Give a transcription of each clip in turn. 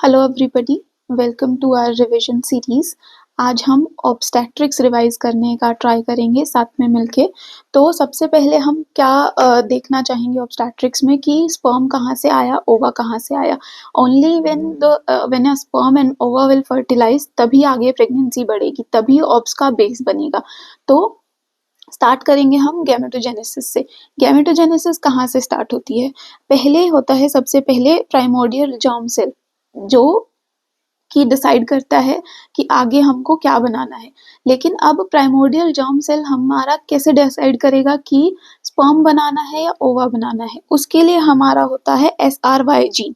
Hello everybody, welcome to our revision series. आज हम obstetrics revise करने का ट्राई करेंगे साथ में मिलके। तो सबसे पहले हम क्या देखना चाहेंगे ऑब्स्टेट्रिक्स में कि स्पर्म कहाँ से आया, ओवा कहाँ से आया। Only when a sperm and ओवा विल फर्टिलाइज, तभी आगे प्रेगनेंसी बढ़ेगी, तभी ऑब्स का बेस बनेगा। तो स्टार्ट करेंगे हम गैमेटोजेनेसिस से। गैमेटोजेनेसिस कहाँ से स्टार्ट होती है? पहले होता है सबसे पहले प्राइमोर्डियल जर्म सेल, जो कि डिसाइड करता है कि आगे हमको क्या बनाना है। लेकिन अब प्राइमोर्डियल जर्म सेल हमारा कैसे डिसाइड करेगा कि स्पर्म बनाना है या ओवा बनाना है? उसके लिए हमारा होता है SRY जीन।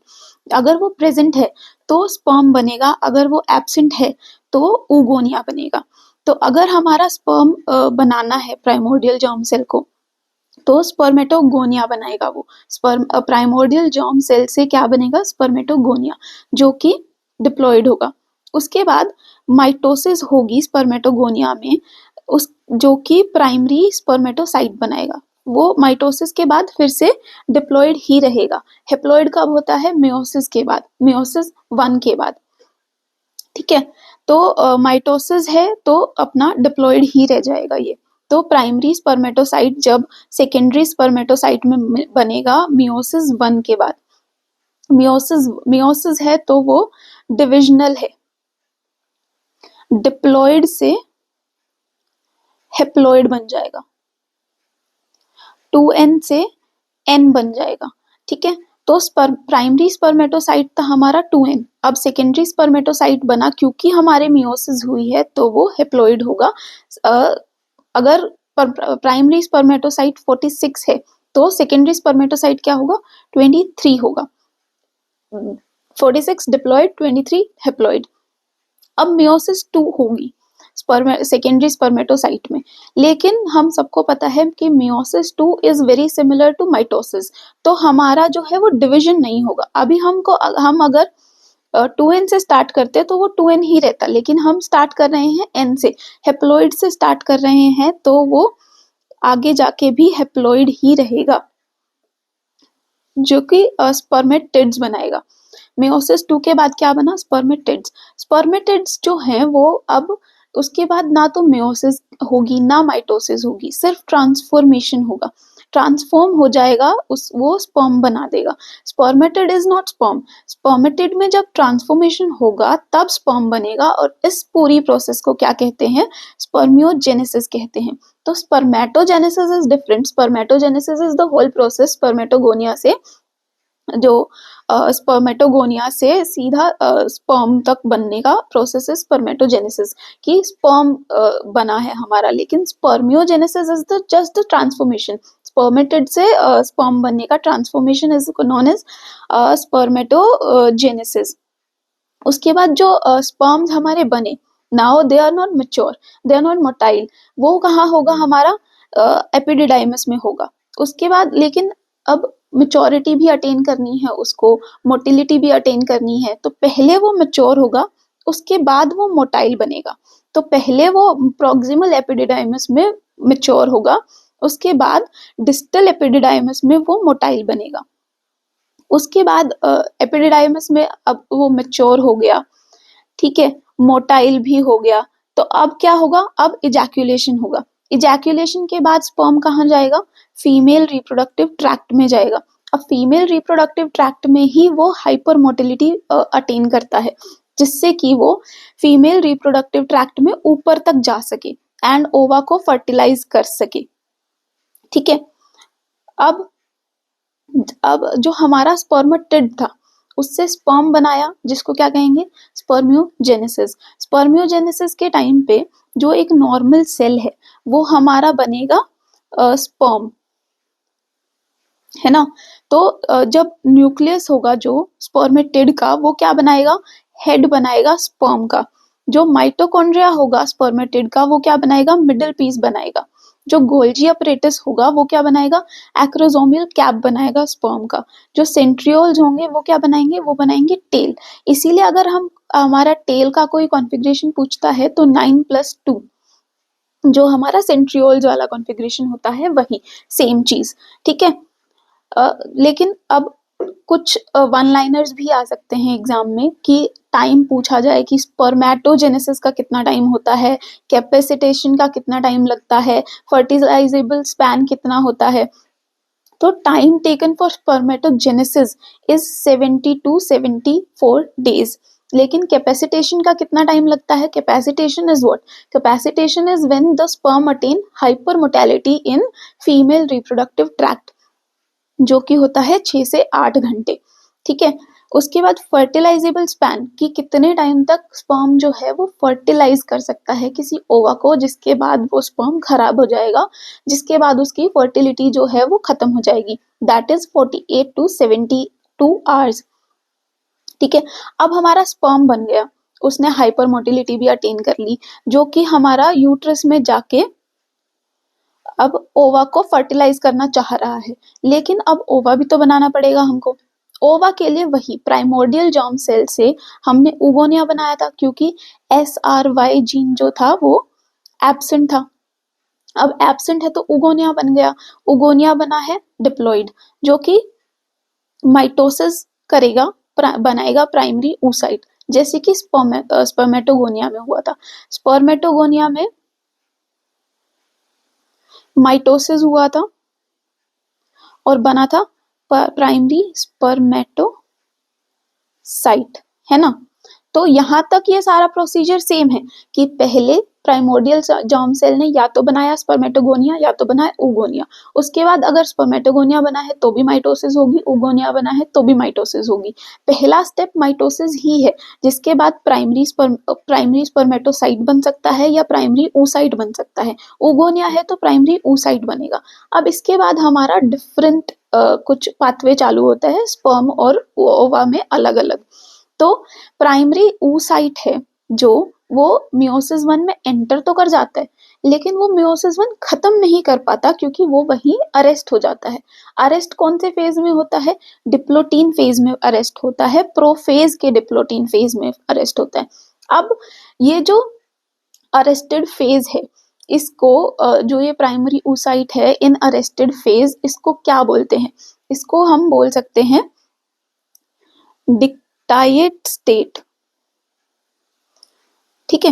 अगर वो प्रेजेंट है तो स्पर्म बनेगा, अगर वो एब्सेंट है तो oogonia बनेगा। तो अगर हमारा स्पर्म बनाना है प्राइमोर्डियल जर्म सेल को, तो स्पर्मेटोगोनिया बनाएगा। वो स्पर्म प्राइमोर्डियल जर्म सेल से क्या बनेगा? स्पर्मेटोगोनिया, जो कि डिप्लॉयड होगा। उसके बाद माइटोसिस होगी स्पर्मेटोगोनिया में, उस जो कि प्राइमरी स्पर्मेटोसाइट बनाएगा। वो माइटोसिस के बाद फिर से डिप्लॉयड ही रहेगा। हेप्लॉयड कब होता है? मेयोसिस के बाद, मेयोसिस 1 के बाद। ठीक है, तो माइटोसिस है तो अपना डिप्लॉयड ही रह जाएगा ये। तो प्राइमरी स्पर्मेटोसाइट जब सेकेंडरी स्पर्मेटोसाइट में बनेगा मियोसिस 1 के बाद। मियोसिस है तो वो डिविजनल है, डिप्लॉयड से हेप्लॉयड बन जाएगा, 2n से n बन जाएगा। ठीक है, तो प्राइमरी स्पर्मेटोसाइट था हमारा 2n, अब सेकेंडरी स्पर्मेटोसाइट बना, क्योंकि हमारे मियोसिस हुई है तो वो हेप्लॉयड होगा। अगर प्राइमरी स्पर्मेटोसाइट 46 है तो सेकेंडरी स्पर्मेटोसाइट क्या होगा? 23 होगा। 46 डिप्लॉयड, 23 हेप्लॉयड। अब मियोसिस 2 होगी सेकेंडरी स्पर्मेटोसाइट में। लेकिन हम सबको पता है कि meiosis 2 is very similar to mitosis, तो हमारा जो है वो डिवीजन नहीं होगा। अभी हम अगर 2n से स्टार्ट करते तो वो 2n ही रहता, लेकिन हम स्टार्ट कर रहे हैं n से, हेप्लॉइड से स्टार्ट कर रहे हैं, तो वो आगे जाके भी हेप्लॉइड ही रहेगा, जो कि स्पर्मेटिड्स बनाएगा। मेयोसिस 2 के बाद क्या बना? स्पर्मेटिड्स। स्पर्मेटिड्स जो हैं वो अब उसके बाद ना तो मेयोसिस होगी ना माइटोसिस होगी, सिर्फ ट्रांसफॉर्मेशन होगा, ट्रांसफॉर्म हो जाएगा, वो स्पर्म बना देगा। Spermatid is not sperm. Spermatid में जब ट्रांसफॉर्मेशन होगा तब स्पर्म बनेगा, और इस पूरी प्रोसेस को क्या कहते हैं? स्पर्मियोजेनेसिस कहते हैं। तो spermatogenesis is different. Spermatogenesis is the whole process, spermatogonia से जो स्पर्मेटोगोनिया से सीधा स्पर्म तक बनने का प्रोसेस है स्पर्मेटोजेनेसिस, कि स्पर्म बना है हमारा। लेकिन spermiogenesis is the just the transformation. Spermatid से स्पर्म बनने का transformation is known as spermatogenesis. उसके बाद जो स्पर्म्स हमारे बने, now they are not mature, they are not motile, वो कहाँ होगा? हमारा एपिडिडाइमस में होगा। उसके बाद लेकिन अब मेच्योरिटी भी अटेन करनी है उसको, मोटिलिटी भी अटेन करनी है, तो पहले वो मैच्योर होगा, उसके बाद वो मोटाइल बनेगा। तो पहले वो प्रॉक्सिमल एपिडिडाइमस में मैच्योर होगा, उसके बाद डिस्टल एपिडिडाइमस में वो मोटाइल बनेगा। उसके बाद एपिडिडाइमस में अब वो मैच्योर हो गया, ठीक है, मोटाइल भी हो गया, तो अब क्या होगा? अब इजैक्यूलेशन होगा। इजैक्यूलेशन के बाद स्पर्म कहाँ जाएगा? फीमेल रिप्रोडक्टिव ट्रैक्ट में जाएगा। अब फीमेल रिप्रोडक्टिव ट्रैक्ट में ही वो हाइपर मोटिलिटी अटेन करता है, जिससे कि वो फीमेल रिप्रोडक्टिव ट्रैक्ट में ऊपर तक जा सके एंड ओवा को फर्टिलाइज कर सके। ठीक है, अब जो हमारा स्पर्मेटिड था उससे स्पर्म बनाया, जिसको क्या कहेंगे? स्पर्मियोजेनेसिस। स्पर्मियोजेनेसिस के टाइम पे जो एक नॉर्मल सेल है वो हमारा बनेगा स्पर्म, है ना। तो जब न्यूक्लियस होगा जो स्पर्मेटिड का, वो क्या बनाएगा? हेड बनाएगा स्पर्म का। जो माइटोकॉन्ड्रिया होगा स्पर्मेटिड का, वो क्या बनाएगा? मिडिल पीस बनाएगा। जो गोल्जी अपरेटस होगा वो क्या बनाएगा? एक्रोसोमियल कैप बनाएगा स्पर्म का। जो सेंट्रियोल्स होंगे वो क्या बनाएंगे? वो बनाएंगे टेल। इसीलिए अगर हमारा टेल का कोई कॉन्फ़िगरेशन पूछता है तो 9+2, जो हमारा सेंट्रियोल्स वाला कॉन्फ़िगरेशन होता है वही सेम चीज। ठीक है, लेकिन अब कुछ वन लाइनर्स भी आ सकते हैं एग्जाम में कि टाइम पूछा जाए कि स्पर्मेटोजेनेसिस का कितना टाइम होता है, कैपेसिटेशन का कितना टाइम लगता है, फर्टिलाइजेबल स्पैन कितना होता है। तो time taken for spermatogenesis is 70 to 74 days. लेकिन कैपेसिटेशन का कितना टाइम लगता है? Capacitation is what? Capacitation is when the sperm attain hyper mortality in female reproductive tract, जो कि होता है 6 से 8 घंटे। ठीक है। उसके बाद फर्टिलाइजेबल स्पैन कि कितने टाइम तक स्पर्म जो है वो फर्टिलाइज कर सकता है किसी ओवा को, जिसके बाद वो स्पर्म खराब हो जाएगा, जिसके बाद उसकी फर्टिलिटी जो है वो खत्म हो जाएगी। That is 48 to 72 hours. ठीक है। अब हमारा स्पर्म बन गया, उसने हाइपर मोटिलिटी भी अटेन कर ली, जो कि हमारा यूट्रस में जाके अब ओवा को फर्टिलाइज करना चाह रहा है। लेकिन अब ओवा भी तो बनाना पड़ेगा हमको। ओवा के लिए वही प्राइमोर्डियल जर्म सेल से हमने उगोनिया बनाया था, क्योंकि SRY जीन जो था वो एब्सेंट था। अब एब्सेंट है तो उगोनिया बन गया। उगोनिया बना है डिप्लॉइड, जो कि माइटोसिस करेगा, बनाएगा प्राइमरी oocyte, जैसे कि स्पर्मेटोगोनिया में हुआ था। स्पर्मेटोगोनिया में माइटोसिस हुआ था और बना था प्राइमरी स्पर्मेटोसाइट, है ना। तो यहाँ तक ये सारा प्रोसीजर सेम है कि पहले प्राइमोर्डियल जर्म सेल ने या तो बनाया स्पर्मेटोगोनिया या तो बनाया उगोनिया। उसके बाद अगर स्पर्मेटोगोनिया बना है तो भी माइटोसिस होगी, उगोनिया बना है तो भी माइटोसिस होगी। पहला स्टेप माइटोसिस ही है, जिसके बाद प्राइमरी स्पर्मेटोसाइट बन सकता है या प्राइमरी oocyte बन सकता है। उगोनिया है तो प्राइमरी oocyte बनेगा। अब इसके बाद हमारा डिफरेंट कुछ पाथवे चालू होता है स्पर्म और ओवा में अलग अलग। तो प्राइमरी oocyte है जो वो मियोसिस 1 में एंटर तो कर जाता है, लेकिन वो मियोसिस 1 खत्म नहीं कर पाता, क्योंकि वो वहीं अरेस्ट हो जाता है। अरेस्ट कौन से फेज में होता है? डिप्लोटीन फेज में अरेस्ट होता है, प्रोफेज के डिप्लोटीन फेज में अरेस्ट होता है। अब ये जो अरेस्टेड फेज है, इसको जो ये प्राइमरी oocyte है इन अरेस्टेड फेज, इसको क्या बोलते हैं? इसको हम बोल सकते हैं डिक्टाइट स्टेट। ठीक है।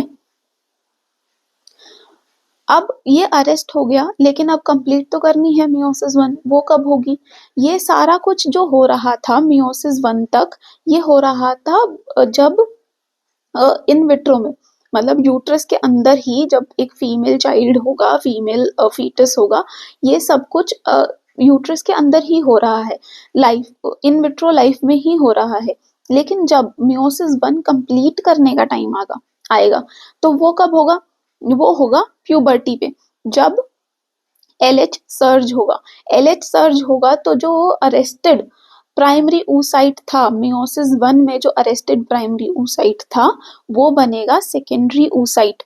अब ये अरेस्ट हो गया, लेकिन अब कंप्लीट तो करनी है मियोसिस 1। वो कब होगी? ये सारा कुछ जो हो रहा था मियोसिस 1 तक, ये हो रहा था जब इन विट्रो में, मतलब यूट्रस के अंदर ही जब एक फीमेल चाइल्ड होगा, फीमेल फीटस होगा, ये सब कुछ यूट्रस के अंदर ही हो रहा है, लाइफ इन विट्रो लाइफ में ही हो रहा है। लेकिन जब मियोसिस 1 कंप्लीट करने का टाइम आएगा, तो वो कब होगा? वो होगा प्यूबर्टी पे, जब LH सर्ज होगा। LH सर्ज होगा तो जो अरेस्टेड प्राइमरी oocyte था मियोसिस 1 में, जो अरेस्टेड प्राइमरी oocyte था, वो बनेगा सेकेंडरी oocyte।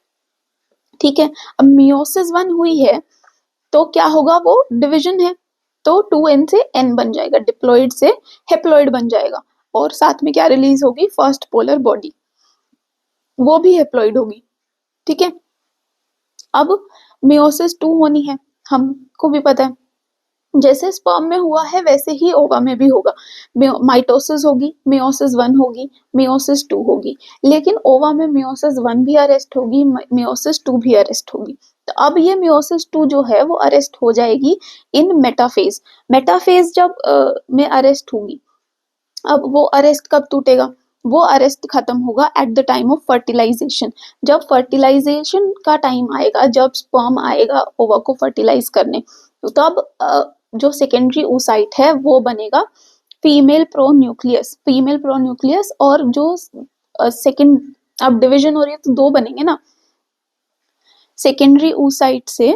ठीक है। अब मियोसिस 1 हुई है तो क्या होगा? वो डिवीजन है, तो 2n से n बन जाएगा, डिप्लॉइड से हेप्लॉइड बन जाएगा, और साथ में क्या रिलीज होगी? फर्स्ट पोलर बॉडी, वो भी हेप्लॉइड होगी। ठीक है। अब मियोसिस 2 होनी है, हमको भी पता है, जैसे स्पर्म में हुआ है वैसे ही ओवा में भी होगा। माइटोसिस होगी, मियोसिस 1 होगी, मियोसिस 2 होगी। लेकिन ओवा में मियोसिस 1 भी अरेस्ट होगी, मियोसिस 2 भी अरेस्ट होगी। तो अब ये मियोसिस 2 जो है वो अरेस्ट हो जाएगी इन मेटाफेज। मेटाफेज जब में अरेस्ट होगी, अब वो अरेस्ट कब टूटेगा? वो अरेस्ट खत्म होगा at the time of fertilization. जब फर्टिलाइजेशन का टाइम आएगा, जब स्पर्म आएगा ओवा को फर्टिलाइज करने, तो तब जो सेकेंडरी oocyte है वो बनेगा फीमेल प्रोन्यूक्लियस। फीमेल प्रोन्यूक्लियस और जो सेकेंड, अब डिवीजन हो रही है तो 2 बनेंगे ना, सेकेंडरी oocyte से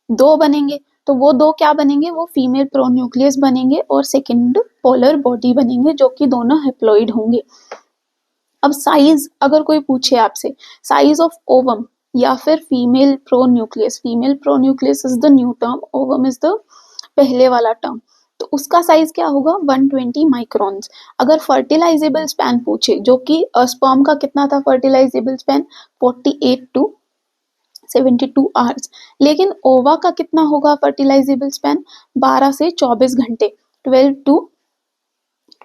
2 बनेंगे, तो वो 2 क्या बनेंगे? वो फीमेल प्रोन्यूक्लियस बनेंगे और सेकेंड पोलर बॉडी बनेंगे, जो कि दोनों हेप्लॉइड होंगे। अब साइज अगर कोई पूछे आपसे, साइज ऑफ ओवम या फिर female pronucleus, female pronucleus is the new term, ovum is the पहले वाला टर्म, तो उसका साइज क्या होगा? 120 माइक्रॉन्स। अगर फर्टिलाइजेबल स्पैन पूछे, जो कि स्पर्म का कितना था फर्टिलाइजेबल स्पैन? 48 to 72 hours. लेकिन ओवा का कितना होगा फर्टिलाइजेबल स्पैन? 12 से 24 घंटे, 12 to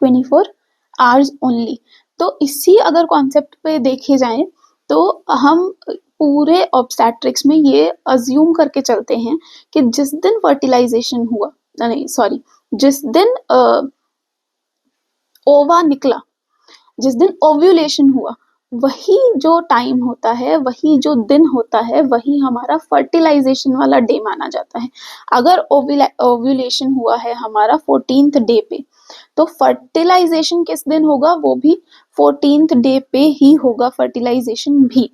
24 आवर्स ओनली। तो इसी अगर कॉन्सेप्ट पे देखे जाएं तो हम पूरे ऑब्स्टेट्रिक्स में ये अज्यूम करके चलते हैं कि जिस दिन फर्टिलाइजेशन हुआ, नहीं सॉरी, जिस दिन ओवा निकला, जिस दिन ओव्यूलेशन हुआ, वही जो टाइम होता है, वही जो दिन होता है, वही हमारा फर्टिलाइजेशन वाला डे माना जाता है। अगर ओव्यूलेशन हुआ है हमारा 14th डे पे, तो फर्टिलाइजेशन किस दिन होगा, वो भी 14th डे पे ही होगा फर्टिलाइजेशन भी।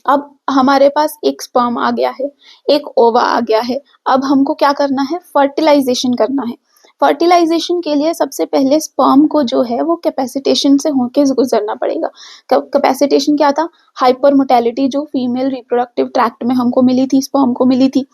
अब हमारे पास एक स्पर्म आ गया है, एक ओवा आ गया है, अब हमको क्या करना है, फर्टिलाइजेशन करना है। फर्टिलाइजेशन के लिए सबसे पहले स्पर्म को जो है वो कैपेसिटेशन से होके गुजरना पड़ेगा। कैपेसिटेशन क्या था, हाइपर मोटेलिटी जो फीमेल रिप्रोडक्टिव ट्रैक्ट में हमको मिली थी, स्पर्म को मिली थी,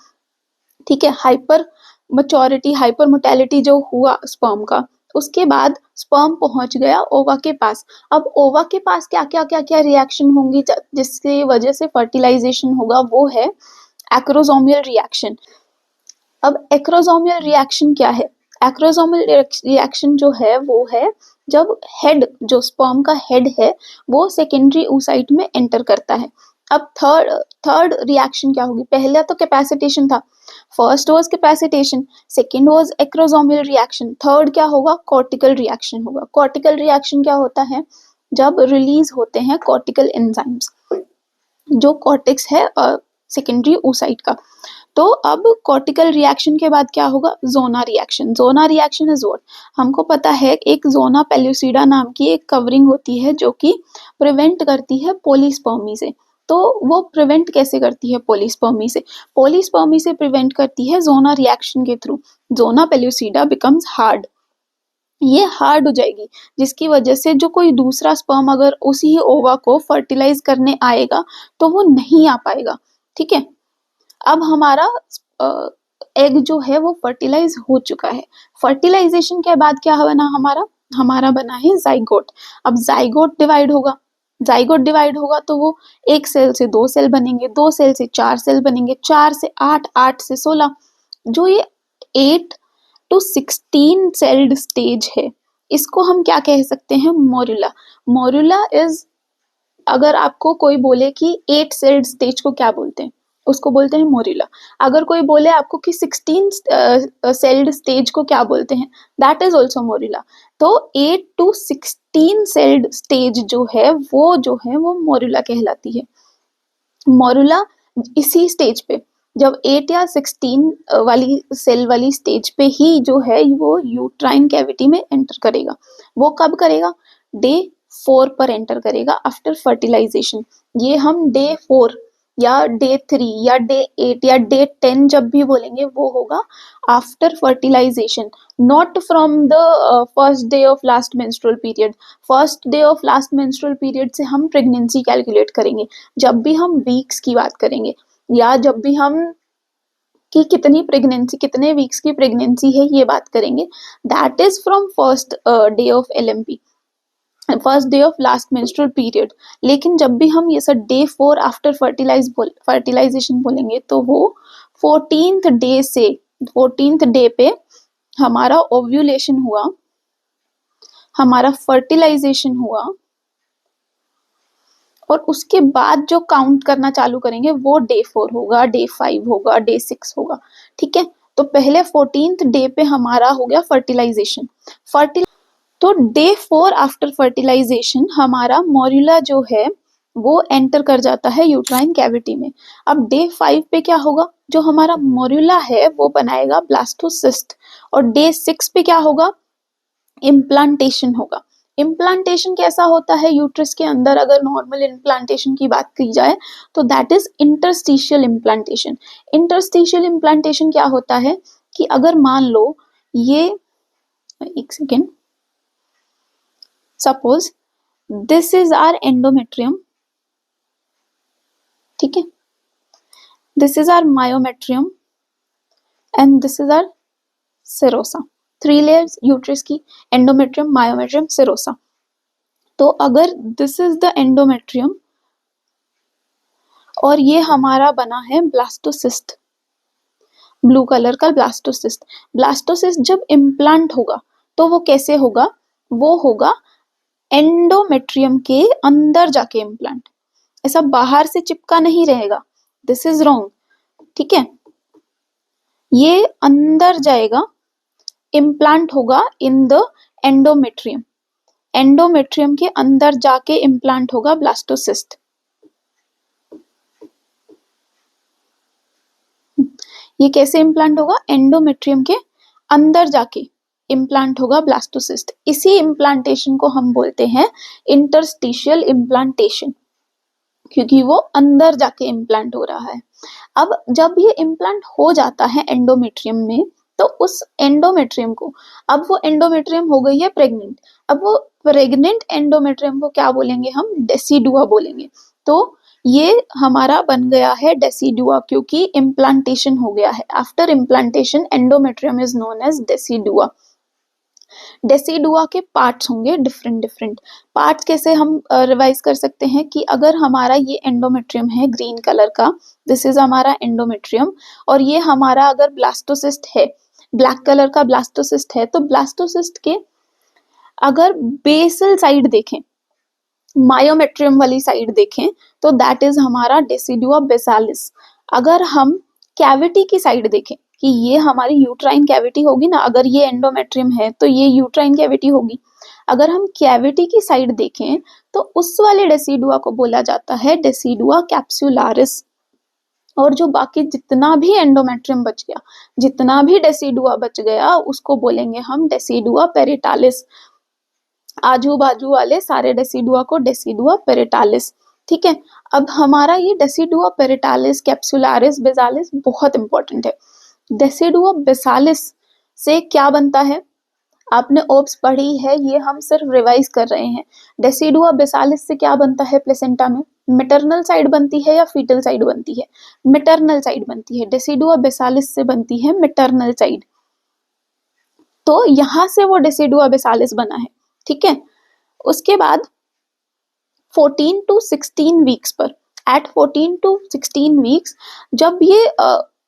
ठीक है। हाइपर मैच्योरिटी, हाइपर मोटेलिटी जो हुआ स्पर्म का, उसके बाद स्पर्म पहुंच गया ओवा के पास। अब ओवा के पास क्या क्या क्या क्या रिएक्शन होंगी जिसकी वजह से फर्टिलाइजेशन होगा, वो है एक्रोसोमियल रिएक्शन। अब एक्रोसोमियल रिएक्शन क्या है, एक्रोसोमियल रिएक्शन जो है वो है जब हेड, जो स्पर्म का हेड है, वो सेकेंडरी oocyte में एंटर करता है। अब थर्ड रिएक्शन क्या होगी, पहला तो कैपेसिटेशन था, first was capacitation, second was acrosomal reaction, third क्या होगा, कॉर्टिकल रिएक्शन होगा। कॉर्टिकल रिएक्शन क्या होता है, जब रिलीज होते हैं कॉर्टिकल एंजाइम्स, जो कॉर्टेक्स है सेकेंडरी oocyte का। तो अब कॉर्टिकल रिएक्शन के बाद क्या होगा, zona reaction. Zona reaction is what, हमको पता है एक जोना पेल्यूसिडा नाम की एक कवरिंग होती है जो कि प्रिवेंट करती है पोलीस्पर्मी से। तो वो प्रिवेंट कैसे करती है पोलीस्पर्मी से, पोलीस्पर्मी से प्रिवेंट करती है जोना रिएक्शन के थ्रू। जोना पेल्यूसिडा बिकम्स हार्ड, ये हार्ड हो जाएगी, जिसकी वजह से जो कोई दूसरा स्पर्म अगर उसी ही ओवा को फर्टिलाइज करने आएगा तो वो नहीं आ पाएगा, ठीक है। अब हमारा एग जो है वो फर्टिलाइज हो चुका है। फर्टिलाइजेशन के बाद क्या बना हमारा, हमारा बना है जाइगोट। अब जाइगोट डिवाइड होगा, जाइगोट डिवाइड होगा तो वो एक सेल से दो सेल बनेंगे, दो सेल से चार सेल बनेंगे, चार से आठ, आठ से 16। जो ये 8 to 16 सेल्ड स्टेज है, इसको हम क्या कह सकते हैं, मोरुला। मोरुला इज, अगर आपको कोई बोले कि 8 सेल्ड स्टेज को क्या बोलते हैं, उसको बोलते हैं मोरुला। अगर कोई बोले आपको कि 16 सेल्ड स्टेज को क्या बोलते हैं, दैट इज ऑल्सो मोरुला। तो 8 to 16 सेल्ड स्टेज जो है वो मोरुला कहलाती है। मोरुला इसी स्टेज पे, जब 8 या 16 वाली सेल वाली स्टेज पे ही जो है वो यूट्राइन कैविटी में एंटर करेगा। वो कब करेगा, डे 4 पर एंटर करेगा आफ्टर फर्टिलाइजेशन। ये हम डे 4 या डे 3 या डे 8 या डे 10 जब भी बोलेंगे वो होगा after fertilization, not from the first day of last menstrual period. First day of last menstrual period से हम प्रेगनेंसी कैलकुलेट करेंगे जब भी हम वीक्स की बात करेंगे, या जब भी हम कि कितनी प्रेगनेंसी, कितने वीक्स की प्रेगनेंसी है ये बात करेंगे, that is from first day of LMP, first day of last menstrual period. लेकिन जब भी हम ये सब डे 4 आफ्टर फर्टिलाइजेशन बोलेंगे तो वो 14th डे से, 14th डे पे हमारा ओव्यूलेशन हुआ, हमारा फर्टिलाइजेशन हुआ, और उसके बाद जो काउंट करना चालू करेंगे वो डे 4 होगा, डे 5 होगा, डे 6 होगा, ठीक है। तो पहले 14th डे पे हमारा हो गया फर्टिलाइजेशन। तो डे 4 आफ्टर फर्टिलाइजेशन हमारा मोरुला जो है वो एंटर कर जाता है यूट्राइन कैविटी में। अब डे 5 पे क्या होगा, जो हमारा मोरुला है वो बनाएगा ब्लास्टोसिस्ट, और डे 6 पे क्या होगा, इम्प्लांटेशन होगा। इम्प्लांटेशन कैसा होता है यूट्रस के अंदर, अगर नॉर्मल इम्प्लांटेशन की बात की जाए तो that is interstitial implantation. Interstitial implantation क्या होता है कि अगर मान लो ये, एक second, suppose this is our endometrium, ठीक है, this is our myometrium and this is our serosa. 3 layers uterus की, एंडोमेट्रियम, मायोमेट्रियम, सेरोसा। तो अगर दिस इज द एंडोमेट्रियम और ये हमारा बना है ब्लास्टोसिस्ट, ब्लू कलर का ब्लास्टोसिस्ट। ब्लास्टोसिस्ट जब इम्प्लांट होगा तो वो कैसे होगा, वो होगा एंडोमेट्रियम के अंदर जाके इम्प्लांट, ऐसा बाहर से चिपका नहीं रहेगा, दिस इज रॉन्ग, ठीक है। ये अंदर जाएगा, इम्प्लांट होगा इन द एंडोमेट्रियम, एंडोमेट्रियम के अंदर जाके इम्प्लांट होगा ब्लास्टोसिस्ट। ये कैसे इम्प्लांट होगा? एंडोमेट्रियम के अंदर जाके इम्प्लांट होगा ब्लास्टोसिस्ट। इसी इम्प्लांटेशन को हम बोलते हैं इंटरस्टिशियल इम्प्लांटेशन, क्योंकि वो अंदर जाके इम्प्लांट हो रहा है। अब जब ये इम्प्लांट हो जाता है एंडोमेट्रियम में, तो उस एंडोमेट्रियम को, अब वो एंडोमेट्रियम हो गई है प्रेग्नेंट, अब वो प्रेग्नेंट एंडोमेट्रियम को क्या बोलेंगे हम? डेसिडुआ बोलेंगे। तो ये हमारा बन गया है डेसिडुआ, क्योंकि इम्प्लांटेशन हो गया है। After implantation endometrium is known as decidua. Decidua के पार्ट्स होंगे डिफरेंट डिफरेंट। पार्ट्स कैसे हम रिवाइज कर सकते हैं कि अगर हमारा ये एंडोमेट्रियम है ग्रीन कलर का, दिस इज हमारा एंडोमेट्रियम, और ये हमारा अगर ब्लास्टोसिस्ट है, ब्लैक कलर का ब्लास्टोसिस्ट है, तो ब्लास्टोसिस्ट के अगर बेसल साइड देखें, मायोमेट्रियम वाली साइड देखें, तो दैट इज हमारा डेसिडुआ बेसालिस। अगर हम कैविटी की साइड देखें कि ये हमारी यूट्राइन कैविटी होगी ना, अगर ये एंडोमेट्रियम है तो ये यूट्राइन कैविटी होगी, अगर हम कैविटी की साइड देखें तो उस वाले डेसिडुआ को बोला जाता है डेसिडुआ कैप्सुलारिस। और जो बाकी जितना भी एंडोमेट्रियम बच गया, जितना भी डेसिडुआ बच गया, उसको बोलेंगे हम डेसिडुआ पेरिटालिस। आजू बाजू वाले सारे डेसिडुआ को डेसिडुआ पेरिटालिस, ठीक है। अब हमारा ये डेसिडुआ पेरिटालिस, कैप्सुलारिस, बेसालिस बहुत इंपॉर्टेंट है। डेसिडुआ बेसालिस से क्या बनता है? आपने ओब्स पढ़ी है, ये हम सिर्फ रिवाइज कर रहे हैं। डेसिडुआ बेसालिस से क्या बनता है प्लेसेंटा में? मैटरनल साइड बनती है या फीटल साइड बनती है? मैटरनल साइड बनती है। डेसिडुआ बेसालिस से बनती है मैटरनल साइड, तो यहां से वो डेसिडुआ बेसालिस बना है, ठीक है। उसके बाद 14 टू 16 वीक्स पर, एट 14 टू 16 वीक्स, जब ये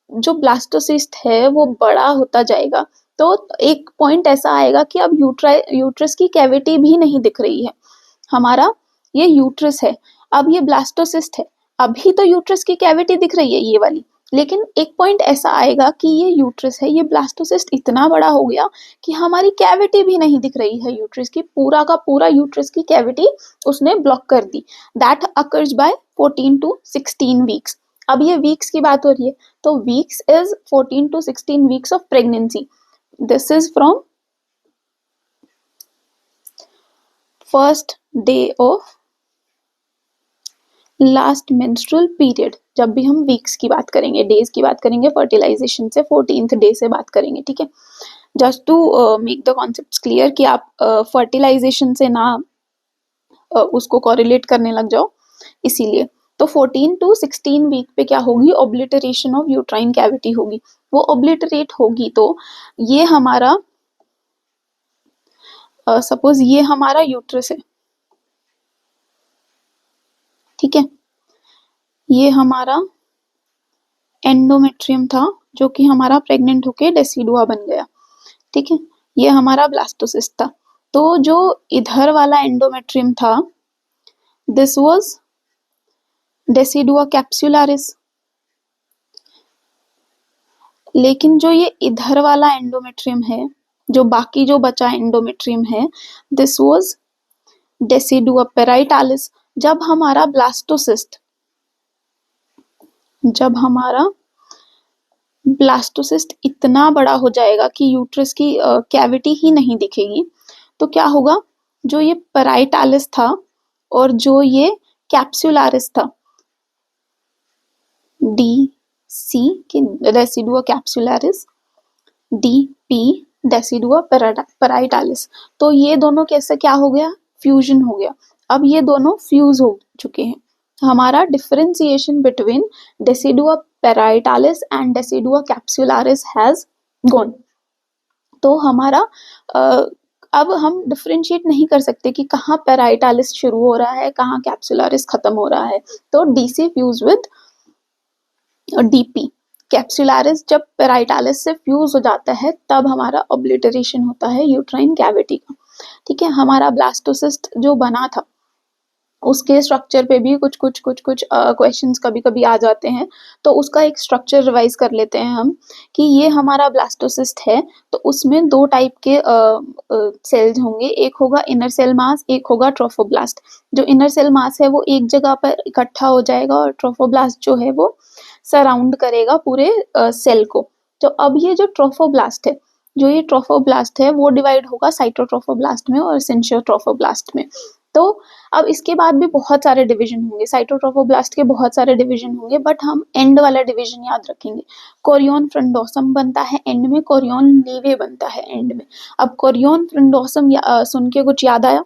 जो ब्लास्टोसिस्ट है वो बड़ा होता जाएगा, तो एक पॉइंट ऐसा आएगा कि अब यूट्रस की कैविटी भी नहीं दिख रही है। हमारा ये यूट्रस है, अब ये ब्लास्टोसिस्ट है, अभी तो यूट्रस की कैविटी दिख रही है ये वाली, लेकिन एक पॉइंट ऐसा आएगा कि ये यूट्रस है, ये ब्लास्टोसिस्ट इतना बड़ा हो गया कि हमारी कैविटी भी नहीं दिख रही है यूट्रस की, पूरा का पूरा यूट्रस की कैविटी उसने ब्लॉक कर दी। That occurs by 14 to 16 weeks. अब ये वीक्स की बात हो रही है, तो weeks is 14 to 16 weeks of pregnancy. This is from first day of last menstrual period. जब भी हम वीक्स की बात करेंगे, डेज की बात करेंगे, फर्टिलाइजेशन से 14th डे से बात करेंगे, ठीक है। Just to make the concepts clear कि आप फर्टिलाइजेशन से ना उसको कॉरिलेट करने लग जाओ, इसीलिए। तो 14 टू 16 वीक पे क्या होगी? ओब्लिटरेशन ऑफ यूट्राइन कैविटी होगी। वो ओब्लिटरेट होगी तो ये हमारा सपोज ये हमारा यूट्रस है, ठीक है, ये हमारा एंडोमेट्रियम था जो कि हमारा प्रेग्नेंट होके डेसिडुआ बन गया, ठीक है। ये हमारा ब्लास्टोसिस्ट था। तो जो इधर वाला एंडोमेट्रियम था, दिस वाज डेसिडुआ कैप्सुलारिस, लेकिन जो ये इधर वाला एंडोमेट्रियम है, जो बाकी जो बचा एंडोमेट्रियम है, दिस वाज डेसिडुआ पेराइटालिस। जब हमारा ब्लास्टोसिस्ट, जब हमारा ब्लास्टोसिस्ट इतना बड़ा हो जाएगा कि यूट्रस की कैविटी ही नहीं दिखेगी, तो क्या होगा? जो ये पेराइटालिस था और जो ये कैप्सुलारिस था, डी सी के डेसिडुआ कैप्सुलारिस, डी पी डेसिडुआ पेराइटालिस, तो ये दोनों कैसे क्या हो गया? फ्यूजन हो गया। अब ये दोनों फ्यूज हो चुके हैं। हमारा differentiation between decidua parietalis and decidua capsularis has gone. तो हमारा अब हम डिफरेंशिएट नहीं कर सकते कि कहाँ पेराइटालिस शुरू हो रहा है, कहाँ कैप्सुलारिस खत्म हो रहा है। तो डीसी फ्यूज विद डीपी। कैप्सुलारिस जब पेराइटालिस से फ्यूज हो जाता है तब हमारा ऑब्लिटरेशन होता है यूट्राइन कैविटी का। ठीक है, हमारा ब्लास्टोसिस्ट जो बना था उसके स्ट्रक्चर पे भी कुछ क्वेश्चंस कभी-कभी आ जाते हैं, तो उसका एक स्ट्रक्चर रिवाइज कर लेते हैं हम कि ये हमारा ब्लास्टोसिस्ट है, तो उसमें 2 टाइप के सेल्स होंगे, एक होगा इनर सेल मास, एक होगा ट्रोफोब्लास्ट। जो इनर सेल मास है वो एक जगह पर इकट्ठा हो जाएगा और ट्रोफोब्लास्ट जो है वो सराउंड करेगा पूरे सेल को। तो अब ये जो ट्रोफोब्लास्ट है, जो ये ट्रोफोब्लास्ट है वो डिवाइड होगा साइटोट्रोफोब्लास्ट में और सिंचियोट्रोफोब्लास्ट में। तो अब इसके बाद भी बहुत सारे डिवीजन होंगे, साइटोट्रोफोब्लास्ट के बहुत सारे डिवीजन होंगे, बट हम एंड वाला डिवीजन याद रखेंगे। कोरियन फ्रंडोसम बनता है एंड में, कोरियन लीवे बनता है एंड में। अब कोरियन फ्रंडोसम सुन के कुछ याद आया?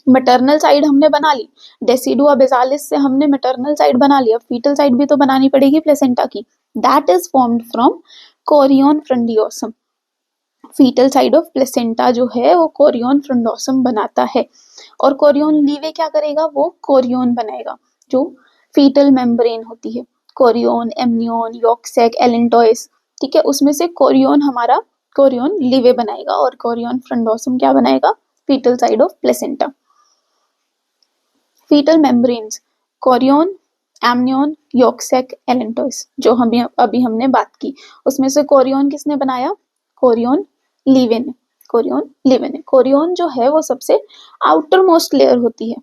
मैटरनल साइड हमने बना ली, डेसिडुआ बेसालिस से हमने मैटरनल साइड बना लिया, फीटल साइड भी तो बनानी पड़ेगी प्लेसेंटा की। That is formed from chorion frondosum. Foetal side of placenta जो है वो कोरियन फ्रंडोसम बनाता है, और कोरियन लीवे क्या करेगा? वो कोरियन बनाएगा, जो फीटल मेम्ब्रेन होती है, chorion, amnion, yolk sac, allantois, ठीक है, उसमें से कोरियन हमारा कोरियन लीवे बनाएगा और कोरियन फ्रंडोसम क्या बनाएगा? Fetal side of placenta. Fetal membranes, chorion, amnion, yolk sac, allantois, जो हम अभी हमने बात की, उसमें से कोरियन किसने बनाया? कोरियन लीवे ने। कोरियन लीवे ने। कोरियन जो है वो सबसे आउटर मोस्ट लेयर होती है।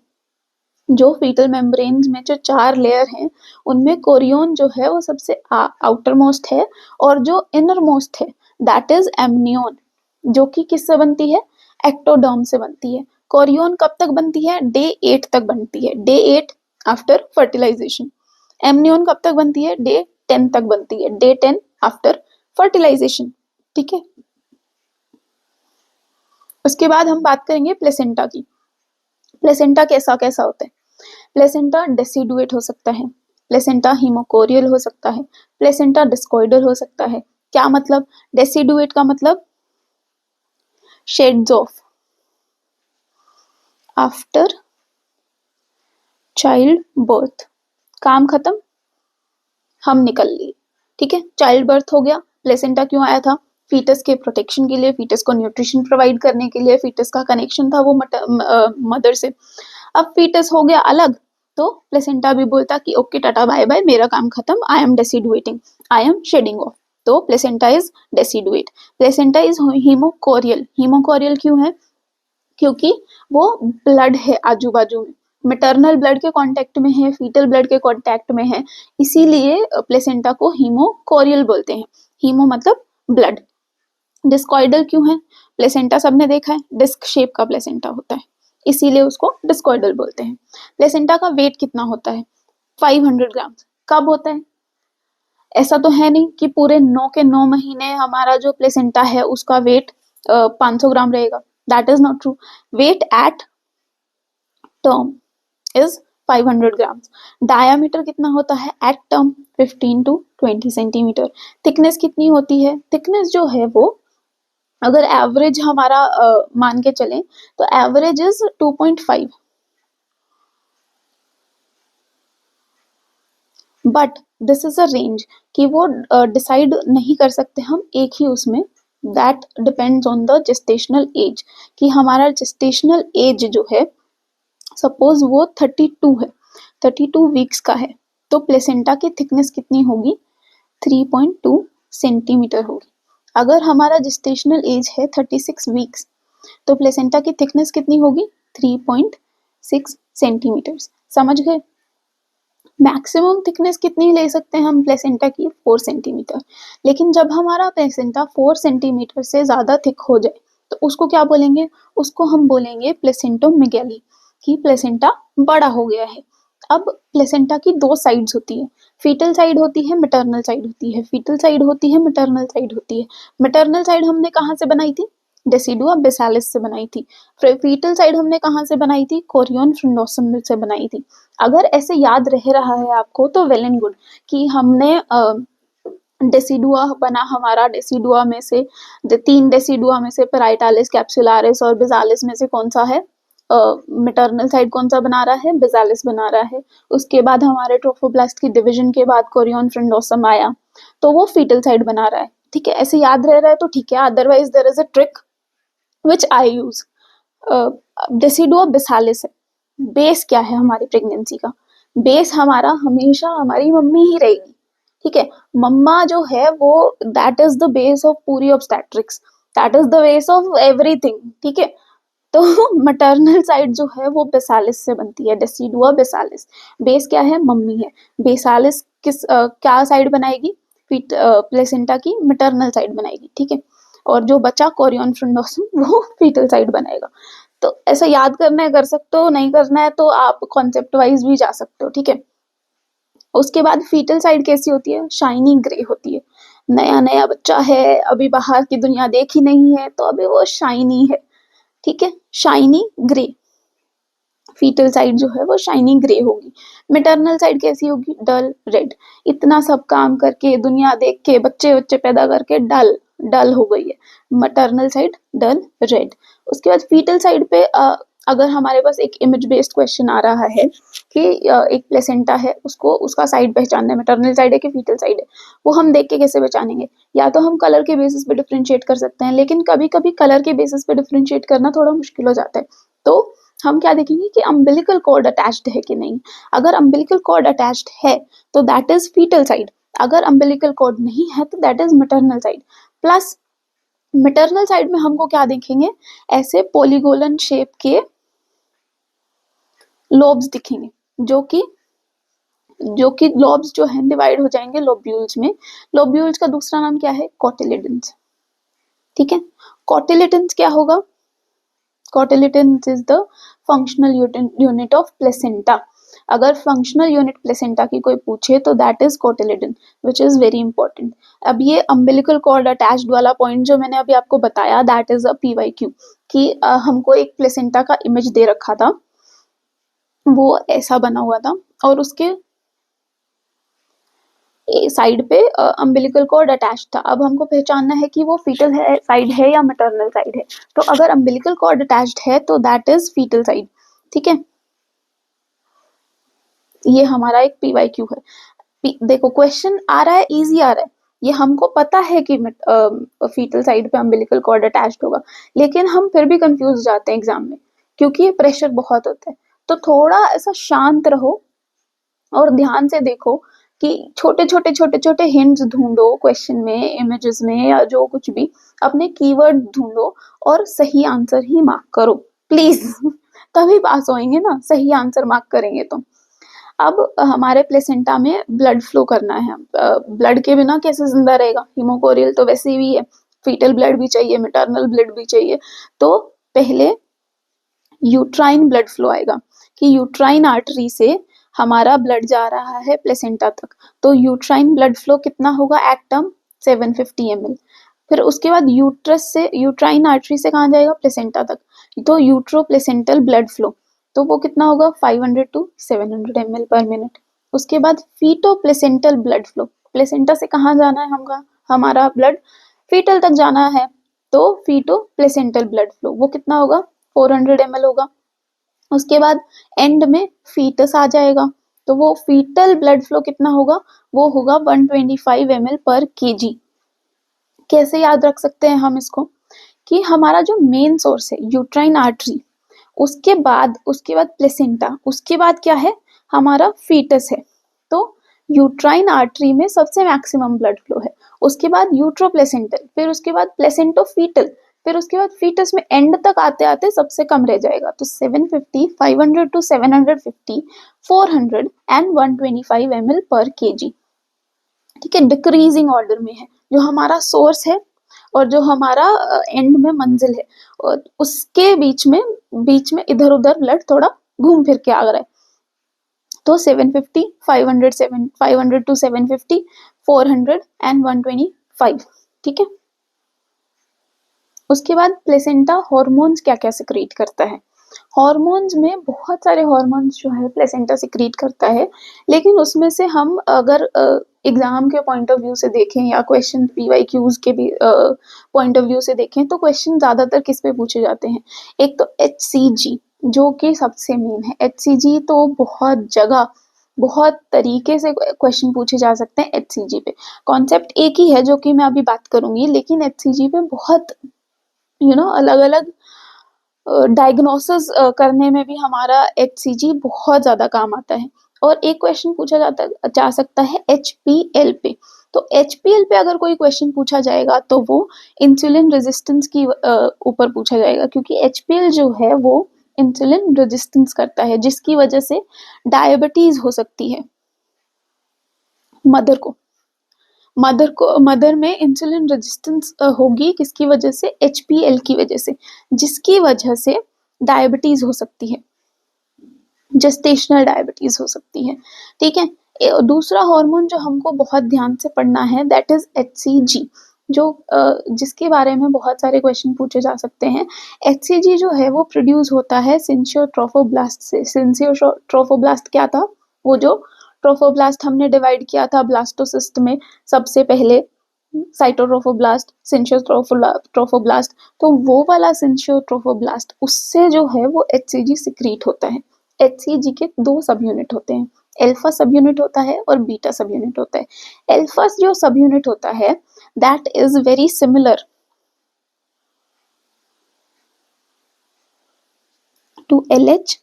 जो फीटल मेम्ब्रेन्स में जो 4 लेयर हैं उनमें कोरियन जो है वो सबसे आउटर मोस्ट है, और जो इनर मोस्ट है दैट इज एमनियन, जो कि किससे बनती है? एक्टोडर्म से बनती है। कोरियन कब तक बनती है? डे 8 तक बनती है, डे 8 आफ्टर फर्टिलाइजेशन। एमनियन कब तक बनती है? डे 10 तक बनती है, डे 10 आफ्टर फर्टिलाइजेशन। ठीक है, उसके बाद हम बात करेंगे प्लेसेंटा की। प्लेसेंटा कैसा कैसा होता है? प्लेसेंटा डेसिडुएट हो सकता है, प्लेसेंटा हीमोकोरियल हो सकता है, प्लेसेंटा डिस्कोइडल हो सकता है। क्या मतलब? डेसिडुएट का मतलब shades of after child birth, काम खत्म, हम निकल लिए। ठीक है, चाइल्ड बर्थ हो गया। प्लेसेंटा क्यों आया था? फीटस के प्रोटेक्शन के लिए, फीटस को न्यूट्रिशन प्रोवाइड करने के लिए, फीटस का कनेक्शन था वो मदर से। अब फीटस हो गया अलग, तो प्लेसेंटा भी बोलता कि ओके टाटा बाय बाय, मेरा काम खत्म, I am deciduating, I am shedding off. तो placenta is deciduate. Placenta is haemochorial. Haemochorial क्यों है? क्योंकि वो ब्लड है आजू बाजू में, मैटरनल ब्लड के कांटेक्ट में है, फीटल ब्लड के कांटेक्ट में है, इसीलिए प्लेसेंटा को हीमोकोरियल बोलते हैं। हीमो मतलब ब्लड। डिस्कॉइडल क्यों है? प्लेसेंटा सबने देखा है, डिस्क शेप का प्लेसेंटा होता है, इसीलिए उसको डिस्कॉइडल बोलते हैं। प्लेसेंटा का वेट कितना होता है? 500 ग्राम। कब होता है? ऐसा तो है नहीं कि पूरे 9 के 9 महीने हमारा जो प्लेसेंटा है उसका वेट 500 ग्राम रहेगा। That is not true. Weight at term is 500 grams. Diameter कितना होता है at term? 15 to 20 centimetre. Thickness कितनी होती है? थिकनेस जो है वो अगर एवरेज हमारा मान के चलें तो average is 2.5, but this is a range कि वो डिसाइड नहीं कर सकते हम एक ही उसमें। That depends on the gestational as, कि हमारा जेस्टेशनल एज जो है सपोज वो 32 है, 32 वीक्स का है, तो प्लेसेंटा की थिकनेस कितनी होगी? 3.2 सेंटीमीटर होगी। अगर हमारा जेस्टेशनल एज है 36 वीक्स, तो प्लेसेंटा की थिकनेस कितनी होगी? 3.6 सेंटीमीटर। समझ गए? मैक्सिमम थिकनेस कितनी ले सकते हैं हम प्लेसेंटा की? 4 सेंटीमीटर। लेकिन जब हमारा प्लेसेंटा 4 सेंटीमीटर से ज्यादा थिक हो जाए तो उसको क्या बोलेंगे? उसको हम बोलेंगे प्लेसेंटोमेगाली, कि प्लेसेंटा बड़ा हो गया है। अब प्लेसेंटा की 2 साइड्स होती है, फीटल साइड होती है, मैटरनल साइड होती है, फीटल साइड होती है, मैटरनल साइड होती है। मैटरनल साइड हमने कहाँ से बनाई थी? डेसिडुआ बेसालिस से बनाई थी। फीटल साइड हमने कहाँ से बनाई थी? कोरियन फ्रंडोसम से बनाई थी। अगर ऐसे याद रह रहा है आपको तो वेल एंड गुड, कि हमने डेसिडुआ बना हमारा, डेसिडुआ में से 3 डेसिडुआ में से पैराइटालिस, कैप्सुलारिस और बेसालिस में से कौन सा है? मैटरनल साइड कौन सा बना रहा है? बेसालिस बना रहा है। उसके बाद हमारे ट्रोफोब्लास्ट की डिवीजन के बाद कोरियन फ्रंडोसम आया, तो वो फीटल साइड बना रहा है। ठीक है, ऐसे याद रह रहा है तो ठीक है, otherwise there is a trick which I use. Decidua basalis है। बेस क्या है हमारी प्रेगनेंसी का? बेस हमारा हमेशा हमारी मम्मी ही रहेगी, ठीक है। मम्मा जो है वो that is the base of पूरी obstetrics, that is the base of everything, ठीक है। तो मैटरनल साइड जो है वो बेसालिस से बनती है, डेसिडुआ बेसालिस। बेस क्या है? मम्मी है। बेसालिस क्या साइड बनाएगी? प्लेसेंटा की मैटरनल साइड बनाएगी, ठीक है। और जो बचा कोरियन फ्रंडोसम वो फीटल साइड बनाएगा। तो ऐसा याद करना है कर सकते हो, नहीं करना है तो आप कॉन्सेप्ट वाइज भी जा सकते हो, ठीक है। उसके बाद फीटल साइड कैसी होती है? शाइनी ग्रे होती है। नया नया बच्चा है, अभी बाहर की दुनिया देखी नहीं है, तो अभी वो शाइनी है, ठीक है, शाइनी ग्रे। फीटल साइड जो है वो शाइनी ग्रे होगी। मैटरनल साइड कैसी होगी? डल रेड। इतना सब काम करके, दुनिया देख के, बच्चे बच्चे पैदा करके डल डल हो गई है। मैटरनल साइड डल रेड। उसके बाद फीटल साइड पे अगर हमारे पास एक इमेज बेस्ड क्वेश्चन आ रहा है कि एक प्लेसेंटा है, उसको उसका साइड पहचानना है, मैटरनल साइड है कि फीटल साइड है, वो हम देख के कैसे पहचानेंगे? या तो हम कलर के बेसिस पे डिफरेंशिएट कर सकते हैं, लेकिन कभी कभी कलर के बेसिस पे डिफरेंशिएट करना थोड़ा मुश्किल हो जाता है। तो हम क्या देखेंगे कि अम्बिलिकल कॉर्ड अटैच्ड है कि नहीं। अगर अम्बिलिकल कॉर्ड अटैच्ड है तो दैट इज फीटल साइड, अगर अम्बिलिकल कॉर्ड नहीं है तो that is maternal side. Plus maternal side में हमको क्या देखेंगे? ऐसे पोलीगोलन शेप के लोब्स दिखेंगे, जो कि लोब्स जो है डिवाइड हो जाएंगे लोब्यूल्स में। लोब्यूल्स का दूसरा नाम क्या है? कोटिलिडन्स, ठीक है। कोटिलिडन्स क्या होगा? Cotyledons is the functional unit of placenta. अगर फंक्शनल यूनिट प्लेसेंटा की कोई पूछे तो that is cotyledon, which is very important. अब ये अम्बिलिकल कॉर्ड अटैच्ड वाला पॉइंट जो मैंने अभी आपको बताया, दैट इज अ PYQ कि हमको एक प्लेसेंटा का इमेज दे रखा था, वो ऐसा बना हुआ था और उसके साइड पे अम्बिलिकल कॉर्ड अटैच था। अब हमको पहचानना है कि वो फीटल है साइड है या मैटरनल साइड है। तो अगर अम्बिलिकल कॉर्ड अटैच्ड है तो दैट इज फीटल साइड, ठीक है। ये हमारा एक PYQ है। देखो क्वेश्चन आ रहा है, इजी आ रहा है, ये हमको पता है कि फीटल साइड पे अम्बिलिकल कॉर्ड अटैच्ड होगा, लेकिन हम फिर भी कंफ्यूज जाते हैं एग्जाम में क्योंकि ये प्रेशर बहुत होता है। तो थोड़ा ऐसा शांत रहो और ध्यान से देखो कि छोटे छोटे हिंट्स ढूंढो क्वेश्चन में, इमेजेस में, या जो कुछ भी, अपने कीवर्ड ढूंढो और सही आंसर ही मार्क करो प्लीज। तभी पास होएंगे ना, सही आंसर मार्क करेंगे तो। अब हमारे प्लेसेंटा में ब्लड फ्लो करना है। ब्लड के बिना कैसे जिंदा रहेगा? हीमोकोरियल तो वैसे भी है, फीटल ब्लड भी चाहिए, मैटरनल ब्लड भी चाहिए। तो पहले यूट्राइन ब्लड फ्लो आएगा कि यूट्राइन आर्टरी से हमारा ब्लड जा रहा है प्लेसेंटा तक। तो यूट्राइन ब्लड फ्लो कितना होगा? At term 750 ml। फिर उसके बाद यूट्रस से, यूट्राइन आर्टरी से कहाँ जाएगा? प्लेसेंटा तक। तो यूट्रो प्लेसेंटल ब्लड फ्लो, तो वो कितना होगा? 500 to 700 ml पर मिनट। उसके बाद feto placental blood flow, placenta से कहाँ जाना है हमारा ब्लड? फीटल तक जाना है, तो फीटो प्लेसेंटल ब्लड फ्लो वो कितना होगा? 400 ml होगा। उसके बाद एंड में फीटस आ जाएगा, तो वो फीटल ब्लड फ्लो कितना होगा? वो होगा 125 ml पर kg। कैसे याद रख सकते हैं हम इसको? कि हमारा जो मेन सोर्स है यूट्राइन आर्टरी, उसके बाद प्लेसेंटा, उसके बाद क्या है? हमारा फीटस है। तो यूट्राइन आर्टरी में सबसे मैक्सिमम ब्लड फ्लो है, उसके बाद यूट्रोप्लेसेंटल, फिर उसके बाद प्लेसेंटो फीटल, फिर उसके बाद फीटस में एंड तक आते आते सबसे कम रह जाएगा। तो 750, 500 to 750, 400 एंड 125 ml पर kg, ठीक है। डिक्रीजिंग ऑर्डर में है जो हमारा सोर्स है और जो हमारा एंड में मंजिल है, और उसके बीच में इधर उधर ब्लड थोड़ा घूम फिर के आ रहा है। तो 750, 500 to 750, 400 एंड 125, ठीक है। उसके बाद प्लेसेंटा हॉर्मोन्स क्या क्या सिक्रीट करता है? हॉर्मोन्स में बहुत सारे हॉर्मोन्स जो है प्लेसेंटा सिक्रीट करता है, लेकिन उसमें से हम अगर एग्जाम के पॉइंट ऑफ व्यू से देखें या क्वेश्चन PYQs के भी पॉइंट ऑफ व्यू से देखें तो क्वेश्चन ज्यादातर किस पे पूछे जाते हैं? एक तो HCG जो कि सबसे मेन है। HCG तो बहुत जगह बहुत तरीके से क्वेश्चन पूछे जा सकते हैं HCG पे। कॉन्सेप्ट एक ही है जो कि मैं अभी बात करूंगी, लेकिन HCG पे बहुत अलग अलग डायग्नोसिस करने में भी हमारा एचसीजी बहुत ज़्यादा काम आता है। और एक क्वेश्चन पूछा जा सकता है एचपीएल पे। तो एचपीएल पे अगर कोई क्वेश्चन पूछा जाएगा तो वो इंसुलिन रेजिस्टेंस की ऊपर पूछा जाएगा, क्योंकि एचपीएल जो है वो इंसुलिन रेजिस्टेंस करता है, जिसकी वजह से डायबिटीज हो सकती है मदर को। मदर में इंसुलिन रेजिस्टेंस होगी, किसकी वजह से? एचपीएल की वजह से, जिसकी वजह से डायबिटीज हो सकती है, जेस्टेशनल डायबिटीज हो सकती है। ठीक है। दूसरा हार्मोन जो हमको बहुत ध्यान से पढ़ना है दैट इज एचसीजी, जो जिसके बारे में बहुत सारे क्वेश्चन पूछे जा सकते हैं। एचसीजी जो है वो प्रोड्यूस होता है सिंसियोट्रोफोब्लास्ट से। सिंसियोट्रोफोब्लास्ट क्या था? वो जो ट्रोफोब्लास्ट हमने डिवाइड किया था ब्लास्टोसिस्ट में, सबसे पहले साइटोट्रोफोब्लास्ट, सिंसियोट्रोफोब्लास्ट, तो वो वाला सिंसियोट्रोफोब्लास्ट, उससे जो है वो एचसीजी सिक्रीट होता है। एचसीजी के दो सब यूनिट होते हैं, एल्फा सब यूनिट होता है और बीटा सब यूनिट होता है। एल्फा जो सब यूनिट होता है that is very similar to LH,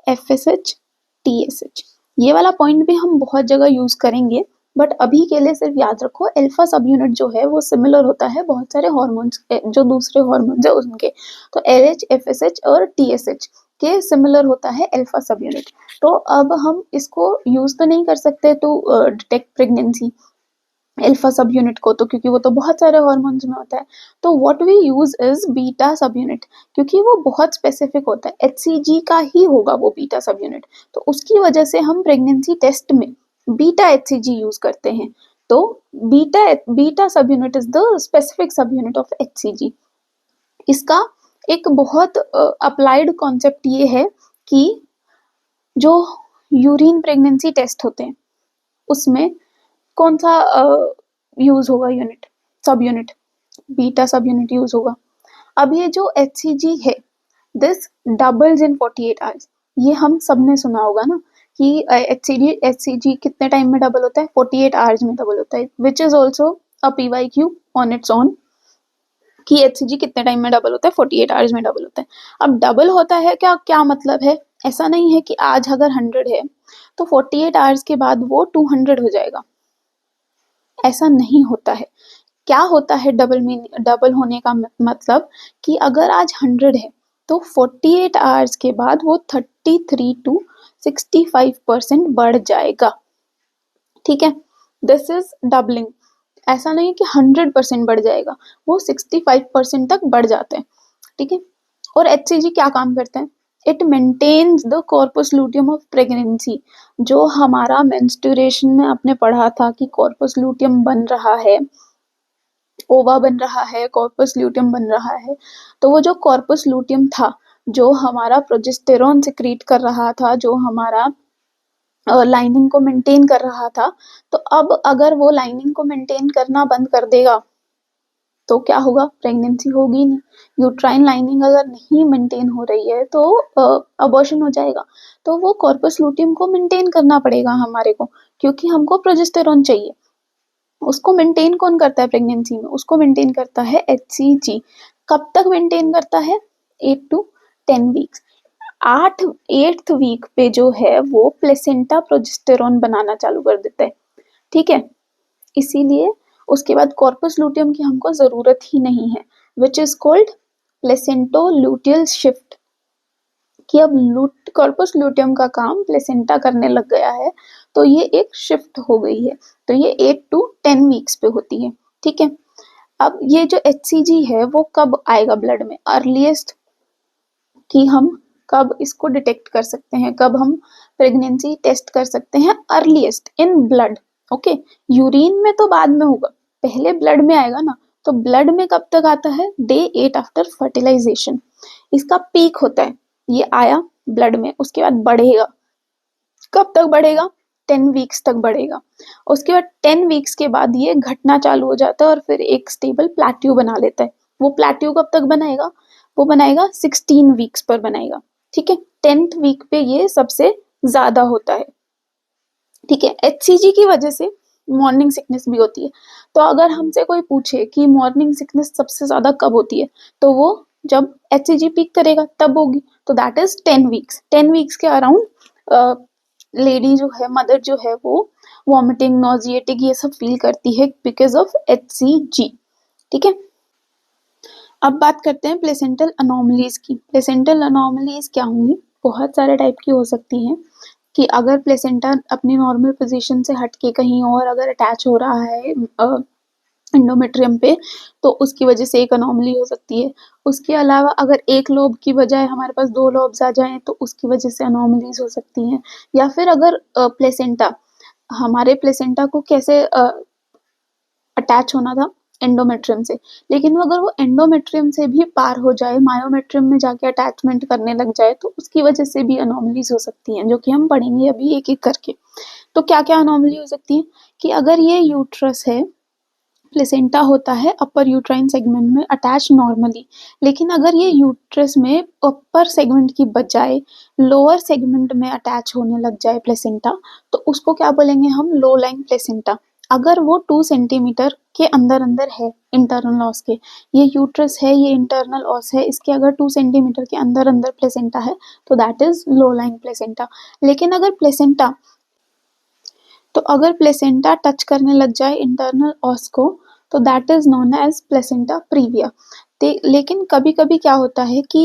FSH, TSH. ये वाला पॉइंट भी हम बहुत जगह यूज करेंगे, बट अभी के लिए सिर्फ याद रखो एल्फा सब यूनिट जो है वो सिमिलर होता है बहुत सारे हॉर्मोन्स, जो दूसरे हॉर्मोन्स है उनके। तो एलएच, एफएसएच और टीएसएच के सिमिलर होता है एल्फा सब यूनिट। तो अब हम इसको यूज तो नहीं कर सकते to detect pregnancy alpha subunit को, तो क्योंकि वो तो बहुत सारे हॉर्मोन्स में होता है। तो what we use is beta subunit, क्योंकि वो बहुत स्पेसिफिक होता है, एचसीजी का ही होगा वो बीटा सब यूनिट। तो उसकी वजह से हम प्रेगनेंसी टेस्ट में बीटा एचसीजी यूज करते हैं। तो बीटा सब यूनिट इज द स्पेसिफिक सब यूनिट ऑफ एचसीजी। इसका एक बहुत अप्लाइड कॉन्सेप्ट ये है कि जो यूरिन प्रेगनेंसी टेस्ट होते हैं उसमें कौन सा यूज होगा यूनिट? सब यूनिट, बीटा सब यूनिट यूज होगा। अब ये जो एचसीजी है दिस डबल्स इन 48 आवर्स, ये हम सबने सुना होगा ना कि एचसीजी कितने टाइम में डबल होता है? 48 आवर्स में डबल होता है, which is also a PYQ on its own कि एचसीजी कितने टाइम में डबल होता है? 48 आवर्स में डबल होता है। अब डबल होता है क्या, क्या मतलब है? ऐसा नहीं है कि आज अगर 100 है तो 48 आवर्स के बाद वो 200 हो जाएगा, ऐसा नहीं होता है। क्या होता है डबल होने का मतलब कि अगर आज 100 है तो 48 आवर्स के बाद वो 33 टू 65% बढ़ जाएगा। ठीक है, दिस इज डबलिंग। ऐसा नहीं कि 100% बढ़ जाएगा, वो 65% तक बढ़ जाते हैं। ठीक है। और एचसीजी क्या काम करता है? It maintains the corpus luteum of pregnancy. जो हमारा मेंस्ट्रुएशन में आपने पढ़ा था कि कॉर्पस लूटियम बन रहा है, ओवा बन रहा है, कॉर्पस ल्यूटियम बन रहा है, तो वो जो कॉर्पस लूटियम था, जो हमारा प्रोजेस्टेरॉन सिक्रीट कर रहा था, जो हमारा लाइनिंग को मेंटेन कर रहा था, तो अब अगर वो लाइनिंग को मेंटेन करना बंद कर देगा तो क्या होगा? प्रेगनेंसी होगी नहीं। यूट्राइन लाइनिंग अगर नहीं मेंटेन हो रही है तो अबॉर्शन हो जाएगा। तो वो कॉर्पस लूटियम को मेंटेन करना पड़ेगा हमारे को, क्योंकि हमको प्रोजेस्टेरॉन चाहिए। उसको मेंटेन कौन करता है प्रेगनेंसी में? उसको मेंटेन करता है एचसीजी। कब तक मेंटेन करता है? 8 टू 10 वीक्स। 8th वीक पे जो है वो प्लेसेंटा प्रोजेस्टेरॉन बनाना चालू कर देता है। ठीक है, इसीलिए उसके बाद कॉर्पस लूटियम की हमको जरूरत ही नहीं है, which is called placento luteal shift, कि अब कॉर्पस लूटियम का काम प्लेसेंटा करने लग गया है, तो ये एक शिफ्ट हो गई है। तो ये 8 टू 10 वीक्स पे होती है। ठीक है। अब ये जो एचसीजी है वो कब आएगा ब्लड में? अर्लीस्ट कि हम कब इसको डिटेक्ट कर सकते हैं, कब हम प्रेगनेंसी टेस्ट कर सकते हैं? Earliest in blood. Okay, urine में तो बाद में होगा, पहले ब्लड में आएगा ना। तो ब्लड में कब तक आता है? डे 8 आफ्टर फर्टिलाइजेशन इसका पीक होता है। ये आया ब्लड में, उसके बाद बढ़ेगा। कब तक बढ़ेगा? 10 वीक्स तक बढ़ेगा। उसके बाद 10 वीक्स के बाद ये घटना चालू हो जाता है और फिर एक स्टेबल प्लेट्यू बना लेता है। वो प्लेट्यू कब तक बनाएगा? वो बनाएगा 16 वीक्स पर बनाएगा। ठीक है, 10th वीक पे ये सबसे ज्यादा होता है। ठीक है, एचसीजी की वजह से मॉर्निंग सिकनेस भी होती है। तो अगर हमसे कोई पूछे कि मॉर्निंग सिकनेस सबसे ज्यादा कब होती है, तो वो जब HCG पीक करेगा तब होगी, तो दैट इज 10 वीक्स। 10 वीक्स के अराउंड लेडी जो है, मदर जो है, वो वॉमिटिंग, नॉजिएटिक ये सब फील करती है बिकॉज ऑफ HCG। ठीक है, अब बात करते हैं प्लेसेंटल अनोमलीज की। प्लेसेंटल अनोमलीज क्या होंगी? बहुत सारे टाइप की हो सकती हैं कि अगर प्लेसेंटा अपनी नॉर्मल पोजीशन से हटके कहीं और अगर अटैच हो रहा है एंडोमेट्रियम पे, तो उसकी वजह से एक अनोमली हो सकती है। उसके अलावा अगर एक लोब की बजाय हमारे पास 2 लोब्स आ जाएं तो उसकी वजह से अनोमलीज हो सकती हैं। या फिर अगर प्लेसेंटा, हमारे प्लेसेंटा को कैसे अटैच होना था एंडोमेट्रियम से, लेकिन वो अगर वो एंडोमेट्रियम से भी पार हो जाए, मायोमेट्रियम में जाके अटैचमेंट करने लग जाए, तो उसकी वजह से भी अनोमलीज हो सकती हैं, जो कि हम पढ़ेंगे अभी एक एक करके। तो क्या क्या अनोमली हो सकती है कि अगर ये यूट्रस है, प्लेसेंटा होता है अपर यूट्राइन सेगमेंट में अटैच नॉर्मली, लेकिन अगर ये यूट्रस में अपर सेगमेंट की बजाय लोअर सेगमेंट में अटैच होने लग जाए प्लेसेंटा, तो उसको क्या बोलेंगे हम? Low lying placenta. अगर वो 2 सेंटीमीटर के अंदर अंदर है इंटरनल ऑस के, ये यूट्रस है, ये इंटरनल ऑस है, इसके अगर 2 सेंटीमीटर के अंदर अंदर प्लेसेंटा है, तो that is low lying placenta. लेकिन अगर प्लेसेंटा, तो अगर प्लेसेंटा टच करने लग जाए इंटरनल ऑस को, तो that is known as placenta previa. लेकिन कभी कभी क्या होता है कि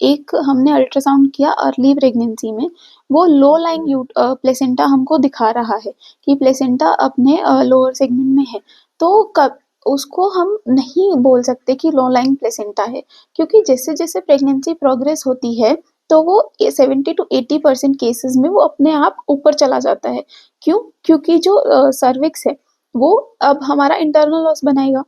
एक हमने अल्ट्रासाउंड किया अर्ली प्रेगनेंसी में, वो लो लाइंग प्लेसेंटा हमको दिखा रहा है कि प्लेसेंटा अपने लोअर सेगमेंट में है, तो कब उसको हम नहीं बोल सकते कि लो लाइंग प्लेसेंटा है, क्योंकि जैसे जैसे प्रेगनेंसी प्रोग्रेस होती है तो वो 70 to 80% केसेस में वो अपने आप ऊपर चला जाता है। क्यों? क्योंकि जो सर्विक्स है वो अब हमारा इंटरनल ऑस बनाएगा,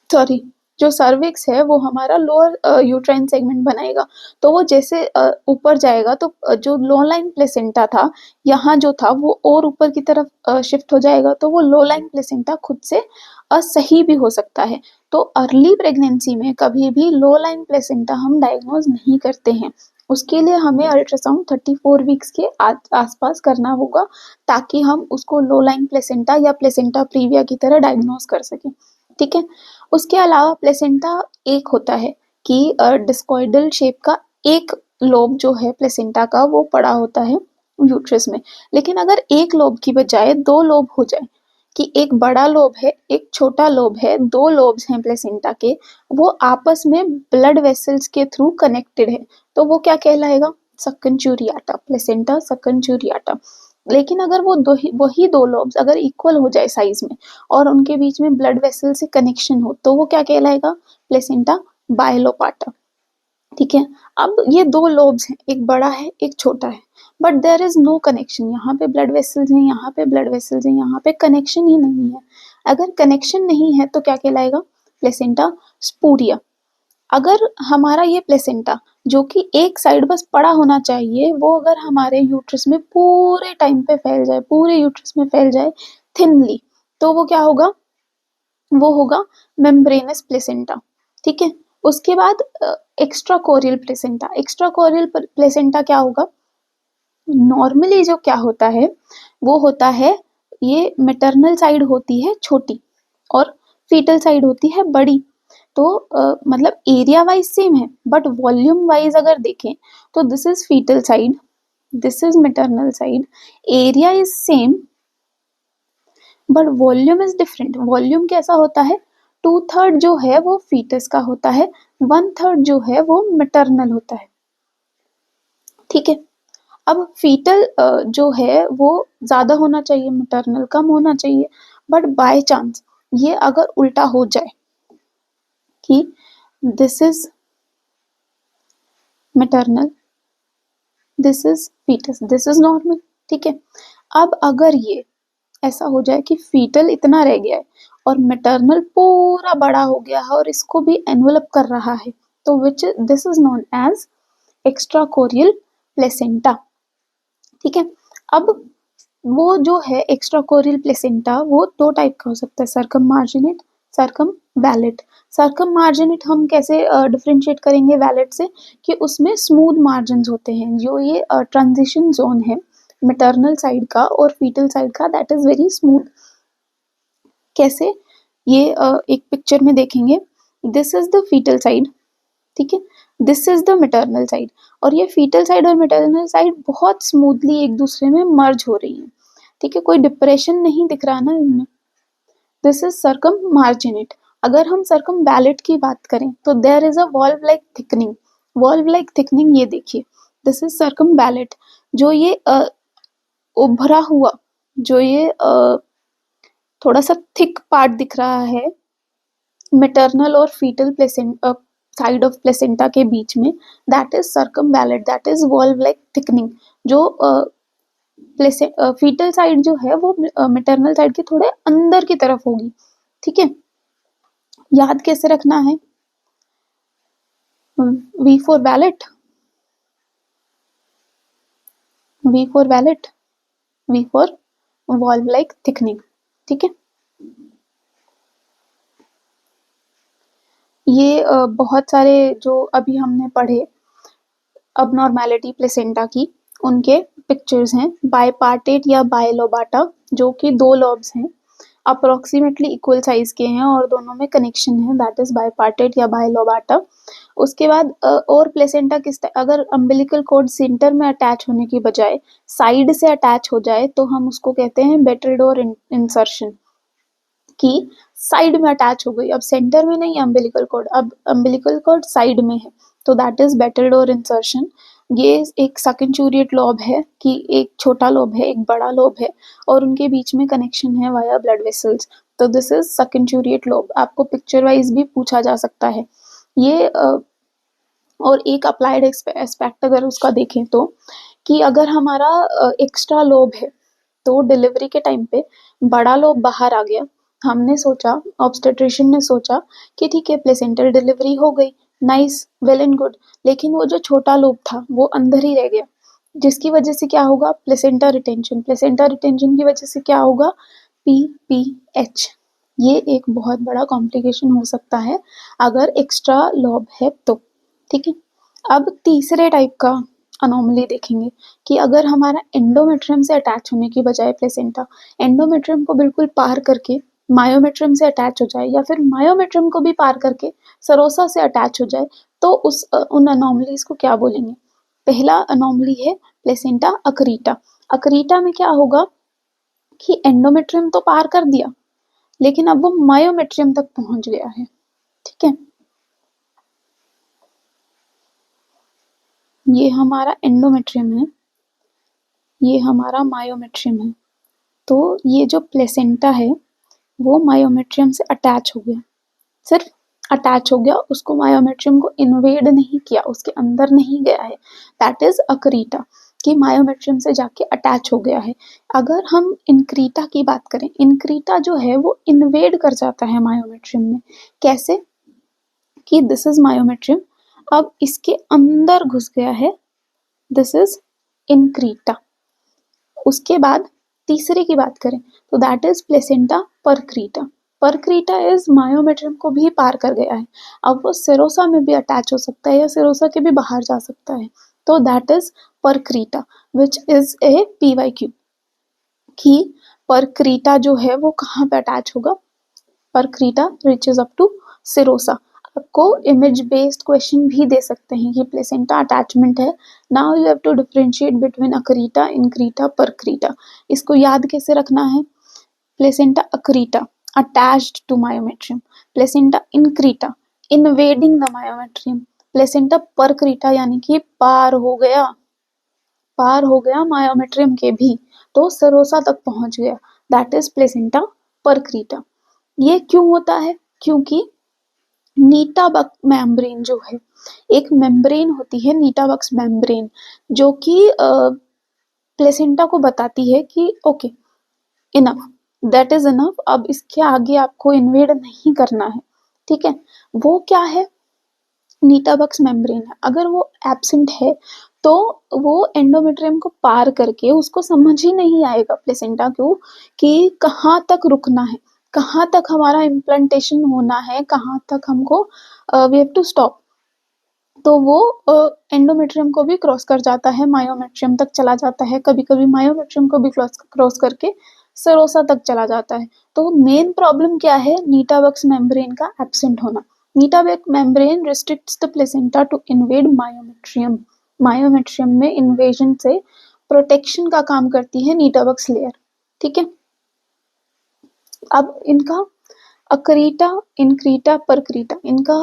सॉरी, जो सर्विक्स है वो हमारा लोअर यूट्राइन सेगमेंट बनाएगा। तो वो जैसे ऊपर जाएगा तो जो लो लाइन प्लेसेंटा था यहाँ जो था वो और ऊपर की तरफ शिफ्ट हो जाएगा, तो वो लो लाइन प्लेसेंटा खुद से असही भी हो सकता है। तो अर्ली प्रेगनेंसी में कभी भी लो लाइन प्लेसेंटा हम डायग्नोज नहीं करते हैं। उसके लिए हमें अल्ट्रासाउंड 34 वीक्स के आसपास करना होगा, ताकि हम उसको लो लाइन प्लेसेंटा या प्लेसेंटा प्रीविया की तरह डायग्नोज कर सकें। ठीक है, उसके अलावा प्लेसेंटा एक होता है कि डिस्कॉइडल शेप का एक लोब जो है प्लेसेंटा का वो पड़ा होता है यूट्रस में। लेकिन अगर एक लोब की बजाय 2 लोब हो जाए, कि एक बड़ा लोब है, एक छोटा लोब है, 2 लोब्स हैं प्लेसेंटा के, वो आपस में ब्लड वेसल्स के थ्रू कनेक्टेड है, तो वो क्या कहलाएगा? सक्कन-चूरियाटा, प्लेसेंटा सक्कन-चूरियाटा। लेकिन अगर वो वही 2 लोब्स अगर इक्वल हो जाए साइज में और उनके बीच में ब्लड वेसल से कनेक्शन हो, तो वो क्या कहलाएगा? प्लेसेंटा बाइलोपाटा। ठीक है, अब ये 2 लोब्स हैं, एक बड़ा है एक छोटा है, but there is no connection. यहाँ पे ब्लड वेसल्स हैं, यहाँ पे ब्लड वेसल्स हैं, यहाँ पे कनेक्शन ही नहीं है। अगर कनेक्शन नहीं है तो क्या कहलाएगा? प्लेसेंटा स्पूरिया। अगर हमारा ये प्लेसेंटा जो कि एक साइड बस पड़ा होना चाहिए, वो अगर हमारे यूट्रस में पूरे टाइम पे फैल जाए, पूरे यूट्रस में फैल जाए थिनली, तो वो क्या होगा? वो होगा मेम्ब्रेनस प्लेसेंटा। ठीक है, उसके बाद extra chorial placenta. Extra chorial placenta क्या होगा? नॉर्मली जो क्या होता है वो होता है, ये मैटरनल साइड होती है छोटी और फीटल साइड होती है बड़ी। तो मतलब एरिया वाइज सेम है, बट वॉल्यूम वाइज अगर देखें तो this is fetal side, this is maternal side, area is same but volume is different. Volume कैसा होता है? 2/3 जो है वो फीटस का होता है, 1/3 जो है वो मैटरनल होता है। ठीक है, अब फीटल जो है वो ज्यादा होना चाहिए, मैटरनल कम होना चाहिए, बट बाय चांस ये अगर उल्टा हो जाए कि this is maternal, this is fetus, this is normal. ठीक है, अब अगर ये ऐसा हो जाए कि फीटल इतना रह गया है और मैटरनल पूरा बड़ा हो गया है और इसको भी एनवलप कर रहा है, तो which this is known as extrachorial placenta. ठीक है, अब वो जो है एक्स्ट्रा कोरियल प्लेसेंटा वो 2 टाइप का हो सकता है, circum marginate, circum wallet. Circum marginate हम कैसे डिफरेंशिएट करेंगे वैलेट से? कि उसमें स्मूथ मार्जिन होते हैं, जो ये ट्रांजिशन जोन है मैटरनल साइड का और फीटल साइड का, दैट इज वेरी स्मूथ। कैसे? ये एक पिक्चर में देखेंगे this is the fetal side, ठीक है, this is the maternal side, और ये फीटल साइड और मैटरनल साइड बहुत स्मूथली एक दूसरे में मर्ज हो रही है, ठीक है, कोई डिप्रेशन नहीं दिख रहा ना इनमें। This is circum marginate. अगर हम सर्कम वैलेट की बात करें तो there is a wall like thickening, wall like thickening ये देखिए, दिस इज सर्कम वैलेट, जो ये उभरा हुआ, जो ये थोड़ा सा थिक पार्ट दिख रहा है मैटरनल और fetal placenta side of placenta के बीच में, that is circumvallate, that is valve like thickening. जो फीटल साइड जो है वो मैटरनल साइड के थोड़े अंदर की तरफ होगी, ठीक है। याद कैसे रखना है, V for wallet, V for wallet, V for valve like thickening, ठीक है। ये बहुत सारे जो अभी हमने पढ़े अबनॉर्मैलिटी प्लेसेंटा की, उनके पिक्चर्स हैं। बाइपार्टेट या बाइलोबाटा, जो कि 2 लॉब्स हैं, अप्रोक्सीमेटली इक्वल साइज के हैं और दोनों में कनेक्शन है, दैट इज बाइपार्टेट या बाइलोबाटा। उसके बाद और प्लेसेंटा किस अगर अम्बिलिकल कॉर्ड सेंटर में अटैच होने की बजाय साइड से अटैच हो जाए तो हम उसको कहते हैं बेटरडोर इंसर्शन, की साइड में अटैच हो गई, अब सेंटर में नहीं है अम्बिलिकल कॉर्ड, अब अम्बिलिकल कॉर्ड साइड में है, तो दैट इज बेटरडोर इंसर्शन। ये एक सेकंचूरिएट लोब है कि एक छोटा लोब है एक बड़ा लोब है और उनके बीच में कनेक्शन है वाया ब्लड वेसल्स, तो दिस इज सेकंचूरिएट लोब। आपको पिक्चर वाइज भी पूछा जा सकता है ये। और एक अप्लाइड एस्पेक्ट अगर उसका देखें तो, कि अगर हमारा एक्स्ट्रा लोब है तो डिलीवरी के टाइम पे बड़ा लोब बाहर आ गया, हमने सोचा, ऑब्स्टेट्रिशियन ने सोचा कि ठीक है प्लेसेंटल डिलीवरी हो गई, नाइस, वेल एंड गुड, लेकिन वो जो छोटा लोब था वो अंदर ही रह गया, जिसकी वजह से क्या होगा, प्लेसेंटा रिटेंशन, प्लेसेंटा रिटेंशन की वजह से क्या होगा, PPH। ये एक बहुत बड़ा कॉम्प्लिकेशन हो सकता है अगर एक्स्ट्रा लोब है तो, ठीक है। अब तीसरे टाइप का अनोमली देखेंगे कि अगर हमारा एंडोमेट्रियम से अटैच होने की बजाय प्लेसेंटा एंडोमेट्रियम को बिल्कुल पार करके मायोमेट्रियम से अटैच हो जाए, या फिर मायोमेट्रियम को भी पार करके सरोसा से अटैच हो जाए, तो उन अनोमलीज को क्या बोलेंगे। पहला अनोमली है प्लेसेंटा अकरीटा। अकरीटा में क्या होगा कि एंडोमेट्रियम तो पार कर दिया लेकिन अब वो मायोमेट्रियम तक पहुंच गया है, ठीक है। ये हमारा एंडोमेट्रियम है, ये हमारा मायोमेट्रियम है, तो ये जो प्लेसेंटा है वो मायोमेट्रियम से अटैच हो गया, सिर्फ अटैच हो गया, उसको मायोमेट्रियम को इन्वेड नहीं किया, उसके अंदर नहीं गया है, दैट इज अकरीटा, कि मायोमेट्रियम से जाके अटैच हो गया है। अगर हम इनक्रीटा की बात करें, इनक्रीटा जो है वो इन्वेड कर जाता है मायोमेट्रियम में, कैसे कि दिस इज मायोमेट्रियम, अब इसके अंदर घुस गया है, दिस इज इनक्रीटा। उसके बाद तीसरे की बात करें तो that is placenta percreta. Percreta is myometrium को भी पार कर गया है, अब वो सेरोसा में भी अटैच हो सकता है या सेरोसा के भी बाहर जा सकता है, तो that is percreta which is a PYQ, कि परक्रीटा जो है वो कहाँ पे अटैच होगा, percreta reaches up to serosa. आपको इमेज बेस्ड क्वेश्चन भी दे सकते हैं कि प्लेसेंटा अटैचमेंट है, now you have to differentiate between accreta, increta, percreta. इसको याद कैसे रखना है, placenta accreta attached to myometrium, placenta increta invading the myometrium, placenta percreta यानी कि पार हो गया, पार हो गया मायोमेट्रियम के भी, तो सरोसा तक पहुंच गया, दैट इज प्लेसेंटा परक्रीटा। ये क्यों होता है, क्योंकि नीटा बक्स मेम्ब्रेन जो है, एक मेम्ब्रेन होती है नीटा बक्स मेम्ब्रेन, जो कि प्लेसेंटा को बताती है कि okay enough, that is enough, अब इसके आगे आपको इन्वेड नहीं करना है, ठीक है। वो क्या है, नीटा बक्स मेम्ब्रेन है, अगर वो एब्सेंट है तो वो एंडोमेट्रियम को पार करके उसको समझ ही नहीं आएगा प्लेसेंटा को कि कहाँ तक रुकना है, कहाँ तक हमारा इम्प्लांटेशन होना है, कहाँ तक हमको वी हैव टू स्टॉप, तो वो एंडोमेट्रियम को भी क्रॉस कर जाता है, मायोमेट्रियम तक चला जाता है, कभी कभी मायोमेट्रियम को भी क्रॉस करके सेरोसा तक चला जाता है। तो मेन प्रॉब्लम क्या है, नीटा बक्स मेम्ब्रेन का एब्सेंट होना, Nitabuch membrane restricts the placenta to invade myometrium. Myometrium में इन्वेजन से प्रोटेक्शन का काम करती है नीटाबक्स लेयर, ठीक है। अब इनका अक्रीटा, इनक्रीटा, परक्रीटा, इनका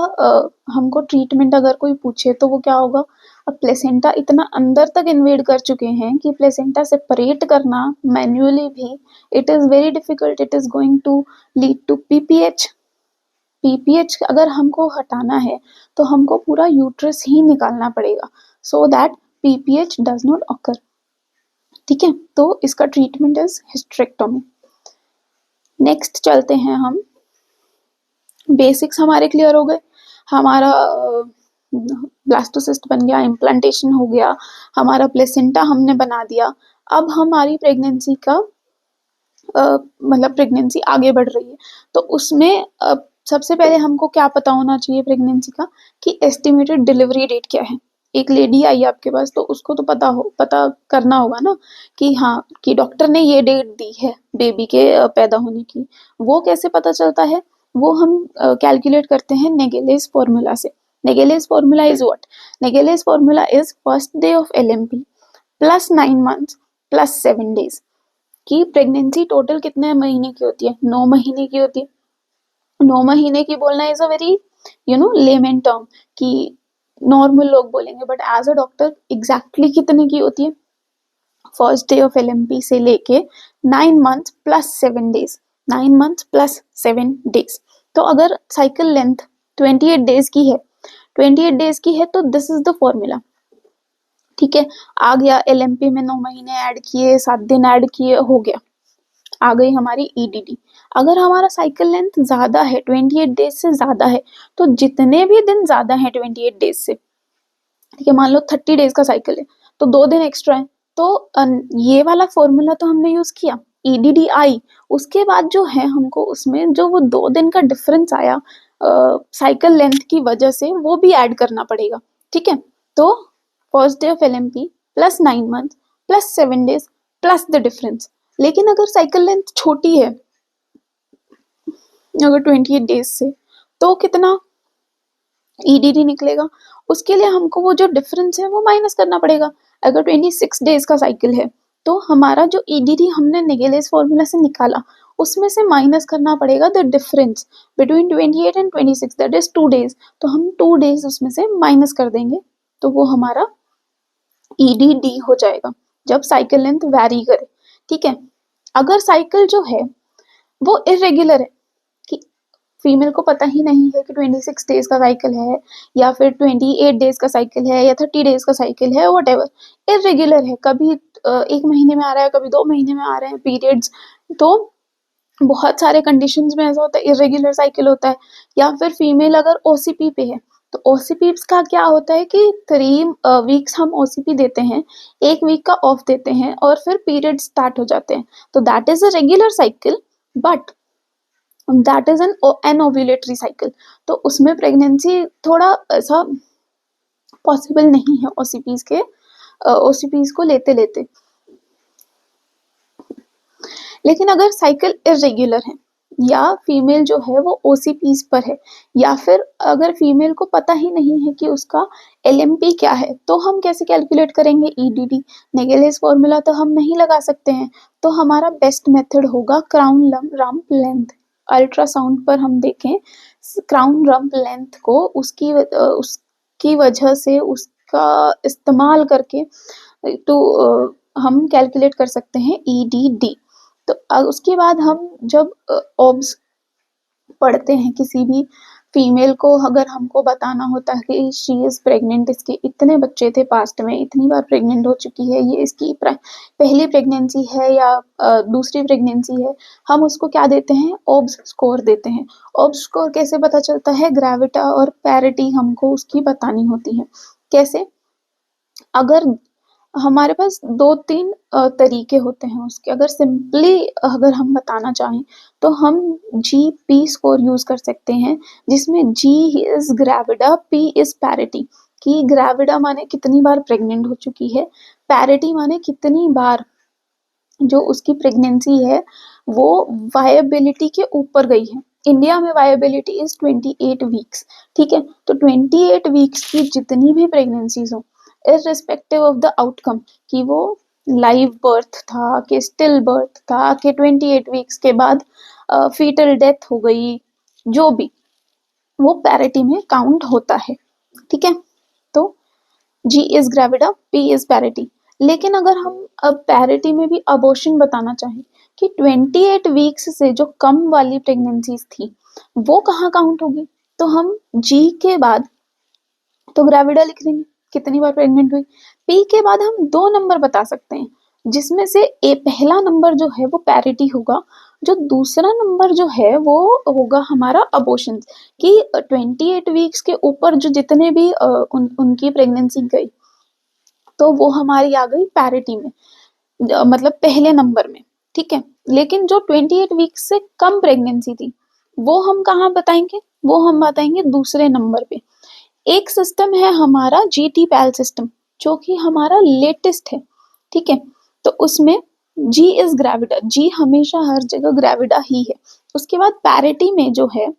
हमको ट्रीटमेंट अगर कोई पूछे तो वो क्या होगा। अब प्लेसेंटा इतना अंदर तक इन्वेड कर चुके हैं कि प्लेसेंटा सेपरेट करना मैन्युअली भी it is very difficult, it is going to lead to PPH. PPH अगर हमको हटाना है तो हमको पूरा यूट्रस ही निकालना पड़ेगा, so that PPH does not occur, ठीक है। तो इसका ट्रीटमेंट इज हिस्टेरेक्टोमी। नेक्स्ट चलते हैं हम, बेसिक्स हमारे क्लियर हो गए, हमारा ब्लास्टोसिस्ट बन गया, इम्प्लांटेशन हो गया, हमारा प्लेसेंटा हमने बना दिया। अब हमारी प्रेगनेंसी का मतलब प्रेगनेंसी आगे बढ़ रही है, तो उसमें सबसे पहले हमको क्या पता होना चाहिए प्रेगनेंसी का, कि एस्टिमेटेड डिलीवरी डेट क्या है। एक लेडी आई आपके पास तो उसको तो पता करना होगा ना कि हाँ, कि डॉक्टर ने ये डेट दी है बेबी के पैदा होने की। वो कैसे पता चलता है, वो हम कैलकुलेट करते हैं नेगेलेस फॉर्मूला से। Naegele's formula is what, Naegele's formula is first day of LMP plus 9 months plus 7 days. कि प्रेगनेंसी टोटल कितने महीने की होती है, 9 महीने की होती है। 9 महीने की बोलना is a very layman term, कि नॉर्मल लोग बोलेंगे, but as a doctor exactly कितने की होती है, फर्स्ट डे ऑफ एलएमपी से लेके 9 month plus 7 days, 9 month plus 7 days. तो अगर साइकिल लेंथ 28 डेज की है, 28 डेज की है, तो दिस इज द फॉर्मूला, ठीक है। आ गया एलएमपी में 9 महीने ऐड किए, 7 दिन ऐड किए, हो गया, आ गई हमारी ईडीडी। अगर हमारा साइकिल लेंथ ज्यादा है, 28 डेज से ज्यादा है, तो जितने भी दिन ज्यादा है 28 डेज से, ठीक है, मान लो 30 डेज का साइकिल है तो 2 दिन एक्स्ट्रा है, तो ये वाला फॉर्मूला तो हमने यूज किया, ईडीडी आई। उसके बाद जो है हमको उसमें जो वो 2 दिन का डिफरेंस आया साइकिल लेंथ की वजह से, वो भी ऐड करना पड़ेगा, ठीक है। तो first day of LMP plus 9 month plus 7 days plus the difference. लेकिन अगर साइकिल लेंथ छोटी है, अगर 28 डेज से, तो कितना ईडीडी निकलेगा, उसके लिए हमको वो जो डिफरेंस है वो माइनस करना पड़ेगा। अगर 26 डेज का साइकिल है तो हमारा जो ईडीडी हमने नेगेलेस फॉर्मूला से निकाला, उसमें से माइनस करना पड़ेगा the difference between 28 and 26, that is 2 days. तो हम 2 डेज उसमें से माइनस कर देंगे, तो वो हमारा ईडीडी हो जाएगा जब साइकिल लेंथ वैरी करे, ठीक है। अगर साइकिल जो है वो इरेगुलर है, कि फीमेल को पता ही नहीं है कि 26 डेज का साइकिल है या फिर 28 डेज का साइकिल है या 30 डेज का साइकिल है, वट एवर, इरेगुलर है, कभी 1 महीने में आ रहा है, कभी 2 महीने में आ रहे हैं पीरियड्स, तो बहुत सारे कंडीशंस में ऐसा होता है, इरेगुलर साइकिल होता है। या फिर फीमेल अगर ओसीपी पे है, तो ओसीपी का क्या होता है कि 3 वीक्स हम ओसीपी देते हैं, 1 वीक का ऑफ देते हैं और फिर पीरियड स्टार्ट हो जाते हैं, तो that is a regular cycle, but that is an ovulatory cycle. तो उसमें प्रेगनेंसी थोड़ा ऐसा पॉसिबल नहीं है ओसीपीज को लेते लेते। लेकिन अगर साइकिल इरेगुलर है या फीमेल जो है वो ओसीपीज पर है, या फिर अगर फीमेल को पता ही नहीं है कि उसका एलएमपी क्या है, तो हम कैसे कैलकुलेट करेंगे ईडीडी, नेगेलेस फॉर्मूला तो हम नहीं लगा सकते हैं। तो हमारा बेस्ट मेथड होगा क्राउन रंप लेंथ। अल्ट्रासाउंड पर हम देखें क्राउन रंप लेंथ को, उसकी वजह से उसका इस्तेमाल करके तो हम कैलकुलेट कर सकते हैं ईडीडी। तो उसके बाद हम जब ऑब्स पढ़ते हैं किसी भी फीमेल को, अगर हमको बताना होता है कि शी इज प्रेग्नेंट, इसके इतने बच्चे थे पास्ट में, इतनी बार प्रेग्नेंट हो चुकी है, ये इसकी पहली प्रेगनेंसी है या दूसरी प्रेगनेंसी है, हम उसको क्या देते हैं, ऑब्स स्कोर देते हैं। ऑब्स स्कोर कैसे पता चलता है, ग्रेविटा और पैरिटी हमको उसकी बतानी होती है। कैसे, अगर हमारे पास 2-3 तरीके होते हैं उसके, अगर सिंपली अगर हम बताना चाहें तो हम जीपी स्कोर यूज कर सकते हैं, जिसमें G is gravida, P is parity. कि ग्रेविडा माने कितनी बार प्रेग्नेंट हो चुकी है, पैरिटी माने कितनी बार जो उसकी प्रेगनेंसी है वो वायबिलिटी के ऊपर गई है, इंडिया में वायबिलिटी इज 28 वीक्स, ठीक है। तो 28 वीक्स की जितनी भी प्रेगनेंसीज हो, इररिस्पेक्टिव ऑफ द आउटकम, कि वो लाइव बर्थ था कि स्टिल बर्थ था कि 28 वीक्स के बाद फीटल डेथ हो गई, जो भी, वो पैरिटी में काउंट होता है, ठीक है। तो G is gravida, P is parity. लेकिन अगर हम अब पैरिटी में भी अबॉर्शन बताना चाहें कि 28 वीक्स से जो कम वाली प्रेगनेंसीज थी वो कहाँ काउंट होगी, तो हम G के बाद तो ग्रेविडा लिख देंगे, कितनी बार प्रेग्नेंट हुई। P के बाद हम दो नंबर बता सकते हैं, जिसमें से पहला नंबर जो है वो पैरिटी होगा, जो दूसरा नंबर जो है वो होगा हमारा अबॉर्शन, कि 28 वीक्स के ऊपर जो जितने भी उनकी प्रेगनेंसी गई तो वो हमारी आ गई पैरिटी में, मतलब पहले नंबर में, ठीक है। लेकिन जो 28 वीक्स से कम प्रेगनेंसी थी वो हम कहाँ बताएंगे, वो हम बताएंगे दूसरे नंबर पे। एक सिस्टम है हमारा जीटी पैल सिस्टम, जो कि हमारा लेटेस्ट है, ठीक है। तो उसमें जी इज ग्रेविडा, जी हमेशा हर जगह ग्रेविडा ही है। उसके बाद पैरिटी में जो है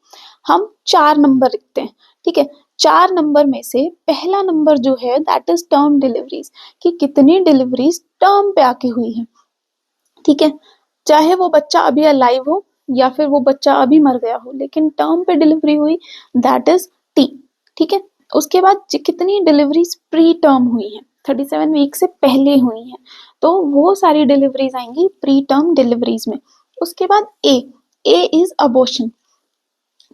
हम 4 नंबर लिखते हैं, ठीक है। 4 नंबर में से पहला नंबर जो है दैट इज टर्म डिलीवरीज, कि कितनी डिलीवरीज टर्म पे आके हुई है, ठीक है। चाहे वो बच्चा अभी अलाइव हो या फिर वो बच्चा अभी मर गया हो, लेकिन टर्म पे डिलीवरी हुई, दैट इज टी, ठीक है। उसके बाद कितनी डिलीवरीज प्री टर्म हुई है, 37 वीक से पहले हुई हैं, तो वो सारी डिलीवरीज आएंगी प्री टर्म डिलीवरीज में। उसके बाद ए इज अबॉर्शन,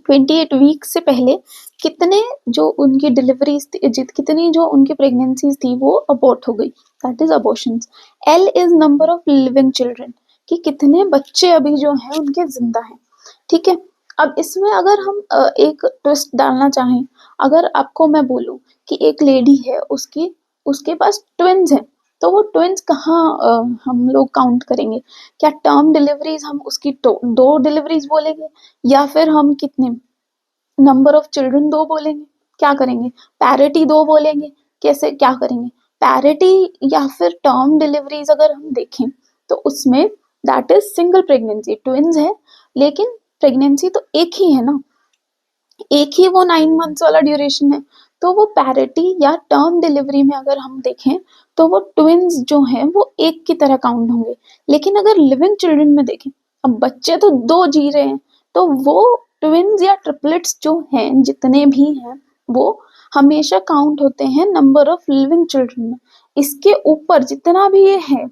28 वीक से पहले कितने जो उनकी डिलीवरीज कितनी जो उनकी प्रेगनेंसीज थी वो अबॉर्ट हो गई, that is abortion. L is number of living children, कि कितने बच्चे अभी जो हैं उनके जिंदा हैं, ठीक है। अब इसमें अगर हम एक ट्विस्ट डालना चाहें, अगर आपको मैं बोलूं कि एक लेडी है, उसके पास ट्विन्स हैं, तो वो ट्विन्स कहाँ हम लोग काउंट करेंगे, क्या टर्म डिलीवरीज हम उसकी दो डिलीवरीज बोलेंगे, या फिर हम कितने नंबर ऑफ चिल्ड्रन दो बोलेंगे, क्या करेंगे, पैरिटी दो बोलेंगे, कैसे क्या करेंगे। पैरिटी या फिर टर्म डिलीवरीज अगर हम देखें तो उसमें that is single pregnancy, twins है लेकिन प्रेगनेंसी तो एक ही है ना, एक ही वो 9 मंथ्स वाला ड्यूरेशन है। तो वो पैरिटी या टर्म डिलीवरी में अगर हम देखें तो वो ट्विन्स जो हैं वो एक की तरह काउंट होंगे। लेकिन अगर लिविंग चिल्ड्रन में देखें, अब बच्चे तो दो जी रहे हैं, तो वो ट्विन्स या ट्रिपलेट्स जो हैं जितने भी हैं वो हमेशा काउंट होते हैं नंबर ऑफ लिविंग चिल्ड्रन में। इसके ऊपर जितना भी ये है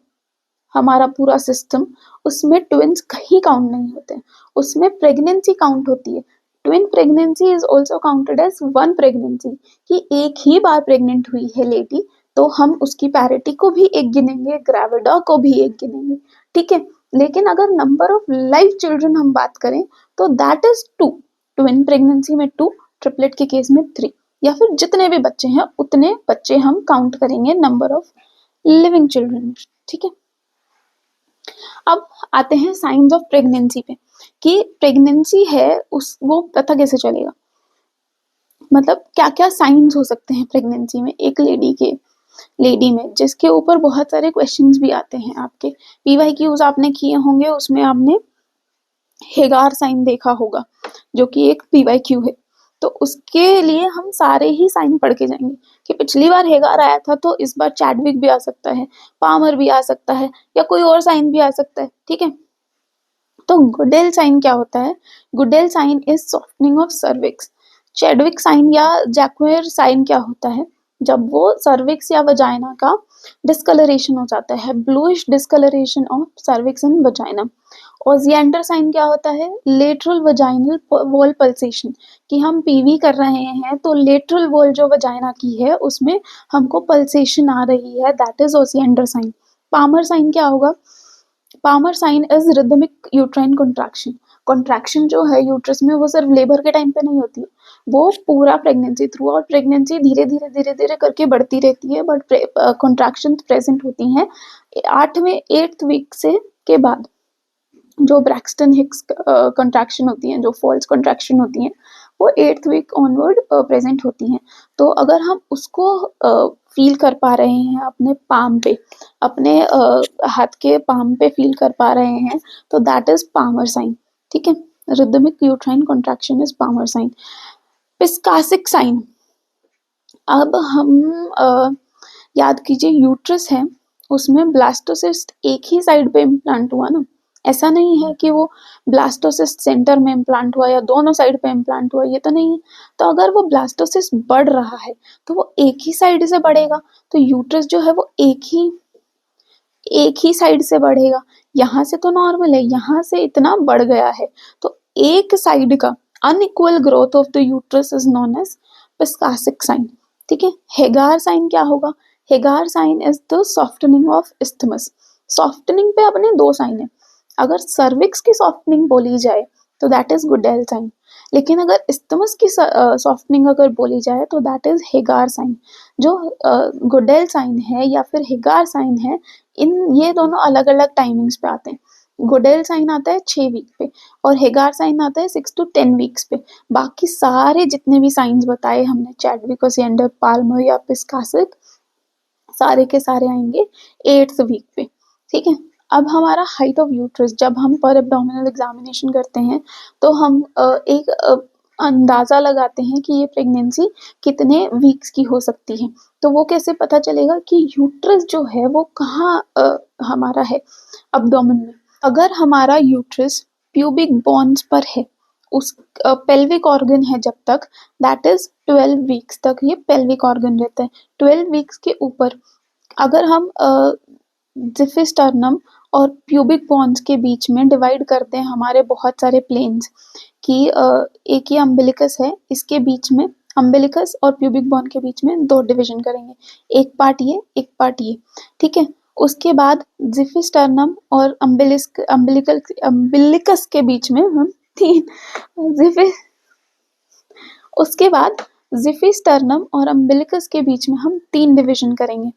हमारा पूरा सिस्टम, उसमें ट्विन्स कहीं काउंट नहीं होते, उसमें प्रेगनेंसी काउंट होती है। Twin pregnancy is also counted as one pregnancy, कि एक ही बार प्रेग्नेंट हुई है लेडी, तो हम उसकी पैरिटी को भी एक गिनेंगे, ग्रेविडा को भी एक गिनेंगे, ठीक है। लेकिन अगर नंबर ऑफ लाइव चिल्ड्रन हम बात करें तो दैट इज 2, ट्विन प्रेगनेंसी में 2, ट्रिपलेट के केस में 3, या फिर जितने भी बच्चे हैं उतने बच्चे हम काउंट करेंगे नंबर ऑफ लिविंग चिल्ड्रन, ठीक है। अब आते हैं साइंस ऑफ प्रेगनेंसी पे, कि प्रेगनेंसी है उस वो पता कैसे चलेगा, मतलब क्या क्या साइंस हो सकते हैं प्रेगनेंसी में एक लेडी में, जिसके ऊपर बहुत सारे क्वेश्चंस भी आते हैं। आपके पीवाईक्यूज आपने किए होंगे, उसमें आपने हेगार साइन देखा होगा, जो कि एक पीवाईक्यू है। तो उसके लिए हम सारे ही साइन पढ़ के जाएंगे, कि पिछली बार हेगार आया था तो इस बार चैडविक भी आ सकता है, पामर भी आ सकता है, या कोई और साइन भी आ सकता है, ठीक है। तो गुडेल साइन क्या होता है, Goodell sign is softening of cervix. Chadwick sign या जैक्वेयर साइन क्या होता है, जब वो सर्विक्स या वजाइना का डिस्कलरेशन हो जाता है, bluish discolouration of cervix and vagina. Osiander sign क्या होता है, लेटरल वजाइनल वॉल पल्सेशन, कि हम पीवी कर रहे हैं तो लेटरल वॉल जो वजाइना की है उसमें हमको पल्सेशन आ रही है, that is Osiander sign. Palmer sign क्या होगा, Palmer sign is rhythmic uterine contraction, contraction जो है यूट्रस में वो सिर्फ लेबर के टाइम पे नहीं होती है, वो पूरा प्रेगनेंसी थ्रू आउट प्रेगनेंसी धीरे धीरे करके बढ़ती रहती है, बट कॉन्ट्रैक्शन प्रेजेंट होती हैं 8th वीक से के बाद। जो ब्रैक्सटन हिक्स कॉन्ट्रैक्शन होती हैं, जो फॉल्स कॉन्ट्रैक्शन होती हैं, वो 8th वीक ऑनवर्ड प्रेजेंट होती हैं। तो अगर हम उसको फील कर पा रहे हैं अपने पाम पे, अपने हाथ के पाम पे फील कर पा रहे हैं, तो दैट इज पामर साइन, ठीक है। Rhythmic uterine contraction is Palmer sign. Piscasic sign. अब हम याद कीजिए यूट्रस है, उसमें ब्लास्टोसिस्ट एक ही साइड पे इम्प्लांट हुआ ना, ऐसा नहीं है कि वो ब्लास्टोसिस्ट सेंटर में इम्प्लांट हुआ या दोनों साइड पे इम्प्लांट हुआ, ये तो नहीं है। तो अगर वो ब्लास्टोसिस्ट बढ़ रहा है तो वो एक ही साइड से बढ़ेगा, तो यूट्रस जो है वो एक ही साइड से बढ़ेगा। यहाँ से तो नॉर्मल है, यहाँ से इतना बढ़ गया है, तो एक साइड का unequal growth of the uterus is known as Piskacek sign. ठीक है। हेगार साइन क्या होगा? Hegar sign is the softening of isthmus. Softening पे अपने दो साइन है। अगर सर्विक्स की सॉफ्टनिंग बोली जाए तो दैट इज गुडेल साइन, लेकिन अगर इस्थमस की सॉफ्टनिंग अगर बोली जाए तो दैट इज हेगार साइन। जो गुडेल साइन है या फिर हेगार साइन है, इन ये दोनों अलग अलग टाइमिंग्स पे आते हैं। गुडेल साइन आता है 6 वीक पे और हेगार साइन आता है 6 to 10 वीक्स पे। बाकी सारे जितने भी साइंस बताए हमने, चैडविक, ओसिएंडर, पाल्मर या पिस्कासिक, सारे के सारे आएंगे 8th वीक पे। ठीक है। अब हमारा हाइट ऑफ यूट्रस, जब हम पर एब्डोमिनल एग्जामिनेशन करते हैं तो हम एक अंदाजा लगाते हैं कि ये प्रेगनेंसी कितने वीक्स की हो सकती है। तो वो कैसे पता चलेगा कि यूट्रस जो है वो कहाँ हमारा है एब्डोमेन में? अगर हमारा यूट्रस प्यूबिक बोन्स पर है, उस पेल्विक ऑर्गन है जब तक, दैट इज 12 वीक्स तक ये पेल्विक ऑर्गन रहता है। 12 वीक्स के ऊपर अगर हम जिफिस्टर्नम और प्यूबिक बोन्स के बीच में डिवाइड करते हैं हमारे बहुत सारे प्लेन्स कि एक ये अम्बिलिकस है, इसके बीच में अम्बिलिकस और प्यूबिक बोन के बीच में दो डिवीजन करेंगे, एक पार्ट ये एक पार्ट ये। ठीक है। उसके बाद जिफिस्टर्नम और अम्बिलिकस के बीच में हम तीन उसके बाद जिफिस्टर्नम और अम्बिलिकस के बीच में हम 3 डिवीजन करेंगे,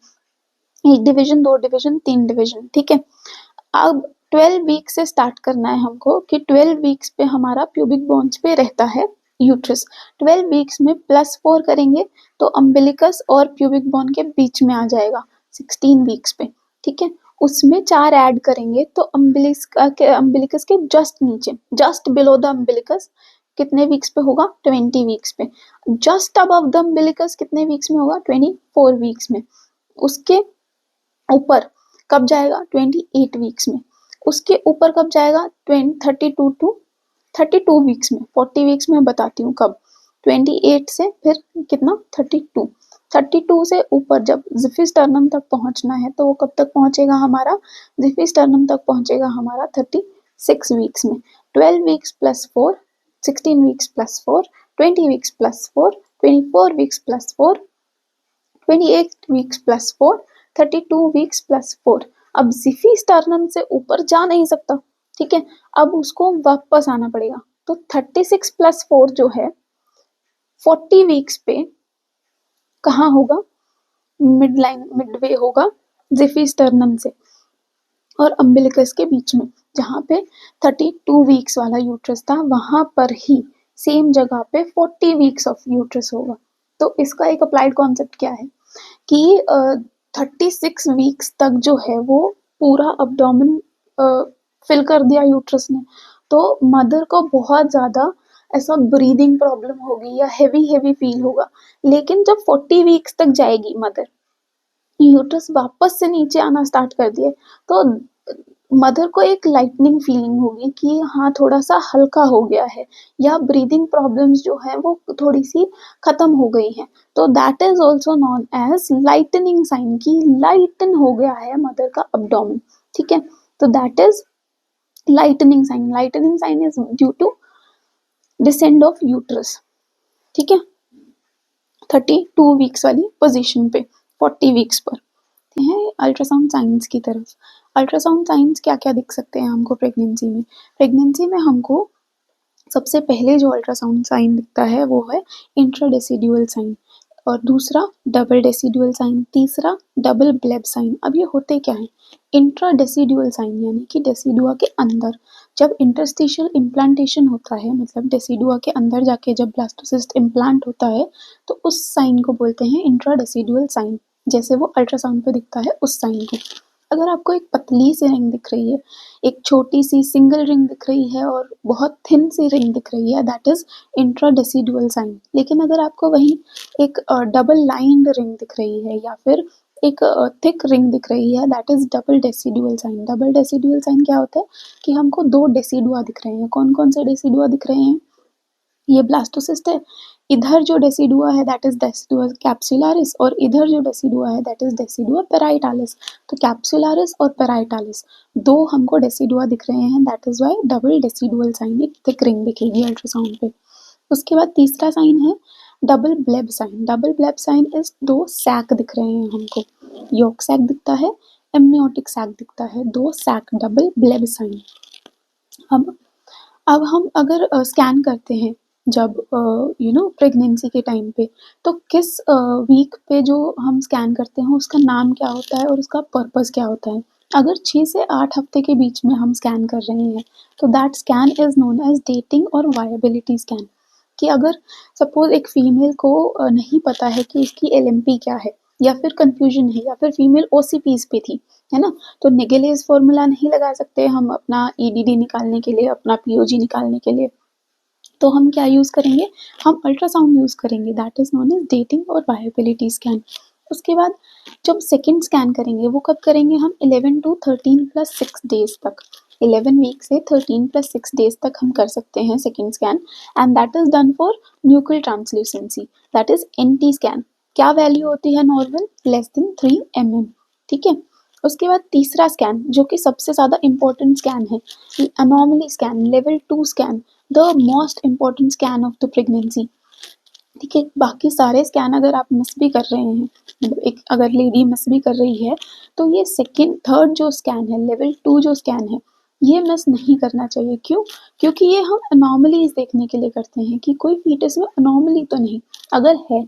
एक डिवीजन, दो डिवीजन, 3 डिवीजन। ठीक है। अब 12 वीक से स्टार्ट करना है हमको कि 12 वीक्स पे हमारा प्यूबिक बोन्स पे रहता है यूट्रस। 12 वीक्स में +4 करेंगे तो अम्बिलिकस और प्यूबिक बोन के बीच में आ जाएगा 16 वीक्स पे। ठीक है। उसमें 4 ऐड करेंगे तो अम्बिलिकस के जस्ट नीचे, जस्ट बिलो द अम्बिलिकस कितने वीक्स पे होगा? 20 वीक्स पे। जस्ट अबव द अम्बिलिकस कितने वीक्स में होगा? 24 वीक्स में। उसके ऊपर कब जाएगा? 28 वीक्स में। उसके ऊपर कब जाएगा? 32 वीक्स में। 40 वीक्स में बताती हूँ कब। 28 से फिर कितना? 32 से ऊपर जब जिफिस्टर्नम तक पहुंचना है तो वो कब तक पहुंचेगा हमारा? जिफिस्टर्नम तक पहुंचेगा हमारा 36 वीक्स में। 12 weeks plus 4, 16 weeks plus 4, 20 weeks plus 4, 24 weeks plus 4, 28 weeks plus 4, 32 weeks plus 4। अब जिफिस्टर्नम से ऊपर जा नहीं सकता। ठीक है। अब उसको वापस आना पड़ेगा, तो 36 प्लस 4 जो है 40 वीक्स पे कहाँ होगा? मिडवे होगा जिफिस्टर्नम से और अम्बिलिकस के बीच में, जहाँ पे 32 वीक्स वाला यूट्रस था वहां पर ही सेम जगह पे 40 वीक्स ऑफ यूट्रस होगा। तो इसका एक अप्लाइड कॉन्सेप्ट क्या है कि 36 वीक्स तक जो है वो पूरा अब्डोमेन फिल कर दिया यूट्रस ने, तो मदर को बहुत ज़्यादा ऐसा ब्रीदिंग प्रॉब्लम होगी या हेवी फील होगा। लेकिन जब 40 वीक्स तक जाएगी मदर, यूट्रस वापस से नीचे आना स्टार्ट कर दिए, तो मदर को एक लाइटनिंग फीलिंग होगी कि हाँ थोड़ा सा हल्का हो गया है, या ब्रीदिंग प्रॉब्लम्स जो है वो थोड़ी सी खत्म हो गई हैं। तो that is also known as lightening sign, की लाइटन हो गया है मदर का अब्डोमेन। ठीक है। तो that is lightening sign. Lightening sign is due to descend of uterus. ठीक है। 32 वीक्स वाली पोजीशन पे 40 वीक्स पर हैं अल्ट्रासाउंड साइंस की तरफ। अल्ट्रासाउंड साइंस क्या क्या दिख सकते हैं हमको प्रेगनेंसी में? प्रेगनेंसी में हमको सबसे पहले जो अल्ट्रासाउंड साइन दिखता है वो है इंट्राडेसिडुअल साइन, और दूसरा डबल डेसिडुअल साइन, तीसरा डबल ब्लेब साइन। अब ये होते क्या है? इंट्राडेसिडुअल साइन यानी कि डेसिडुआ के अंदर जब इंटरस्टिशियल इम्प्लांटेशन होता है, मतलब डेसिडुआ के अंदर जाके जब ब्लास्टोसिस्ट इम्प्लांट होता है, तो उस साइन को बोलते हैं इंट्राडेसिडुअल साइन, जैसे वो अल्ट्रासाउंड पे दिखता है उस साइन को। अगर आपको एक पतली सी रिंग दिख रही है, एक छोटी सी सिंगल रिंग दिख रही है और बहुत थिन सी रिंग दिख रही है, दैट इज़ इंट्राडेसिडुअल साइन। लेकिन अगर आपको वहीं एक डबल लाइन्ड रिंग दिख रही है या फिर एक थिक रिंग दिख रही है, that is double decidual sign. Double decidual sign क्या होता है कि हमको 2 डेसिडुआ दिख रहे हैं। कौन-कौन से डेसिडुआ दिख रहे हैं? ये ब्लास्टोसिस्ट है, इधर जो डेसिडुआ है दैट इज डेसिडुआ कैप्सुलारिस और इधर जो डेसिडुआ है दैट इज डेसिडुआ पेराइटालिस। तो कैप्सुलारिस और पेराइटालिस दो हमको डेसिडुआ दिख रहे हैं, that is why double decidual sign, एक थिक रिंग दिखेगी अल्ट्रासाउंड पे। उसके बाद तीसरा साइन है double bleb sign. Double bleb sign is 2 sac दिख रहे हैं हमको, योक सैक दिखता है, एमनियोटिक सैक दिखता है, 2 सैक, डबल ब्लेब साइन। अब हम अगर स्कैन करते हैं जब प्रेगनेंसी के टाइम पे, तो किस वीक पे जो हम स्कैन करते हैं उसका नाम क्या होता है और उसका पर्पस क्या होता है? अगर 6 से 8 हफ्ते के बीच में हम स्कैन कर रहे हैं तो that scan is known as dating और वायबिलिटी स्कैन। कि अगर सपोज एक फीमेल को नहीं पता है कि उसकी एलएमपी क्या है या फिर कंफ्यूजन है या फिर फीमेल ओसीपीज पे थी, है ना, तो नेगेलेज फॉर्मूला नहीं लगा सकते हम अपना ईडीडी निकालने के लिए, अपना पीओजी निकालने के लिए। तो हम क्या यूज़ करेंगे? हम अल्ट्रासाउंड यूज़ करेंगे, that is known as dating और वायबिलिटी स्कैन। उसके बाद जब सेकंड स्कैन करेंगे वो कब करेंगे? हम 11 टू 13 प्लस 6 डेज तक, 11 वीक से 13 प्लस 6 डेज तक हम कर सकते हैं second scan, and that is done for nuclear translucency, that is NT scan. क्या वैल्यू होती है नॉर्मल? Less than 3 mm। ठीक है। उसके बाद तीसरा स्कैन जो कि सबसे ज़्यादा इंपॉर्टेंट स्कैन है, anomaly scan, level 2 scan, the most important scan of the pregnancy. ठीक है, बाकी सारे स्कैन अगर आप मिस भी कर रहे हैं, मतलब एक अगर लेडी मिस भी कर रही है, तो ये सेकंड थर्ड जो स्कैन है, लेवल 2 जो स्कैन है, ये मिस नहीं करना चाहिए। क्यों? क्योंकि ये हम अनोमलीज देखने के लिए करते हैं कि कोई फीटस में अनोमली तो नहीं, अगर है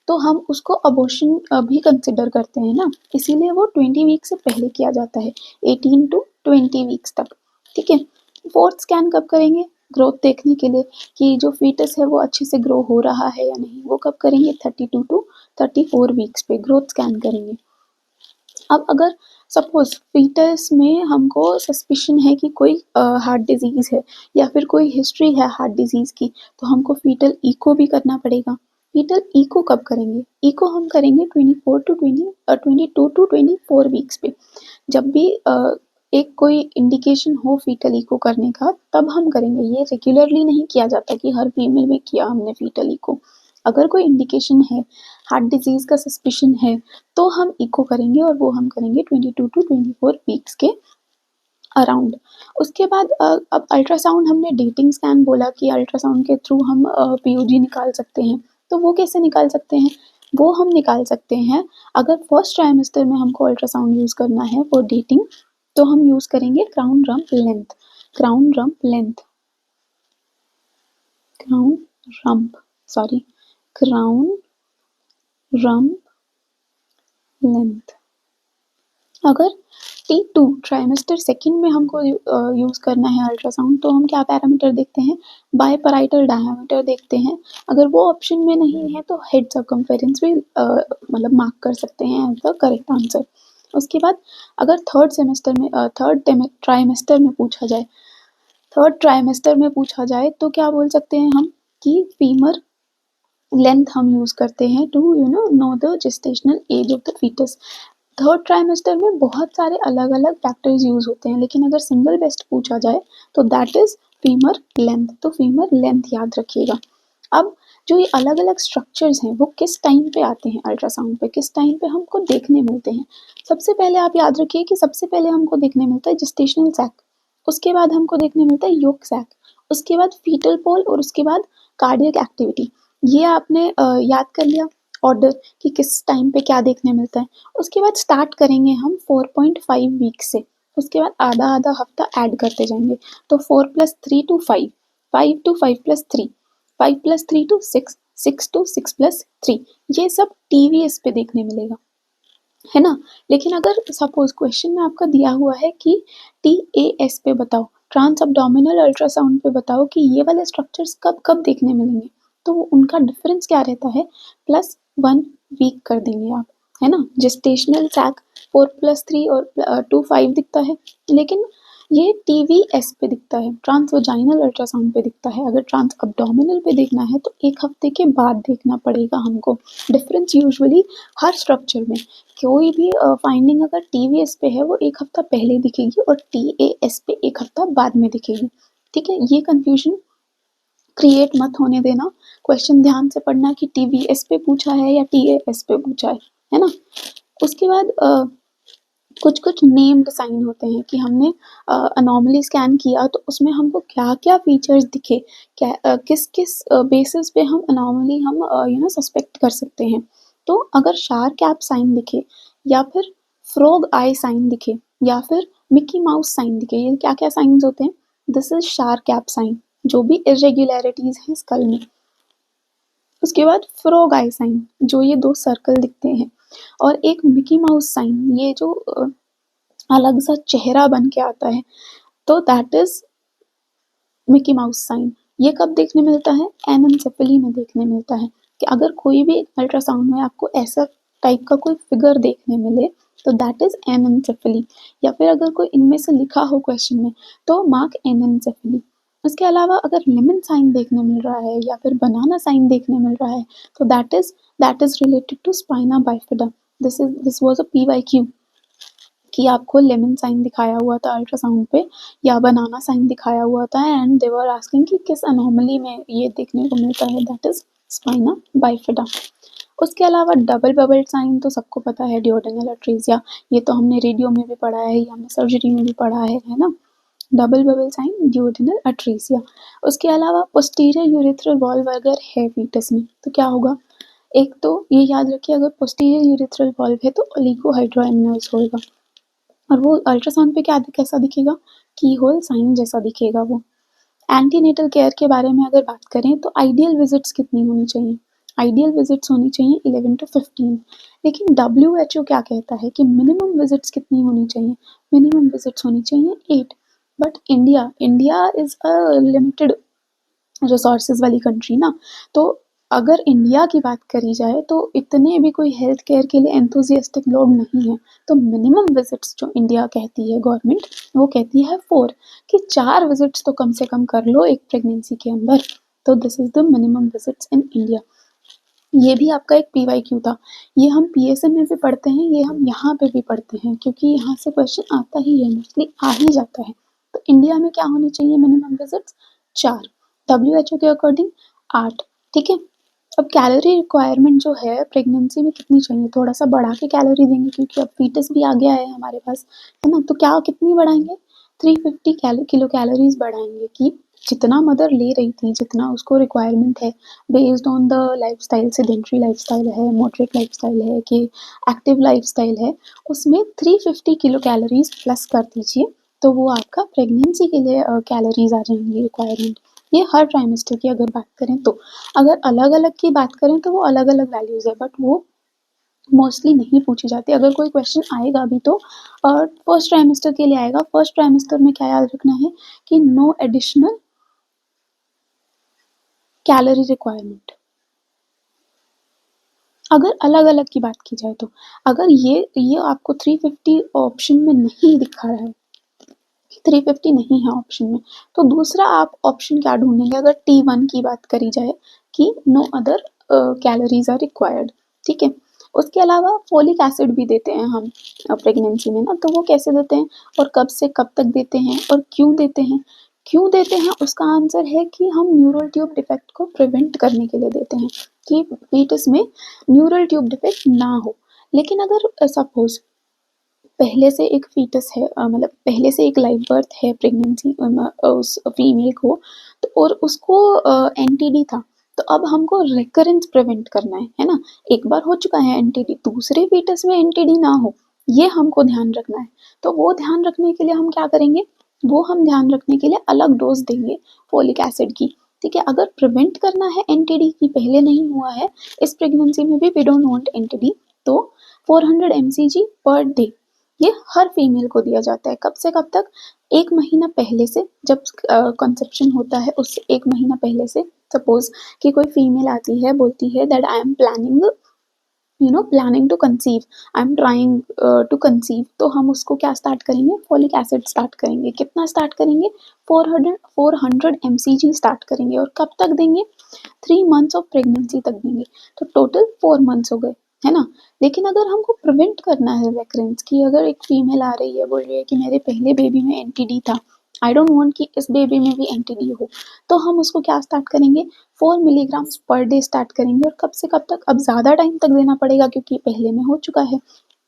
तो हम उसको अबॉर्शन भी कंसिडर करते हैं ना, इसीलिए वो 20 वीक से पहले किया जाता है, 18 टू 20 वीक्स तक। ठीक है। फोर्थ स्कैन कब करेंगे? ग्रोथ देखने के लिए कि जो फीटस है वो अच्छे से ग्रो हो रहा है या नहीं, वो कब करेंगे? 32 टू 34 वीक्स पे ग्रोथ स्कैन करेंगे। अब अगर सपोज फीटस में हमको सस्पिशन है कि कोई हार्ट डिजीज है या फिर कोई हिस्ट्री है हार्ट डिजीज की, तो हमको फीटल इको भी करना पड़ेगा। फीटल इको कब करेंगे? इको हम करेंगे 22 टू 24 वीक्स पे। जब भी एक कोई इंडिकेशन हो फीटल इको करने का तब हम करेंगे, ये रेगुलरली नहीं किया जाता कि हर फीमेल में किया हमने फीटल इको। अगर कोई इंडिकेशन है, हार्ट डिजीज का सस्पिशन है, तो हम इको करेंगे और वो हम करेंगे 22 टू 24 वीक्स के अराउंड। उसके बाद अब अल्ट्रासाउंड, हमने डेटिंग स्कैन बोला कि अल्ट्रासाउंड के थ्रू हम पीओजी निकाल सकते हैं, तो वो कैसे निकाल सकते हैं? वो हम निकाल सकते हैं अगर फर्स्ट ट्राइमेस्टर में हमको अल्ट्रासाउंड यूज़ करना है फॉर डेटिंग, तो हम यूज़ करेंगे crown rump length, crown rump length, crown rump, sorry, crown rump length. अगर T2 ट्राइमेस्टर सेकंड में हमको यूज़ करना है अल्ट्रासाउंड, तो हम क्या पैरामीटर देखते हैं? बायपैराइटल डायमीटर देखते हैं। अगर वो ऑप्शन में नहीं है तो हेड सर्कमफेरेंस भी मतलब मार्क कर सकते हैं एज द करेक्ट आंसर। उसके बाद अगर थर्ड ट्राइमेस्टर में पूछा जाए, थर्ड ट्राइमेस्टर में पूछा जाए तो क्या बोल सकते हैं हम कि फीमर लेंथ हम यूज़ करते हैं to know the gestational age of the fetus. Third trimester में बहुत सारे अलग अलग फैक्टर्स यूज होते हैं, लेकिन अगर सिंगल बेस्ट पूछा जाए तो दैट इज फीमर लेंथ, तो फीमर लेंथ याद रखिएगा। अब जो ये अलग अलग स्ट्रक्चर्स हैं वो किस टाइम पे आते हैं अल्ट्रासाउंड पे, किस टाइम पे हमको देखने मिलते हैं? सबसे पहले आप याद रखिए कि सबसे पहले हमको देखने मिलता है जेस्टेशनल सैक, उसके बाद हमको देखने मिलता है योक सैक, उसके बाद फीटल पोल और उसके बाद कार्डियक एक्टिविटी। ये आपने याद कर लिया ऑर्डर कि किस टाइम पे क्या देखने मिलता है। उसके बाद स्टार्ट करेंगे हम 4.5 वीक से, उसके बाद आधा आधा हफ्ता ऐड करते जाएंगे, तो 4 plus 3 to 5, 5 to 5 plus 3, 5 plus 3 to 6, 6 to 6 plus 3, ये सब टीवीएस पे देखने मिलेगा, है ना। लेकिन अगर सपोज क्वेश्चन में आपका दिया हुआ है कि TAS पे बताओ, ट्रांस अब्डोमिनल अल्ट्रासाउंड पे बताओ कि ये वाले स्ट्रक्चर्स कब कब देखने मिलेंगे, तो उनका डिफरेंस क्या रहता है? +1 वीक कर देंगे आप, है ना। जेस्टेशनल सैक 4+3 और 2 5 दिखता है, लेकिन ये TVS पे दिखता है, ट्रांसवजाइनल अल्ट्रासाउंड पे दिखता है। अगर ट्रांस अब्डोमिनल पे देखना है तो 1 हफ्ते के बाद देखना पड़ेगा हमको। डिफरेंस यूजुअली हर स्ट्रक्चर में, कोई भी फाइंडिंग अगर TVS पे है वो 1 हफ्ता पहले दिखेगी और TAS पे 1 हफ्ता बाद में दिखेगी। ठीक है, ये कंफ्यूजन क्रिएट मत होने देना। क्वेश्चन ध्यान से पढ़ना कि TVS पे पूछा है या TAS पे पूछा है ना। उसके बाद कुछ कुछ नेम्ड साइन होते हैं कि हमने अनोमली स्कैन किया तो उसमें हमको क्या क्या फीचर्स दिखे, क्या किस किस बेसिस पे हम अनोमली हम सस्पेक्ट कर सकते हैं। तो अगर शार कैप साइन दिखे या फिर फ्रॉग आई साइन दिखे या फिर मिकी माउस साइन दिखे, ये क्या क्या साइंस होते हैं? दिस इज शार कैप साइन, जो भी इरेगुलरिटीज हैं स्कल में। उसके बाद फ्रॉग आई साइन, जो ये 2 सर्कल दिखते हैं, और एक मिकी माउस साइन, ये जो अलग सा चेहरा बन के आता है, तो that is Mickey Mouse sign. ये कब देखने मिलता है? एनेन्सेफली में देखने मिलता है कि अगर कोई भी अल्ट्रासाउंड में आपको ऐसा टाइप का कोई फिगर देखने मिले तो दैट इज एनेन्सेफली, या फिर अगर कोई इनमें से लिखा हो क्वेश्चन में तो मार्क एनेन्सेफली। उसके अलावा अगर लेमन साइन देखने मिल रहा है या फिर बनाना साइन देखने मिल रहा है तो that is related to spina bifida. This was a PYQ कि आपको लेमन साइन दिखाया हुआ था अल्ट्रासाउंड पे या बनाना साइन दिखाया हुआ था, एंड दे वर आस्किंग कि किस अनोमली में ये देखने को मिलता है, दैट इज स्पाइना बाइफिडा। उसके अलावा डबल बबल साइन तो सबको पता है, डिओडेनल अट्रेसिया, ये तो हमने रेडियो में भी पढ़ा है, ये हमने सर्जरी में भी पढ़ा है ना। Double bubble sign, duodenal atresia. उसके अलावा पोस्टीरियर यूरेथ्रल वॉल्व अगर है फीटस में तो क्या होगा? एक तो ये याद रखिए, अगर पोस्टीरियर यूरेथ्रल वॉल्व है तो ओलिगोहाइड्रोएमनस होगा, और वो अल्ट्रासाउंड पे कैसा दिखेगा? की होल साइन जैसा दिखेगा वो। एंटीनेटल केयर के बारे में अगर बात करें तो आइडियल विजिट्स कितनी होनी चाहिए? आइडियल विजिट्स होनी चाहिए 11 to 15। लेकिन WHO क्या कहता है कि मिनिमम विजिट्स कितनी होनी चाहिए? मिनिमम विजिट्स होनी चाहिए 8। But India is a limited resources वाली कंट्री ना, तो अगर इंडिया की बात करी जाए तो इतने भी कोई हेल्थ केयर के लिए एंथुजियास्टिक लोग नहीं हैं। तो मिनिमम विजिट्स जो इंडिया कहती है गवर्नमेंट, वो कहती है 4, कि 4 विजिट्स तो कम से कम कर लो एक प्रेगनेंसी के अंदर। तो this is the minimum visits in India. ये भी आपका एक PYQ था, ये हम PSN में भी पढ़ते हैं, ये हम यहाँ पे भी पढ़ते हैं, क्योंकि यहाँ से क्वेश्चन आता ही है, मोस्टली आ ही जाता है। तो इंडिया में क्या होनी चाहिए मिनिमम विजिट्स? 4। WHO के अकॉर्डिंग 8। ठीक है, अब कैलोरी रिक्वायरमेंट जो है प्रेगनेंसी में कितनी चाहिए, थोड़ा सा बढ़ा के कैलोरी देंगे क्योंकि अब फीटस भी आ गया है हमारे पास, है ना। तो क्या कितनी बढ़ाएंगे? 350 किलो कैलोरीज बढ़ाएंगे, कि जितना मदर ले रही थी, जितना उसको रिक्वायरमेंट है based on the lifestyle, sedentary lifestyle है, मॉडरेट लाइफस्टाइल है कि एक्टिव लाइफस्टाइल है, उसमें 350 किलो कैलोरीज प्लस कर दीजिए, तो वो आपका प्रेगनेंसी के लिए कैलोरीज आ जाएंगी रिक्वायरमेंट। ये हर ट्राइमेस्टर की अगर बात करें तो, अगर अलग अलग की बात करें तो वो अलग अलग वैल्यूज है, बट वो मोस्टली नहीं पूछी जाती। अगर कोई क्वेश्चन आएगा भी तो फर्स्ट ट्राइमेस्टर के लिए आएगा। फर्स्ट ट्राइमेस्टर में क्या याद रखना है कि नो एडिशनल कैलोरी रिक्वायरमेंट। अगर अलग अलग की बात की जाए तो, अगर ये आपको 350 ऑप्शन में नहीं दिखा रहा है, 350 नहीं है ऑप्शन में, तो दूसरा आप ऑप्शन क्या ढूंढेंगे? अगर T1 की बात करी जाए कि no other calories are required. ठीक है, उसके अलावा फोलिक एसिड भी देते हैं हम प्रेगनेंसी में ना, तो वो कैसे देते हैं और कब से कब तक देते हैं और क्यों देते हैं? क्यों देते हैं उसका आंसर है कि हम न्यूरल ट्यूब डिफेक्ट को प्रिवेंट करने के लिए देते हैं, कि फीटस में न्यूरल ट्यूब डिफेक्ट ना हो। लेकिन अगर सपोज पहले से एक फीटस है, मतलब पहले से एक लाइव बर्थ है प्रेगनेंसी उस फीमेल को, तो और उसको NTD था, तो अब हमको रिकरेंस प्रिवेंट करना है ना। एक बार हो चुका है NTD, दूसरे फीटस में NTD ना हो, ये हमको ध्यान रखना है। तो वो ध्यान रखने के लिए हम क्या करेंगे? वो हम ध्यान रखने के लिए अलग डोज देंगे फोलिक एसिड की। ठीक है, अगर प्रिवेंट करना है NTD की पहले नहीं हुआ है, इस प्रेगनेंसी में भी वी डोंट वांट NTD, तो 400 mcg पर डे ये हर फीमेल को दिया जाता है। कब से कब तक? 1 महीना पहले से, जब कंसेप्शन होता है उससे 1 महीना पहले से। सपोज कि कोई फीमेल आती है, बोलती है that I am planning planning to conceive, I am trying to conceive, तो हम उसको क्या स्टार्ट करेंगे, फोलिक एसिड स्टार्ट करेंगे। कितना स्टार्ट करेंगे, 400 mcg स्टार्ट करेंगे। और कब तक देंगे, 3 months ऑफ प्रेगनेंसी तक देंगे। तो टोटल 4 months हो गए, है ना। लेकिन अगर हमको प्रिवेंट करना है रेकरेंस की, अगर एक फीमेल आ रही है, बोल रही है कि मेरे पहले बेबी में एनटीडी था, आई डोंट वांट कि इस बेबी में भी एनटीडी हो, तो हम उसको क्या स्टार्ट करेंगे, 4 mg पर डे स्टार्ट करेंगे। और कब से कब तक, अब ज़्यादा टाइम तक देना पड़ेगा क्योंकि पहले में हो चुका है।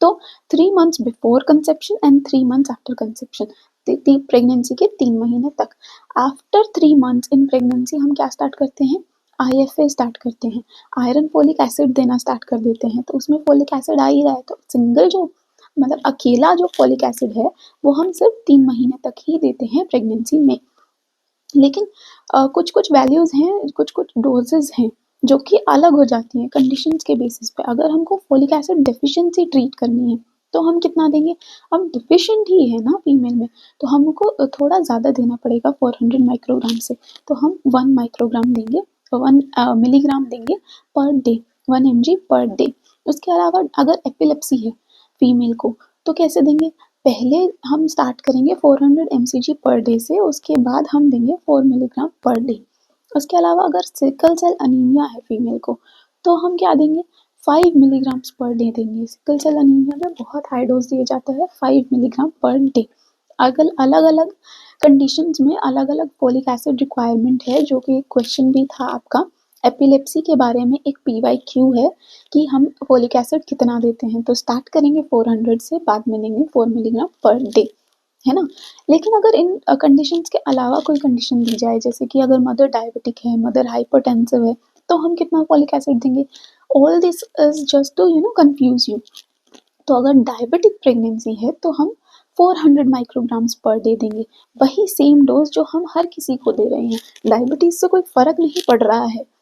तो 3 months before conception and 3 months after conception, pregnancy के 3 महीने तक। आफ्टर 3 months इन प्रेगनेंसी हम क्या स्टार्ट करते हैं, IFA स्टार्ट करते हैं, आयरन फोलिक एसिड देना स्टार्ट कर देते हैं। तो उसमें फोलिक एसिड आ ही रहा है, तो सिंगल जो मतलब अकेला जो फोलिक एसिड है वो हम सिर्फ 3 महीने तक ही देते हैं प्रेगनेंसी में। लेकिन कुछ कुछ वैल्यूज़ हैं, कुछ कुछ डोजेज हैं जो कि अलग हो जाती हैं कंडीशंस के बेसिस पे। अगर हमको फोलिक एसिड डेफिशिएंसी ट्रीट करनी है तो हम कितना देंगे, हम डिफिशिएंट ही है ना फीमेल में, तो हमको थोड़ा ज़्यादा देना पड़ेगा 400 माइक्रोग्राम से। तो हम 1 माइक्रोग्राम देंगे, 1 मिलीग्राम देंगे पर डे, 1 mg पर डे। उसके अलावा अगर एपिलेप्सी है फीमेल को तो कैसे देंगे, पहले हम स्टार्ट करेंगे 400 mcg पर डे से, उसके बाद हम देंगे 4 मिलीग्राम पर डे। उसके अलावा अगर सिकल सेल अनीमिया है फीमेल को तो हम क्या देंगे, 5 मिलीग्राम पर डे देंगे। सिकल सेल अनीमिया में बहुत हाई डोज दिया जाता है, 5 मिलीग्राम पर डे। अगर अलग अलग कंडीशंस में अलग अलग फोलिक एसिड रिक्वायरमेंट है, जो कि क्वेश्चन भी था आपका। एपिलेप्सी के बारे में एक PYQ है कि हम फोलिक एसिड कितना देते हैं, तो स्टार्ट करेंगे 400 से, बाद में देंगे 4 मिलीग्राम पर डे, है ना। लेकिन अगर इन कंडीशंस के अलावा कोई कंडीशन दी जाए, जैसे कि अगर मदर डायबिटिक है, मदर हाइपरटेंसिव है, तो हम कितना फोलिक एसिड देंगे। All this is just to confuse you. तो अगर डायबिटिक प्रेगनेंसी है तो हम 400 माइक्रोग्राम्स पर डे देंगे, वही सेम डोज जो हम हर किसी को दे रहे हैं। डायबिटीज से कोई फर्क नहीं पड़ रहा है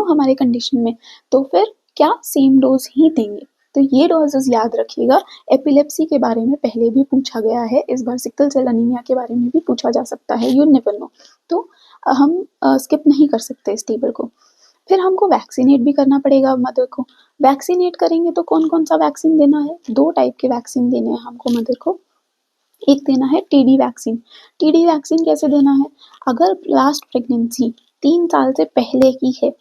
हमारे कंडीशन में, तो फिर क्या सेम डोज ही देंगे। तो ये डोजेस याद रखिएगा। एपिलेप्सी के बारे में पहले भी पूछा गया है, इस बार सिकल सेल अनीमिया के बारे में भी पूछा जा सकता है, यू नेवर नो। तो हम स्किप नहीं कर सकते इस टेबल को। फिर हमको वैक्सीनेट भी करना पड़ेगा मदर को। वैक्सीनेट करेंगे तो कौन कौन सा वैक्सीन देना है, 2 टाइप के वैक्सीन देने हैं हमको मदर को। एक देना है TD वैक्सीन। TD वैक्सीन कैसे देना है, अगर लास्ट प्रेगनेंसी 3 साल से पहले की है,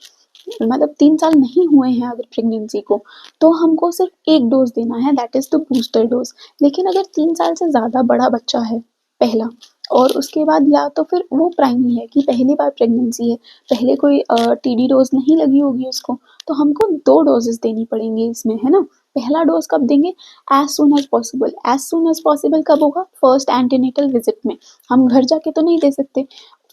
मतलब 3 साल नहीं हुए हैं अगर प्रेगनेंसी को, तो हमको सिर्फ एक डोज देना है, that is the booster dose. लेकिन अगर 3 साल से ज़्यादा बड़ा बच्चा है पहला, और उसके बाद या तो फिर वो प्राइमरी है कि पहली बार प्रेगनेंसी है, पहले कोई TD डोज नहीं लगी होगी उसको, तो हमको 2 डोजेस देनी पड़ेंगी इसमें, है ना। पहला डोज कब देंगे, as soon as possible. As soon as possible कब होगा, फर्स्ट एंटीनेटल विजिट में। हम घर जाके तो नहीं दे सकते,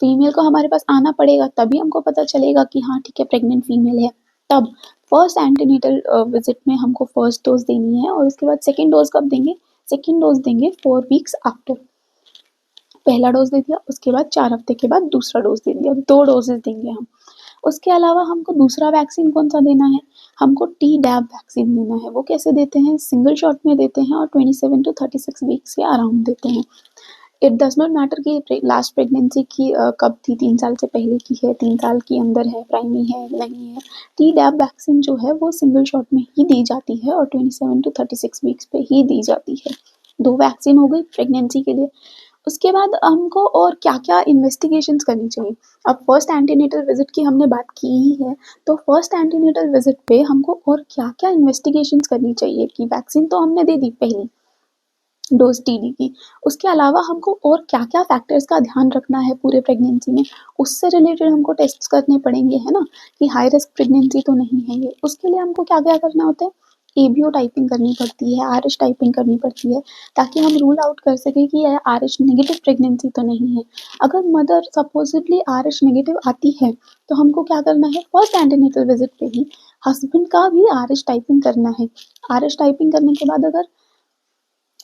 फीमेल को हमारे पास आना पड़ेगा, तभी हमको पता चलेगा कि हाँ ठीक है प्रेग्नेंट फीमेल है। तब फर्स्ट एंटीनेटल विजिट में हमको फर्स्ट डोज देनी है। और उसके बाद सेकेंड डोज कब देंगे, सेकेंड डोज देंगे 4 वीक्स आफ्टर। पहला डोज दे दिया, उसके बाद 4 हफ्ते के बाद दूसरा डोज दे दिया, 2 डोजेस देंगे हम। उसके अलावा हमको दूसरा वैक्सीन कौन सा देना है, हमको Tdap वैक्सीन देना है। वो कैसे देते हैं, सिंगल शॉट में देते हैं और 27 to 36 वीक्स के अराउंड देते हैं। इट डज नॉट मैटर कि लास्ट प्रेगनेंसी की कब थी, 3 साल से पहले की है, 3 साल के अंदर है, प्राइमरी है नहीं है। Tdap वैक्सीन जो है वो सिंगल शॉट में ही दी जाती है और 27 to 36 वीक्स पे ही दी जाती है। 2 वैक्सीन हो गई प्रेगनेंसी के लिए। उसके बाद हमको और क्या-क्या इन्वेस्टिगेशंस करनी चाहिए। अब फर्स्ट एंटीनेटल विजिट की हमने बात की ही है, तो फर्स्ट एंटीनेटल विजिट पे हमको और क्या-क्या इन्वेस्टिगेशंस करनी चाहिए कि वैक्सीन तो हमने दे दी पहली डोज TD की, उसके अलावा हमको और क्या-क्या फैक्टर्स का ध्यान रखना है पूरे प्रेगनेंसी में, उससे रिलेटेड हमको टेस्ट्स करने पड़ेंगे, है ना, कि हाई रिस्क प्रेगनेंसी तो नहीं है ये। उसके लिए हमको क्या-क्या करना होता है, ABO टाइपिंग करनी पड़ती है, RH टाइपिंग करनी पड़ती है, ताकि हम रूल आउट कर सकें कि यह RH नेगेटिव प्रेगनेंसी तो नहीं है। अगर मदर सपोजिटली RH नेगेटिव आती है तो हमको क्या करना है, फर्स्ट एंटीनेटल विजिट पे ही हस्बैंड का भी RH टाइपिंग करना है। RH टाइपिंग करने के बाद अगर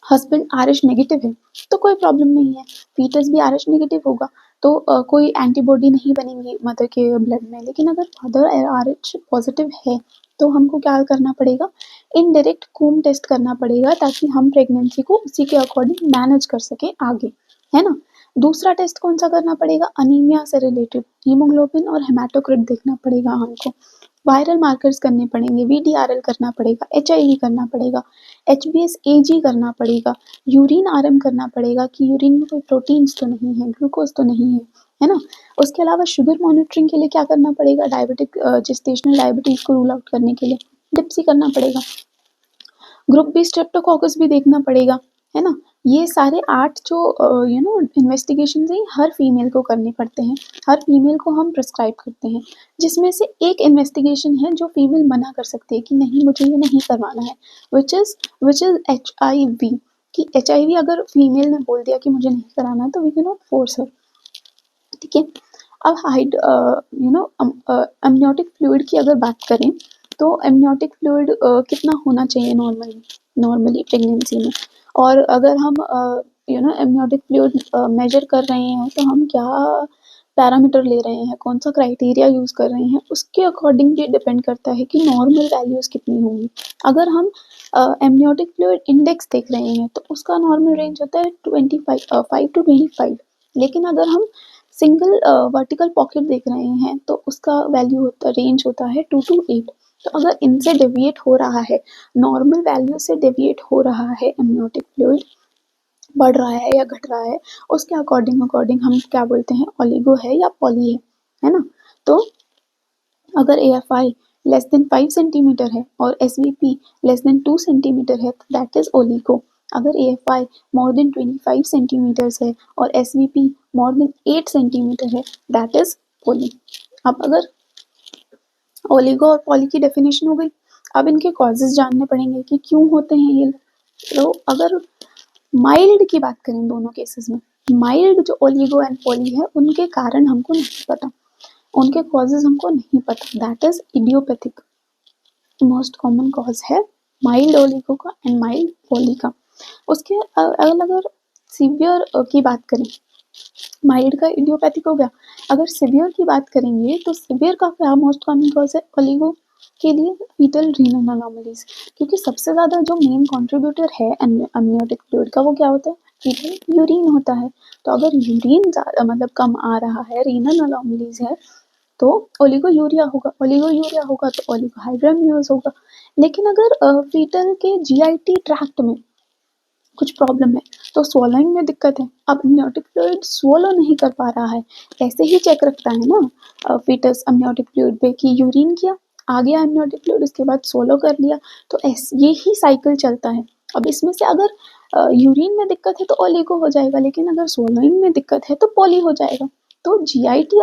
हस्बैंड RH नेगेटिव है तो कोई प्रॉब्लम नहीं है, फीटस भी RH नेगेटिव होगा, तो कोई एंटीबॉडी नहीं बनेंगी मदर के ब्लड में। लेकिन अगर फादर RH पॉजिटिव है तो हमको क्या करना पड़ेगा, इनडायरेक्ट कूम टेस्ट करना पड़ेगा, ताकि हम प्रेगनेंसी को उसी के अकॉर्डिंग मैनेज कर सकें आगे, है ना। दूसरा टेस्ट कौन सा करना पड़ेगा, अनीमिया से रिलेटेड हीमोग्लोबिन और हेमाटोक्रिट देखना पड़ेगा हमको, वायरल मार्कर्स करने पड़ेंगे, वीडीआरएल करना पड़ेगा, एचआईवी करना पड़ेगा, एचबीएस-एजी करना पड़ेगा, यूरिन आरएम करना पड़ेगा कि यूरिन में कोई प्रोटीन्स तो नहीं है, ग्लूकोज तो नहीं है ना। उसके अलावा शुगर मॉनिटरिंग के लिए क्या करना पड़ेगा, डायबिटिक जेस्टेशनल डायबिटीज को रूल आउट करने के लिए डिप्सी करना पड़ेगा, ग्रुप बी स्ट्रेप्टोकोकस भी देखना पड़ेगा, है ना। ये सारे 8 जो इन्वेस्टिगेशन है हर फीमेल को करने पड़ते हैं, हर फीमेल को हम प्रिस्क्राइब करते हैं, जिसमें से एक इन्वेस्टिगेशन है जो फीमेल मना कर सकती है कि नहीं मुझे ये नहीं करवाना है, विच इज HIV कि HIV अगर फीमेल ने बोल दिया कि मुझे नहीं कराना है तो we can not force her, ठीक है। अब हाइड अमनियोटिक फ्लूइड की अगर बात करें तो अमनियोटिक फ्लूइड कितना होना चाहिए नॉर्मली प्रेगनेंसी में, और अगर हम अमनियोटिक फ्लूइड मेजर कर रहे हैं तो हम क्या पैरामीटर ले रहे हैं, कौन सा क्राइटेरिया यूज़ कर रहे हैं, उसके अकॉर्डिंग भी डिपेंड करता है कि नॉर्मल वैल्यूज़ कितनी होंगी। अगर हम एमनियोटिक फ्लूइड इंडेक्स देख रहे हैं तो उसका नॉर्मल रेंज होता है 5 to 25, लेकिन अगर हम सिंगल वर्टिकल पॉकेट देख रहे हैं तो उसका रेंज होता है 2 to 8। तो अगर इनसे डेविएट हो रहा है, नॉर्मल वैल्यू से डेविएट हो रहा है एमनियोटिक फ्लूइड, बढ़ रहा है या घट रहा है, उसके अकॉर्डिंग हम क्या बोलते हैं, ओलिगो है या पॉली है ना। तो अगर AFI लेस देन 5 सेंटीमीटर है और SVP लेस देन 2 सेंटीमीटर है तो दैट इज ओलिगो। अगर AFI मोर देन 25 सेंटीमीटर्स है और SVP मोर देन 8 सेंटीमीटर है दैट इज पॉली। अब अगर ओलिगो और पॉली की डेफिनेशन हो गई, अब इनके कॉजेज जानने पड़ेंगे कि क्यों होते हैं ये। तो अगर माइल्ड की बात करें दोनों केसेस में, माइल्ड जो ओलिगो एंड पॉली है उनके कारण हमको नहीं पता, उनके कॉजेज हमको नहीं पता, that is idiopathic. Most common cause है माइल्ड ओलिगो का एंड माइल्ड पॉली का। उसके अगर सीवियर की बात करें, माइल्ड का इडियोपैथिक हो गया, अगर सिवियर की बात करेंगे तो सिवियर का क्या मोस्ट कॉमन कॉज है ओलिगो के लिए, फीटल रीनल अनोमलीज, क्योंकि सबसे ज़्यादा जो मेन कंट्रीब्यूटर है अमनियोटिक फ्लूइड का वो क्या होता है, फीटल यूरिन होता है। तो अगर यूरिन मतलब कम आ रहा है, रीनल अनोमलीज है, तो ओलिगोयूरिया होगा तो ओलिगोहाइड्रामियोस होगा। लेकिन अगर फीटल के GIT ट्रैक्ट में कुछ प्रॉब्लम है तो स्वॉलोइंग में दिक्कत है, अब अमनियोटिक फ्लूइड स्वॉलो नहीं कर पा रहा है, ऐसे ही चेक रखता है ना फीटस अमनियोटिक फ्लूइड पे कि यूरिन किया, आ गया अमनियोटिक फ्लूइड, उसके बाद स्वॉलो कर लिया, तो ये ही साइकिल चलता है। अब इसमें से अगर यूरिन में दिक्कत है तो ओलिगो हो जाएगा, लेकिन अगर स्वॉलोइंग में दिक्कत है तो पॉली हो जाएगा। तो GIT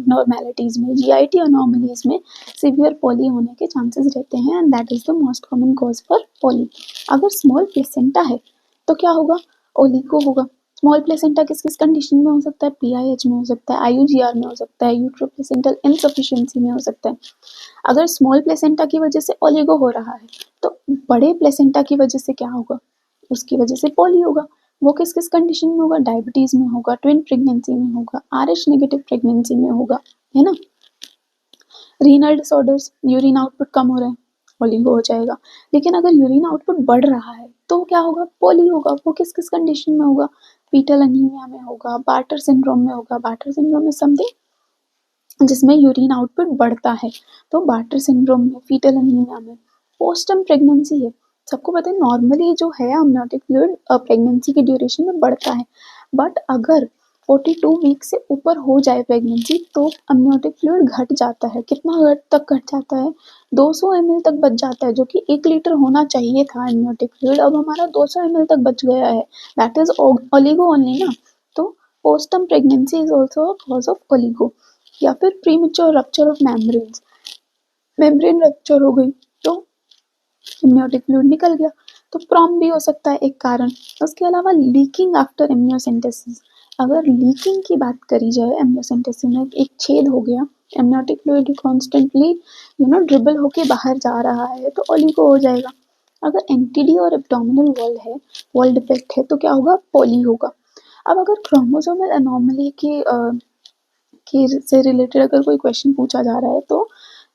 नॉर्मेलिटीज में, GIT अनोमलीज में सिवियर पॉली होने के चांसेस रहते हैं and that is the most common cause for poly. अगर स्मॉल प्लेसेंटा है तो क्या होगा, ओलिगो होगा। स्मॉल प्लेसेंटा किस किस कंडीशन में हो सकता है, PIH में हो सकता है, IUGR में हो सकता है, यूट्रोप्लेसेंटल इनसफिशिएंसी में हो सकता है। अगर स्मॉल प्लेसेंटा की वजह से ओलिगो हो रहा है तो बड़े प्लेसेंटा की वजह से क्या होगा, उसकी वजह से पॉली होगा। वो किस किस कंडीशन में होगा, डायबिटीज में होगा, ट्विन प्रेगनेंसी में होगा, RH नेगेटिव प्रेगनेंसी में होगा, है ना। रीनल डिसऑर्डर्स, यूरिन आउटपुट कम हो रहा है, ओलिगो हो जाएगा। लेकिन अगर यूरिन आउटपुट बढ़ रहा है तो क्या होगा, पॉली होगा। वो किस किस कंडीशन में होगा, फीटल अनीमिया में होगा, बार्टर सिंड्रोम में होगा। बार्टर सिंड्रोम में समथिंग जिसमें यूरिन आउटपुट बढ़ता है, तो बार्टर सिंड्रोम में, फीटल अनीमिया में। पोस्टम प्रेगनेंसी है, सबको पता है नॉर्मली जो है अमनियोटिक फ्लूइड प्रेगनेंसी की ड्यूरेशन में बढ़ता है, बट अगर 42 वीक से ऊपर हो जाए प्रेगनेंसी तो अमनियोटिक फ्लूइड घट जाता है। कितना तक घट जाता है, 200 ml तक बच जाता है, जो कि 1 लीटर होना चाहिए था अमनियोटिक फ्लूइड, अब हमारा 200 ml तक बच गया है, दैट इज ओलिगो ओनली ना। तो postterm pregnancy is also cause of oligo. या फिर premature rupture of membranes, membrane rupture हो गई तो अमनियोटिक फ्लूइड निकल गया, तो प्रॉम भी हो सकता है एक कारण। उसके अलावा लीकिंग आफ्टर एमनियोसेंटेसिस, अगर लीकिंग की बात करी जाए, एमनियोसेंटेसिस में एक छेद हो गया, एमनियोटिक फ्लूइड कॉन्स्टेंटली ड्रिबल होके बाहर जा रहा है तो ओलिगो हो जाएगा। अगर NTD और एब्डोमिनल वॉल है, वॉल डिफेक्ट है, तो क्या होगा, पॉली होगा। अब अगर क्रोमोसोमल एनोमली से रिलेटेड अगर कोई क्वेश्चन पूछा जा रहा है तो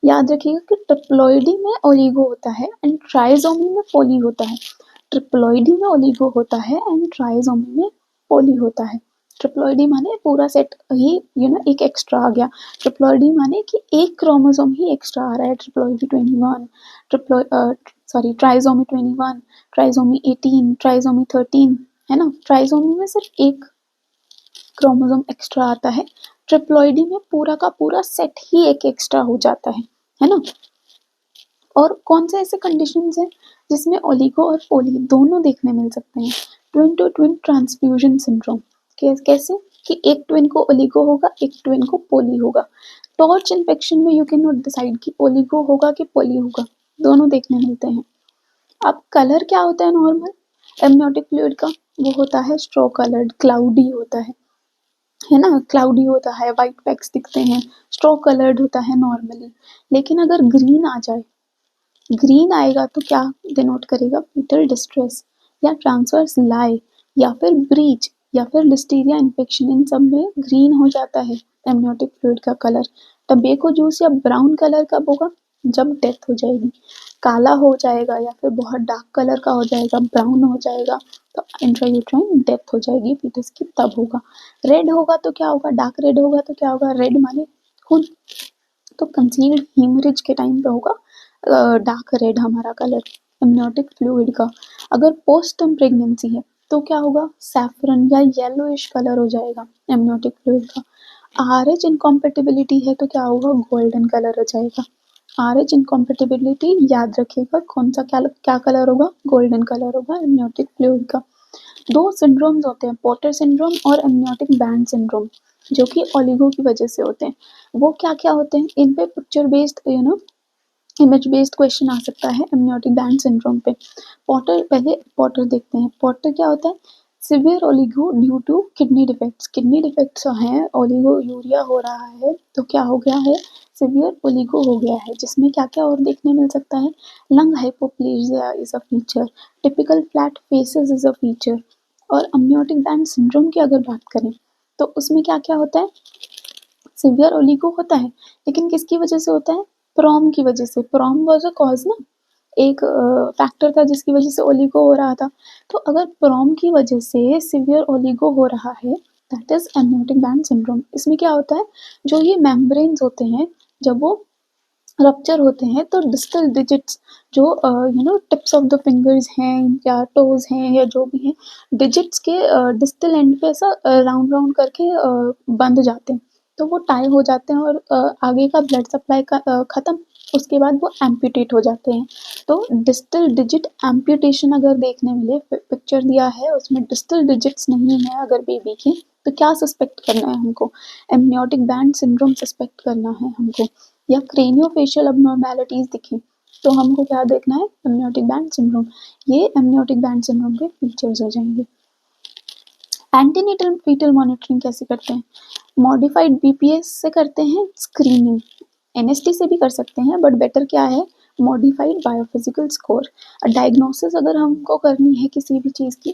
याद रखिएगा कि ट्रिप्लॉइडी में ओलिगो होता है एंड ट्राइसोमी में पॉली होता है। ट्रिप्लॉइडी में ओलिगो होता है एंड ट्राइसोमी में पॉली होता है। ट्रिप्लॉइडी माने पूरा सेट ही एक एक्स्ट्रा आ गया। ट्रिप्लॉइडी माने कि एक क्रोमोसोम ही एक्स्ट्रा आ रहा है। ट्रिप्लॉइडी 21, ट्राइसोमी 21, ट्राइसोमी 18, ट्राइसोमी 13, है ना। ट्राइसोमी में सिर्फ एक क्रोमोसोम एक्स्ट्रा आता है, ट्रिप्लॉइडी में पूरा का पूरा सेट ही एक एक्स्ट्रा हो जाता है ना। और कौन से ऐसे कंडीशंस हैं जिसमें ओलिगो और पोली दोनों देखने मिल सकते हैं? Twin to twin transfusion syndrome. कैसे कि एक ट्विन को ओलिगो होगा, एक ट्विन को पोली होगा। टॉर्च इन्फेक्शन में यू कैन नॉट डिसाइड कि ओलिगो होगा कि पोली होगा, दोनों देखने मिलते हैं। अब कलर क्या होता है नॉर्मल एमनियोटिक फ्लूइड का? वो होता है स्ट्रॉ कलर्ड, क्लाउडी होता है ना, क्लाउडी होता है, व्हाइट पैक्स दिखते हैं, स्ट्रॉ कलर्ड होता है नॉर्मली। लेकिन अगर ग्रीन आ जाए, ग्रीन आएगा तो क्या डिनोट करेगा? फीटल डिस्ट्रेस या ट्रांसवर्स लाई या फिर ब्रीच या फिर लिस्टीरिया इन्फेक्शन, इन सब में ग्रीन हो जाता है एमनियोटिक फ्लूइड का कलर। टबेको जूस या ब्राउन कलर कब होगा? जब डेथ हो जाएगी। काला हो जाएगा या फिर बहुत डार्क कलर का हो जाएगा, ब्राउन हो जाएगा, तो इंट्रायूट्राइन डेथ हो जाएगी फीटस की, तब होगा। रेड होगा तो क्या होगा? डार्क रेड होगा तो क्या होगा? रेड माने खून, तो कंसील्ड हीमरेज के टाइम पे होगा डार्क रेड हमारा कलर एमनियोटिक फ्लूइड का। अगर पोस्टम प्रेगनेंसी है तो क्या होगा? सैफरन या येलोइश कलर हो जाएगा एमनियोटिक फ्लूइड का। आरएच इनकॉम्पेटिबिलिटी है तो क्या होगा? गोल्डन कलर हो जाएगा। आरएच इनकॉम्पेटिबिलिटी याद रखिएगा, कौन सा क्या कलर होगा? गोल्डन कलर होगा एमनियोटिक फ्लूइड का। दो सिंड्रोम्स होते हैं, पोर्टर सिंड्रोम और एमनियोटिक बैंड सिंड्रोम, जो कि ओलिगो की वजह से होते हैं। वो क्या क्या होते हैं? इन पे picture based image based question आ सकता है एमनियोटिक बैंड सिंड्रोम पे। पहले पोर्टर देखते हैं। पोर्टर क्या होता है? Severe oligo due to kidney defects. Kidney defects हैं, ओलिगो यूरिया हो रहा है, तो क्या हो गया है? सिवियर ओलिगो हो गया है। जिसमें क्या क्या और देखने मिल सकता है? Lung hypoplasia is a feature, typical flat faces is a feature. और एमनियोटिक बैंड सिंड्रोम की अगर बात करें तो उसमें क्या क्या होता है? सिवियर ओलिगो होता है, लेकिन किसकी वजह से होता है? प्रॉम की वजह से। प्रॉम वाज अ कॉज ना, एक फैक्टर था जिसकी वजह से ओलिगो हो रहा था। तो अगर प्रॉम की वजह से सिवियर ओलिगो हो रहा है, that is amniotic band syndrome. इसमें क्या होता है? जो ये मेम्ब्रेन्स होते हैं, जब वो रप्चर होते हैं तो डिस्टल डिजिट्स, जो टिप्स ऑफ द फिंगर्स हैं या टोज हैं या जो भी हैं, डिजिट्स के डिस्टल एंड पे ऐसा राउंड राउंड करके बंध जाते हैं, तो वो टाई हो जाते हैं और आगे का ब्लड सप्लाई का खत्म, उसके बाद वो एम्प्यूटेट हो जाते हैं। तो डिस्टल डिजिट एम्प्यूटेशन अगर देखने मिले, पिक्चर दिया है उसमें डिस्टल डिजिट्स नहीं है अगर बेबी के, तो क्या सस्पेक्ट करना है हमको? एमनियोटिक बैंड सिंड्रोम सस्पेक्ट करना है हमको। या क्रेनियोफेशियल अबनॉर्मैलिटीज दिखें तो हमको क्या देखना है? Amniotic band syndrome. ये एमनियोटिक बैंड सिंड्रोम के फीचर्स हो जाएंगे। एंटीनेटल फीटल मॉनिटरिंग कैसे करते हैं? मॉडिफाइड बीपीएस से करते हैं स्क्रीनिंग। एनएसटी से भी कर सकते हैं, बट बेटर क्या है? Modified biophysical score. डायग्नोसिस अगर हमको करनी है किसी भी चीज़ की,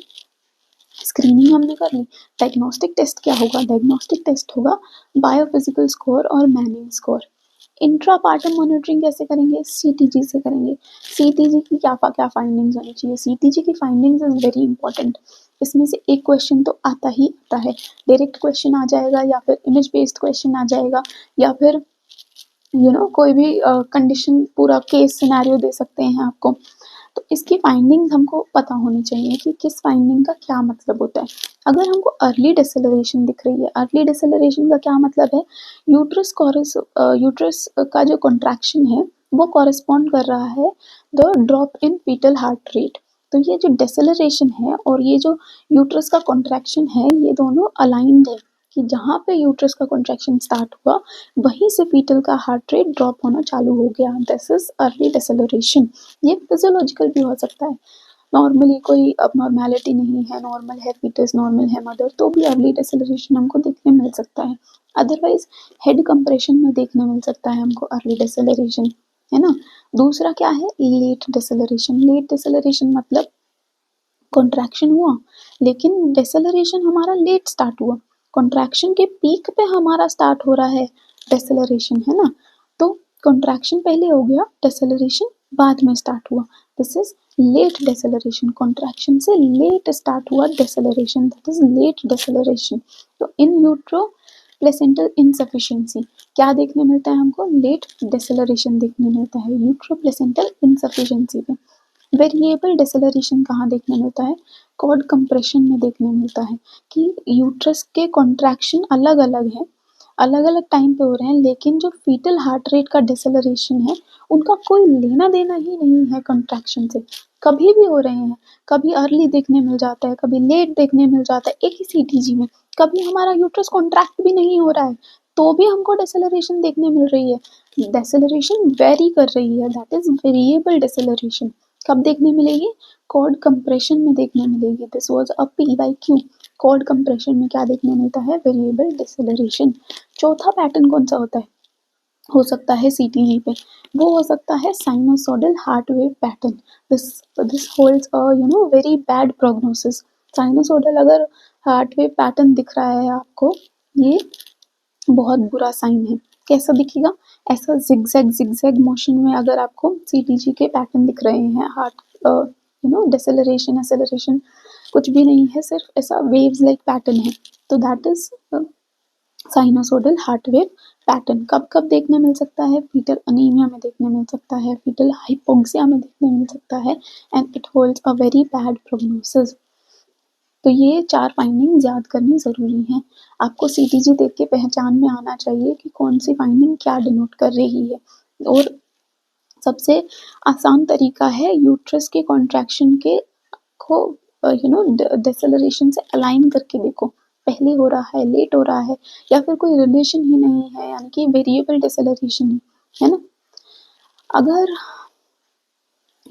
स्क्रीनिंग हमने कर ली, डायग्नोस्टिक टेस्ट क्या होगा? डायग्नोस्टिक टेस्ट होगा बायोफिजिकल स्कोर और मैनिंग स्कोर। इंट्रापार्टम मॉनिटरिंग कैसे करेंगे? सीटीजी से करेंगे। सीटीजी की क्या क्या फाइंडिंग्स होनी चाहिए? सीटीजी की फाइंडिंग्स इज वेरी इंपॉर्टेंट। इसमें से एक क्वेश्चन तो आता ही आता है, डायरेक्ट क्वेश्चन आ जाएगा या फिर इमेज बेस्ड क्वेश्चन आ जाएगा, या फिर कोई भी कंडीशन पूरा केस सिनेरियो दे सकते हैं आपको। तो इसकी फाइंडिंग्स हमको पता होनी चाहिए कि किस फाइंडिंग का क्या मतलब होता है। अगर हमको अर्ली डिसेलरेशन दिख रही है, अर्ली डिसेलरेशन का क्या मतलब है? यूट्रस का जो कॉन्ट्रैक्शन है वो कॉरेस्पॉन्ड कर रहा है the drop in fetal heart rate. तो ये जो डिसेलरेशन है और ये जो यूट्रस का कॉन्ट्रैक्शन है, ये दोनों अलाइंड है कि जहाँ पे यूट्रस का कॉन्ट्रैक्शन स्टार्ट हुआ वहीं से फीटल का हार्ट रेट ड्रॉप होना चालू हो गया। This is early deceleration. ये फिजियोलॉजिकल भी हो सकता है, नॉर्मली कोई अबनॉर्मैलिटी नहीं है, नॉर्मल है फीटस, नॉर्मल है मदर, तो भी अर्ली डिसेलरेशन हमको देखने मिल सकता है। अदरवाइज हेड कंप्रेशन में देखने मिल सकता है हमको अर्ली डिसेलरेशन, है ना। दूसरा क्या है? Late deceleration. लेट डिसेलरेशन मतलब कॉन्ट्रैक्शन हुआ लेकिन डिसेलरेशन हमारा लेट स्टार्ट हुआ, कॉन्ट्रैक्शन के पीक पे हमारा स्टार्ट हो रहा है डिसेलरेशन, है ना। तो कॉन्ट्रैक्शन पहले हो गया, डिसेलरेशन बाद में स्टार्ट हुआ, दिस इज लेट डेसेलरेशन, कॉन्ट्रैक्शन से लेट स्टार्ट हुआ डेसेलरेशन, दैट इज लेट डेसेलरेशन। तो इन यूट्रो प्लेसेंटल इनसफिशिएंसी क्या देखने मिलता है हमको? लेट डेसेलरेशन देखने मिलता है यूट्रो प्लेसेंटल इनसफिशिएंसी में। वेरिएबल डेसेलरेशन कहाँ देखने मिलता है? कॉर्ड कंप्रेशन में देखने मिलता है कि यूट्रस के कॉन्ट्रैक्शन अलग अलग है, अलग अलग टाइम पे हो रहे हैं, लेकिन जो फीटल हार्ट रेट का डिसेलरेशन है उनका कोई लेना देना ही नहीं है कंट्रैक्शन से। कभी भी हो रहे हैं, कभी अर्ली देखने मिल जाता है, कभी लेट देखने मिल जाता है एक ही सीटीजी में। कभी हमारा यूट्रस कॉन्ट्रैक्ट भी नहीं हो रहा है तो भी हमको डिसेलरेशन देखने मिल रही है। डिसेलरेशन वेरी कर रही है, दैट इज वेरिएबल डिसेलरेशन। कब देखने मिलेगी? कॉर्ड कंप्रेशन में देखने मिलेगी। This was a PYQ। Cord compression में क्या देखने मिलता है? Variable deceleration. चौथा पैटर्न कौन सा होता है? हो सकता है सीटीजी पे, वो हो सकता है sinusoidal heart wave pattern. This holds a very bad prognosis. Sinusoidal अगर हार्ट वेव पैटर्न दिख रहा है आपको, ये बहुत बुरा साइन है। कैसा दिखेगा? ऐसा जिगजैग मोशन में अगर आपको सीटीजी के पैटर्न दिख रहे हैं, हार्ट डिसेलरेशन एसेलरेशन कुछ भी नहीं है, सिर्फ ऐसा वेव्स लाइक पैटर्न है, तो that is sinusoidal heart wave pattern. कब कब देखने मिल सकता है? फीटल अनीमिया में देखने मिल सकता है, फीटल हाइपोक्सिया में देखने मिल सकता है, and it holds a very bad prognosis. तो ये 4 फाइंडिंग्स याद करनी ज़रूरी हैं। आपको सीटीजी देख के पहचान में आना चाहिए कि कौन सी फाइंडिंग क्या डिनोट कर रही है। और सबसे आसान तरीका है यूट्रस के कॉन्ट्रैक्शन के को डिसेलरेशन से अलाइन करके देखो, पहले हो रहा है, लेट हो रहा है, या फिर कोई रिलेशन ही नहीं है, यानी कि वेरिएबल डिसेलरेशन है ना। अगर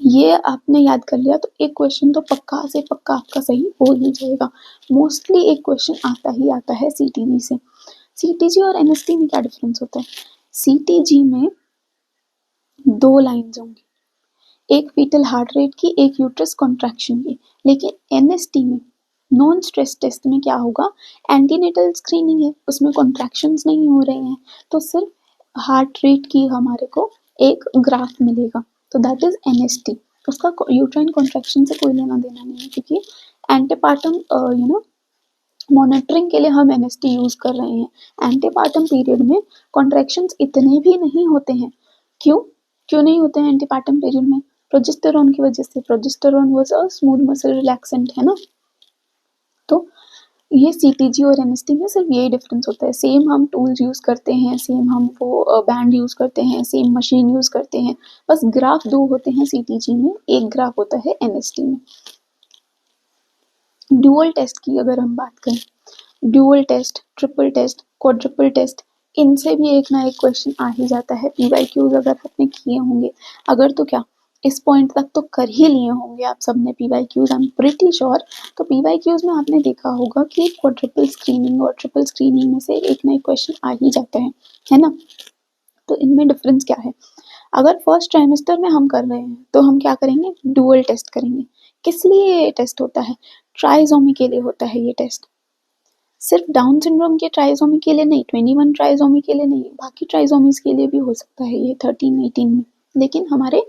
ये आपने याद कर लिया तो एक क्वेश्चन तो पक्का से पक्का आपका सही हो ही जाएगा। मोस्टली एक क्वेश्चन आता ही आता है सीटीजी से। सीटीजी और एनएसटी में क्या डिफरेंस होता है? सीटीजी में 2 लाइन्स होंगी, एक फीटल हार्ट रेट की, एक यूट्रस कॉन्ट्रैक्शन की। लेकिन एनएसटी में, नॉन स्ट्रेस टेस्ट में क्या होगा? एंटीनेटल स्क्रीनिंग है, उसमें कॉन्ट्रैक्शंस नहीं हो रहे हैं, तो सिर्फ हार्ट रेट की हमारे को एक ग्राफ मिलेगा, तो दैट इज एनएसटी। उसका यूट्राइन कॉन्ट्रैक्शन से कोई लेना देना नहीं है, क्योंकि एंटीपार्टम मॉनिटरिंग के लिए हम एनएसटी यूज कर रहे हैं। एंटीपार्टम पीरियड में कॉन्ट्रैक्शंस इतने भी नहीं होते हैं। क्यों क्यों नहीं होते हैं एंटीपार्टम पीरियड में? प्रोजेस्टेरोन की वजह से। Progesterone was a smooth muscle relaxant, है ना। तो ये सीटीजी और एनएसटी में सिर्फ यही डिफरेंस होता है। सेम हम टूल्स यूज करते हैं, सेम हम वो बैंड यूज करते हैं, सेम मशीन यूज करते हैं, बस ग्राफ 2 होते हैं सीटीजी में, एक ग्राफ होता है एनएसटी में। ड्यूअल टेस्ट की अगर हम बात करें, dual test, triple test, quadruple test, इनसे भी एक ना एक क्वेश्चन आ ही जाता है। PYQs अगर आपने किए होंगे, अगर तो क्या इस पॉइंट तक तो कर ही लिए होंगे आप सबने PYQs, I am pretty sure. तो PYQs में आपने देखा होगा कि क्वाड्रुपल स्क्रीनिंग और ट्रिपल स्क्रीनिंग में से एक ना एक क्वेश्चन आ ही जाता है ना। तो इनमें डिफरेंस क्या है? अगर फर्स्ट ट्राइमेस्टर में हम कर रहे हैं तो हम क्या करेंगे? डुअल टेस्ट करेंगे। किस लिए ये टेस्ट होता है? ट्राइसोमी के लिए होता है ये टेस्ट। सिर्फ डाउन सिंड्रोम के ट्राइसोमी के लिए नहीं, 21 ट्राइसोमी के लिए नहीं, बाकी ट्राइसोमीज के लिए भी हो सकता है ये 13, 18 में। लेकिन हमारे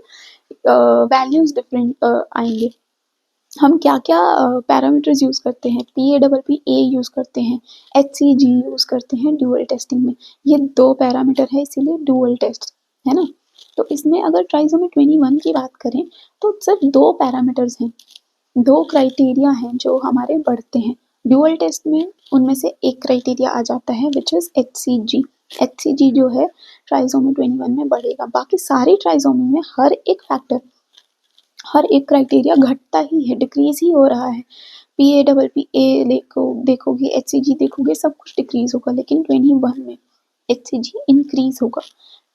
वैल्यूज डिफरेंट आएंगे। हम क्या क्या पैरामीटर्स यूज करते हैं? PAPPA यूज करते हैं, HCG यूज करते हैं ड्यूअल टेस्टिंग में। ये 2 पैरामीटर है, इसीलिए ड्यूअल टेस्ट है ना। तो इसमें अगर ट्राइसोमी 21 की बात करें तो सिर्फ 2 पैरामीटर्स हैं, 2 क्राइटेरिया हैं जो हमारे बढ़ते हैं ड्यूअल टेस्ट में। उनमें से एक क्राइटेरिया आ जाता है विच इज HCG। HCG जो है ट्राइसोमी 21 में बढ़ेगा। बाकी सारी ट्राइसोमी में हर एक फैक्टर, हर एक क्राइटेरिया घटता ही है, डिक्रीज ही हो रहा है। PAPPA देखोगे, HCG देखोगे, सब कुछ डिक्रीज होगा, लेकिन 21 में HCG इंक्रीज होगा।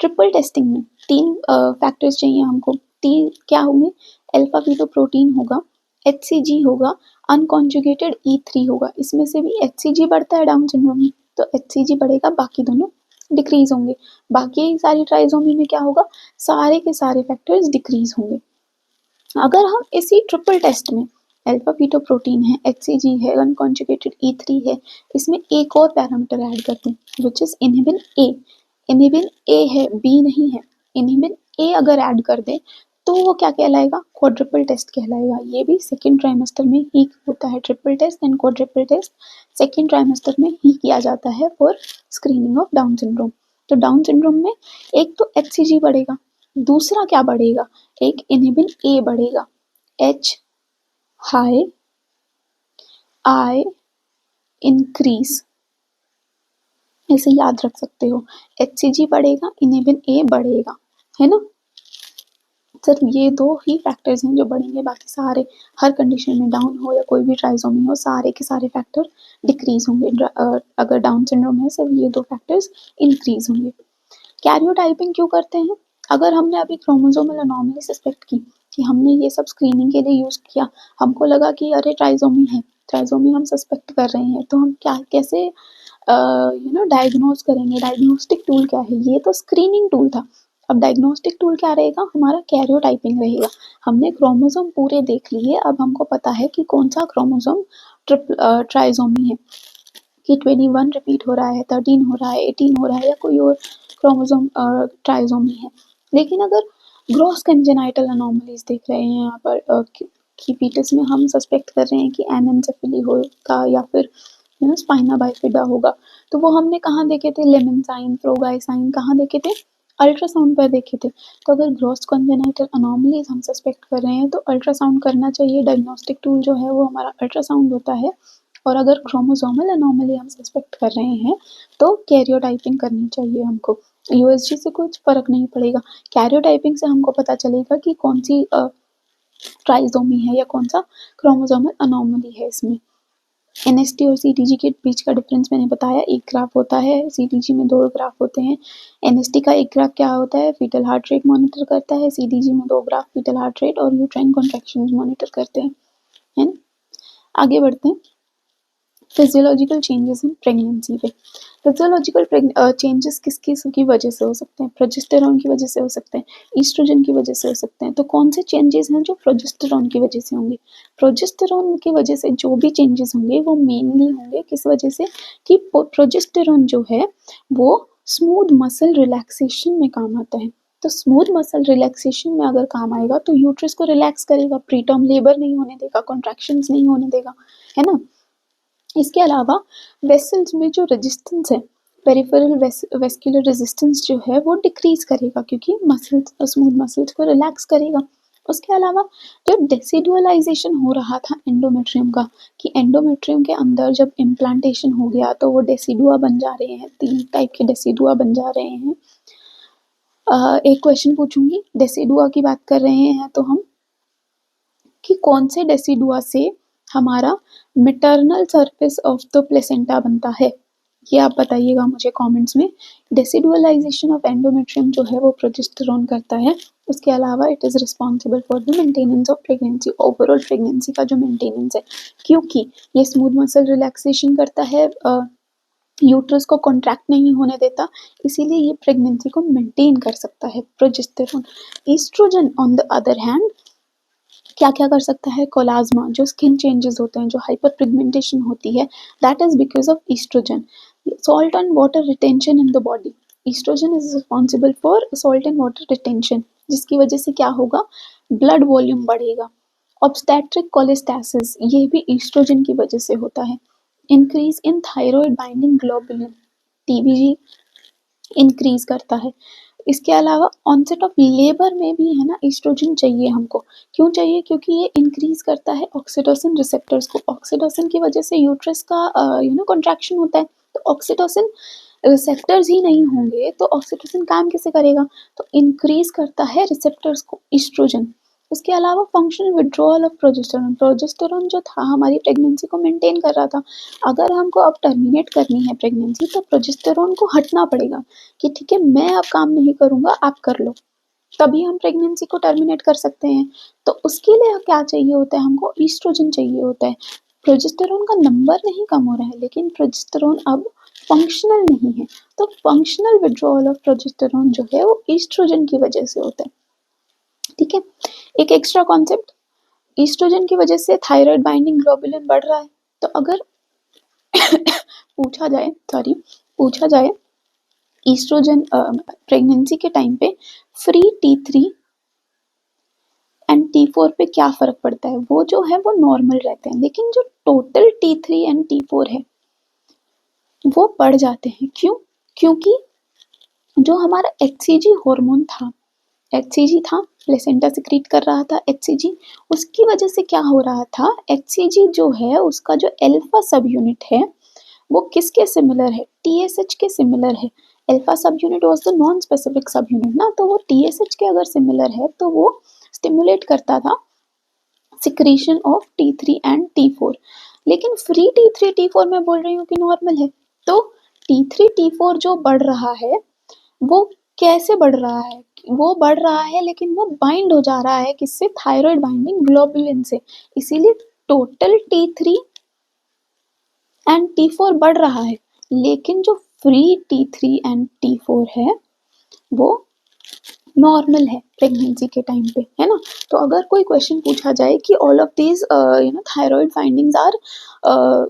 ट्रिपल टेस्टिंग में 3 फैक्टर्स चाहिए हमको। 3 क्या होंगे? अल्फा फीटोप्रोटीन होगा, HCG होगा, अनकॉन्जुगेटेड E3 होगा। इसमें से भी HCG बढ़ता है डाउन सिंड्रोम में, तो HCG बढ़ेगा, बाकी दोनों डिक्रीज होंगे। बाकी सारी ट्राइसोमी में क्या होगा? सारे के सारे फैक्टर्स डिक्रीज होंगे। अगर हम इसी ट्रिपल टेस्ट में अल्फा फीटोप्रोटीन है, HCG है, अनकॉन्जुगेटेड E3 है, इसमें एक और पैरामीटर ऐड करते हैं which is inhibin A। Inhibin A है, B नहीं है। इनहिबिन A अगर ऐड कर दे तो वो क्या कहलाएगा, क्वाड्रुपल टेस्ट कहलाएगा। ये भी सेकेंड ट्राइमेस्टर में ही होता है, triple test and quadruple test second trimester में ही किया जाता है for screening of Down syndrome. तो डाउन सिंड्रोम में एक तो HCG बढ़ेगा, दूसरा क्या बढ़ेगा, एक इनहिबिन A बढ़ेगा, H हाई I इंक्रीज, ऐसे याद रख सकते हो। HCG बढ़ेगा, इनहिबिन A बढ़ेगा, है ना। सिर्फ ये दो ही फैक्टर्स हैं जो बढ़ेंगे, बाकी सारे हर कंडीशन में डाउन हो या कोई भी ट्राइसोमी हो, सारे के सारे फैक्टर डिक्रीज होंगे। अगर डाउन सिंड्रोम है सिर्फ ये दो फैक्टर्स इंक्रीज होंगे। कैरियोटाइपिंग क्यों करते हैं, अगर हमने अभी क्रोमोसोमल अनोमली सस्पेक्ट की कि हमने ये सब स्क्रीनिंग के लिए यूज किया, हमको लगा कि अरे ट्राइसोमी है, ट्राइसोमी हम सस्पेक्ट कर रहे हैं, तो हम क्या कैसे डायग्नोज करेंगे, डायग्नोस्टिक टूल क्या है, ये तो स्क्रीनिंग टूल था। अब डायग्नोस्टिक टूल क्या रहेगा, हमारा कैरियोटाइपिंग रहेगा। हमने क्रोमोसोम पूरे देख लिए, अब हमको पता है कि कौन सा क्रोमोसोम ट्राइसोमी है, कि 21 रिपीट हो रहा है, 13 हो रहा है, 18 हो रहा है, या कोई और क्रोमोसोम ट्राइसोमी है। लेकिन अगर ग्रॉस कंजेनाइटल अनोमलीज देख रहे हैं यहाँ पर कि फीटस में हम सस्पेक्ट कर रहे हैं कि एनेंसेफेली होगा या फिर स्पाइना बाइफिडा होगा, तो वो हमने कहाँ देखे थे, लेमन साइन, फ्रोगाई साइन कहाँ देखे थे, अल्ट्रासाउंड पर देखे थे। तो अगर ग्रॉस कंजेनाइटल अनोमलीज हम सस्पेक्ट कर रहे हैं तो अल्ट्रासाउंड करना चाहिए, डायग्नोस्टिक टूल जो है वो हमारा अल्ट्रासाउंड होता है। और अगर क्रोमोसोमल अनोमली हम सस्पेक्ट कर रहे हैं तो कैरियोटाइपिंग करनी चाहिए हमको। USG से कुछ फर्क नहीं पड़ेगा, कैरियोटाइपिंग से हमको पता चलेगा कि कौन सी ट्राइसोमी है या कौन सा क्रोमोसोमल अनोमली है इसमें। NST और CTG के बीच का डिफरेंस मैंने बताया, एक ग्राफ होता है, CTG में दो ग्राफ होते हैं। NST का एक ग्राफ क्या होता है, फीटल हार्ट रेट मॉनिटर करता है, CTG में दो ग्राफ फीटल हार्ट रेट और यूट्राइन कॉन्ट्रैक्शन मॉनिटर करते हैं, है ना। आगे बढ़ते हैं, फिजियोलॉजिकल चेंजेस इन प्रेगनेंसी पे। फिजियोलॉजिकल चेंजेस किस किस की वजह से हो सकते हैं, प्रोजेस्टेरॉन की वजह से हो सकते हैं, ईस्ट्रोजन की वजह से हो सकते हैं। तो कौन से चेंजेस हैं जो प्रोजेस्टेरॉन की वजह से होंगे, प्रोजेस्टेरॉन की वजह से जो भी चेंजेस होंगे वो मेनली होंगे किस वजह से, कि प्रोजेस्टेरॉन जो है वो स्मूथ मसल रिलैक्सेशन में काम आता है। तो स्मूथ मसल रिलैक्सेशन में अगर काम आएगा तो यूट्रस को रिलैक्स करेगा, प्रीटर्म लेबर नहीं होने देगा, कॉन्ट्रैक्शंस नहीं होने देगा, है ना। इसके अलावा वेसल्स में जो रेजिस्टेंस है, पेरिफेरल वेस्कुलर रेजिस्टेंस जो है वो डिक्रीज करेगा, क्योंकि मसल्स स्मूथ मसल्स को रिलैक्स करेगा। उसके अलावा जो डेसिडुअलाइजेशन हो रहा था एंडोमेट्रियम का, कि एंडोमेट्रियम के अंदर जब इम्प्लांटेशन हो गया तो वो डेसिडुआ बन जा रहे हैं, 3 टाइप के डेसिडुआ बन जा रहे हैं। एक क्वेश्चन पूछूंगी, डेसिडुआ की बात कर रहे हैं तो हम, कि कौन से डेसिडुआ से हमारा मिटरनल सरफेस ऑफ द प्लेसेंटा बनता है, ये आप बताइएगा मुझे कमेंट्स में। डेसिडुअलाइजेशन ऑफ एंडोमेट्रियम जो है वो प्रोजेस्टेरॉन करता है। उसके अलावा it is responsible for the maintenance of pregnancy, overall pregnancy का जो मेंटेनेंस है, क्योंकि ये स्मूथ मसल रिलैक्सेशन करता है, यूट्रस को कॉन्ट्रैक्ट नहीं होने देता, इसीलिए ये प्रेगनेंसी को मेंटेन कर सकता है, progesterone. Oestrogen on the other hand क्या क्या कर सकता है, कोलाज्मा, जो स्किन चेंजेस होते हैं, जो हाइपर पिगमेंटेशन होती है, that is because of oestrogen. Salt and water retention in the body, oestrogen is responsible for salt and water retention, जिसकी वजह से क्या होगा, ब्लड वॉल्यूम बढ़ेगा। ऑब्स्टेट्रिक कोलेस्टेसिस ये भी ईस्ट्रोजन की वजह से होता है। Increase in thyroid binding globulin, TBG increase करता है। इसके अलावा ऑनसेट ऑफ लेबर में भी है ना ईस्ट्रोजन चाहिए हमको, क्यों चाहिए, क्योंकि ये इंक्रीज करता है ऑक्सीटोसिन रिसेप्टर्स को। ऑक्सीटोसिन की वजह से यूट्रस का कॉन्ट्रैक्शन होता है, तो ऑक्सीटोसिन रिसेप्टर्स ही नहीं होंगे तो ऑक्सीटोसिन काम कैसे करेगा, तो इंक्रीज करता है रिसेप्टर्स को ईस्ट्रोजन। उसके अलावा functional withdrawal of progesterone, progesterone जो था हमारी प्रेगनेंसी को मेंटेन कर रहा था, अगर हमको अब टर्मिनेट करनी है प्रेगनेंसी तो प्रोजेस्टेरॉन को हटना पड़ेगा, कि ठीक है मैं अब काम नहीं करूंगा आप कर लो, तभी हम प्रेगनेंसी को टर्मिनेट कर सकते हैं। तो उसके लिए क्या चाहिए होता है, हमको ईस्ट्रोजन चाहिए होता है। प्रोजेस्टेरॉन का नंबर नहीं कम हो रहा है, लेकिन प्रोजेस्टेरॉन अब फंक्शनल नहीं है, तो फंक्शनल विड्रॉल ऑफ प्रोजेस्टेरॉन जो है वो ईस्ट्रोजन की वजह से होता है। ठीक है, एक एक्स्ट्रा कॉन्सेप्ट, ईस्ट्रोजन की वजह से थायराइड बाइंडिंग ग्लोबुलिन बढ़ रहा है, तो अगर पूछा जाए ईस्ट्रोजन प्रेगनेंसी के टाइम पे फ्री T3 एंड T4 पे क्या फ़र्क पड़ता है? वो जो है वो नॉर्मल रहते हैं, लेकिन जो टोटल T3 एंड T4 है वो बढ़ जाते हैं। क्यों? क्योंकि जो हमारा HCG हार्मोन था, HCG था, प्लेसेंटा सिक्रीट कर रहा था HCG, उसकी वजह से क्या हो रहा था, HCG जो है उसका जो अल्फा सब यूनिट है वो किसके सिमिलर है? TSH के सिमिलर है। अल्फा सब unit was the non specific सब यूनिट ना, तो वो TSH के अगर सिमिलर है तो वो स्टिमुलेट करता था secretion of T3 and T4। लेकिन फ्री T3 T4 मैं बोल रही हूँ कि नॉर्मल है, तो T3 T4 जो बढ़ रहा है वो कैसे बढ़ रहा है? वो बढ़ रहा है लेकिन वो बाइंड हो जा रहा है किससे? थायराइड बाइंडिंग ग्लोबुलिन से। इसीलिए टोटल T3 एंड T4 बढ़ रहा है, लेकिन जो फ्री T3 एंड T4 है वो नॉर्मल है प्रेगनेंसी के टाइम पे, है ना। तो अगर कोई क्वेश्चन पूछा जाए कि all of these thyroid findings are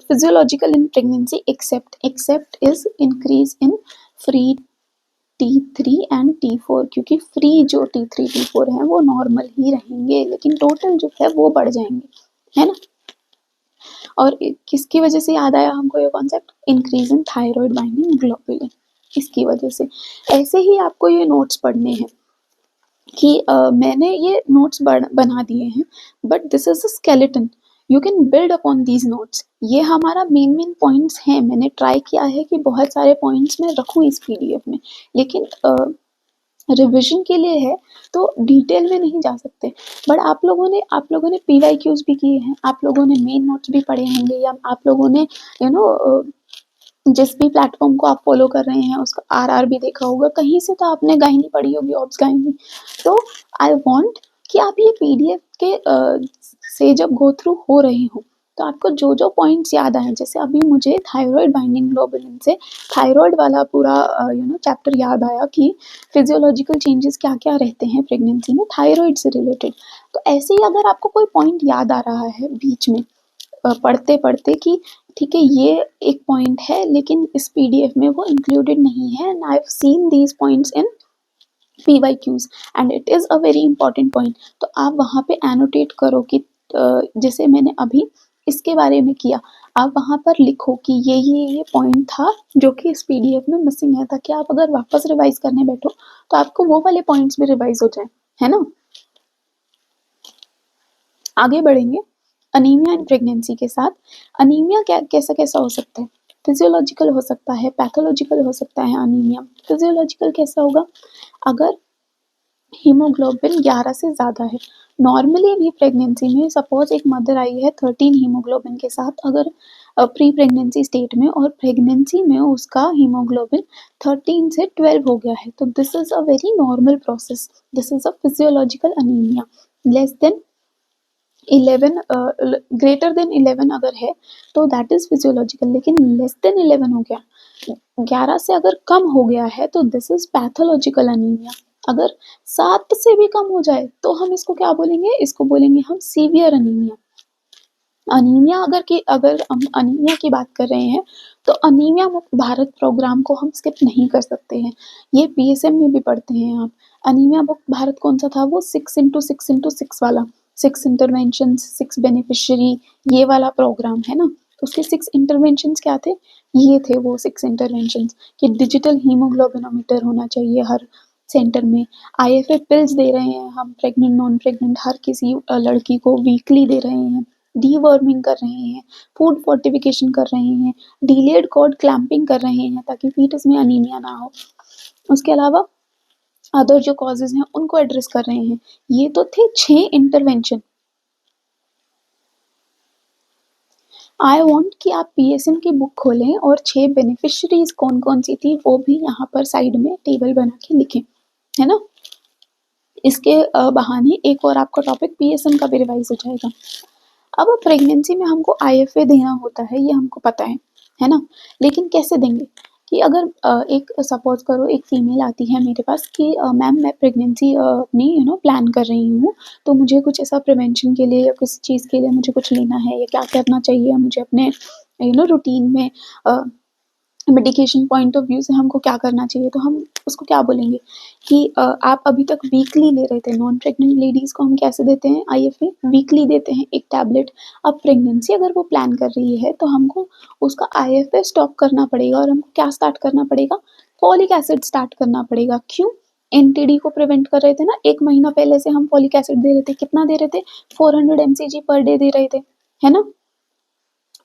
physiological in pregnancy except is increase in free T3 and T4, क्योंकि फ्री जो T3 T4 है वो नॉर्मल ही रहेंगे, लेकिन टोटल जो है वो बढ़ जाएंगे, है ना। और किसकी वजह से याद आया हमको ये concept? Increase in thyroid binding globulin, इसकी वजह से। ऐसे ही आपको ये नोट्स पढ़ने हैं कि मैंने ये नोट्स बना दिए हैं, but this is a skeleton, you can build upon these notes. ये हमारा मेन पॉइंट्स हैं। मैंने ट्राई किया है कि बहुत सारे पॉइंट्स मैं रखूँ इस PDF में, लेकिन रिविजन के लिए है तो डिटेल में नहीं जा सकते। बट आप लोगों ने PYQs भी किए हैं, आप लोगों ने मेन नोट्स भी पढ़े होंगे, या आप लोगों ने जिस भी प्लेटफॉर्म को आप फॉलो कर रहे हैं उसका RR भी देखा होगा, कहीं से तो आपने गायनी पढ़ी होगी, ऑब्स गायनी। तो आई वांट कि आप ये PDF के से जब गो थ्रू हो रहे हो तो आपको जो जो पॉइंट्स याद आए, जैसे अभी मुझे थायराइड बाइंडिंग ग्लोबुलिन से थायराइड वाला पूरा चैप्टर याद आया कि फिजियोलॉजिकल चेंजेस क्या क्या रहते हैं प्रेगनेंसी में थायराइड से रिलेटेड। तो ऐसे ही अगर आपको कोई पॉइंट याद आ रहा है बीच में पढ़ते पढ़ते कि ठीक है ये एक पॉइंट है लेकिन इस PDF में वो इंक्लूडेड नहीं है, and I have seen these points in PYQs and it is a very important point, तो आप वहाँ पे एनोटेट करो कि जैसे मैंने अभी इसके बारे में किया, आप वहाँ पर लिखो कि ये पॉइंट था जो कि इस PDF में मिसिंग है, ताकि आप अगर वापस रिवाइज करने बैठो तो आपको वो वाले पॉइंट्स भी रिवाइज हो जाए, है ना। आगे बढ़ेंगे अनीमिया इन प्रेगनेंसी के साथ। अनीमिया कैसा हो सकता है? फिजियोलॉजिकल हो सकता है, पैथोलॉजिकल हो सकता है अनीमिया। फिजियोलॉजिकल कैसा होगा? अगर हीमोग्लोबिन 11 से ज़्यादा है, नॉर्मली भी प्रेगनेंसी में सपोज एक मदर आई है 13 हीमोग्लोबिन के साथ, अगर प्री प्रेगनेंसी स्टेट में, और प्रेगनेंसी में उसका हीमोग्लोबिन 13 से 12 हो गया है, तो this is a very normal process, this is a physiological anaemia. Less than 11 greater than 11 अगर है तो दैट इज फिजियोलॉजिकल, लेकिन लेस देन 11 हो गया, 11 से अगर कम हो गया है तो दिस इज पैथोलॉजिकल अनीमिया। अगर 7 से भी कम हो जाए तो हम इसको क्या बोलेंगे? इसको बोलेंगे हम सीवियर अनीमिया। अनीमिया अगर हम अनीमिया की बात कर रहे हैं तो अनीमिया मुक्त भारत प्रोग्राम को हम स्किप नहीं कर सकते हैं, ये PSM में भी पढ़ते हैं आप। अनीमिया मुक्त भारत कौन सा था? वो 6x6x6 वाला, 6 इंटरवेंशन 6 बेनिफिशियरी, ये वाला प्रोग्राम है ना। उसके 6 इंटरवेंशन क्या थे? ये थे वो 6 इंटरवेंशन कि डिजिटल हीमोग्लोबिनोमीटर होना चाहिए हर सेंटर में, IFA पिल्स दे रहे हैं हम प्रेग्नेंट नॉन प्रेग्नेंट हर किसी लड़की को वीकली दे रहे हैं, डीवर्मिंग कर रहे हैं, फूड फोर्टिफिकेशन कर रहे हैं, डिलेड कॉर्ड क्लैंपिंग कर रहे हैं ताकि फीटस में अनीमिया ना हो। उसके अलावा अदर जो कॉजेज हैं उनको एड्रेस कर रहे हैं। ये तो थे 6 इंटरवेंशन। आई वांट कि आप PSM की बुक खोलें और 6 बेनिफिशरीज कौन कौन सी थी वो भी यहाँ पर साइड में टेबल बना के लिखें, है ना। इसके बहाने एक और आपका टॉपिक PSM का भी रिवाइज हो जाएगा। अब प्रेगनेंसी में हमको IFA देना होता है, ये हमको पता है ना। लेकिन कैसे देंगे? कि अगर एक सपोज करो एक फीमेल आती है मेरे पास कि मैम मैं प्रेगनेंसी अपनी प्लान कर रही हूँ, तो मुझे कुछ ऐसा प्रिवेंशन के लिए या किसी चीज़ के लिए मुझे कुछ लेना है या क्या करना चाहिए मुझे अपने रूटीन में, मेडिकेशन पॉइंट ऑफ व्यू से हमको क्या करना चाहिए। तो हम उसको क्या बोलेंगे कि आप अभी तक वीकली ले रहे थे। नॉन प्रेग्नेंट लेडीज़ को हम कैसे देते हैं आईएफए? वीकली देते हैं एक टैबलेट। अब प्रेगनेंसी अगर वो प्लान कर रही है तो हमको उसका आईएफए स्टॉप करना पड़ेगा और हमको क्या स्टार्ट करना पड़ेगा? फॉलिक एसिड स्टार्ट करना पड़ेगा। क्यों? एनटीडी को प्रिवेंट कर रहे थे ना, 1 महीना पहले से हम फॉलिक एसिड दे रहे थे। कितना दे रहे थे? 400 एमसीजी पर डे दे रहे थे, है ना?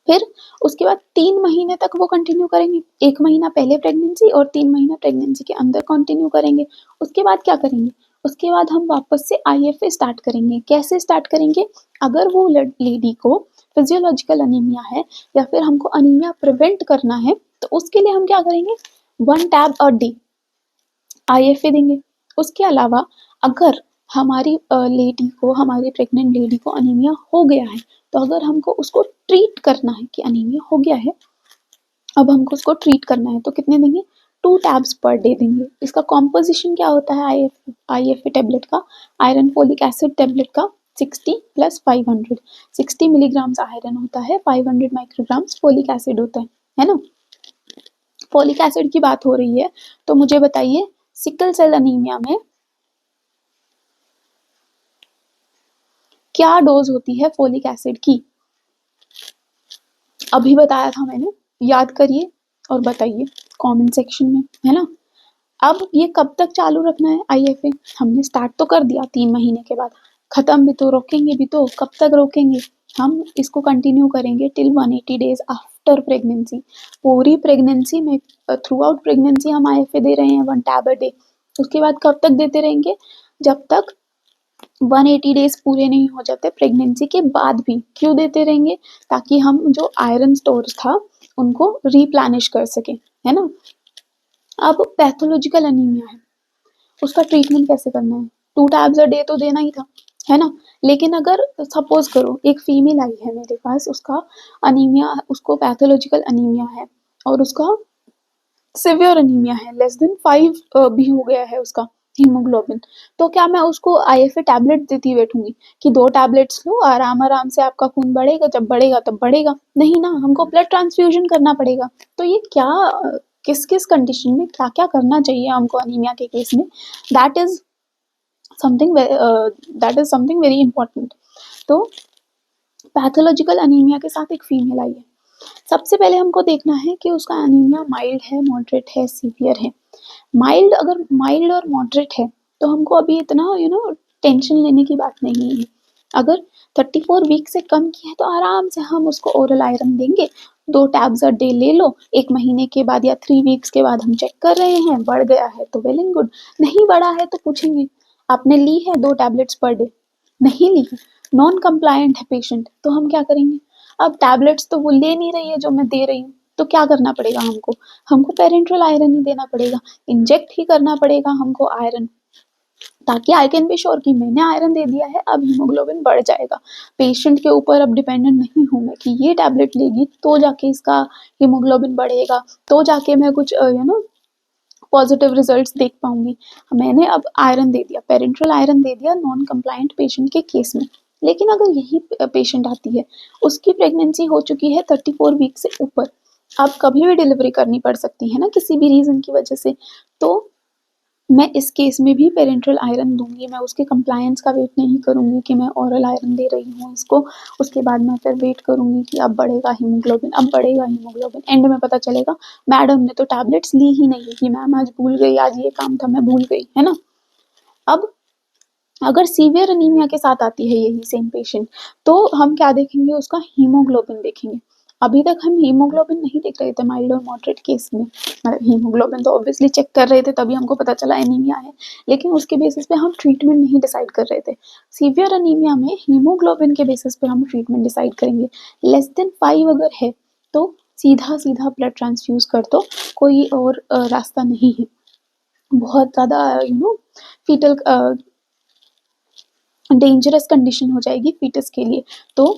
फिर उसके बाद 3 महीने तक वो कंटिन्यू करेंगे। 1 महीना पहले प्रेगनेंसी और 3 महीना प्रेगनेंसी के अंदर कंटिन्यू करेंगे। उसके बाद क्या करेंगे? उसके बाद हम वापस से आईएफए स्टार्ट करेंगे। कैसे स्टार्ट करेंगे? अगर वो लेडी को फिजियोलॉजिकल अनीमिया है या फिर हमको अनीमिया प्रिवेंट करना है तो उसके लिए हम क्या करेंगे? 1 टैब अ डे आईएफए देंगे। उसके अलावा अगर हमारी लेडी को, हमारी प्रेग्नेंट लेडी को अनीमिया हो गया है, तो अगर हमको उसको ट्रीट करना है कि अनीमिया हो गया है, अब हमको उसको ट्रीट करना है तो कितने देंगे? 2 टैब्स पर डे देंगे। इसका कॉम्पोजिशन क्या होता है आईएफए टैबलेट का? आयरन फोलिक एसिड टैबलेट का 60 प्लस 500। 60 मिलीग्राम्स आयरन होता है, 500 माइक्रोग्राम्स फोलिक एसिड होता है ना? फोलिक एसिड की बात हो रही है तो मुझे बताइए सिकल सेल अनीमिया में क्या डोज होती है फोलिक एसिड की? अभी बताया था मैंने, याद करिए और बताइए कमेंट सेक्शन में, है ना? अब ये कब तक चालू रखना है आईएफए? हमने स्टार्ट तो कर दिया 3 महीने के बाद, खत्म भी तो, रोकेंगे भी तो। कब तक रोकेंगे? हम इसको कंटिन्यू करेंगे टिल 180 डेज आफ्टर प्रेगनेंसी। पूरी प्रेगनेंसी में, थ्रू आउट प्रेगनेंसी हम आईएफए दे रहे हैं 1 टैब अ डे। उसके बाद कब तक देते रहेंगे? जब तक 180 डेज पूरे नहीं हो जाते प्रेगनेंसी के बाद भी। क्यों देते रहेंगे? ताकि हम जो आयरन स्टोर्स था उनको रिप्लेनिश कर सकें, है ना? अब पैथोलॉजिकल अनीमिया है, उसका ट्रीटमेंट कैसे करना है? 2 टैब्स अ डे तो देना ही था, है ना? लेकिन अगर सपोज करो एक फीमेल आई है मेरे पास, उसका अनीमिया, उसको पैथोलॉजिकल अनीमिया है और उसका सिवियर अनीमिया है, लेस देन 5 भी हो गया है उसका हीमोग्लोबिन, तो क्या मैं उसको आईएफए टैबलेट देती बैठूंगी कि 2 टैबलेट्स लो, आराम आराम से आपका खून बढ़ेगा, जब बढ़ेगा तब बढ़ेगा? नहीं ना, हमको ब्लड ट्रांसफ्यूजन करना पड़ेगा। तो ये क्या, किस किस कंडीशन में क्या क्या करना चाहिए हमको अनीमिया के केस में, that is something very important. तो पैथोलॉजिकल अनीमिया के साथ एक फीमेल आई है। सबसे पहले हमको देखना है कि उसका अनीमिया माइल्ड है, मॉडरेट है, सीवियर है। माइल्ड, अगर माइल्ड और मॉडरेट है तो हमको अभी इतना टेंशन लेने की बात नहीं है। अगर 34 वीक से कम की है तो आराम से हम उसको ओरल आयरन देंगे, 2 टैब्स अ डे ले लो। 1 महीने के बाद या 3 वीक्स के बाद हम चेक कर रहे हैं, बढ़ गया है तो वेल एंड गुड, नहीं बढ़ा है तो पूछेंगे आपने ली है 2 टैबलेट्स पर डे? नहीं ली है, नॉन कंप्लायंट है पेशेंट, तो हम क्या करेंगे? अब टैबलेट्स तो वो ले नहीं रही है जो मैं दे रही हूँ, तो क्या करना पड़ेगा हमको? हमको पेरेंट्रल आयरन ही देना पड़ेगा, इंजेक्ट ही करना पड़ेगा हमको आयरन, ताकि आई कैन बी श्योर कि मैंने आयरन दे दिया है, अब हीमोग्लोबिन बढ़ जाएगा। पेशेंट के ऊपर अब डिपेंडेंट नहीं हूँ मैं कि ये टैबलेट लेगी तो जाके इसका हीमोग्लोबिन बढ़ेगा, तो जाके मैं कुछ पॉजिटिव रिजल्ट्स देख पाऊंगी। मैंने अब आयरन दे दिया, पेरेंट्रल आयरन दे दिया नॉन कंप्लायंट पेशेंट के केस में। लेकिन अगर यही पेशेंट आती है, उसकी प्रेगनेंसी हो चुकी है 34 वीक से ऊपर, अब कभी भी डिलीवरी करनी पड़ सकती है ना किसी भी रीजन की वजह से, तो मैं इस केस में भी पेरेंट्रल आयरन दूंगी। मैं उसके कंप्लायंस का वेट नहीं करूंगी कि मैं ओरल आयरन दे रही हूँ इसको, उसके बाद मैं फिर वेट करूंगी कि अब बढ़ेगा हीमोग्लोबिन, अब बढ़ेगा हीमोग्लोबिन, एंड में पता चलेगा मैडम ने तो टैबलेट्स ली ही नहीं कि मैम आज भूल गई, आज ये काम था मैं भूल गई, है ना? अब अगर सीवियर अनीमिया के साथ आती है यही सेम पेशेंट, तो हम क्या देखेंगे? उसका हीमोग्लोबिन देखेंगे। अभी तक हम हीमोग्लोबिन नहीं देख रहे थे माइल्ड और मॉडरेट केस में, हीमोग्लोबिन तो ऑब्वियसली चेक कर रहे थे तभी हमको पता चला एनीमिया है, लेकिन उसके बेसिस पे हम ट्रीटमेंट नहीं डिसाइड कर रहे थे। सीवियर अनीमिया में हीमोग्लोबिन के बेसिस पे हम ट्रीटमेंट डिसाइड करेंगे। लेस देन 5 अगर है तो सीधा सीधा ब्लड ट्रांसफ्यूज कर दो, कोई और रास्ता नहीं है। बहुत ज़्यादा फीटल डेंजरस कंडीशन हो जाएगी फीटस के लिए, तो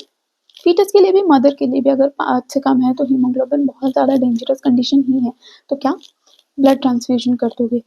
फीटस के लिए भी, मदर के लिए भी, अगर 5 से कम है तो हीमोग्लोबिन बहुत ज़्यादा डेंजरस कंडीशन ही है, तो क्या ब्लड ट्रांसफ्यूजन कर दोगे?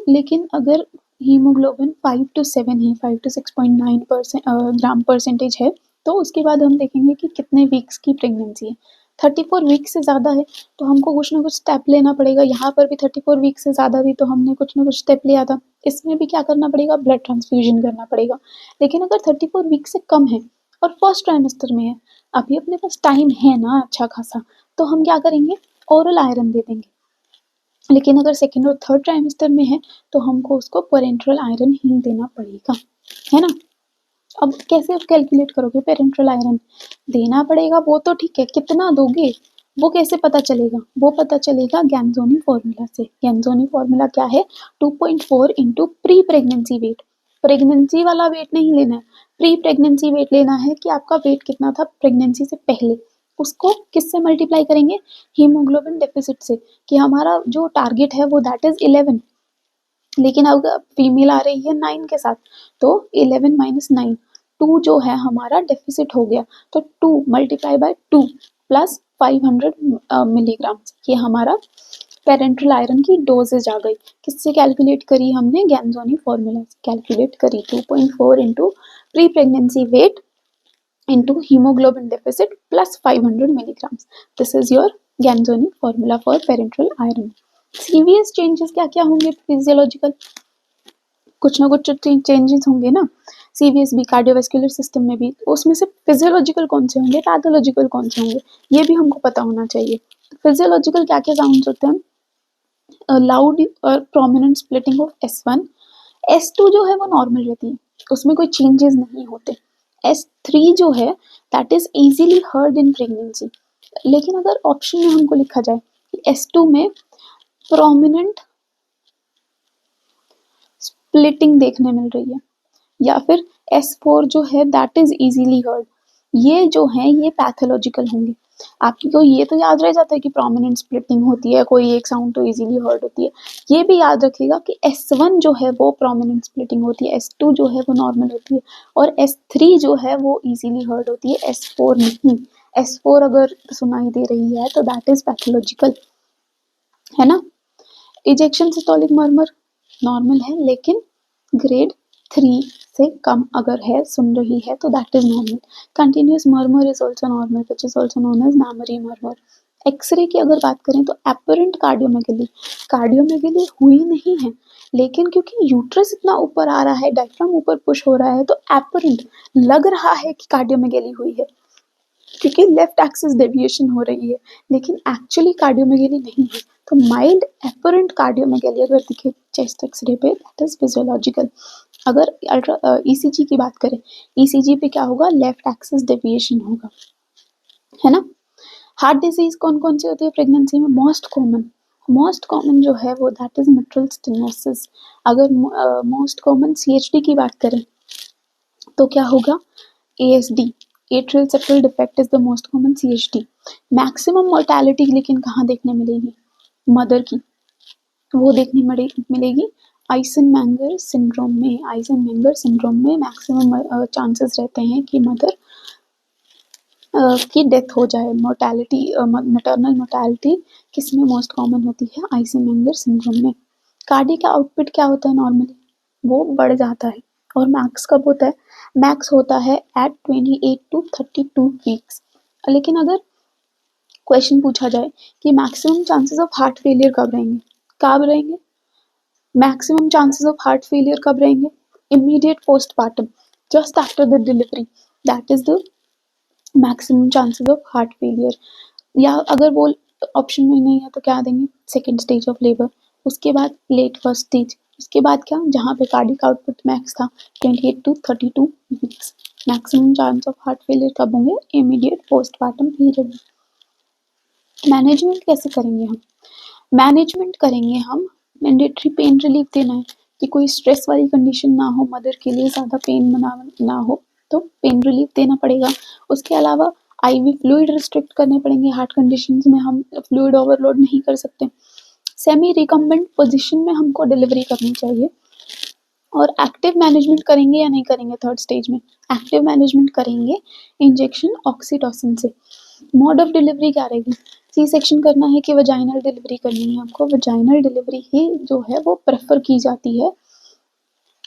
लेकिन अगर हीमोग्लोबिन 5 to 7 है, 5 to 6.9% ग्राम परसेंटेज है, तो उसके बाद हम देखेंगे कि कितने वीक्स की प्रेगनेंसी है। 34 वीक से ज़्यादा है तो हमको कुछ ना कुछ स्टेप लेना पड़ेगा। यहाँ पर भी 34 वीक से ज़्यादा थी तो हमने कुछ ना कुछ स्टेप लिया था। इसमें भी क्या करना पड़ेगा, ब्लड ट्रांसफ्यूजन करना पड़ेगा। लेकिन अगर 34 वीक से कम है और फर्स्ट ट्राइमेस्टर में है, अभी अपने पास टाइम है ना अच्छा खासा, तो हम क्या करेंगे, ओरल आयरन दे देंगे। लेकिन अगर सेकेंड और थर्ड ट्राइमेस्टर में है तो हमको उसको पेरेंट्रल आयरन ही देना पड़ेगा, है ना। अब कैसे आप कैलकुलेट करोगे, पेरेंट्रल आयरन देना पड़ेगा वो तो ठीक है, कितना दोगे वो कैसे पता चलेगा, वो पता चलेगा गैंजोनी फॉर्मूला से। गैंजोनी फॉर्मूला क्या है, 2.4 into pre pregnancy weight. Pregnancy वाला वेट नहीं लेना है, प्री प्रेगनेंसी वेट लेना है कि आपका वेट कितना था प्रेगनेंसी से पहले। उसको किससे मल्टीप्लाई करेंगे, हीमोग्लोबिन डेफिसिट से, कि हमारा जो टारगेट है वो दैट इज 11, लेकिन अगर फीमेल आ रही है 9 के साथ तो 11 माइनस 9, 2 जो है हमारा डेफिसिट हो गया, तो 2 मल्टीप्लाई बाय 2 प्लस 500 मिलीग्राम, ये हमारा पेरेंट्रल आयरन की डोजेज आ गई। किससे कैलकुलेट करी हमने, गैंजोनी फॉर्मूला से कैलकुलेट करी। 2.4 into pre pregnancy weight into haemoglobin deficit plus 500 milligrams, this is your Ganzoni formula for parenteral iron. CVS changes क्या क्या होंगे फिजियोलॉजिकल, कुछ ना कुछ चेंजेस होंगे ना, सीवीएस भी, कार्डियोवास्कुलर सिस्टम में भी। उसमें से फिजियोलॉजिकल कौन से होंगे, पैथोलॉजिकल कौन से होंगे, ये भी हमको पता होना चाहिए। फिजियोलॉजिकल क्या क्या साउंड्स होते हैं, लाउड और prominent splitting of S1, S2 जो है वो नॉर्मल रहती है, उसमें कोई चेंजेस नहीं होते। S3 जो है that is easily heard in pregnancy. लेकिन अगर ऑप्शन में हमको लिखा जाए कि S2 में प्रोमिनेंट स्प्लिटिंग देखने मिल रही है, या फिर S4 जो है दैट इज इजीली हर्ड, ये जो है ये पैथोलॉजिकल होंगे। आपको ये तो याद रह जाता है कि प्रोमिनेंट स्प्लिटिंग होती है, कोई एक साउंड तो इजीली हर्ड होती है। ये भी याद रखिएगा कि S1 जो है वो प्रोमिनेंट स्प्लिटिंग होती है, S2 जो है वो नॉर्मल होती है, और S3 जो है वो इजीली हर्ड होती है, S4 नहीं। S4 अगर सुनाई दे रही है तो दैट इज पैथोलॉजिकल, है ना। इजेक्शन सिस्टोलिक मर्मर नॉर्मल है, लेकिन ग्रेड 3 से कम अगर है, सुन रही है, तो that is normal. Continuous murmur is also normal which is also known as mammary murmur. X-ray की अगर बात करें तो एपरेंट कार्डियोमेगली, कार्डियोमेगली हुई नहीं है, लेकिन क्योंकि यूट्रस इतना ऊपर आ रहा है, डायफ्राम ऊपर पुश हो रहा है, तो एपरेंट लग रहा है कि कार्डियोमेगली हुई है, क्योंकि लेफ्ट एक्सिस डेविएशन हो रही है, लेकिन एक्चुअली कार्डियोमेगली नहीं है। तो माइल्ड एपरेंट कार्डियोमेगली अगर दिखे चेस्ट एक्सरे पे दैट इज फिजियोलॉजिकल। अगर अल्ट्रा ईसीजी की बात करें, ईसीजी पे क्या होगा, लेफ्ट एक्सिस डेविएशन होगा, है ना। हार्ट डिजीज कौन कौन सी होती है प्रेगनेंसी में, मोस्ट कॉमन जो है वो दैट इज मिट्रल स्टेनोसिस। अगर मोस्ट कॉमन सीएचडी की बात करें तो क्या होगा, ASD, atrial septal defect is the most common CHD. Maximum mortality लेकिन कहाँ देखने मिलेगी, मदर की, वो देखने मिलेगी आइजनमेंगर सिंड्रोम में। आइजनमेंगर सिंड्रोम में मैक्सिमम चांसेस रहते हैं कि मदर की डेथ हो जाए। मोर्टेलिटी, मैटरनल मोर्टेलिटी किस में मोस्ट कॉमन होती है, आइजनमेंगर सिंड्रोम में। कार्डियक आउटपुट क्या होता है नॉर्मली, वो बढ़ जाता है, और मैक्स कब होता है, मैक्स होता है एट 28 टू 32 वीक्स। लेकिन अगर क्वेश्चन पूछा जाए कि maximum chances of heart failure कब रहेंगे, कब रहेंगे, maximum chances of heart failure कब रहेंगे, immediate postpartum, just after the delivery, that is the maximum chances of heart failure. या अगर वो ऑप्शन में नहीं है तो क्या देंगे, सेकेंड स्टेज ऑफ लेबर, उसके बाद लेट फर्स्ट स्टेज, उसके बाद क्या, जहाँ पे कार्डिक आउटपुट मैक्स था 28 to 32 weeks. Maximum chance of heart failure कब होंगे, इमीडिएट पोस्टपार्टम पीरियड। मैनेजमेंट कैसे करेंगे हम, मैनेजमेंट करेंगे हम, मैंडेटरी पेन रिलीफ देना है कि कोई स्ट्रेस वाली कंडीशन ना हो, मदर के लिए ज़्यादा पेन ना हो, तो पेन रिलीफ देना पड़ेगा। उसके अलावा आईवी फ्लूइड रिस्ट्रिक्ट करने पड़ेंगे, हार्ट कंडीशंस में हम फ्लूइड ओवरलोड नहीं कर सकते। सेमी रिकम्बेंट पोजीशन में हमको डिलीवरी करनी चाहिए। और एक्टिव मैनेजमेंट करेंगे या नहीं करेंगे थर्ड स्टेज में, एक्टिव मैनेजमेंट करेंगे इंजेक्शन ऑक्सीटोसिन से। मोड ऑफ डिलीवरी क्या रहेगी, सी सेक्शन करना है कि वजाइनल डिलीवरी करनी है हमको, वजाइनल डिलीवरी ही जो है वो प्रेफर की जाती है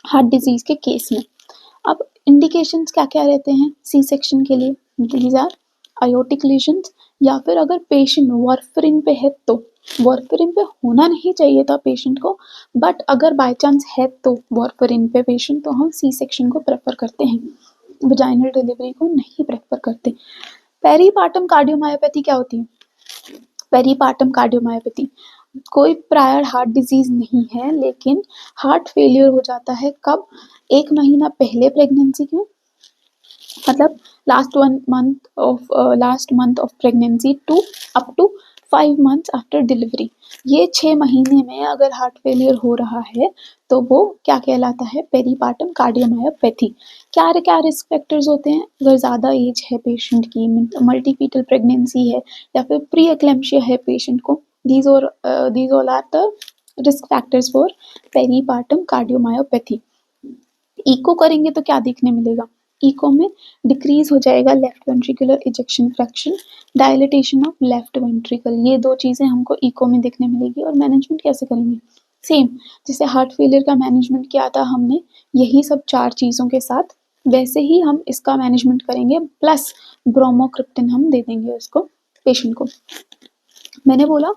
हार्ट डिजीज के केस में। अब इंडिकेशंस क्या क्या रहते हैं सी सेक्शन के लिए, दीज आर आयोटिक लीजन्स, या फिर अगर पेशेंट वारफरिन पे है तो वारफरिन पे होना नहीं चाहिए था पेशेंट को, बट अगर बाय चांस है तो वारफरिन पे पेशेंट, तो हम सी सेक्शन को प्रेफर करते हैं, वजाइनल डिलीवरी को नहीं प्रेफर करते। पेरीपार्टम कार्डियोमायोपैथी क्या होती है? पेरीपार्टम कार्डियोमायोपैथी, कोई प्रायर हार्ट डिजीज नहीं है, लेकिन हार्ट फेलियर हो जाता है कब? 1 महीना पहले प्रेगनेंसी के, मतलब last month of pregnancy to up to 5 months after delivery. ये 6 महीने में अगर हार्ट फेलियर हो रहा है तो वो क्या कहलाता है? पेरीपार्टम कार्डियोमायोपैथी। क्या क्या रिस्क फैक्टर्स होते हैं? अगर ज़्यादा एज है पेशेंट की, मल्टीफीटल प्रेगनेंसी है, या फिर प्री एक्लेम्पशिया है पेशेंट को, these all are the risk factors for peripartum cardiomyopathy. Echo करेंगे तो क्या देखने मिलेगा? इको में डिक्रीज हो जाएगा left ventricular ejection fraction, dilatation of left ventricle. ये 2 चीजें हमको इको में देखने मिलेगी। और मैनेजमेंट कैसे करेंगे? सेम जैसे हार्ट फेलियर का मैनेजमेंट किया था हमने, यही सब 4 चीजों के साथ, वैसे ही हम इसका मैनेजमेंट करेंगे, प्लस ब्रोमोक्रिप्टिन हम दे देंगे उसको, पेशेंट को। मैंने बोला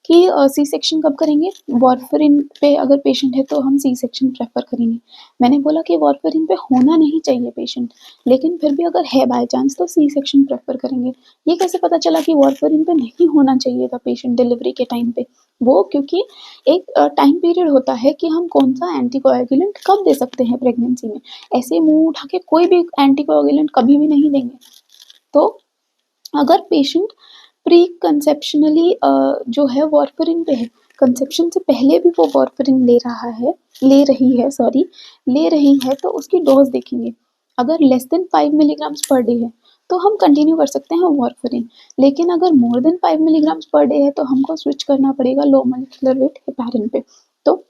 कि सी सेक्शन कब करेंगे? वारफरिन पे अगर पेशेंट है तो हम सी सेक्शन प्रेफर करेंगे। मैंने बोला कि वारफरिन पे होना नहीं चाहिए पेशेंट, लेकिन फिर भी अगर है बाय चांस तो सी सेक्शन प्रेफर करेंगे। ये कैसे पता चला कि वारफरिन पे नहीं होना चाहिए था पेशेंट डिलीवरी के टाइम पे? वो क्योंकि एक टाइम पीरियड होता है कि हम कौन सा एंटीकोएगुलेंट कब दे सकते हैं प्रेगनेंसी में। ऐसे मुंह उठा के कोई भी एंटीकोएगुलेंट कभी भी नहीं देंगे। तो अगर पेशेंट प्री कंसेप्शनली जो है वारफरिन पे है, कंसेप्शन से पहले भी वो वारफरिन ले रही है, तो उसकी डोज देखेंगे। अगर less than 5 milligrams per day है तो हम कंटिन्यू कर सकते हैं वारफरिन, लेकिन अगर more than 5 milligrams per day है तो हमको स्विच करना पड़ेगा लो मॉलिक्यूलर वेट हेपारिन पे। तो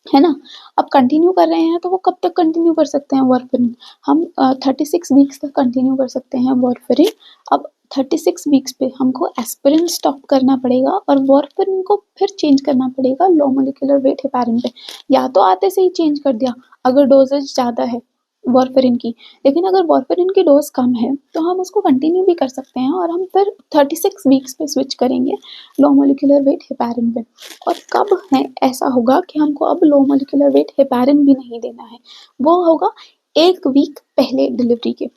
है ना? अब कंटिन्यू कर रहे हैं तो वो कब तक कंटिन्यू कर सकते हैं वारफरिन? हम 36 वीक्स तक कंटिन्यू कर सकते हैं वारफरिन। अब 36 वीक्स पे हमको एस्पिरिन स्टॉप करना पड़ेगा और वारफरिन को फिर चेंज करना पड़ेगा लो मॉलिक्यूलर वेट हेपारिन पे। या तो आते से ही चेंज कर दिया अगर डोजेज ज़्यादा है वारफरिन की, लेकिन अगर वारफरिन की डोज कम है तो हम उसको कंटिन्यू भी कर सकते हैं और हम फिर 36 वीक्स पे स्विच करेंगे लो मॉलिक्यूलर वेट हेपारिन पे। और कब है ऐसा होगा कि हमको अब लो मॉलिक्यूलर वेट हेपारिन भी नहीं देना है? वो होगा 1 वीक पहले डिलीवरी के।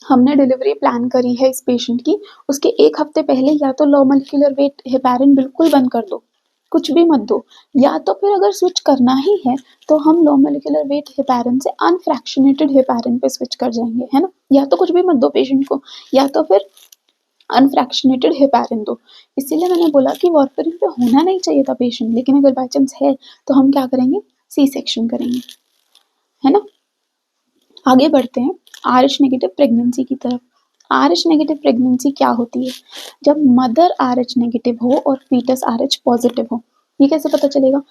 हमने डिलीवरी प्लान करी है इस पेशेंट की, उसके 1 हफ्ते पहले या तो लो मॉलिक्यूलर वेट हेपारिन बिल्कुल बंद कर दो, कुछ भी मत दो, या तो फिर अगर स्विच करना ही है तो हम लो मॉलिक्यूलर वेट हेपारिन से अनफ्रैक्शनेटेड हेपारिन पे स्विच कर जाएंगे, है ना? या तो कुछ भी मत दो पेशेंट को, या तो फिर अनफ्रैक्शनेटेड हेपारिन दो। इसीलिए मैंने बोला कि वारफरिन पे होना नहीं चाहिए था पेशेंट, लेकिन अगर बाय चांस है तो हम क्या करेंगे? सी सेक्शन करेंगे, है ना? आगे बढ़ते हैं RH नेगेटिव प्रेगनेंसी की तरफ। RH नेगेटिव प्रेगनेंसी क्या होती है? जब मदर RH नेगेटिव हो और फीटस RH पॉजिटिव हो। ये कैसे पता चलेगा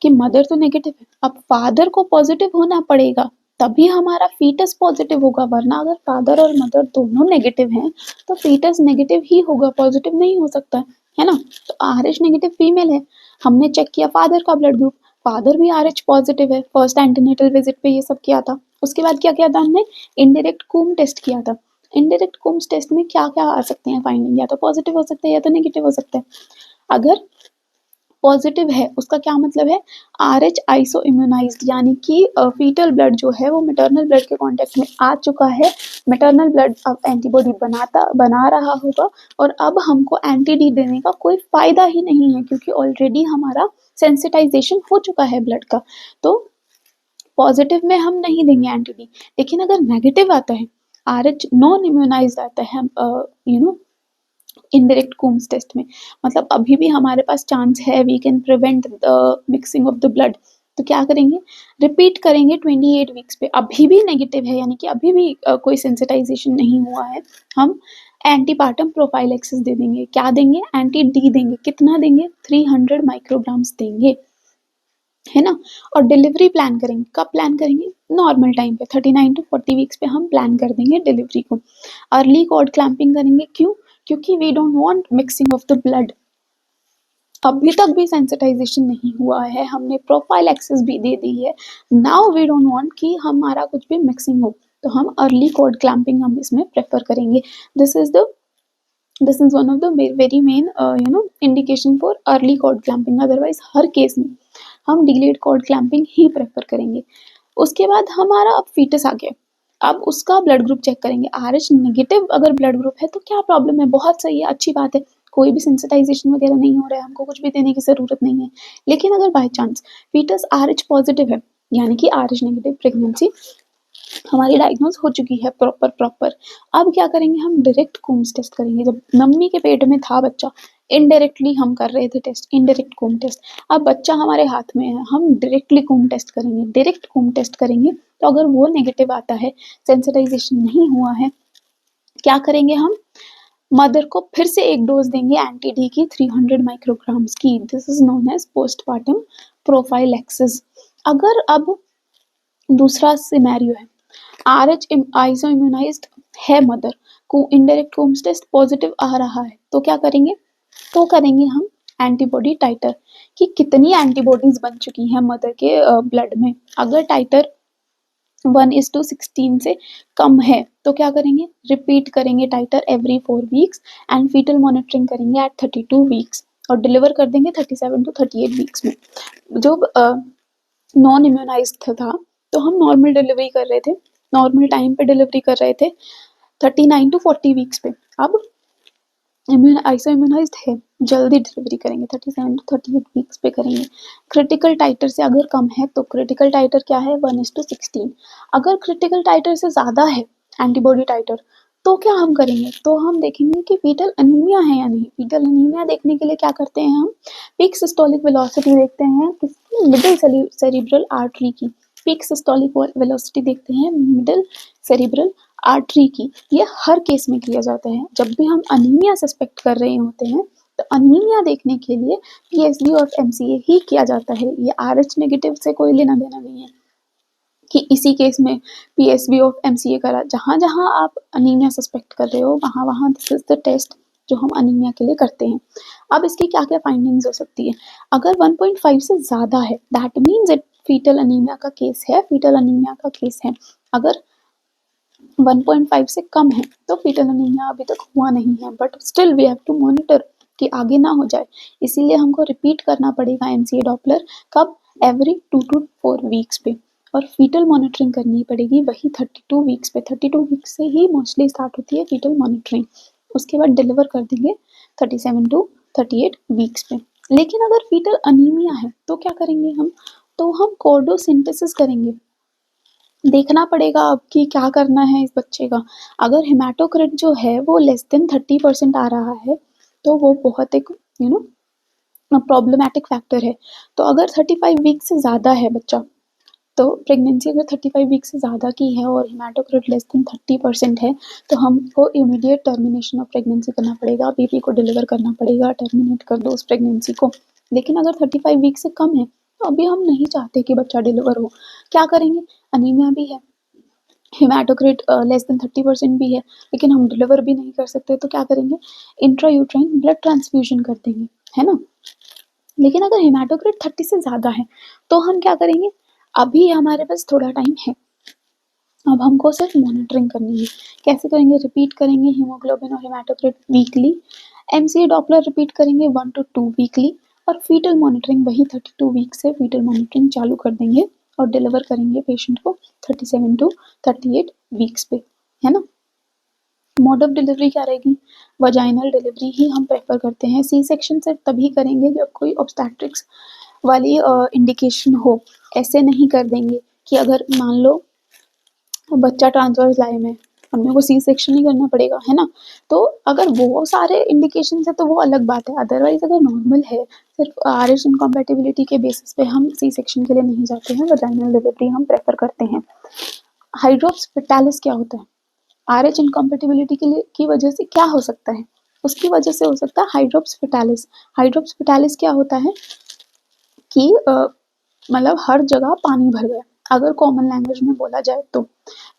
कि मदर तो नेगेटिव है, अब फादर को पॉजिटिव होना पड़ेगा तभी हमारा फीटस पॉजिटिव होगा, वरना अगर फादर और मदर दोनों नेगेटिव हैं तो फीटस नेगेटिव ही होगा, पॉजिटिव नहीं हो सकता, है ना? तो RH नेगेटिव फीमेल है, हमने चेक किया फादर का ब्लड ग्रुप, फादर भी RH पॉजिटिव है, फर्स्ट एंटीनेटल विजिट पे ये सब किया था। उसके बाद क्या किया था हमने? इनडायरेक्ट कूम टेस्ट किया था। इनडायरेक्ट कूम टेस्ट में क्या क्या आ सकते हैं फाइंडिंग? या तो पॉजिटिव हो सकता है या तो नेगेटिव हो सकता है। अगर पॉजिटिव है उसका क्या मतलब है? RH आइसो इम्यूनाइज्ड, यानी कि फीटल ब्लड जो है वो मैटरनल ब्लड के कांटेक्ट में आ चुका है, मैटरनल ब्लड अब एंटीबॉडी बना रहा होगा और अब हमको एंटी डी देने का कोई फायदा ही नहीं है, क्योंकि ऑलरेडी हमारा सेंसिटाइजेशन हो चुका है ब्लड का। तो पॉजिटिव में हम नहीं देंगे एंटी डी। लेकिन अगर नेगेटिव आता है, RH नॉन इम्यूनाइज्ड आता है, इनडायरेक्ट कूम्स टेस्ट में, मतलब अभी भी हमारे पास चांस है, we can prevent the mixing of the blood. तो क्या करेंगे? रिपीट करेंगे 28 वीक्स पे, अभी भी नेगेटिव है यानी कि अभी भी कोई सेंसिटाइजेशन नहीं हुआ है, हम एंटीपार्टम प्रोफाइलैक्सिस दे देंगे। क्या देंगे? एंटी डी देंगे। कितना देंगे? 300 माइक्रोग्राम्स देंगे, है ना? और डिलीवरी प्लान करेंगे। कब प्लान करेंगे? नॉर्मल टाइम पे 39 टू 40 वीक्स पे हम प्लान कर देंगे डिलीवरी को। अर्ली कॉर्ड क्लैंपिंग करेंगे, क्यों? क्योंकि we don't want mixing of the blood. अभी तक भी सेंसिटाइजेशन नहीं हुआ है, हमने प्रोफाइल एक्सेस भी दे दी है, नाउ वी डोंट वांट कि हमारा कुछ भी मिक्सिंग हो, तो हम अर्ली कॉर्ड क्लैंपिंग हम इसमें प्रेफर करेंगे। This is the this is one of the very main indication for early cord clamping. Otherwise हर केस में हम डिलेड कॉर्ड क्लैंपिंग ही प्रेफर करेंगे। उसके बाद हमारा अब फीटस आ गया, अब उसका ब्लड ग्रुप चेक करेंगे। RH नेगेटिव अगर ब्लड ग्रुप है तो क्या प्रॉब्लम है, बहुत सही है, अच्छी बात है, कोई भी सेंसिटाइजेशन वगैरह नहीं हो रहा है, हमको कुछ भी देने की ज़रूरत नहीं है। लेकिन अगर by chance fetus RH positive है, यानी कि RH नेगेटिव प्रेगनेंसी हमारी डायग्नोज हो चुकी है प्रॉपर, अब क्या करेंगे, हम डायरेक्ट कूम्स टेस्ट करेंगे। जब मम्मी के पेट में था बच्चा, इनडायरेक्टली हम कर रहे थे टेस्ट, इनडायरेक्ट कूम टेस्ट। अब बच्चा हमारे हाथ में है, हम डायरेक्टली कूम टेस्ट करेंगे, डायरेक्ट कूम टेस्ट करेंगे। तो अगर वो नेगेटिव आता है, सेंसिटाइजेशन नहीं हुआ है, क्या करेंगे हम, मदर को फिर से एक डोज देंगे एंटी डी की 300 माइक्रोग्राम्स की। This is known as postpartum prophylaxis. अगर अब दूसरा सिनेरियो है, RH आइसो इम्यूनाइज्ड है मदर को, इनडायरेक्ट कूम्स टेस्ट पॉजिटिव आ रहा है, तो क्या करेंगे, तो करेंगे हम एंटीबॉडी टाइटर कि कितनी एंटीबॉडीज बन चुकी हैं मदर के ब्लड में। अगर टाइटर 1:16 से कम है तो क्या करेंगे, रिपीट करेंगे titre every 4 weeks and fetal monitoring करेंगे एट 32 वीक्स और डिलीवर कर देंगे 37 to 38 वीक्स में। जो नॉन इम्यूनाइज्ड था तो हम नॉर्मल डिलीवरी कर रहे थे, नॉर्मल टाइम पे डिलीवरी कर रहे थे 39 to 40 वीक्स पे। अब आइसो इम्यूनाइज्ड है, जल्दी डिलीवरी करेंगे, 37 to 38 वीक्स पे करेंगे। क्रिटिकल टाइटर से अगर कम है तो क्रिटिकल टाइटर क्या है, 1:16। अगर क्रिटिकल टाइटर से ज़्यादा है एंटीबॉडी टाइटर, तो क्या हम करेंगे, तो हम देखेंगे कि फीटल अनीमिया है या नहीं। फीटल अनीमिया देखने के लिए क्या करते हैं, हम पीक सिस्टोलिक वेलोसिटी देखते हैं किसकी, मिडिल सेरिब्रल आर्टरी की। पीक सिस्टोलिक वेलोसिटी देखते हैं मिडिल सेरिब्रल आर्टरी की। ये हर केस में किया जाता है जब भी हम अनीमिया सस्पेक्ट कर रहे होते हैं, तो अनीमिया देखने के लिए PSB और MCA ही किया जाता है। ये RH नेगेटिव से कोई लेना देना नहीं है कि इसी केस में PSB और MCA करा। जहाँ जहाँ आप अनीमिया सस्पेक्ट कर रहे हो वहाँ वहाँ दिस इज द टेस्ट जो हम अनीमिया के लिए करते हैं। अब इसकी क्या क्या फाइंडिंग्स हो सकती है, अगर 1.5 से ज़्यादा है that means it fetal anaemia का केस है, फीटल अनीमिया का केस है। अगर 1.5 से कम है तो फीटल अनीमिया अभी तक हुआ नहीं है, but still we have to monitor कि आगे ना हो जाए, इसीलिए हमको रिपीट करना पड़ेगा MCA डॉपलर कब, एवरी 2 to 4 वीक्स पे। और फीटल मॉनिटरिंग करनी पड़ेगी वही 32 वीक्स पे, 32 वीक्स से ही मोस्टली स्टार्ट होती है फीटल मॉनिटरिंग। उसके बाद डिलीवर कर देंगे 37 to 38 वीक्स पे। लेकिन अगर फीटल अनीमिया है तो क्या करेंगे हम, तो हम कोर्डोसिंथेसिस करेंगे। देखना पड़ेगा अब कि क्या करना है इस बच्चे का। अगर हेमाटोक्रिट जो है वो लेस देन 30% आ रहा है तो वो बहुत एक प्रॉब्लमैटिक फैक्टर है। तो अगर 35 वीक से ज़्यादा है बच्चा, तो प्रेगनेंसी अगर 35 वीक से ज़्यादा की है और हेमाटोक्रिट लेस देन 30% है तो हमको इमीडिएट टर्मिनेशन ऑफ प्रेगनेंसी करना पड़ेगा, बेबी को डिलीवर करना पड़ेगा, टर्मिनेट कर दो उस प्रेगनेंसी को। लेकिन अगर 35 वीक से कम है तो अभी हम नहीं चाहते कि बच्चा डिलीवर हो, क्या करेंगे, अनीमिया भी है, हेमाटोक्रिट लेस देन 30% भी है, लेकिन हम डिलीवर भी नहीं कर सकते, तो क्या करेंगे, इंट्रा यूट्राइन ब्लड ट्रांसफ्यूजन कर देंगे, है ना। लेकिन अगर हेमाटोक्रिट 30 से ज़्यादा है तो हम क्या करेंगे, अभी हमारे पास थोड़ा टाइम है, अब हमको सिर्फ मॉनिटरिंग करनी है। कैसे करेंगे, रिपीट करेंगे हीमोग्लोबिन और haematocrit weekly, MCA Doppler repeat करेंगे 1 to 2 वीकली, और फीटल मॉनिटरिंग वही 32 वीक से फीटल मॉनिटरिंग चालू कर देंगे और डिलीवर करेंगे पेशेंट को 37 to 38 वीक्स पे, है ना। मोड ऑफ डिलीवरी क्या रहेगी, वजाइनल डिलीवरी ही हम प्रेफर करते हैं। सी सेक्शन से तभी करेंगे जब कोई ऑब्स्टेट्रिक्स वाली इंडिकेशन हो। ऐसे नहीं कर देंगे कि अगर मान लो बच्चा ट्रांसवर्स लाए में, हमने को सी सेक्शन ही करना पड़ेगा, है ना। तो अगर वो सारे इंडिकेशन है तो वो अलग बात है, अदरवाइज अगर नॉर्मल है सिर्फ RH इनकॉम्पैटिबिलिटी के बेसिस पे हम सी सेक्शन के लिए नहीं जाते हैं, वजाइनल डिलीवरी हम प्रेफर करते हैं। हाइड्रोप्स फिटालिस क्या होता है, RH इनकॉम्पैटिबिलिटी के लिए की वजह से क्या हो सकता है, उसकी वजह से हो सकता है हाइड्रोप्स फिटालिस। हाइड्रोप्स फिटालिस क्या होता है कि मतलब हर जगह पानी भर गया, अगर कॉमन लैंग्वेज में बोला जाए तो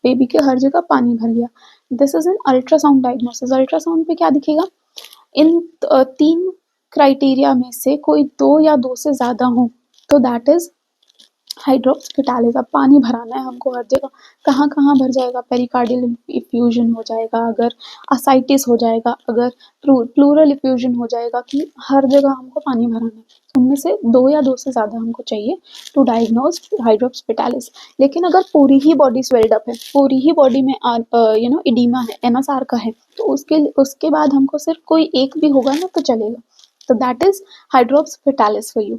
बेबी के हर जगह पानी भर गया। This is N ultrasound diagnosis. Ultrasound पे क्या दिखेगा, इन 3 क्राइटेरिया में से कोई 2 या 2 से ज़्यादा हो तो दैट इज हाइड्रोप्स फिटालिस, अब पानी भराना है हमको हर जगह, कहाँ-कहाँ भर जाएगा, पेरिकार्डियल इफ्यूजन हो जाएगा, अगर असाइटिस हो जाएगा, अगर प्लूरल इफ्यूजन हो जाएगा, कि हर जगह हमको पानी भराना है। उनमें से 2 या 2 से ज़्यादा हमको चाहिए टू डायग्नोज हाइड्रोप्स फिटालिस। लेकिन अगर पूरी ही बॉडी स्वेल्ड अप है, पूरी ही बॉडी में एडिमा है, एमएसआर का है, तो उसके बाद हमको सिर्फ कोई एक भी होगा ना तो चलेगा। तो that is hydrops fetalis for you.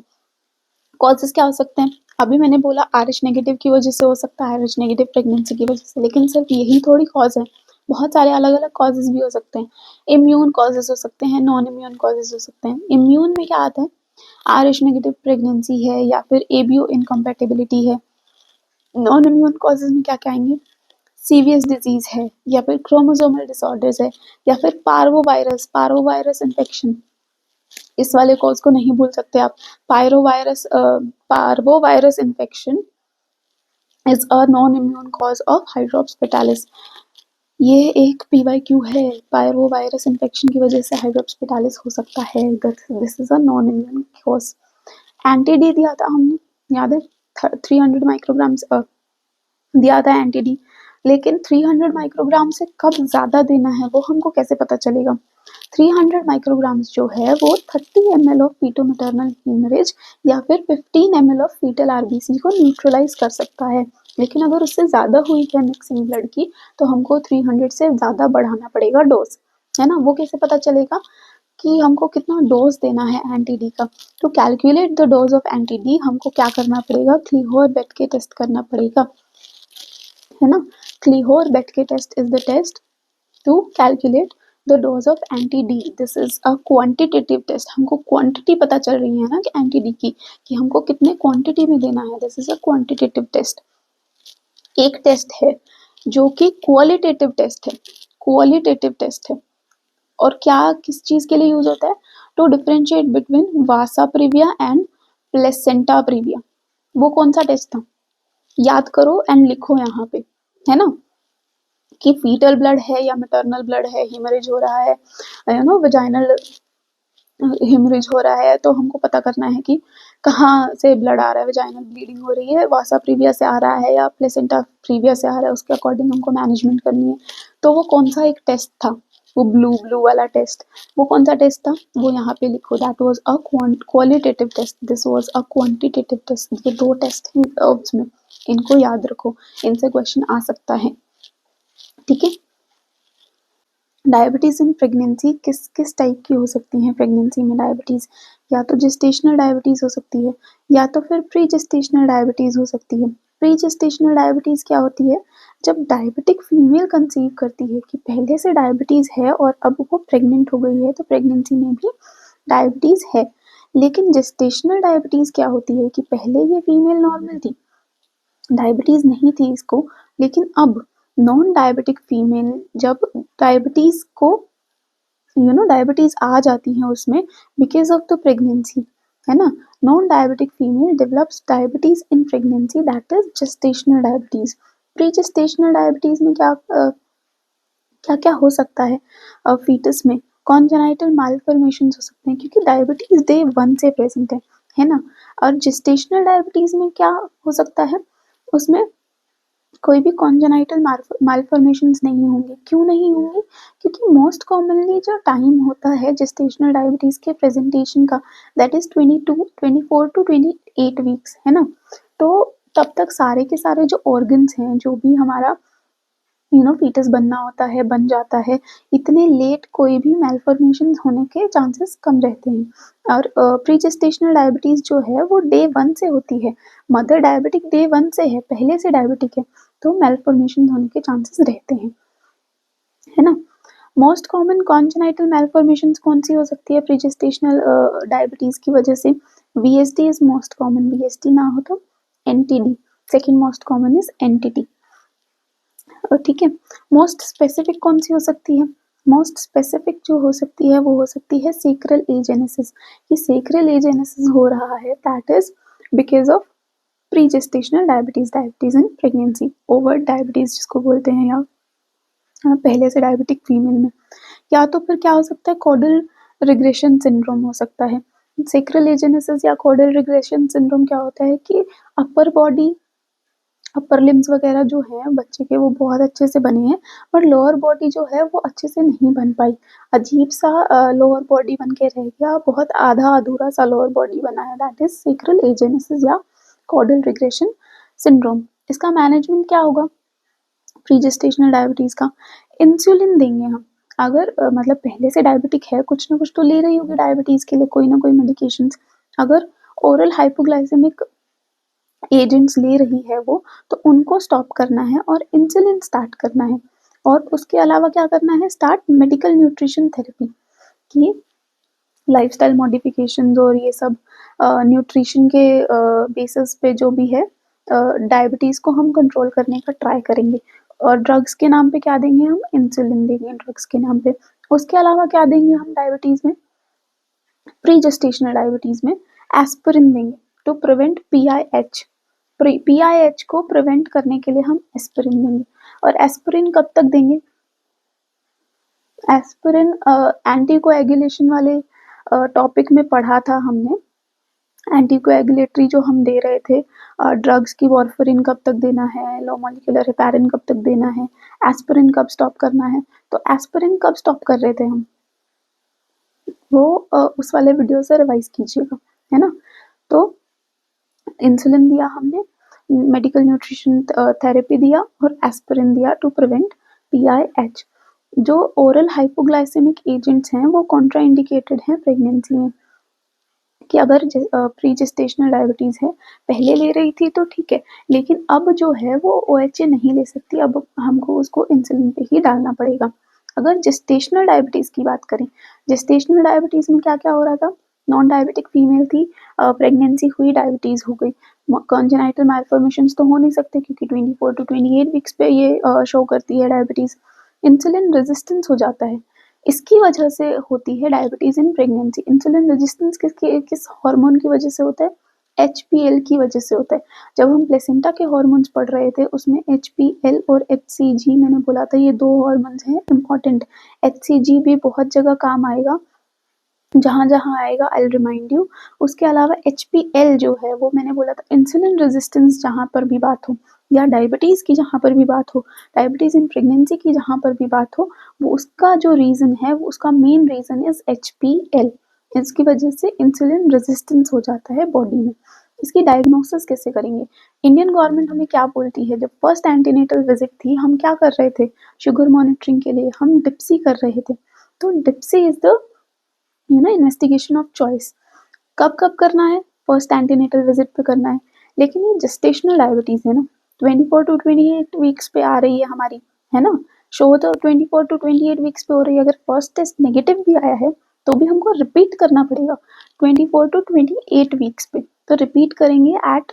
Causes क्या हो सकते हैं? अभी मैंने बोला RH नेगेटिव की वजह से हो सकता है, RH नेगेटिव प्रेगनेंसी की वजह से, लेकिन सिर्फ यही थोड़ी कॉज है, बहुत सारे अलग अलग कॉजेस भी हो सकते हैं। इम्यून कॉजेस हो सकते हैं, नॉन इम्यून कॉजेस हो सकते हैं। इम्यून में क्या आता है? RH नेगेटिव प्रेगनेंसी है या फिर ABO इनकम्पैटिबिलिटी है। नॉन इम्यून कॉजेस में क्या क्या आएंगे? सीवियस डिजीज है, या फिर क्रोमोसोमल डिसऑर्डर्स है, या फिर पार्वोवायरस इन्फेक्शन। इस वाले कॉज को नहीं भूल सकते आप। Parvovirus infection is a non immune cause of hydrops fetalis. ये एक PYQ है, पार्वोवायरस इन्फेक्शन की वजह से हाइड्रोप्स फिटालिस हो सकता है। This is a non immune cause. Anti-D दिया था हमने, याद है? 300 माइक्रोग्राम्स दिया था एंटी-डी, लेकिन 300 माइक्रोग्राम से कब ज़्यादा देना है वो हमको कैसे पता चलेगा? 300 माइक्रोग्राम्स जो है वो 30 ml ऑफ फीटो मैटरनल हीमरेज या फिर 15 ml ऑफ फीटल RBC को न्यूट्रलाइज कर सकता है। लेकिन अगर उससे ज़्यादा हुई है मिक्सिंग ब्लड की, तो हमको 300 से ज़्यादा बढ़ाना पड़ेगा डोज, है ना? वो कैसे पता चलेगा कि हमको कितना डोज देना है एंटी-डी का? तो calculate the dose of anti-D हमको क्या करना पड़ेगा? क्लीहोर-बेटके टेस्ट करना पड़ेगा, है ना? Kleihauer Betke test is the test to calculate the dose of anti-D. This is a quantitative test. हमको क्वांटिटी पता चल रही है ना कि एंटी-डी की, कि हमको कितने क्वांटिटी में देना है। This is a quantitative test. एक टेस्ट है जो कि क्वालिटेटिव टेस्ट है, क्वालिटेटिव टेस्ट है, और क्या किस चीज के लिए यूज होता है? To differentiate between vasa praevia and placenta praevia. वो कौन सा टेस्ट था? याद करो एंड लिखो यहाँ पे, है ना? कि फीटल ब्लड है या मैटरनल ब्लड है, हेमरेज हो रहा है, यू नो वेजाइनल हेमरेज हो रहा है, तो हमको पता करना है कि कहाँ से ब्लड आ रहा है। वेजाइनल ब्लीडिंग हो रही है, वासा प्रीविया से आ रहा है या प्लेसेंटा प्रीविया से आ रहा है, उसके अकॉर्डिंग हमको मैनेजमेंट करनी है। तो वो कौन सा एक टेस्ट था? वो ब्लू वाला टेस्ट, वो कौन सा टेस्ट था? वो यहाँ पे लिखो, that was a qualitative test, this was a quantitative test. ये 2 टेस्ट हैं herbs में, इनको याद रखो, इनसे क्वेश्चन आ सकता है, ठीक है? डायबिटीज इन प्रेगनेंसी किस किस टाइप की हो सकती हैं? प्रेगनेंसी में डायबिटीज, या तो जेस्टेशनल डायबिटीज हो सकती है, या तो फिर प्री जेस्टेशनल डायबिटीज हो सकती है। प्री जेस्टेशनल डायबिटीज क्या होती है? जब डायबिटिक फीमेल कंसीव करती है कि पहले से डायबिटीज है और अब वो प्रेग्नेंट हो गई है, तो प्रेगनेंसी में भी डायबिटीज है। लेकिन जेस्टेशनल डायबिटीज क्या होती है कि पहले ये फीमेल नॉर्मल थी, डायबिटीज नहीं थी इसको, लेकिन अब नॉन डायबिटिक फीमेल जब डायबिटीज को डायबिटीज आ जाती है उसमें बिकॉज ऑफ द प्रेगनेंसी, है ना? Non diabetic female develops diabetes in pregnancy, that is gestational diabetes. Pre gestational diabetes में क्या क्या हो सकता है? फीटस में कॉन्जेनाइटल मालफॉर्मेशंस हो सकते हैं, क्योंकि डायबिटीज डे 1 से प्रेजेंट है ना? और जेस्टेशनल डायबिटीज में क्या हो सकता है? उसमें कोई भी कॉन्जेनाइटल मालफॉर्मेशंस नहीं होंगे। क्यों नहीं होंगे? क्योंकि मोस्ट कॉमनली जो टाइम होता है जेस्टेशनल डायबिटीज के प्रेजेंटेशन का, दैट इज 24 टू 28 वीक्स, है ना? तो तब तक सारे के सारे जो ऑर्गन्स हैं, जो भी हमारा फीटस बनना होता है, बन जाता है। इतने लेट कोई भी मैलफॉर्मेशन होने के चांसेस कम रहते हैं। और प्री जेस्टेशनल डायबिटीज जो है वो डे 1 से होती है। मदर डायबिटिक डे 1 से है, पहले से डायबिटिक है, तो मैलफॉर्मेशन होने के चांसेस रहते हैं, है ना? मोस्ट कॉमन कॉन्जेनाइटल मैलफॉर्मेशंस कौन सी हो सकती है प्री जेस्टेशनल डायबिटीज की वजह से? VSD is most common, VSD ना हो तो NTD, second most common is NTD, ठीक है? मोस्ट स्पेसिफिक कौन सी हो सकती है? मोस्ट स्पेसिफिक जो हो सकती है वो हो सकती है सेक्रल एजेनेसिस। कि सेक्रल एजेनेसिस हो रहा है, that is because of pre gestational diabetes, diabetes in pregnancy, over diabetes जिसको बोलते हैं, या पहले से डायबिटिक फीमेल में। या तो फिर क्या हो सकता है? कॉडल रिग्रेशन सिंड्रोम हो सकता है। सेक्रल एजेनेसिस या कॉर्डल रिग्रेशन सिंड्रोम क्या होता है कि अपर बॉडी, अपर लिम्स वगैरह जो हैं बच्चे के वो बहुत अच्छे से बने हैं, पर लोअर बॉडी जो है वो अच्छे से नहीं बन पाई। अजीब-सा लोअर बॉडी बन के रह गया, बहुत आधा-अधूरा सा लोअर बॉडी बना है, दैट इज़ सेक्रल एजेनेसिस या कॉर्डल रिग्रेशन सिंड्रोम। इसका मैनेजमेंट क्या होगा? प्री-जेस्टेशनल डायबिटीज़ का इंसुलिन देंगे हम। अगर मतलब पहले से डायबिटिक है, कुछ ना कुछ तो ले रही होगी डायबिटीज़ के लिए कोई ना कोई मेडिकेशंस। अगर ओरल हाइपोग्लाइसेमिक एजेंट्स ले रही है वो, तो उनको स्टॉप करना है और इंसुलिन स्टार्ट करना है। और उसके अलावा क्या करना है? स्टार्ट मेडिकल न्यूट्रिशन थेरेपी कि लाइफस्टाइल मॉडिफिकेशंस और ये सब न्यूट्रिशन के बेसिस पे जो भी है डायबिटीज़ को हम कंट्रोल करने का ट्राई करेंगे। और ड्रग्स के नाम पे क्या देंगे हम? इंसुलिन देंगे ड्रग्स के नाम पे। उसके अलावा क्या देंगे हम डायबिटीज़ में? प्री जेस्टेशनल डायबिटीज़ में एस्पिरिन देंगे टू प्रिवेंट पीआईएच। पीआईएच को प्रिवेंट करने के लिए हम एस्पिरिन देंगे। और एस्पिरिन कब तक देंगे? एस्पिरिन एंटीकोएगुलेशन वाले टॉपिक में पढ़ा था हमने। एंटीकोएगुलेटरी जो हम दे रहे थे ड्रग्स की, वारफरिन कब तक देना है, लो मॉलिक्यूलर हेपारिन कब तक देना है, एस्पिरिन कब स्टॉप करना है। तो एस्पिरिन कब स्टॉप कर रहे थे हम? वो उस वाले वीडियो से रिवाइज कीजिएगा, है ना। तो इंसुलिन दिया हमने, मेडिकल न्यूट्रिशन थेरेपी दिया और एस्पिरिन दिया टू प्रिवेंट पीआईएच। जो ओरल हाइपोग्लाइसेमिक एजेंट्स हैं वो कॉन्ट्रा इंडिकेटेड हैं प्रेगनेंसी में, कि अगर प्री जेस्टेशनल डायबिटीज़ है, पहले ले रही थी तो ठीक है, लेकिन अब जो है वो ओएचए नहीं ले सकती, अब हमको उसको इंसुलिन पे ही डालना पड़ेगा। अगर जेस्टेशनल डायबिटीज़ की बात करें, जेस्टेशनल डायबिटीज़ में क्या-क्या हो रहा था? नॉन डायबिटिक फीमेल थी, प्रेगनेंसी हुई, डायबिटीज़ हो गई। कॉन्जेनाइटल मैल्फॉर्मेशंस तो हो नहीं सकते क्योंकि 24 टू 28 वीक्स पे ये शो करती है डायबिटीज़। इंसुलिन रेजिस्टेंस हो जाता है, इसकी वजह से होती है diabetes in pregnancy. Insulin resistance किस हार्मोन की वजह से होता है? एचपीएल की वजह से होता है। जब हम प्लेसेंटा के हार्मोन्स पढ़ रहे थे उसमें एचपीएल और एचसीजी मैंने बोला था, ये 2 हार्मोन्स हैं इम्पोर्टेंट। एचसीजी भी बहुत जगह काम आएगा, जहाँ-जहाँ आएगा आई विल रिमाइंड यू। उसके अलावा एचपीएल जो है वो मैंने बोला था इंसुलिन रेजिस्टेंस जहाँ पर भी बात हो, या डायबिटीज़ की जहाँ पर भी बात हो, डायबिटीज़ इन प्रेगनेंसी की जहाँ पर भी बात हो, वो उसका जो रीज़न है, वो उसका मेन रीज़न इज़ एचपीएल। इसकी वजह से इंसुलिन रेजिस्टेंस हो जाता है बॉडी में। इसकी डायग्नोसिस कैसे करेंगे? इंडियन गवर्नमेंट हमें क्या बोलती है? जब फर्स्ट एंटीनेटल विजिट थी, हम क्या कर रहे थे? शुगर मॉनिटरिंग के लिए हम डिप्सी कर रहे थे। तो DIPSI is the investigation of choice. कब करना है? फर्स्ट एंटीनेटल विजिट पे करना है। लेकिन ये जेस्टेशनल डायबिटीज़ है ना, 24 टू 28 वीक्स पे आ रही है हमारी, है ना। शो तो 24 टू 28 वीक्स पे हो रही है। अगर फर्स्ट टेस्ट नेगेटिव भी आया है तो भी हमको रिपीट करना पड़ेगा 24 टू 28 वीक्स पे। तो रिपीट करेंगे एट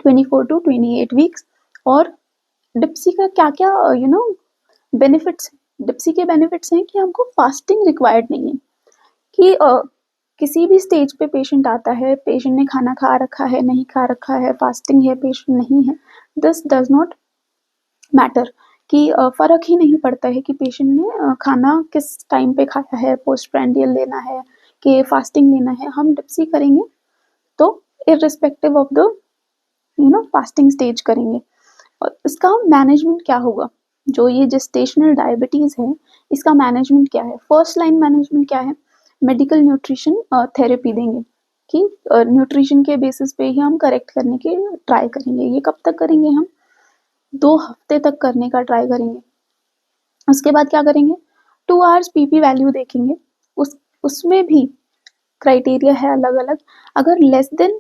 24 टू 28 वीक्स। और डिप्सी का क्या-क्या बेनिफिट्स? डिप्सी के बेनिफिट्स हैं कि हमको फास्टिंग रिक्वायर्ड नहीं है, कि किसी भी स्टेज पे पेशेंट आता है, पेशेंट ने खाना खा रखा है, नहीं खा रखा है, फास्टिंग है, पेशेंट नहीं है, दिस डज़ नॉट मैटर, कि फ़र्क ही नहीं पड़ता है कि पेशेंट ने खाना किस टाइम पे खाया है, पोस्टप्रांडियल लेना है कि फास्टिंग लेना है, हम डिप्सी करेंगे तो irrespective of the fasting stage करेंगे। और इसका मैनेजमेंट क्या होगा? जो ये जेस्टेशनल डायबिटीज़ है, इसका मैनेजमेंट क्या है? फर्स्ट लाइन मैनेजमेंट क्या है? मेडिकल न्यूट्रिशन थेरेपी देंगे, कि न्यूट्रिशन के बेसिस पे ही हम करेक्ट करने की ट्राई करेंगे। ये कब तक करेंगे हम? 2 हफ्ते तक करने का ट्राई करेंगे। उसके बाद क्या करेंगे? 2 आवर्स पीपी वैल्यू देखेंगे। उसमें भी क्राइटेरिया है अलग-अलग। अगर लेस देन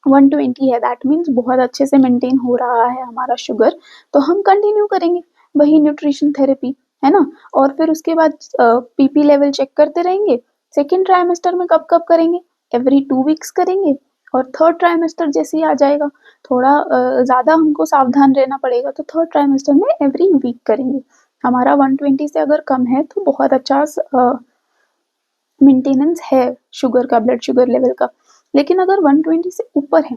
120 है, दैट मीन्स बहुत अच्छे से मेंटेन हो रहा है हमारा शुगर, तो हम कंटिन्यू करेंगे वही न्यूट्रिशन थेरेपी, है ना। और फिर उसके बाद पीपी लेवल चेक करते रहेंगे। सेकेंड ट्राइमेस्टर में कब करेंगे? एवरी 2 वीक्स करेंगे। और थर्ड ट्राइमेस्टर जैसे ही आ जाएगा, थोड़ा ज़्यादा हमको सावधान रहना पड़ेगा, तो थर्ड ट्राइमेस्टर में एवरी वीक करेंगे। हमारा 120 से अगर कम है तो बहुत अच्छा मेंटेनेंस है शुगर का, ब्लड शुगर लेवल का। लेकिन अगर 120 से ऊपर है,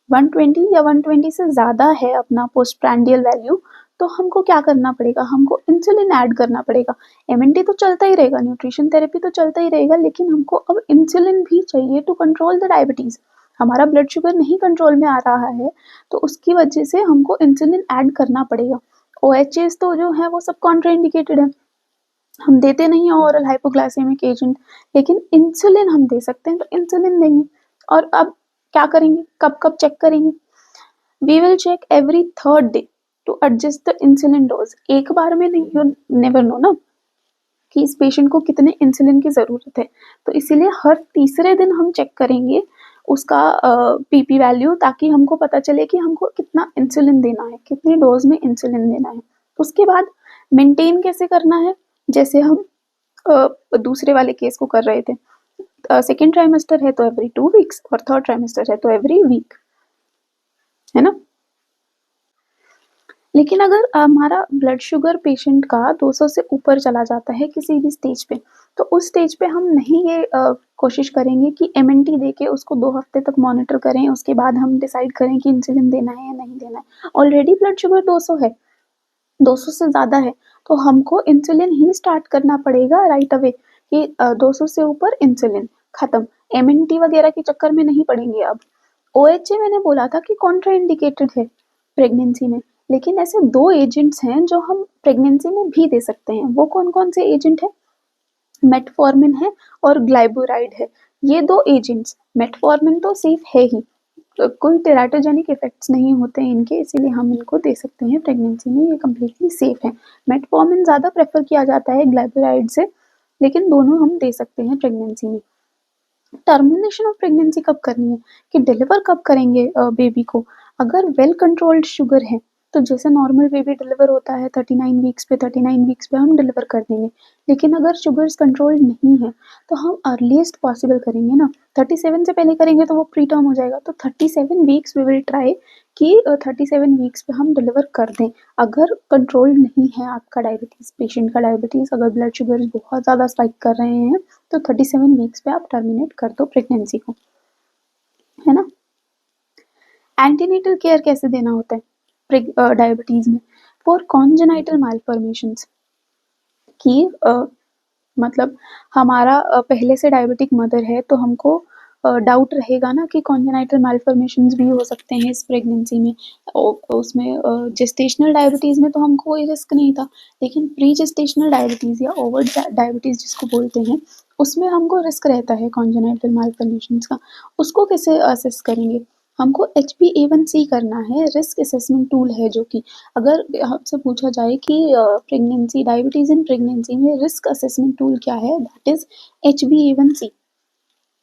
120 या 120 से ज़्यादा है अपना पोस्टप्रांडियल वैल्यू, तो हमको क्या करना पड़ेगा, हमको इंसुलिन ऐड करना पड़ेगा। एमएनटी तो चलता ही रहेगा, न्यूट्रिशन थेरेपी तो चलता ही रहेगा, लेकिन हमको अब इंसुलिन भी चाहिए टू कंट्रोल द डायबिटीज़। हमारा ब्लड शुगर नहीं कंट्रोल में आ रहा है, तो उसकी वजह से हमको इंसुलिन ऐड करना पड़ेगा। ओएचएस तो जो है वो सब कॉन्ट्राइंडिकेटेड है, हम देते नहीं हैं ओरल हाइपोग्लाइसेमिक एजेंट, लेकिन इंसुलिन हम दे सकते हैं, तो इंसुलिन देंगे। और अब क्या करेंगे, कब कब चेक करेंगे? We will check every third day to adjust the insulin dose. एक बार में नहीं, यू नेवर नो ना कि इस पेशेंट को कितने इंसुलिन की ज़रूरत है, तो इसीलिए हर तीसरे दिन हम चेक करेंगे उसका पीपी वैल्यू, ताकि हमको पता चले कि हमको कितना इंसुलिन देना है, कितने डोज में इंसुलिन देना है। उसके बाद मेंटेन कैसे करना है, जैसे हम दूसरे वाले केस को कर रहे थे। सेकेंड ट्राइमेस्टर है तो एवरी 2 वीक्स, और थर्ड ट्राइमेस्टर है तो एवरी वीक, है ना। लेकिन अगर हमारा ब्लड शुगर पेशेंट का 200 से ऊपर चला जाता है किसी भी स्टेज पे, तो उस स्टेज पे हम नहीं ये कोशिश करेंगे कि एमएनटी देके उसको 2 हफ्ते तक मॉनिटर करें, उसके बाद हम डिसाइड करें कि इंसुलिन देना है या नहीं देना है। ऑलरेडी ब्लड शुगर 200 है, 200 से ज़्यादा है, तो हमको इंसुलिन ही स्टार्ट करना पड़ेगा राइट अवे कि 200 से ऊपर इंसुलिन, खत्म। एमएनटी वगैरह के चक्कर में नहीं पड़ेंगे अब। ओएचए मैंने बोला था कि कॉन्ट्राइंडिकेटेड है प्रेगनेंसी में, लेकिन ऐसे 2 एजेंट्स हैं जो हम प्रेगनेंसी में भी दे सकते हैं। वो कौन-कौन से एजेंट हैं? मेटफॉर्मिन है और ग्लाइबुराइड है। ये 2 एजेंट्स, मेटफॉर्मिन तो सेफ है ही, कोई टेराटोजेनिक इफेक्ट्स नहीं होते हैं इनके, इसीलिए हम इनको दे सकते हैं प्रेगनेंसी में, ये कम्प्लीटली सेफ है। मेटफॉर्मिन ज़्यादा प्रेफर किया जाता है ग्लाइबुराइड से, लेकिन दोनों हम दे सकते हैं प्रेगनेंसी में। टर्मिनेशन ऑफ प्रेगनेंसी कब करनी है, कि डिलीवर कब करेंगे बेबी को। अगर वेल कंट्रोल्ड शुगर है, तो जैसे नॉर्मल बेबी डिलीवर होता है 39 वीक्स पे, 39 वीक्स पे हम डिलीवर कर देंगे। लेकिन अगर शुगर्स कंट्रोल्ड नहीं है, तो हम अर्लीस्ट पॉसिबल करेंगे ना। 37 से पहले करेंगे तो वो प्री टर्म हो जाएगा, तो 37 वीक्स वी विल ट्राई कि 37 वीक्स पे हम डिलीवर कर दें। अगर कंट्रोल नहीं है आपका डायबिटीज़, पेशेंट का डायबिटीज़, अगर ब्लड शुगर बहुत ज़्यादा स्पाइक कर रहे हैं, तो 37 वीक्स पे आप टर्मिनेट कर दो प्रेगनेंसी को, है ना। एंटीनेटल केयर कैसे देना होता है डायबिटीज़ में? फॉर कॉन्जेनाइटल मालफॉर्मेशंस, कि मतलब हमारा पहले से डायबिटिक मदर है, तो हमको डाउट रहेगा ना कि कॉन्जेनाइटल मालफॉर्मेशंस भी हो सकते हैं इस प्रेगनेंसी में। उसमें जेस्टेशनल डायबिटीज़ में तो हमको कोई रिस्क नहीं था, लेकिन प्री जेस्टेशनल डायबिटीज़ या ओवर डायबिटीज़ जिसको बोलते हैं, उसमें हमको रिस्क रहता है कॉन्जेनाइटल मालफॉर्मेशंस का। उसको कैसे असेस करेंगे? हमको HbA1c करना है, रिस्क असेसमेंट टूल है जो कि अगर आपसे पूछा जाए कि प्रेगनेंसी, डायबिटीज़ इन प्रेगनेंसी में रिस्क असेसमेंट टूल क्या है, दैट इज़ HbA1c,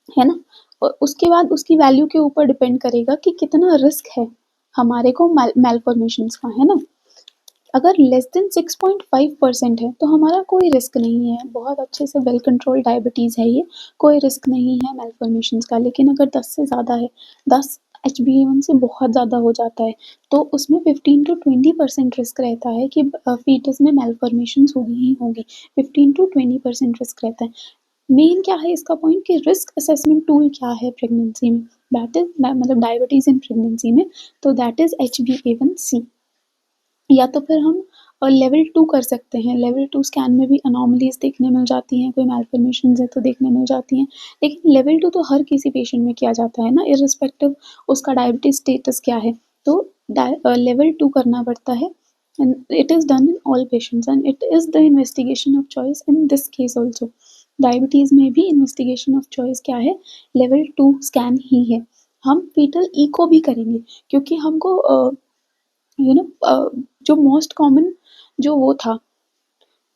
है ना। और उसके बाद उसकी वैल्यू के ऊपर डिपेंड करेगा कि कितना रिस्क है हमारे को मैलफॉर्मेशंस का, है ना। अगर लेस देन 6.5% है तो हमारा कोई रिस्क नहीं है, बहुत अच्छे से वेल कंट्रोल डायबिटीज़ है ये, कोई रिस्क नहीं है मैलफॉर्मेशंस का। लेकिन अगर 10 से ज़्यादा है, 10 HbA1c बहुत ज़्यादा हो जाता है, तो उसमें 15 to 20% रिस्क रहता है कि फीटस में मैलफॉर्मेशंस होगी ही होगी। 15 to 20% रिस्क रहता है। मेन क्या है इसका पॉइंट, कि रिस्क असेसमेंट टूल क्या है प्रेगनेंसी में, दैट इज़ मतलब डायबिटीज़ इन प्रेगनेंसी में, तो दैट इज़ HbA1c। या तो फिर हम लेवल 2 कर सकते हैं। लेवल 2 स्कैन में भी अनोमलीज़ देखने मिल जाती हैं, कोई मैलफॉर्मेशंस है तो देखने मिल जाती हैं। लेकिन लेवल 2 तो हर किसी पेशेंट में किया जाता है ना, इर्रिस्पेक्टिव उसका डायबिटीज़ स्टेटस क्या है। तो लेवल 2 करना पड़ता है, and it is done in all patients, and it is the investigation of choice in this case also. Diabetes में भी इन्वेस्टिगेशन ऑफ चॉइस क्या है, लेवल 2 स्कैन ही है। हम फीटल इको भी करेंगे, क्योंकि हमको जो मोस्ट कॉमन जो वो था,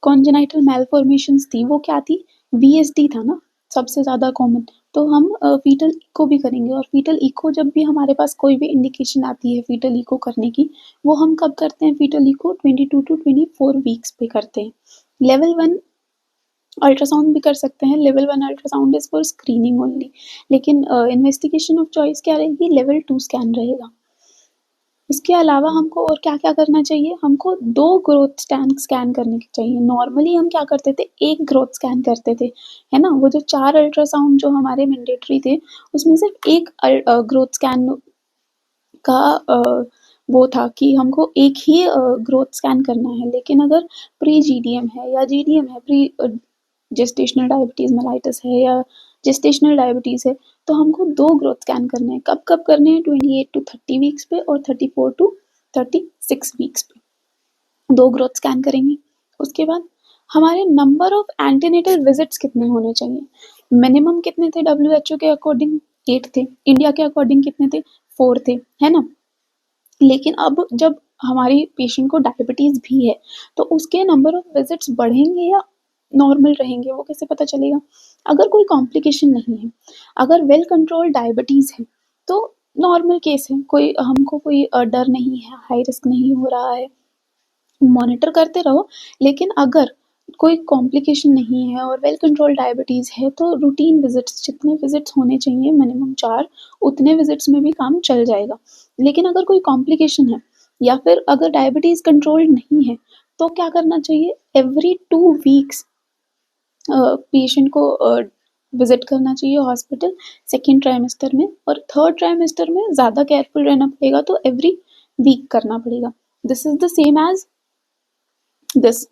कॉन्जेनाइटल मैलफॉर्मेशंस थी, वो क्या थी, VSD था ना सबसे ज़्यादा कॉमन। तो हम फीटल इको भी करेंगे, और फीटल इको जब भी हमारे पास कोई भी इंडिकेशन आती है फीटल इको करने की, वो हम कब करते हैं, फीटल इको 22 to 24 वीक्स पे करते हैं। लेवल 1 अल्ट्रासाउंड भी कर सकते हैं, level 1 ultrasound is for screening only, लेकिन इन्वेस्टिगेशन ऑफ चॉइस क्या रहेगी, लेवल 2 स्कैन रहेगा। इसके अलावा हमको और क्या-क्या करना चाहिए, हमको 2 ग्रोथ स्कैन करने के चाहिए। नॉर्मली हम क्या करते थे, 1 ग्रोथ स्कैन करते थे, है ना। वो जो 4 अल्ट्रासाउंड जो हमारे मैंडेटरी थे, उसमें सिर्फ 1 ग्रोथ स्कैन का वो था कि हमको एक ही ग्रोथ स्कैन करना है, लेकिन अगर प्री जीडीएम है या जीडीएम है, प्री जेस्टेशनल डायबिटीज़ मेलाइटस है या जेस्टेशनल डायबिटीज़ है, तो हमको 2 ग्रोथ स्कैन करने हैं। कब-कब करने हैं? 28 टू 30 वीक्स पे और 34 टू 36 वीक्स पे 2 ग्रोथ स्कैन करेंगे। उसके बाद हमारे नंबर ऑफ एंटीनेटल विजिट्स कितने होने चाहिए? मिनिमम कितने थे डब्ल्यूएचओ के अकॉर्डिंग? 8 थे। इंडिया के अकॉर्डिंग कितने थे? 4 थे, है ना? लेकिन अब जब हमारी पेशेंट को डायबिटीज़ भी है, तो उसके नंबर ऑफ विजिट्स बढ़ेंगे या नॉर्मल रहेंगे, वो कैसे पता चलेगा? अगर कोई कॉम्प्लिकेशन नहीं है, अगर वेल कंट्रोल्ड डायबिटीज़ है, तो नॉर्मल केस है, कोई हमको कोई डर नहीं है, हाई रिस्क नहीं हो रहा है, मॉनिटर करते रहो। लेकिन अगर कोई कॉम्प्लिकेशन नहीं है और वेल कंट्रोल्ड डायबिटीज़ है, तो रूटीन विजिट्स, जितने विजिट्स होने चाहिए मिनिमम 4, उतने विजिट्स में भी काम चल जाएगा। लेकिन अगर कोई कॉम्प्लिकेशन है या फिर अगर डायबिटीज़ कंट्रोल्ड नहीं है, तो क्या करना चाहिए? एवरी 2 वीक्स पेशेंट को विजिट करना चाहिए हॉस्पिटल, सेकेंड ट्राइमेस्टर में, और थर्ड ट्राइमेस्टर में ज़्यादा केयरफुल रहना पड़ेगा, तो एवरी वीक करना पड़ेगा। This is the same as this,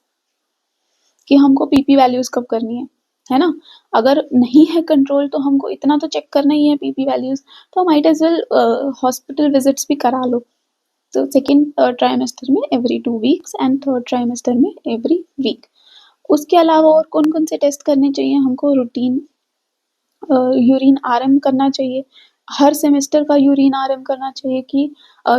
कि हमको पीपी वैल्यूज कब करनी है ना? अगर नहीं है कंट्रोल, तो हमको इतना तो चेक करना ही है पीपी वैल्यूज, तो might as well hospital visits भी करा लो। तो सेकेंड ट्राइमेस्टर में every 2 weeks and third trimester में एवरी वीक। उसके अलावा और कौन कौन से टेस्ट करने चाहिए हमको? रूटीन यूरिन आरएम करना चाहिए, हर सेमेस्टर का यूरिन आरएम करना चाहिए कि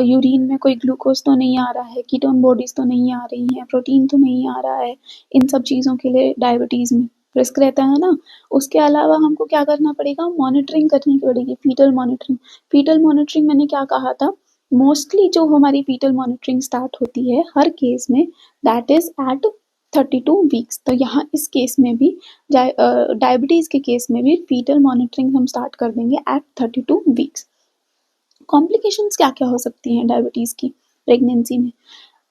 यूरिन में कोई ग्लूकोज तो नहीं आ रहा है, कीटोन बॉडीज तो नहीं आ रही हैं, प्रोटीन तो नहीं आ रहा है। इन सब चीज़ों के लिए डायबिटीज़ में रिस्क रहता है ना। उसके अलावा हमको क्या करना पड़ेगा? मॉनिटरिंग करनी पड़ेगी, फीटल मॉनिटरिंग। फीटल मॉनिटरिंग मैंने क्या कहा था? मोस्टली जो हमारी फीटल मॉनिटरिंग स्टार्ट होती है हर केस में, दैट इज एट 32 वीक्स। तो यहाँ इस केस में भी, डायबिटीज़ के केस में भी फीटल मॉनिटरिंग हम स्टार्ट कर देंगे एट 32 वीक्स। कॉम्प्लिकेशंस क्या क्या हो सकती हैं डायबिटीज़ की प्रेगनेंसी में?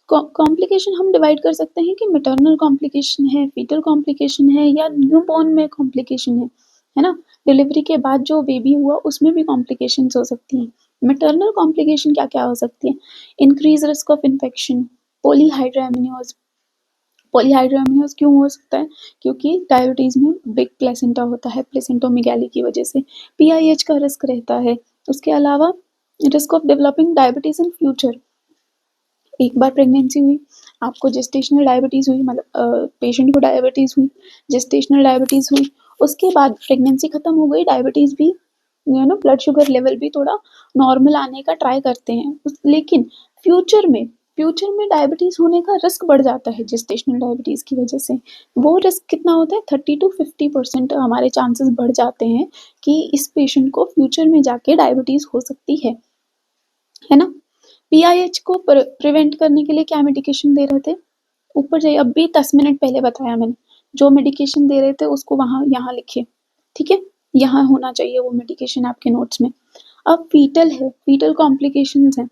कॉम्प्लिकेशन हम डिवाइड कर सकते हैं कि मैटरनल कॉम्प्लिकेशन है, फीटल कॉम्प्लिकेशन है, या न्यूबॉर्न में कॉम्प्लिकेशन है ना? डिलीवरी के बाद जो बेबी हुआ उसमें भी कॉम्प्लिकेशंस हो सकती हैं। मैटरनल कॉम्प्लिकेशन क्या क्या हो सकती है? Increase risk of infection, polyhydramnios. Polyhydramnios क्यों हो सकता है? क्योंकि डायबिटीज़ में बिग प्लेसेंटा होता है, प्लेसेंटोमेगाली की वजह से पीआईएच का रिस्क रहता है। उसके अलावा risk of developing diabetes in future. एक बार प्रेगनेंसी हुई, आपको जेस्टेशनल डायबिटीज़ हुई, मतलब पेशेंट को डायबिटीज़ हुई, जेस्टेशनल डायबिटीज़ हुई, उसके बाद प्रेगनेंसी खत्म हो गई, डायबिटीज़ भी, ब्लड शुगर लेवल भी थोड़ा नॉर्मल आने का ट्राई करते हैं, लेकिन फ्यूचर में डायबिटीज़ होने का रिस्क बढ़ जाता है जेस्टेशनल डायबिटीज़ की वजह से। वो रिस्क कितना होता है? 30 टू 50% हमारे चांसेस बढ़ जाते हैं कि इस पेशेंट को फ्यूचर में जाके डायबिटीज़ हो सकती है ना? पीआईएच को प्रिवेंट करने के लिए क्या मेडिकेशन दे रहे थे? ऊपर जाइए, अभी 10 मिनट पहले बताया मैंने। जो मेडिकेशन दे रहे थे उसको वहाँ यहाँ लिखिए, ठीक है? यहाँ होना चाहिए वो मेडिकेशन आपके नोट्स में। अब फीटल है, फीटल कॉम्प्लिकेशंस हैं,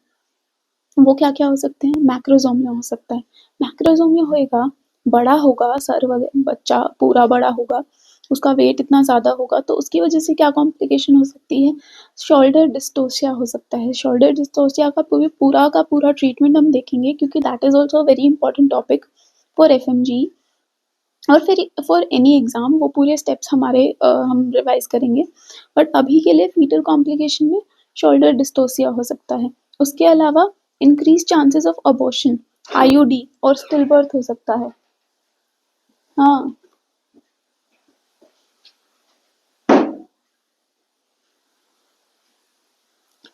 वो क्या क्या हो सकते हैं? मैक्रोजोमिया हो सकता है। मैक्रोजोमिया होएगा, बड़ा होगा, सर वगैरह, बच्चा पूरा बड़ा होगा, उसका वेट इतना ज़्यादा होगा, तो उसकी वजह से क्या कॉम्प्लिकेशन हो सकती है? शोल्डर डिस्टोसिया हो सकता है। शोल्डर डिस्टोसिया का पूरा का पूरा ट्रीटमेंट हम देखेंगे, क्योंकि that is also very important topic for FMG और फिर फॉर एनी एग्जाम। वो पूरे स्टेप्स हमारे हम रिवाइज करेंगे, बट अभी के लिए फीटल कॉम्प्लिकेशन में शोल्डर डिस्टोसिया हो सकता है। उसके अलावा increase chances of abortion, IUD और स्टिल बर्थ हो सकता है। हाँ,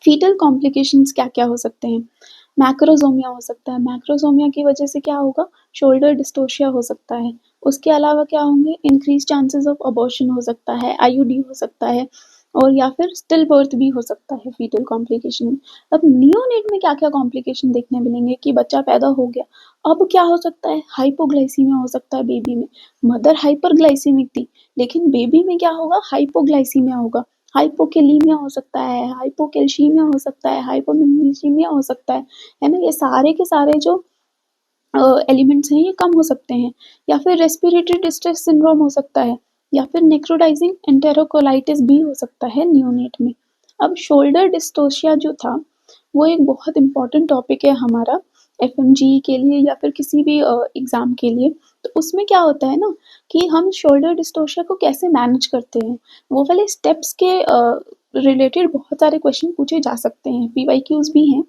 फीटल कॉम्प्लिकेशंस क्या क्या हो सकते हैं? मैक्रोजोमिया हो सकता है। मैक्रोजोमिया की वजह से क्या होगा? शोल्डर डिस्टोशिया हो सकता है। उसके अलावा क्या होंगे? इंक्रीज चांसेस ऑफ अबॉर्शन हो सकता है, आईयूडी हो सकता है, और या फिर स्टिल बर्थ भी हो सकता है फीटल कॉम्प्लिकेशन में। अब नियोनेट में क्या क्या कॉम्प्लिकेशन देखने मिलेंगे कि बच्चा पैदा हो गया, अब क्या हो सकता है? हाइपोग्लाइसीमिया हो सकता है बेबी में। मदर हाइपरग्लाइसीमिक थी, लेकिन बेबी में क्या होगा? हाइपोग्लाइसीमिया होगा। हाइपोकेलीमिया हो सकता है, हाइपोकैल्शीमिया हो सकता है, हाइपोमैग्नीसीमिया हो सकता है ना? ये सारे के सारे जो एलिमेंट्स हैं ये कम हो सकते हैं, या फिर रेस्पिरेटरी डिस्ट्रेस सिंड्रोम हो सकता है, या फिर नेक्रोडाइजिंग एंटेरोकोलाइटिस भी हो सकता है नियोनेट में। अब शोल्डर डिस्टोशिया जो था वो एक बहुत इम्पोर्टेंट टॉपिक है हमारा एफएमजी के लिए या फिर किसी भी एग्ज़ाम के लिए। तो उसमें क्या होता है ना कि हम शोल्डर डिस्टोर्शिया को कैसे मैनेज करते हैं, वो वाले स्टेप्स के रिलेटेड बहुत सारे क्वेश्चन पूछे जा सकते हैं, पीवाईक्यूज़ भी हैं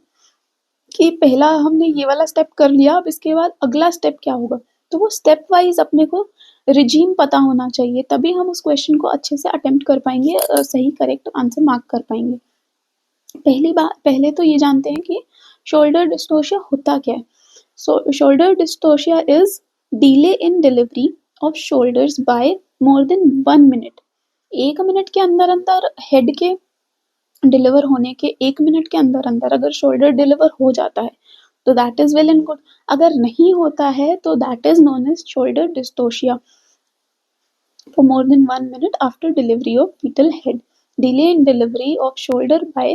कि पहला हमने ये वाला स्टेप कर लिया, अब इसके बाद अगला स्टेप क्या होगा? तो वो स्टेप वाइज़ अपने को रिजीम पता होना चाहिए, तभी हम उस क्वेश्चन को अच्छे से अटेम्प्ट कर पाएँगे, सही करेक्ट आंसर मार्क कर पाएँगे। पहले तो ये जानते हैं कि शोल्डर डिस्टोर्शिया होता क्या है? So shoulder dystocia is delay in delivery of shoulders by more than 1 minute. 1 minute के अंदर-अंदर हेड के डिलीवर होने के 1 मिनट के अंदर-अंदर अगर शोल्डर डिलीवर हो जाता है, तो that is well and good. अगर नहीं होता है तो that is known as shoulder dystocia for more than 1 minute after delivery of fetal head. Delay in delivery of shoulder by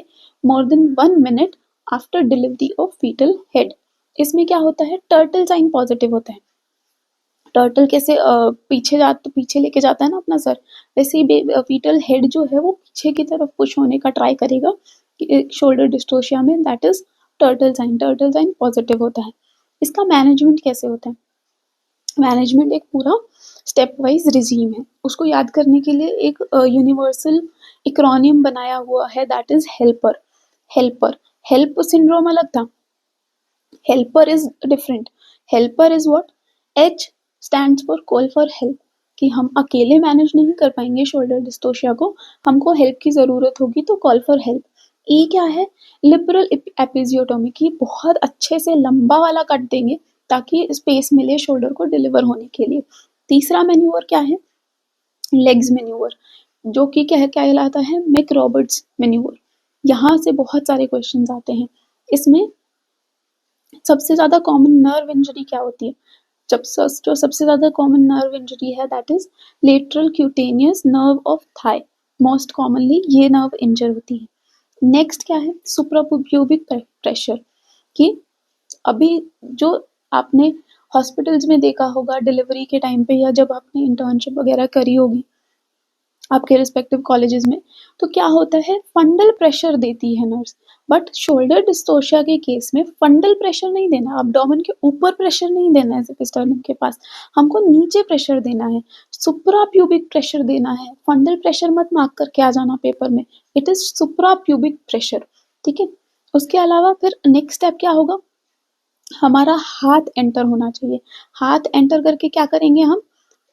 more than 1 minute after delivery of fetal head. इसमें क्या होता है? Turtle sign positive होता है। Turtle कैसे पीछे लेके जाता है ना अपना सर, वैसे ही फीटल हेड जो है वो पीछे की तरफ पुश होने का ट्राई करेगा शोल्डर डिस्टोशिया में, that is turtle sign positive होता है। इसका मैनेजमेंट कैसे होता है? मैनेजमेंट एक पूरा स्टेप वाइज रिजीम है, उसको याद करने के लिए एक यूनिवर्सल इक्रोनियम बनाया हुआ है, that is helper. HELLP syndrome अलग था, helper is different. Helper is what? H stands for call for help, कि हम अकेले मैनेज नहीं कर पाएंगे शोल्डर डिस्टोशिया को, हमको हेल्प की ज़रूरत होगी तो कॉल फॉर हेल्प। ई क्या है? लिबरल एपिजियोटोमी, की बहुत अच्छे से लंबा वाला कट देंगे ताकि स्पेस मिले शोल्डर को डिलीवर होने के लिए। तीसरा मैन्यूवर क्या है? लेग्स मैन्यूवर, जो कि क्या कहलाता है? McRoberts manoeuvre. यहाँ से बहुत सारे क्वेश्चंस आते हैं। इसमें सबसे ज़्यादा कॉमन नर्व इंजरी क्या होती है? जो सबसे ज़्यादा कॉमन नर्व इंजरी है that is lateral cutaneous nerve of thigh. Most commonly ये नर्व इंजर होती है। नेक्स्ट क्या है? सुप्राप्यूबिक प्रेशर, कि अभी जो आपने हॉस्पिटल्स में देखा होगा डिलीवरी के टाइम पे, या जब आपने इंटर्नशिप वगैरह करी होगी आपके रिस्पेक्टिव कॉलेजेस में, तो क्या होता है? फंडल प्रेशर देती है नर्स। बट शोल्डर डिस्टोशिया के केस में फंडल प्रेशर नहीं देना, अब्डोमेन के ऊपर प्रेशर नहीं देना है सिर्फ स्टर्नम के पास, हमको नीचे प्रेशर देना है, सुप्राप्यूबिक प्रेशर देना है। फंडल प्रेशर मत मार्क करके आ जाना पेपर में, इट इज सुप्राप्यूबिक प्रेशर, ठीक है। उसके अलावा फिर नेक्स्ट स्टेप क्या होगा? हमारा हाथ एंटर होना चाहिए। हाथ एंटर करके क्या करेंगे हम?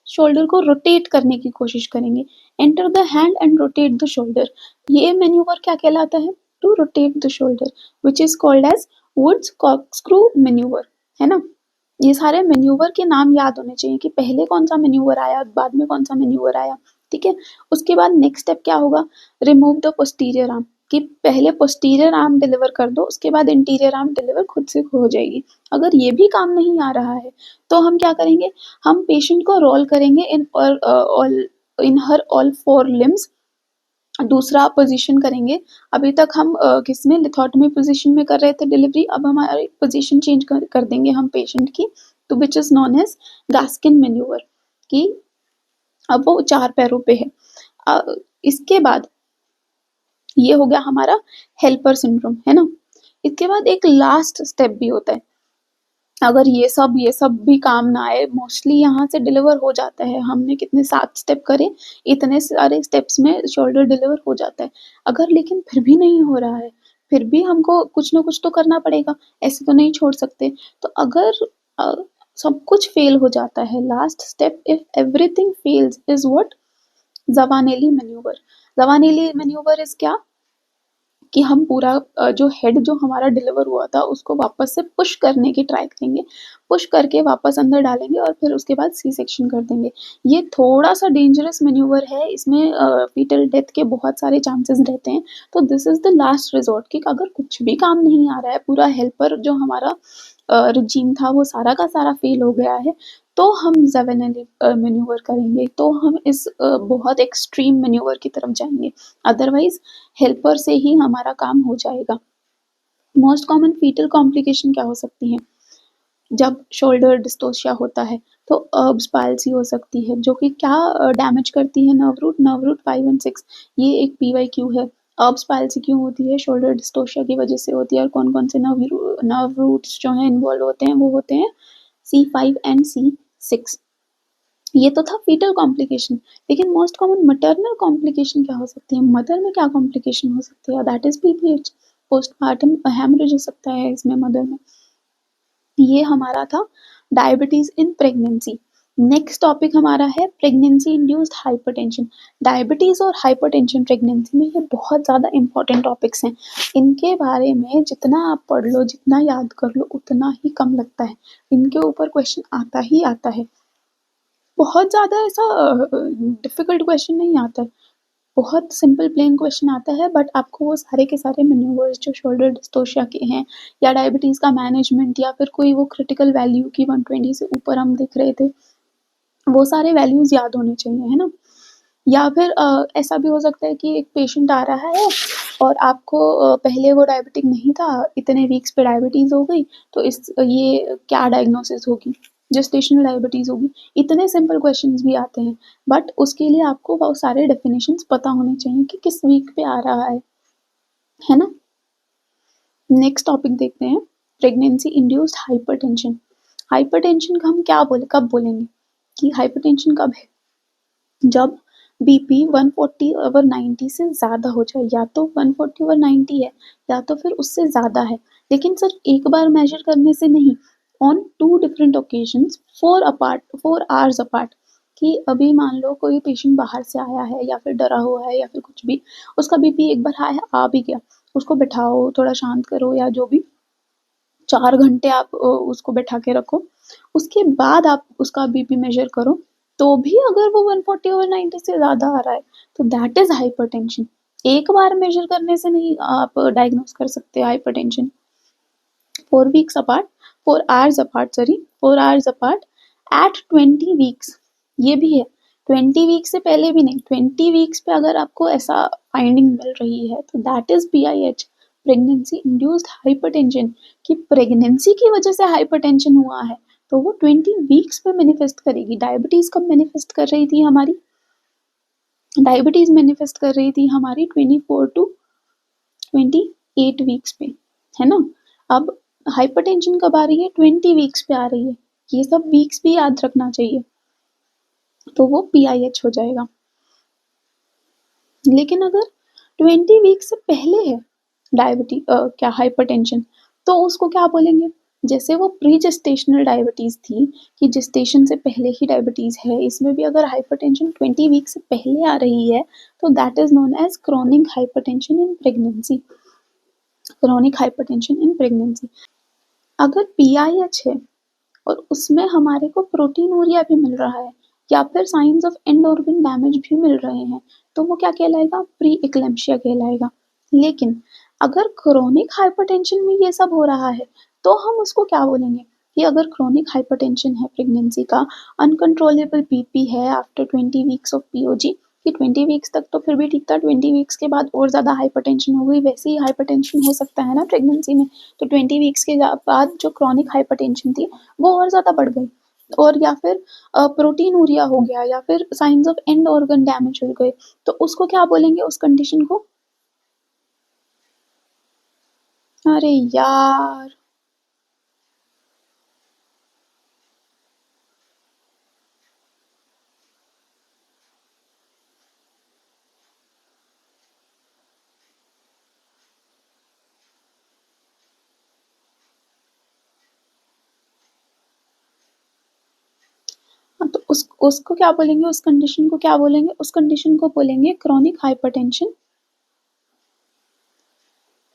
शोल्डर को रोटेट करने की कोशिश करेंगे। Enter the hand and rotate the shoulder, ये मैन्यूवर क्या कहलाता है? To rotate the shoulder, which is called as Woods corkscrew manoeuvre, है ना। ये सारे मैन्यूवर के नाम याद होने चाहिए कि पहले कौन सा मैन्यूवर आया, बाद में कौन सा मैन्यूवर आया, ठीक है। उसके बाद नेक्स्ट स्टेप क्या होगा? रिमूव द पोस्टीरियर आर्म, कि पहले पोस्टीरियर आर्म डिलीवर कर दो, उसके बाद इंटीरियर आर्म डिलीवर खुद से हो जाएगी। अगर ये भी काम नहीं आ रहा है तो हम क्या करेंगे? हम पेशेंट को रोल करेंगे इन हर ऑल 4 लिम्स, दूसरा पोजीशन करेंगे। अभी तक हम किसमें? लिथोटमी पोजीशन में कर रहे थे डिलीवरी, अब हमारी पोजीशन चेंज कर देंगे हम पेशेंट की, तो which is known as Gaskin manoeuvre, कि अब वो 4 पैरों पे है। इसके बाद ये हो गया हमारा हेल्पर सिंड्रोम, है ना। इसके बाद एक लास्ट स्टेप भी होता है, अगर ये सब भी काम ना आए, मोस्टली यहाँ से डिलीवर हो जाता है। हमने कितने 7 स्टेप करे, इतने सारे स्टेप्स में शोल्डर डिलीवर हो जाता है। अगर लेकिन फिर भी नहीं हो रहा है, फिर भी हमको कुछ ना कुछ तो करना पड़ेगा, ऐसे तो नहीं छोड़ सकते। तो अगर सब कुछ फेल हो जाता है, last step if everything fails is what? Zavanelli manoeuvre. Zavanelli manoeuvre is क्या? कि हम पूरा जो हेड जो हमारा डिलीवर हुआ था उसको वापस से पुश करने की ट्राई करेंगे, पुश करके वापस अंदर डालेंगे और फिर उसके बाद सी सेक्शन कर देंगे। ये थोड़ा सा डेंजरस मैन्यूवर है, इसमें फीटल डेथ के बहुत सारे चांसेस रहते हैं। तो this is the last resort, कि अगर कुछ भी काम नहीं आ रहा है, पूरा हेल्पर जो हमारा रिजीम था वो सारा का सारा फेल हो गया है, तो हम ज़वेनेली मैन्यूवर करेंगे, तो हम इस बहुत एक्सट्रीम मैन्यूवर की तरफ जाएंगे। अदरवाइज हेल्पर से ही हमारा काम हो जाएगा। मोस्ट कॉमन फीटल कॉम्प्लिकेशन क्या हो सकती है जब शोल्डर डिस्टोशिया होता है? तो अर्ब्स पाल्सी हो सकती है, जो कि क्या डैमेज करती है? Nerve root 5 and 6। ये एक पीवाईक्यू है। अर्ब्स पाल्सी क्यों होती है? शोल्डर डिस्टोशिया की वजह से होती है और कौन-कौन से नर्व रूट्स जो हैं इन्वॉल्व होते हैं, वो होते हैं C5 एंड C6। ये तो था फीटल कॉम्प्लिकेशन, लेकिन मोस्ट कॉमन मैटरनल कॉम्प्लिकेशन क्या हो सकती है? मदर में क्या कॉम्प्लिकेशन हो सकती है? That is PPH, postpartum haemorrhage हो सकता है इसमें मदर में। ये हमारा था diabetes in pregnancy. Next topic हमारा है प्रेगनेंसी इंड्यूस्ड हाइपरटेंशन। डायबिटीज और हाइपरटेंशन प्रेगनेंसी में ये बहुत ज़्यादा इंपॉर्टेंट टॉपिक्स हैं। इनके बारे में जितना आप पढ़ लो, जितना याद कर लो, उतना ही कम लगता है। इनके ऊपर क्वेश्चन आता ही आता है। बहुत ज़्यादा ऐसा डिफिकल्ट क्वेश्चन नहीं आता है, बहुत सिंपल प्लेन क्वेश्चन आता है, बट आपको वो सारे के सारे मैन्यूवर्स जो शोल्डर डिस्टोशिया के हैं या डायबिटीज़ का मैनेजमेंट या फिर कोई वो क्रिटिकल वैल्यू की 120 से ऊपर हम देख रहे थे, वो सारे वैल्यूज़ याद होने चाहिए, है ना? या फिर ऐसा भी हो सकता है कि एक पेशेंट आ रहा है और आपको पहले वो डायबिटिक नहीं था, इतने वीक्स पे डायबिटीज़ हो गई, तो ये क्या डायग्नोसिस होगी? जेस्टेशनल डायबिटीज़ होगी। इतने सिंपल क्वेश्चंस भी आते हैं, बट उसके लिए आपको वो सारे डेफिनेशंस पता होने चाहिए कि किस वीक पे आ रहा है ना? नेक्स्ट टॉपिक देखते हैं, प्रेगनेंसी इंड्यूस्ड हाइपरटेंशन। हाइपरटेंशन का हम कब बोलेंगे कि हाइपरटेंशन कब है? जब बीपी 140/90 से ज़्यादा हो जाए, या तो 140/90 है या तो फिर उससे ज़्यादा है, लेकिन सिर्फ एक बार मेजर करने से नहीं, on 2 different occasions 4 hours apart. कि अभी मान लो कोई पेशेंट बाहर से आया है या फिर डरा हुआ है या फिर कुछ भी, उसका बीपी एक बार आ भी गया, उसको बिठाओ, थोड़ा शांत करो या जो भी, 4 घंटे आप उसको बैठा के रखो, उसके बाद आप उसका बीपी मेजर करो, तो भी अगर वो 140/90 से ज़्यादा आ रहा है, तो दैट इज़ हाइपरटेंशन। एक बार मेजर करने से नहीं आप डायग्नोस कर सकते hypertension. 4 weeks apart, 4 hours apart, sorry, 4 hours apart at 20 weeks, ये भी है। 20 वीक्स से पहले भी नहीं, 20 वीक्स पे अगर आपको ऐसा फाइंडिंग मिल रही है, तो that is PIH, pregnancy induced hypertension, कि प्रेगनेंसी की वजह से हाइपरटेंशन हुआ है, तो वो 20 वीक्स पे मैनिफेस्ट करेगी। डायबिटीज़ कब मैनिफेस्ट कर रही थी हमारी? डायबिटीज़ मैनिफेस्ट कर रही थी हमारी 24 टू 28 वीक्स पे, है ना? अब हाइपरटेंशन कब आ रही है? 20 वीक्स पे आ रही है। ये सब वीक्स भी याद रखना चाहिए, तो वो PIH हो जाएगा। लेकिन अगर 20 वीक से पहले है क्या हाइपरटेंशन, तो उसको क्या बोलेंगे? जैसे वो प्री जेस्टेशनल डायबिटीज़ थी, कि जेस्टेशन से पहले ही डायबिटीज़ है, इसमें भी अगर हाइपरटेंशन 20 वीक से पहले आ रही है, तो that is known as chronic hypertension in pregnancy. Chronic hypertension in pregnancy. अगर PIH है और उसमें हमारे को प्रोटीनूरिया भी मिल रहा है या फिर science of end organ damage भी मिल रहे हैं, तो वो क्या कहलाएगा? प्री इक्लेम्पशिया कहलाएगा। लेकिन अगर क्रोनिक हाइपरटेंशन में ये सब हो रहा है, तो हम उसको क्या बोलेंगे? कि अगर क्रोनिक हाइपरटेंशन है प्रेगनेंसी का, अनकंट्रोलेबल बीपी है आफ्टर 20 वीक्स ऑफ POG, कि 20 वीक्स तक तो फिर भी ठीक था, 20 वीक्स के बाद और ज़्यादा हाइपरटेंशन हो गई, वैसे ही हाइपरटेंशन हो सकता है ना प्रेगनेंसी में, तो 20 वीक्स के बाद जो क्रोनिक हाइपरटेंशन थी, वो और ज़्यादा बढ़ गई, और या फिर प्रोटीनूरिया हो गया या फिर science of end organ damage हो गए, तो उसको क्या बोलेंगे उस कंडीशन को? अरे यार! हाँ, तो उसको क्या बोलेंगे? उस कंडीशन को क्या बोलेंगे? उस कंडीशन को बोलेंगे chronic hypertension,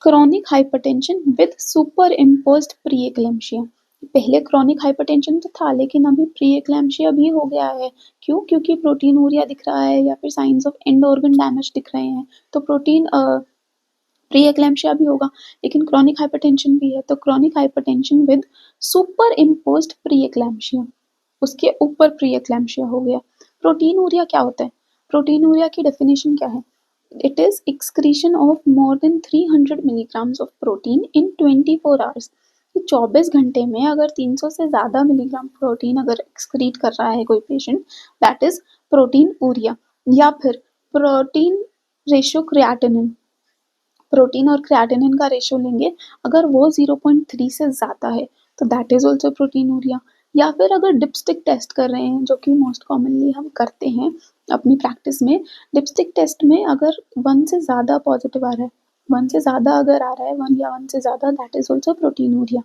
chronic hypertension with super imposed pre eclampsia. पहले क्रोनिक हाइपरटेंशन तो था, लेकिन अभी प्री एक्लेम्पशिया भी हो गया है। क्यों? क्योंकि प्रोटीनूरिया दिख रहा है या फिर science of end organ damage दिख रहे हैं, तो प्री एक्लेम्पशिया भी होगा, लेकिन क्रोनिक हाइपरटेंशन भी है, तो chronic hypertension with super imposed pre eclampsia, उसके ऊपर प्री एक्लेम्पशिया हो गया। प्रोटीनूरिया क्या होता है? प्रोटीनूरिया की डेफिनेशन क्या है? It is excretion of more than 300 milligrams of protein in 24 hours. 24 घंटे में अगर 300 से ज़्यादा मिलीग्राम प्रोटीन अगर एक्सक्रीट कर रहा है कोई पेशेंट, दैट इज प्रोटीन ऊरिया। या फिर प्रोटीन रेशियो क्रिएटिनिन, प्रोटीन और क्रिएटिनिन का रेशियो लेंगे, अगर वो 0.3 से ज़्यादा है तो दैट इज़ ऑल्सो प्रोटीनूरिया। या फिर अगर डिपस्टिक टेस्ट कर रहे हैं, जो कि मोस्ट कॉमनली हम करते हैं अपनी प्रैक्टिस में, डिपस्टिक टेस्ट में अगर 1 से ज़्यादा पॉजिटिव आ रहा है, 1 से ज़्यादा अगर आ रहा है, 1 या 1 से ज़्यादा, दैट इज़ ऑल्सो प्रोटीनूरिया।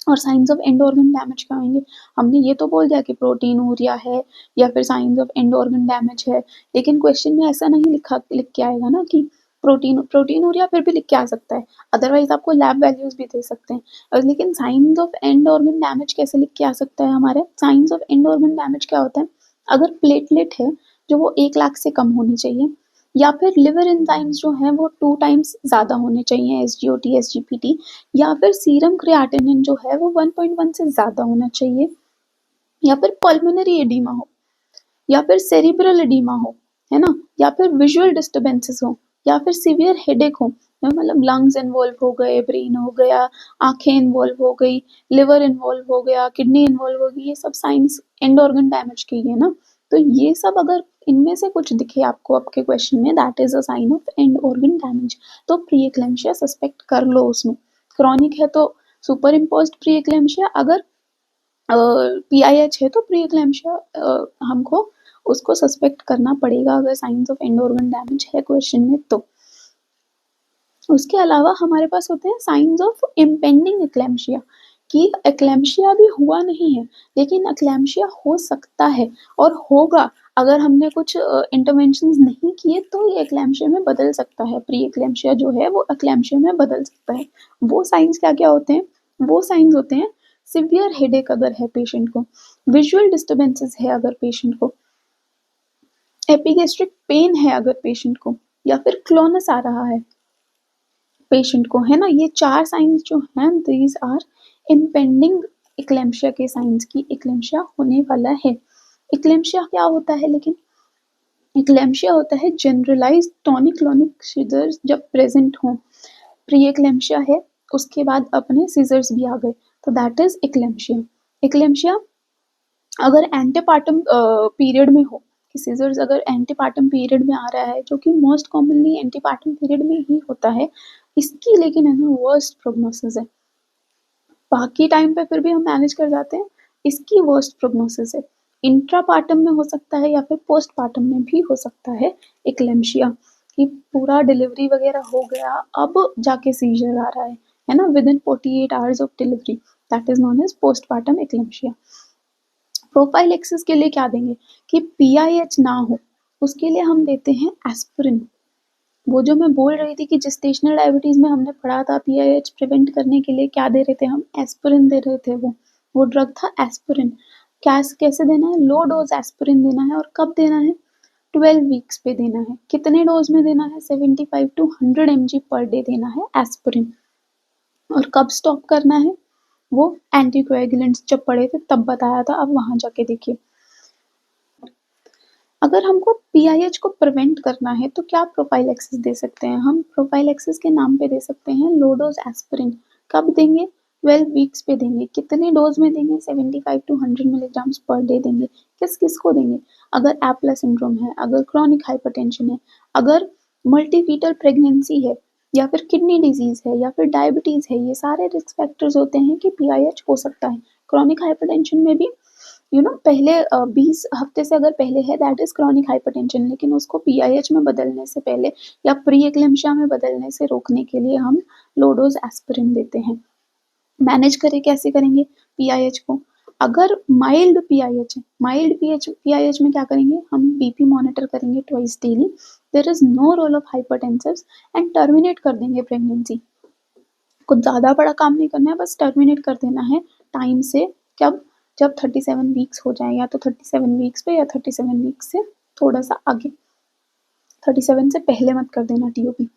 और science of end organ damage क्या होंगे? हमने ये तो बोल दिया कि प्रोटीनूरिया है या फिर science of end organ damage है, लेकिन क्वेश्चन में ऐसा नहीं लिख के आएगा ना कि प्रोटीनूरिया, फिर भी लिख के आ सकता है, अदरवाइज आपको लैब वैल्यूज भी दे सकते हैं। लेकिन science of end organ damage कैसे लिख के आ सकता है हमारे? Science of end organ damage क्या होता है? अगर प्लेटलेट है जो वो 1 लाख से कम होनी चाहिए, या फिर लिवर एंजाइम्स जो हैं वो 2 टाइम्स ज़्यादा होने चाहिए, एसजीओटी, एसजीपीटी, या फिर सीरम क्रिएटिनिन जो है वो 1.1 से ज़्यादा होना चाहिए, या फिर पल्मोनरी एडिमा हो, या फिर सेरिब्रल एडिमा हो, है ना, या फिर विजुअल डिस्टर्बेंसेस हो, या फिर सीवियर हेडेक हो, मतलब लंग्स इन्वॉल्व हो गए, ब्रेन हो गया, आंखें इन्वॉल्व हो गई, लिवर इन्वॉल्व हो गया, किडनी इन्वॉल्व हो गई, ये सब साइंस एंड ऑर्गन डैमेज की है ना। तो ये सब अगर इनमें से कुछ दिखे आपको आपके क्वेश्चन में, that is a sign of end organ damage. तो प्री एक्लेम्शिया सस्पेक्ट कर लो उसमें। क्रॉनिक है तो सुपर इम्पोज्ड प्री एक्लेम्शिया, अगर पीआईएच है तो प्री एक्लेम्शिया हमको उसको सस्पेक्ट करना पड़ेगा अगर science of end organ damage है क्वेश्चन में तो। उसके अलावा हमारे पास होते हैं साइंस ऑफ इम्पेंडिंग एक्लेम्शिया, कि एक्लेम्शिया भी हुआ नहीं है लेकिन एक्लेम्शिया हो सकता है और होगा, अगर हमने कुछ इंटरवेंशंस नहीं किए तो ये एक्लेम्शिया में बदल सकता है, प्री एक्लेम्शिया जो है वो एक्लेम्शिया में बदल सकता है। वो साइंस क्या क्या होते हैं? वो साइंस होते हैं सिवियर हेडेक अगर है पेशेंट को, विजुअल डिस्टर्बेंसेस है अगर पेशेंट को, एपिगेस्ट्रिक पेन है अगर पेशेंट को, या फिर क्लोनस आ रहा है पेशेंट को, है ना। ये 4 साइंस जो हैं दीज आर इम्पेंडिंग एक्लेम्शिया के साइंस की एक्लेम्शिया होने वाला है। एक्लेम्शिया क्या होता है? लेकिन एक्लेम्शिया होता है जनरलाइज्ड टॉनिक क्लोनिक सीजर्स जब प्रेजेंट हो। प्री एक्लेम्शिया है, उसके बाद अपने सीजर्स भी आ गए, तो दैट इज एक्लेम्शिया। एक्लेम्शिया अगर एंटीपार्टम पीरियड में हो, कि सीजर्स अगर एंटीपार्टम पीरियड में आ रहा है, जो कि मोस्ट कॉमनली एंटीपार्टम पीरियड में ही होता है, इसकी लेकिन है ना वर्स्ट प्रोग्नोसिस है। बाकी टाइम पे फिर भी हम मैनेज कर जाते हैं, इसकी वर्स्ट प्रोग्नोसिस है। इंट्रापार्टम में हो सकता है या फिर पोस्टपार्टम में भी हो सकता है एक्लेम्शिया, कि पूरा डिलीवरी वगैरह हो गया, अब जाके सीजर आ रहा है ना, within 48 hours of delivery, that is known as postpartum eclampsia. Prophylaxis के लिए क्या देंगे? कि पीआईएच ना हो, उसके लिए हम देते हैं एस्पिरिन। वो जो मैं बोल रही थी कि जेस्टेशनल डायबिटीज में हमने पढ़ा था पीआईएच प्रिवेंट करने के लिए क्या दे रहे थे हम? एस्पिरिन दे रहे थे। वो ड्रग था एस्पिरिन। कैसे देना है? लो डोज एस्पिरिन देना है, और कब देना है? 12 वीक्स पे देना है। कितने डोज में देना है? 75 to 100 mg पर डे देना है एस्पिरिन। और कब स्टॉप करना है? वो एंटीकोएगुलेंट्स जब पढ़े थे तब बताया था, अब वहां जाके देखिए। अगर हमको पीआईएच को प्रिवेंट करना है तो क्या प्रोफाइलेक्सिस दे सकते हैं? हम प्रोफाइलेक्सिस के नाम पे दे सकते हैं लो डोज एस्पिरिन। कब देंगे? 12 वीक्स पे देंगे। कितने डोज में देंगे? 75 to 100 मिलीग्राम्स पर डे देंगे। किस किस को देंगे? अगर एप्ला सिंड्रोम है, अगर क्रॉनिक हाइपरटेंशन है, अगर मल्टीफीटल प्रेगनेंसी है, या फिर किडनी डिजीज है, या फिर डायबिटीज है, ये सारे रिस्क फैक्टर्स होते हैं कि पीआईएच हो सकता है। क्रॉनिक हाइपरटेंशन में भी पहले 20 हफ्ते से अगर पहले है दैट इज क्रॉनिक हाइपरटेंशन, लेकिन उसको पीआईएच में बदलने से पहले या प्री एक्लेम्शिया में बदलने से रोकने के लिए हम लो डोज एस्पिरिन देते हैं। मैनेज कैसे करेंगे पीआईएच को? अगर माइल्ड पीआईएच है, माइल्ड पीआईएच में क्या करेंगे? हम बीपी मॉनिटर करेंगे twice daily, there is no role of hypertensives, and terminate कर देंगे प्रेगनेंसी। कुछ ज़्यादा बड़ा काम नहीं करना है, बस टर्मिनेट कर देना है टाइम से। कब? जब 37 वीक्स हो जाए, या तो 37 वीक्स पे या 37 वीक्स से थोड़ा सा आगे। 37 से पहले मत कर देना टीओपी।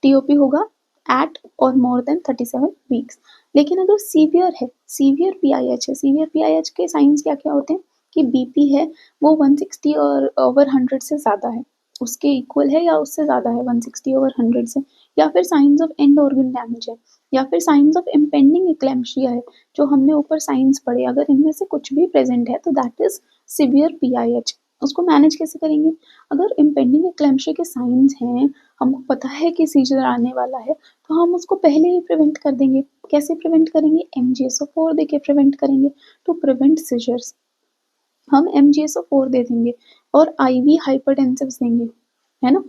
टीओपी होगा एट और मोर देन 37 वीक्स। लेकिन अगर सीवियर है, सीवियर पीआईएच है, सीवियर पीआईएच के साइंस क्या क्या होते हैं? कि बीपी है वो 160 और ओवर 100 से ज़्यादा है, उसके इक्वल है या उससे ज़्यादा है 160 ओवर 100 से, या फिर science of end organ damage है, या फिर साइंस ऑफ इम्पेंडिंग एक्लेम्शिया है, जो हमने ऊपर साइंस पढ़े, अगर इनमें से कुछ भी प्रेजेंट है तो दैट इज सिवियर पीआईएच। उसको मैनेज कैसे करेंगे? अगर इम्पेंडिंग एक्लेम्शिया के साइंस हैं हमको पता है कि सीजर आने वाला है, तो हम उसको पहले ही प्रिवेंट कर देंगे। कैसे प्रिवेंट करेंगे? MgSO4 देके प्रिवेंट करेंगे। टू प्रिवेंट सीजर्स हम MgSO4 दे देंगे और IV हाइपरटेंसिव्स देंगे, है ना,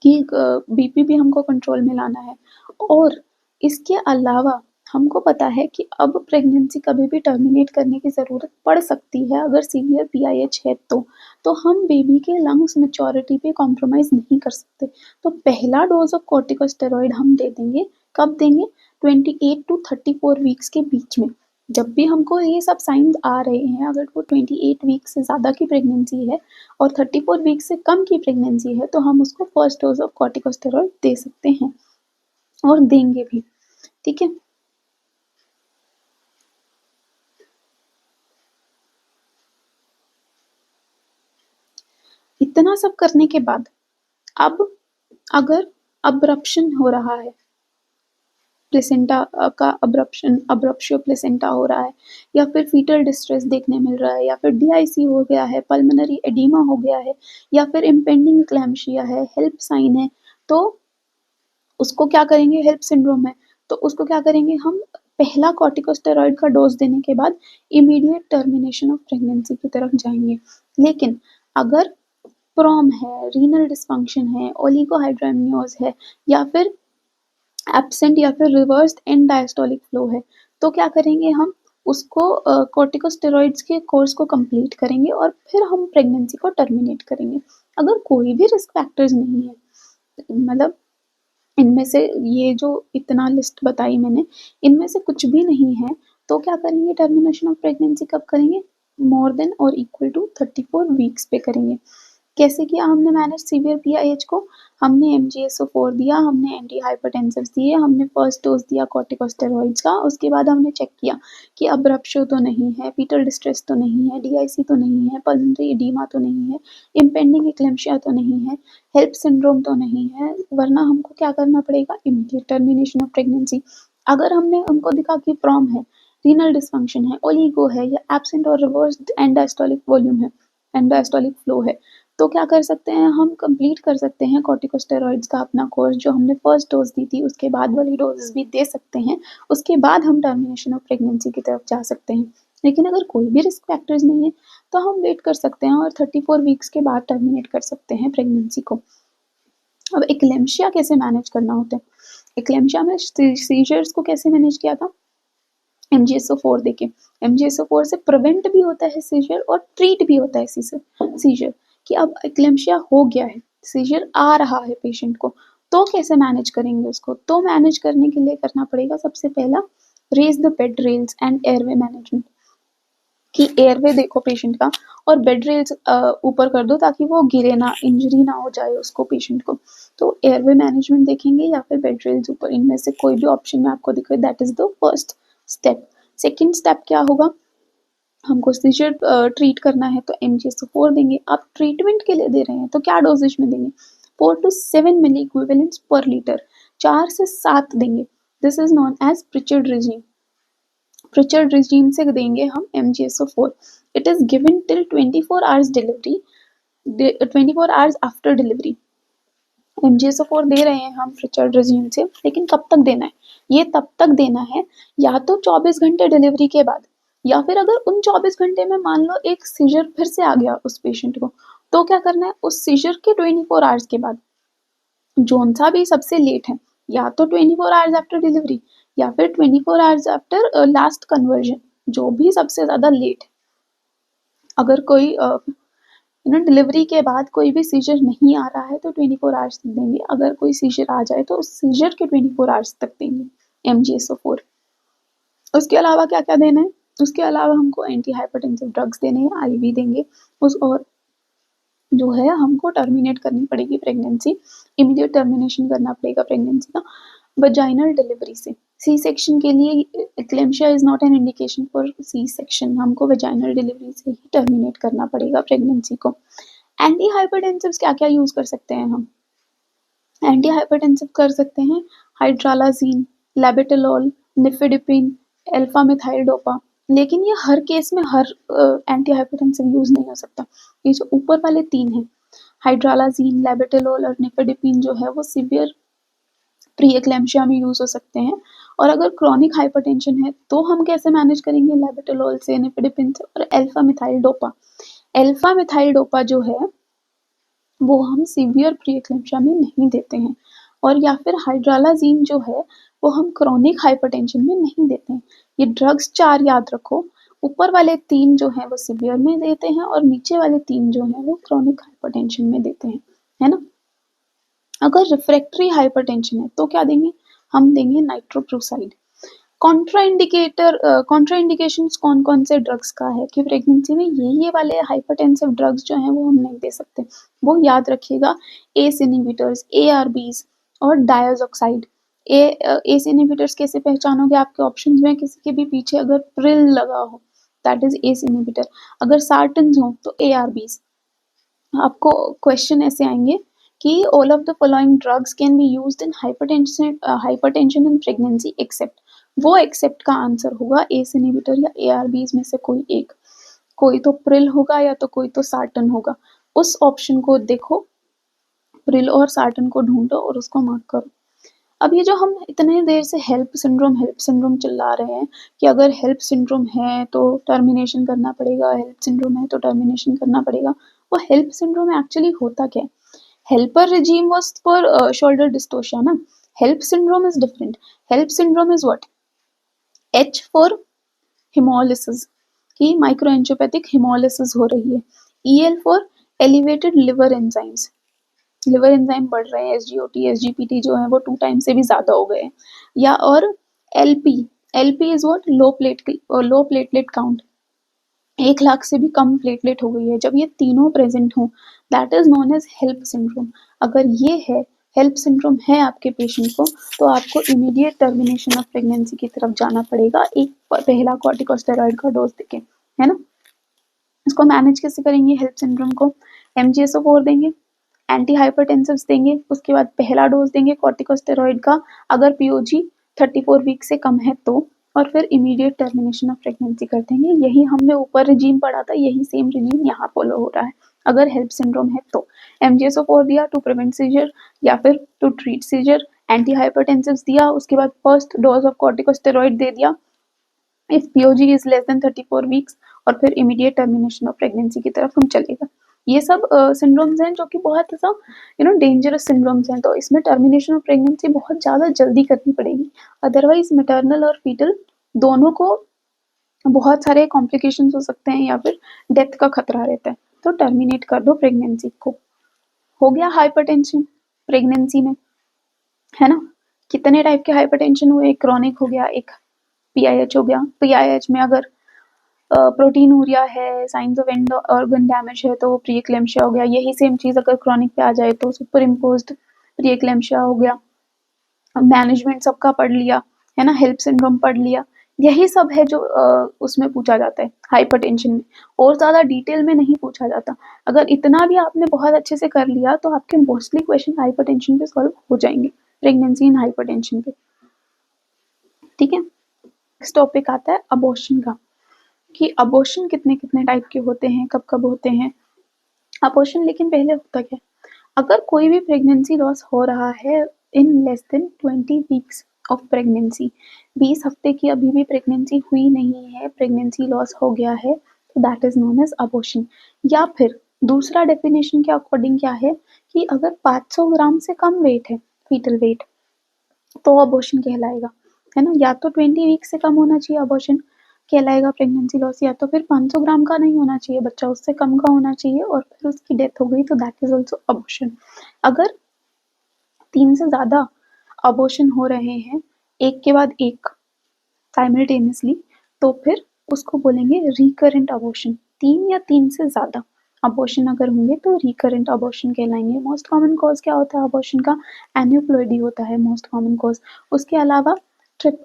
कि बीपी भी हमको कंट्रोल में लाना है। और इसके अलावा हमको पता है कि अब प्रेगनेंसी कभी भी टर्मिनेट करने की ज़रूरत पड़ सकती है अगर सीवियर PIH है तो हम बेबी के लंग्स मैच्योरिटी पे कॉम्प्रोमाइज़ नहीं कर सकते। तो पहला डोज ऑफ कॉर्टिकोस्टेरॉइड हम दे देंगे, कब देंगे? 28 टू 34 वीक्स के बीच में। जब भी हमको ये सब साइंस आ रहे हैं, अगर वो 28 वीक से ज़्यादा की प्रेगनेंसी है और 34 वीक से कम की प्रेगनेंसी है, तो हम उसको फर्स्ट डोज ऑफ कॉर्टिकोस्टेरॉइड दे सकते हैं और देंगे भी, ठीक है। इतना सब करने के बाद अब अगर अब्रप्शन हो रहा है, प्लेसेंटा का अब्रप्शियो प्लेसेंटा हो रहा है, या फिर फीटल डिस्ट्रेस देखने मिल रहा है, या फिर DIC हो गया है, पल्मोनरी एडिमा हो गया है, या फिर इम्पेंडिंग इक्लैम्शिया है, हेल्प साइन है, तो उसको क्या करेंगे? हेल्प सिंड्रोम है, तो उसको क्या करेंगे? हम पहला कॉर्टिकोस्टेरॉइड का डोज देने के बाद इमीडिएट टर्मिनेशन ऑफ प्रेगनेंसी की तरफ जाएंगे। लेकिन अगर प्रॉम है, रीनल डिस्फंक्शन है, ओलिगोहाइड्रोएमनियोज है, या फिर एब्सेंट या फिर रिवर्स्ड एंड डायस्टोलिक फ्लो है, तो क्या करेंगे? हम उसको कॉर्टिकोस्टेरॉइड्स के कोर्स को कंप्लीट करेंगे और फिर हम प्रेगनेंसी को टर्मिनेट करेंगे। अगर कोई भी रिस्क फैक्टर्स नहीं है, मतलब इनमें से ये जो इतना लिस्ट बताई मैंने, इनमें से कुछ भी नहीं है, तो क्या करेंगे? टर्मिनेशन ऑफ प्रेगनेंसी कब करेंगे? मोर देन और इक्वल टू 34 वीक्स पे करेंगे। कैसे किया हमने मैनेज सीवियर PIH को? हमने MgSO4 दिया, हमने एंटी हाइपरटेंसिव्स दिए, हमने फर्स्ट डोज दिया कॉर्टिकोस्टेरॉइड्स का, उसके बाद हमने चेक किया कि अब्रप्शो तो नहीं है, फीटल डिस्ट्रेस तो नहीं है, DIC तो नहीं है, पल्मोनरी एडिमा तो नहीं है, इम्पेंडिंग इक्लेम्शिया तो नहीं है, हेल्प सिंड्रोम तो नहीं है, वरना हमको क्या करना पड़ेगा? Immediate termination of pregnancy. अगर हमको दिखा कि प्रॉम है, रीनल डिस्फंक्शन है, ओलिगो है, या एब्सेंट और रिवर्स्ड एंड डायस्टोलिक वॉल्यूम है, एंड डायस्टोलिक फ्लो है, तो क्या कर सकते हैं? हम कंप्लीट कर सकते हैं कॉर्टिकोस्टेरॉइड्स का अपना कोर्स, जो हमने फर्स्ट डोज दी थी उसके बाद वाली डोजेस भी दे सकते हैं। उसके बाद हम टर्मिनेशन ऑफ प्रेगनेंसी की तरफ जा सकते हैं। लेकिन अगर कोई भी रिस्क फैक्टर्स नहीं है, तो हम वेट कर सकते हैं और 34 वीक्स के बाद टर्मिनेट कर सकते हैं प्रेगनेंसी को। अब एक्लेम्शिया कैसे मैनेज करना होता है? एक्लेम्शिया में सीजर्स को कैसे मैनेज किया था? MgSO4 देके। MgSO4 से प्रिवेंट भी होता है सीजर और ट्रीट भी होता है सीजर, कि अब एक्लेम्शिया हो गया है, सीजर आ रहा है पेशेंट को, तो कैसे मैनेज करेंगे उसको? तो मैनेज करने के लिए करना पड़ेगा सबसे पहला, raise the bed rails and airway management, कि एयरवे देखो पेशेंट का और बेड रेल्स ऊपर कर दो ताकि वो गिरे ना, इंजरी ना हो जाए उसको, पेशेंट को। तो एयरवे मैनेजमेंट देखेंगे या फिर बेड रेल्स ऊपर, इनमें से कोई भी ऑप्शन में आपको दिखे, that is the first step. Second step क्या होगा? हमको सीजर ट्रीट करना है तो MgSO4 देंगे। आप ट्रीटमेंट के लिए दे रहे हैं तो क्या डोजेज में देंगे? 4 to 7 milliequivalents per litre, 4 से 7 देंगे। This is known as Pritchard regime. Pritchard regime से देंगे हम MgSO4। It is given till 24 hours delivery, 24 hours after delivery. MgSO4 दे रहे हैं हम प्रिचर्ड रिजीम से, लेकिन कब तक देना है? ये तब तक देना है या तो 24 घंटे डिलीवरी के बाद, या फिर अगर उन 24 घंटे में मान लो एक सीजर फिर से आ गया उस पेशेंट को, तो क्या करना है? उस सीजर के 24 आवर्स के बाद, जोन सा भी सबसे लेट है, या तो 24 आवर्स आफ्टर डिलीवरी या फिर 24 आवर्स आफ्टर लास्ट कन्वर्जन, जो भी सबसे ज्यादा लेट है। अगर कोई डिलीवरी के बाद कोई भी सीजर नहीं आ रहा है तो 24 आवर्स तक देंगे, अगर कोई सीजर आ जाए तो उस सीजर के 24 आवर्स तक देंगे MgSO4। उसके अलावा क्या क्या देना है? उसके अलावा हमको एंटी हाइपरटेंसिव ड्रग्स देने हैं, IV देंगे उस, और जो है हमको टर्मिनेट करनी पड़ेगी प्रेगनेंसी, इमीडिएट टर्मिनेशन करना पड़ेगा प्रेगनेंसी का वजाइनल डिलीवरी से। सी सेक्शन के लिए eclampsia is not an indication for C section, हमको वजाइनल डिलीवरी से ही टर्मिनेट करना पड़ेगा प्रेगनेंसी को। एंटी हाइपरटेंसिव्स क्या क्या यूज कर सकते हैं हम? एंटी हाइपरटेंसिव कर सकते हैं hydralazine, labetalol, nifedipine, alpha methyl dopa. लेकिन ये हर केस में हर एंटी हाइपरटेंसिव यूज नहीं हो सकता। ये जो ऊपर वाले तीन हैं, हाइड्रालाजीन, लेबेटालोल और निफेडिपिन जो है वो सीवियर प्री-एक्लैम्सिया में यूज़ हो सकते हैं। और अगर क्रॉनिक हाइपरटेंशन है तो हम कैसे मैनेज करेंगे? लेबेटालोल से, निफेडिपिन से और alpha methyl dopa. Alpha methyl dopa जो है वो हम सीवियर प्री-एक्लैम्सिया में नहीं देते हैं। और या फिर हाइड्रालाजीन जो है वो हम क्रॉनिक हाइपरटेंशन में नहीं देते हैं। ये ड्रग्स 4 याद रखो, ऊपर वाले 3 जो हैं वो सीवियर में देते हैं और नीचे वाले 3 जो हैं वो क्रॉनिक हाइपरटेंशन में देते हैं, है ना? अगर रिफ्रैक्टरी हाइपरटेंशन है तो क्या देंगे? हम देंगे नाइट्रोप्रोसाइड। कॉन्ट्राइंडिकेशंस कौन-कौन से ड्रग्स का है कि प्रेगनेंसी में ये वाले हाइपरटेंसिव ड्रग्स जो हैं वो हम नहीं दे सकते। वो याद रखिएगा, एस इनहिबिटर्स, एआरबीज और डायज़ोक्साइड। एस इनहिबिटर्स कैसे पहचानोगे? आपके ऑप्शंस में किसी के भी पीछे अगर प्रिल लगा हो, दैट इज एस इनहिबिटर। अगर सार्टन्स हो तो एआरबीज। आपको क्वेश्चन ऐसे आएंगे कि all of the following drugs can be used in hypertension in pregnancy except. वो एक्सेप्ट का आंसर होगा एस इनहिबिटर या एआरबीज में से कोई एक। कोई तो प्रिल होगा या तो कोई तो सार्टन होगा। उस ऑप्शन को देखो, प्रिल और सार्टन को ढूंढो और उसको मार्क करो। अब ये जो हम इतने देर से हेल्प सिंड्रोम चिल्ला रहे हैं कि अगर हेल्प सिंड्रोम है तो टर्मिनेशन करना पड़ेगा, हेल्प सिंड्रोम है तो टर्मिनेशन करना पड़ेगा। वो हेल्प सिंड्रोम एक्चुअली होता क्या है? Helper regime was for shoulder dystocia ना। HELLP syndrome is different. HELLP syndrome is what? H for hemolysis की माइक्रोएंजियोपैथिक hemolysis हो रही है। EL for elevated liver enzymes, liver enzyme बढ़ रहे हैं, SGOT SGPT जो है वो 2 टाइम से भी ज्यादा हो गए हैं। या और LP, LP is what? Low platelet count, 1 lakh से भी कम प्लेटलेट हो गई है। जब ये तीनों प्रेजेंट हों, that is known as HELLP syndrome. अगर ये है, हेल्प सिंड्रोम है आपके पेशेंट को, तो आपको इमीडिएट टर्मिनेशन ऑफ प्रेगनेंसी की तरफ जाना पड़ेगा एक पहला कॉर्टिकोस्टेरॉइड का डोज देके, है ना? इसको मैनेज कैसे करेंगे हेल्प सिंड्रोम को? MgSO4 देंगे, एंटी हाइपरटेंसिव्स देंगे, उसके बाद पहला डोज देंगे कॉर्टिकोस्टेरॉइड का अगर POG 34 वीक से कम है तो, और फिर इमीडिएट टर्मिनेशन ऑफ प्रेगनेंसी कर देंगे। यही हमने ऊपर रिजीम पढ़ा था, यही सेम रिजीम यहाँ फॉलो हो रहा है अगर हेल्प सिंड्रोम है तो। MgSO4 दिया टू प्रिवेंट सीजर या फिर टू ट्रीट सीजर, एंटी हाइपरटेंसिव्स दिया, उसके बाद फर्स्ट डोज ऑफ कॉर्टिकोस्टेरॉइड दे दिया if POG is less than 34 weeks, और फिर इमीडिएट टर्मिनेशन ऑफ प्रेगनेंसी की तरफ हम चलेगा। ये सब सिंड्रोम्स हैं जो कि बहुत ऐसा डेंजरस सिंड्रोम्स हैं, तो इसमें टर्मिनेशन ऑफ प्रेगनेंसी बहुत ज़्यादा जल्दी करनी पड़ेगी, अदरवाइज मैटरनल और फीटल दोनों को बहुत सारे कॉम्प्लिकेशंस हो सकते हैं या फिर डेथ का खतरा रहता है। तो टर्मिनेट कर दो प्रेगनेंसी को। हो गया हाइपरटेंशन प्रेगनेंसी में, है ना? कितने टाइप के हाइपरटेंशन हुए? एक क्रॉनिक हो गया, एक PIH हो गया। PIH में अगर प्रोटीनूरिया है, science of end organ damage है तो वो प्री एक्लेम्शिया हो गया। यही सेम चीज अगर क्रॉनिक पे आ जाए तो सुपर इम्पोज्ड प्री एक्लेम्शिया हो गया। मैनेजमेंट सबका पढ़ लिया, है ना? हेल्प सिंड्रोम पढ़ लिया। यही सब है जो उसमें पूछा जाता है हाइपरटेंशन में, और ज्यादा डिटेल में नहीं पूछा जाता। अगर इतना भी आपने बहुत अच्छे से कर लिया तो आपके मोस्टली क्वेश्चन हाइपरटेंशन पे सॉल्व हो जाएंगे, प्रेगनेंसी इन हाइपरटेंशन पे। ठीक है, नेक्स्ट टॉपिक आता है अबॉर्शन का, कि अबॉर्शन कितने कितने टाइप के होते हैं, कब कब होते हैं अबॉर्शन। लेकिन पहले होता क्या? अगर कोई भी प्रेगनेंसी लॉस हो रहा है in less than 20 weeks of pregnancy, 20 हफ्ते की अभी भी प्रेगनेंसी हुई नहीं है, प्रेगनेंसी लॉस हो गया है, तो that is known as abortion. या फिर दूसरा डेफिनेशन के अकॉर्डिंग क्या है कि अगर 500 ग्राम से कम वेट है, फीटल वेट, तो अबॉर्शन कहलाएगा, है ना? या तो 20 वीक से कम होना चाहिए, अबॉर्शन कहलाएगा प्रेगनेंसी लॉस, या तो फिर 500 ग्राम का नहीं होना चाहिए बच्चा, उससे कम का होना चाहिए और फिर उसकी डेथ हो गई तो दैट इज ऑल्सो अबॉर्शन। अगर 3 से ज्यादा अबॉर्शन हो रहे हैं एक के बाद एक साइमल्टेनियसली, तो फिर उसको बोलेंगे रिकरेंट अबॉर्शन। 3 या 3 से ज्यादा अबॉर्शन अगर होंगे तो रिकरेंट अबॉर्शन कहलाएंगे। मोस्ट कॉमन कॉज क्या होता है अबॉर्शन का? एन्यूप्लॉइडी होता है मोस्ट कॉमन कॉज। उसके अलावा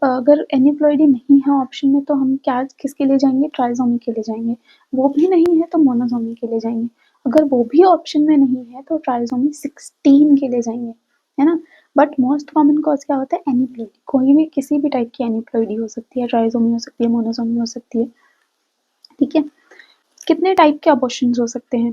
अगर एन्यूप्लॉइडी नहीं है ऑप्शन में तो हम क्या किसके लिए जाएंगे? ट्राइसोमी के लिए जाएंगे। वो भी नहीं है तो मोनोसोमी के लिए जाएंगे। अगर वो भी ऑप्शन में नहीं है तो ट्राइसोमी 16 के लिए जाएंगे, है ना? बट मोस्ट कॉमन कॉज क्या होता है? एन्यूप्लॉइडी। कोई भी किसी भी टाइप की एन्यूप्लॉइडी हो सकती है, ट्राइसोमी हो सकती है, मोनोसोमी हो सकती है। ठीक है, कितने टाइप के अबॉर्शन हो सकते हैं?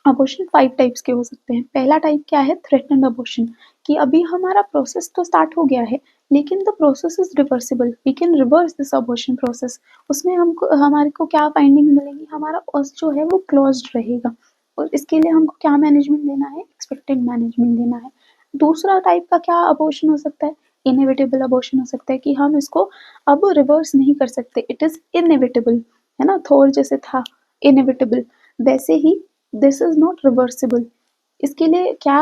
अबॉर्शन 5 टाइप्स के हो सकते हैं। पहला टाइप क्या है? थ्रेटन्ड अबॉर्शन, कि अभी हमारा प्रोसेस तो स्टार्ट हो गया है, लेकिन the process is reversible, we can reverse this abortion process. उसमें हमारे को क्या फाइंडिंग मिलेगी? हमारा ऑस जो है वो क्लोज़्ड रहेगा, और इसके लिए हमको क्या मैनेजमेंट देना है? एक्सपेक्टेड मैनेजमेंट देना है। दूसरा टाइप का क्या अबॉर्शन हो सकता है? इनेविटेबल अबॉर्शन हो सकता है, कि हम इसको अब रिवर्स नहीं कर सकते, इट इज़ इनेविटेबल, है ना? थॉर जैसे था इनेविटेबल, वैसे ही दिस इज नॉट रिवर्सिबल। इसके लिए क्या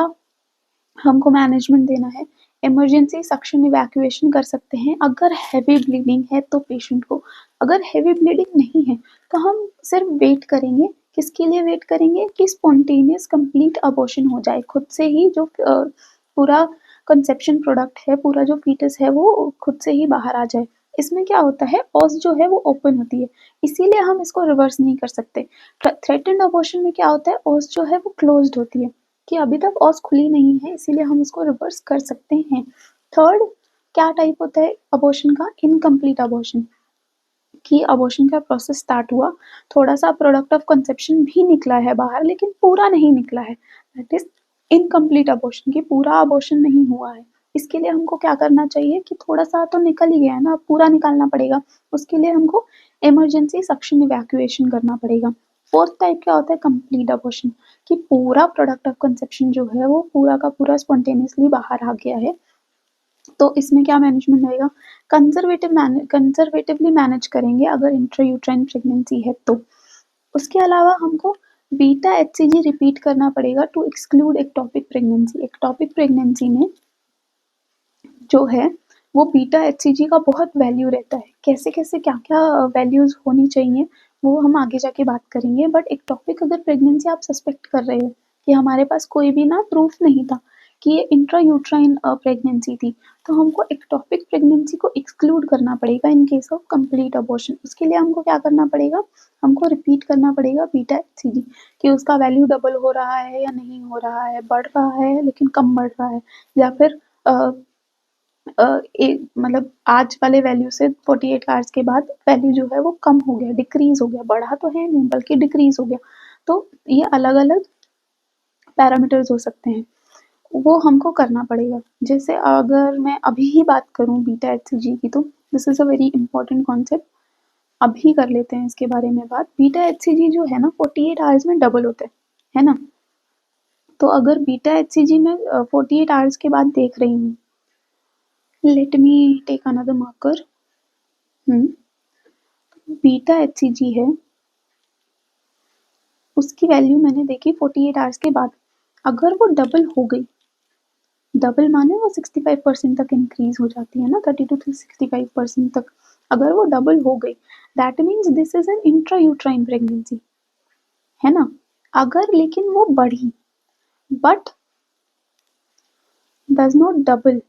हमको मैनेजमेंट देना है? इमरजेंसी सक्शन इवैक्यूएशन कर सकते हैं अगर हैवी ब्लीडिंग है तो पेशेंट को। अगर हैवी ब्लीडिंग नहीं है तो हम सिर्फ वेट करेंगे। किसके लिए वेट करेंगे? कि स्पॉन्टेनियस कंप्लीट अबॉर्शन हो जाए, खुद से ही जो पूरा कंसेप्शन प्रोडक्ट है, पूरा जो फीटस है वो खुद से ही बाहर आ जाए। इसमें क्या होता है? ऑस जो है वो ओपन होती है, इसीलिए हम इसको रिवर्स नहीं कर सकते। थ्रेटेंड अबॉर्शन में क्या होता है? ऑस जो है वो क्लोज्ड होती है, कि अभी तक ऑस खुली नहीं है, इसीलिए हम उसको रिवर्स कर सकते हैं। थर्ड क्या टाइप होता है अबॉर्शन का? इनकम्प्लीट अबॉर्शन, कि अबॉर्शन का प्रोसेस स्टार्ट हुआ, थोड़ा सा प्रोडक्ट ऑफ कंसेप्शन भी निकला है बाहर, लेकिन पूरा नहीं निकला है, दैट इज इनकम्प्लीट अबॉर्शन, की पूरा अबॉर्शन नहीं हुआ है। इसके लिए हमको क्या करना चाहिए? कि थोड़ा सा तो निकल ही गया है ना, पूरा निकालना पड़ेगा। उसके लिए हमको इमरजेंसी सक्शन इवैक्यूएशन करना पड़ेगा। फोर्थ टाइप क्या होता है? कंप्लीट अबॉर्शन, कि पूरा प्रोडक्ट ऑफ कंसेप्शन जो है वो पूरा का पूरा स्पॉन्टेनियसली बाहर आ गया है। तो इसमें क्या मैनेजमेंट रहेगा? कंजर्वेटिवली मैनेज करेंगे अगर इंट्रायूट्राइन प्रेगनेंसी है तो। उसके अलावा हमको बीटा एचसीजी रिपीट करना पड़ेगा to exclude ectopic pregnancy. Ectopic pregnancy में जो है वो बीटा एचसीजी का बहुत वैल्यू रहता है। कैसे कैसे क्या क्या वैल्यूज होनी चाहिए वो हम आगे जाके बात करेंगे। बट एक्टोपिक अगर प्रेगनेंसी आप सस्पेक्ट कर रहे हो, कि हमारे पास कोई भी ना प्रूफ नहीं था कि ये इंट्रायूट्राइन प्रेगनेंसी थी, तो हमको एक्टोपिक प्रेगनेंसी को एक्सक्लूड करना पड़ेगा in case of complete abortion. उसके लिए हमको क्या करना पड़ेगा? हमको रिपीट करना पड़ेगा बीटा एचसीजी, कि उसका वैल्यू डबल हो रहा है या नहीं हो रहा है, बढ़ रहा है लेकिन कम बढ़ रहा है, या फिर मतलब आज वाले वैल्यू से 48 आवर्स के बाद वैल्यू जो है वो कम हो गया, डिक्रीज हो गया, बढ़ा तो है नहीं बल्कि डिक्रीज हो गया। तो ये अलग अलग पैरामीटर्स हो सकते हैं, वो हमको करना पड़ेगा। जैसे अगर मैं अभी ही बात करूं बीटा एचसीजी की, तो this is a very important concept, अभी कर लेते हैं इसके बारे में बात। बीटा एचसीजी जो है ना 48 आवर्स में डबल होते हैं, है ना? तो अगर बीटा एचसीजी में 48 आवर्स के बाद देख रही हूँ, let me take another marker. Beta HCG है, उसकी वैल्यू मैंने देखी 48 आवर्स के बाद। अगर वो डबल हो गई, डबल माने वो 65% तक इंक्रीज हो जाती है ना, 32 to 65% तक। अगर वो डबल हो गई, that means this is N intrauterine pregnancy, है ना? अगर लेकिन वो बढ़ी बट डज नॉट डबल,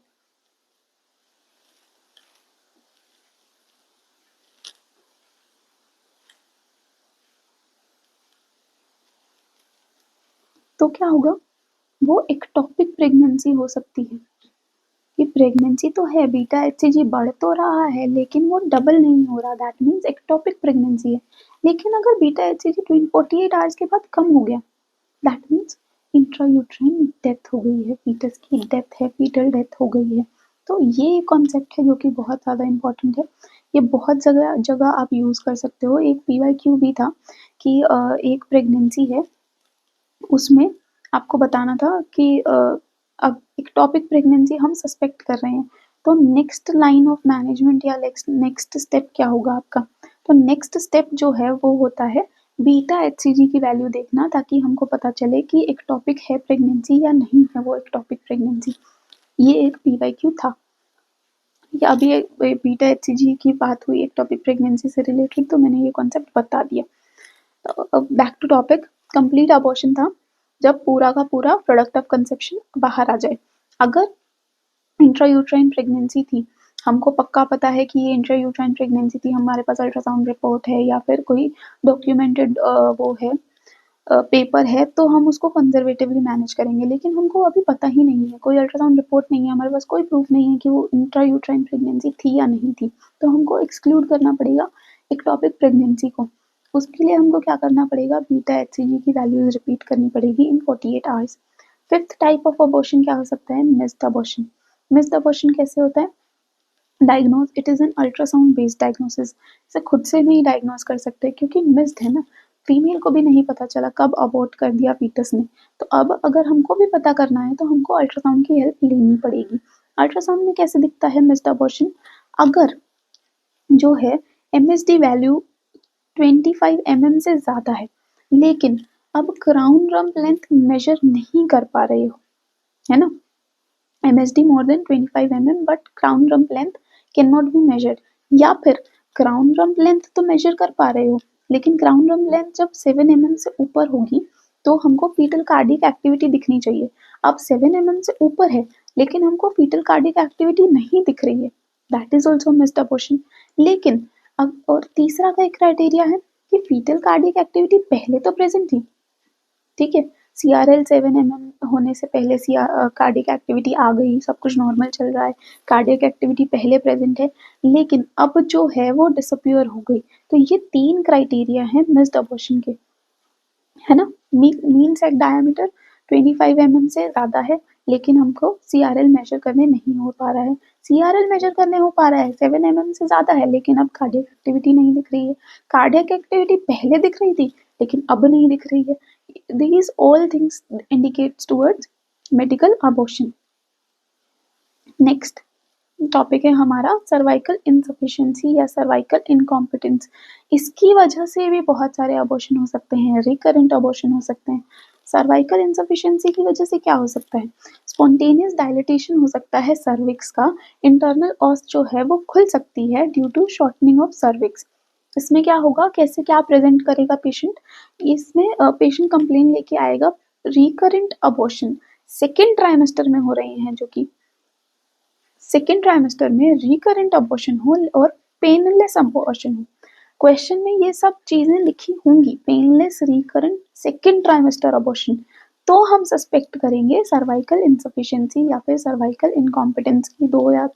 तो क्या होगा? वो एक्टोपिक प्रेगनेंसी हो सकती है, कि प्रेगनेंसी तो है, बीटा एचसीजी बढ़ तो रहा है लेकिन वो डबल नहीं हो रहा, दैट मीन्स एक्टोपिक प्रेगनेंसी है। लेकिन अगर बीटा एचसीजी 48 आवर्स के बाद कम हो गया, दैट मीन्स इंट्रायूट्राइन डेथ हो गई है, फीटस की डेथ है, फीटल डेथ हो गई है। तो ये कॉन्सेप्ट है जो कि बहुत ज़्यादा इंपॉर्टेंट है। ये बहुत जगह जगह आप यूज़ कर सकते हो। एक पीवाईक्यू भी था कि एक प्रेगनेंसी है, उसमें आपको बताना था कि अब एक टॉपिक प्रेगनेंसी हम सस्पेक्ट कर रहे हैं, तो नेक्स्ट लाइन ऑफ मैनेजमेंट या नेक्स्ट स्टेप क्या होगा आपका? तो नेक्स्ट स्टेप जो है वो होता है बीटा एचसीजी की वैल्यू देखना, ताकि हमको पता चले कि एक टॉपिक है प्रेगनेंसी या नहीं है वो एक टॉपिक प्रेगनेंसी। ये एक पीवाईक्यू था, या अभी बीटा एचसीजी की बात हुई एक टॉपिक प्रेगनेंसी से रिलेटेड, तो मैंने ये कॉन्सेप्ट बता दिया। Back to topic, complete abortion था जब पूरा का पूरा प्रोडक्ट ऑफ कंसेप्शन बाहर आ जाए। अगर इंट्रायूट्राइन प्रेगनेंसी थी, हमको पक्का पता है कि ये इंट्रायूट्राइन प्रेगनेंसी थी, हमारे पास अल्ट्रासाउंड रिपोर्ट है या फिर कोई डॉक्यूमेंटेड वो है पेपर है, तो हम उसको कंजर्वेटिवली मैनेज करेंगे। लेकिन हमको अभी पता ही नहीं है, कोई अल्ट्रासाउंड रिपोर्ट नहीं है, हमारे पास कोई प्रूफ नहीं है कि वो इंट्रायूट्राइन प्रेगनेंसी थी या नहीं थी, तो हमको एक्सक्लूड करना पड़ेगा एक्टोपिक प्रेगनेंसी को। उसके लिए हमको क्या करना पड़ेगा, बीटा HCG की वैल्यूज रिपीट करनी पड़ेगी इन 48 hours. Fifth type of abortion क्या हो सकता है, मिस्ड अबॉर्शन। मिस्ड अबॉर्शन कैसे होता है, diagnose, it is an ultrasound based diagnosis. इसे खुद से नहीं डायग्नोज कर सकते क्योंकि मिस्ड है ना, फीमेल को भी नहीं पता चला कब अबॉर्ट कर दिया फीटस ने। तो अब अगर हमको भी पता करना है तो हमको अल्ट्रासाउंड की हेल्प लेनी पड़ेगी। अल्ट्रासाउंड में कैसे दिखता है मिस्ड अबॉर्शन, अगर जो है MSD वैल्यू 25 mm से ज़्यादा है, लेकिन अब क्राउन रम्प लेंथ मेजर नहीं कर पा रहे हो, है ना, MSD more than 25 mm but crown rump length cannot be measured, या फिर क्राउन रम्प लेंथ तो मेजर कर पा रहे हो लेकिन क्राउन रम्प लेंथ जब 7 mm से ऊपर होगी तो हमको फीटल कार्डिक एक्टिविटी दिखनी चाहिए। अब 7 mm से ऊपर है लेकिन हमको फीटल कार्डिक एक्टिविटी नहीं दिख रही है, that is also missed abortion. लेकिन अब और तीसरा का एक क्राइटेरिया है कि फीटल कार्डिक एक्टिविटी पहले तो प्रेजेंट थी, ठीक है, CRL 7 mm होने से पहले कार्डिक एक्टिविटी आ गई, सब कुछ नॉर्मल चल रहा है, कार्डिक एक्टिविटी पहले प्रेजेंट है, लेकिन अब जो है वो डिसअपियर हो गई। तो ये 3 क्राइटेरिया हैं मिस्ड अबॉर्शन के, है ना। मीन सेट डायमीटर 25 mm से ज़्यादा है लेकिन हमको CRL मेजर करने नहीं हो पा रहा है, CRL मेजर करने हो पा रहा है 7 mm से ज़्यादा है लेकिन अब कार्डियक एक्टिविटी नहीं दिख रही है, कार्डियक एक्टिविटी पहले दिख रही थी लेकिन अब नहीं दिख रही है। These all things indicates towards medical abortion. Next topic है हमारा सर्वाइकल इनसफिशिएंसी या सर्वाइकल इनकॉम्पिटेंस। इसकी वजह से भी बहुत सारे अबॉर्शन हो सकते हैं, रिकरेंट अबॉर्शन हो सकते हैं। सर्वाइकल इनसफिशिएंसी की वजह से क्या हो सकता है, स्पॉन्टेनियस डायलिटेशन हो सकता है सर्विक्स का, इंटरनल ऑस जो है वो खुल सकती है due to shortening of cervix. इसमें क्या होगा, कैसे क्या प्रेजेंट करेगा पेशेंट, इसमें पेशेंट कंप्लेन लेके आएगा रिकरेंट अबॉर्शन सेकेंड ट्राइमेस्टर में हो रहे हैं, जो कि सेकेंड ट्राइमेस्टर में रिकरेंट अबॉर्शन हो और पेनलेस अबॉर्शन हो। क्वेश्चन में ये सब चीजें लिखी होंगी, painless, recurrent, second trimester abortion, तो हम सस्पेक्ट करेंगे सर्वाइकल इनसफिशिएंसी या फिर सर्वाइकल इनकॉम्पिटेंस की। 2 या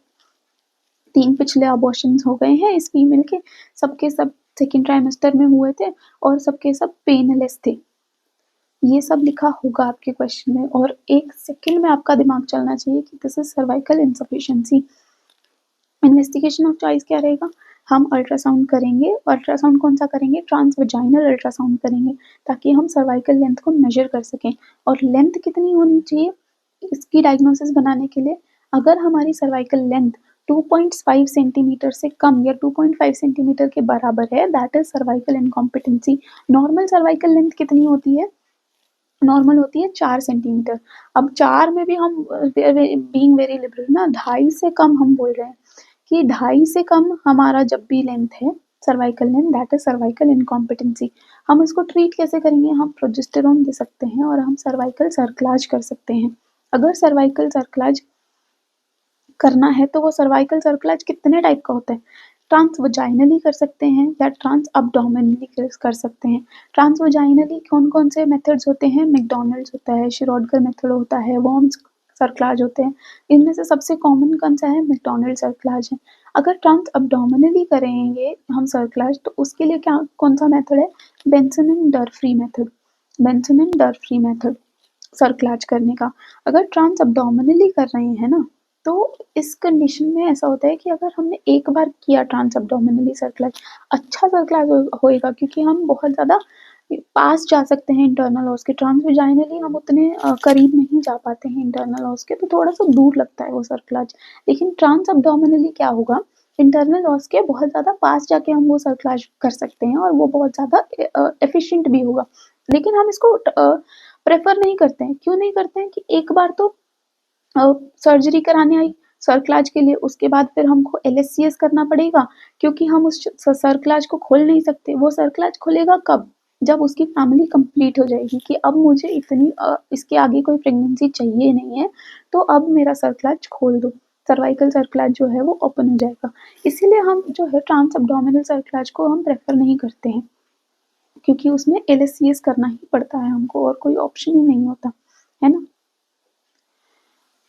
3 पिछले अबॉर्शन हो गए हैं इस फीमेल के, सबके सब सेकेंड ट्राइमेस्टर में हुए थे और सबके सब पेनलेस थे। ये सब लिखा होगा आपके क्वेश्चन में और एक सेकंड में आपका दिमाग चलना चाहिए कि this is cervical insufficiency. Investigation of choice क्या रहेगा, हम अल्ट्रासाउंड करेंगे, अल्ट्रासाउंड कौन सा करेंगे, ट्रांसवेजाइनल अल्ट्रासाउंड करेंगे ताकि हम सर्वाइकल लेंथ को मेजर कर सकें। और लेंथ कितनी होनी चाहिए इसकी डायग्नोसिस बनाने के लिए, अगर हमारी सर्वाइकल लेंथ 2.5 सेंटीमीटर से कम या 2.5 सेंटीमीटर के बराबर है, that is cervical incompetency. Normal cervical length कितनी होती है, नॉर्मल होती है 4 सेंटीमीटर। अब 4 में भी हम बीइंग वेरी लिबरल ना, 2.5 से कम हम बोल रहे हैं कि 2.5 से कम हमारा जब भी लेंथ है cervical length, that is cervical incompetency. हम इसको ट्रीट कैसे करेंगे, हम प्रोजेस्टेरोन दे सकते हैं और हम सर्वाइकल सर्कलाज कर सकते हैं। अगर सर्वाइकल सर्कलाज करना है तो वो सर्वाइकल सर्कलाज कितने टाइप का होता है, ट्रांसवजाइनली कर सकते हैं या ट्रांस अब्डोमिनली कर सकते हैं। ट्रांसवजाइनली कौन कौन से मेथड्स होते हैं, मैकडॉनल्ड्स होता है, शिरोडकर मेथड होता है, वॉर्म्स सर्कलाज होते हैं। इनमें से सबसे कॉमन कौन सा है, मैकडॉनल्ड सर्कलाज है। अगर ट्रांस अब्डोमिनली करेंगे हम सर्कलाज तो उसके लिए क्या कौन सा मेथड है, Benson and Durfee method, Benson and Durfee method cerclage करने का। अगर ट्रांस अब्डोमिनली कर रहे हैं ना, तो इस कंडीशन में ऐसा होता है कि अगर हमने एक बार किया ट्रांस अब्डोमिनली सर्कलाज, अच्छा सर्कलाज होएगा क्योंकि हम बहुत ज़्यादा पास जा सकते हैं इंटरनल ऑस के। ट्रांसवेजाइनली हम उतने करीब नहीं जा पाते हैं इंटरनल ऑस के, तो थोड़ा सा दूर लगता है वो सर्कलाज। लेकिन ट्रांस अब्डोमिनली क्या होगा, इंटरनल ऑस के बहुत ज़्यादा पास जाके हम वो सर्कलाज कर सकते हैं और वो बहुत ज़्यादा एफिशिएंट भी होगा। लेकिन हम इसको प्रेफर नहीं करते हैं, क्यों नहीं करते हैं कि एक बार तो सर्जरी कराने आई सर्कलाज के लिए, उसके बाद फिर हमको LSCS करना पड़ेगा क्योंकि हम उस सर्कलाज को खोल नहीं सकते। वो सर्कलाज खुलेगा कब, जब उसकी फैमिली कंप्लीट हो जाएगी कि अब मुझे इतनी इसके आगे कोई प्रेगनेंसी चाहिए नहीं है, तो अब मेरा सर्कलाज खोल दो, सर्वाइकल सर्कलाज जो है वो ओपन हो जाएगा। इसीलिए हम जो है ट्रांस अब्डोमिनल सर्कलाज को हम प्रेफर नहीं करते हैं क्योंकि उसमें LSCS करना ही पड़ता है हमको और कोई ऑप्शन ही नहीं होता, है ना।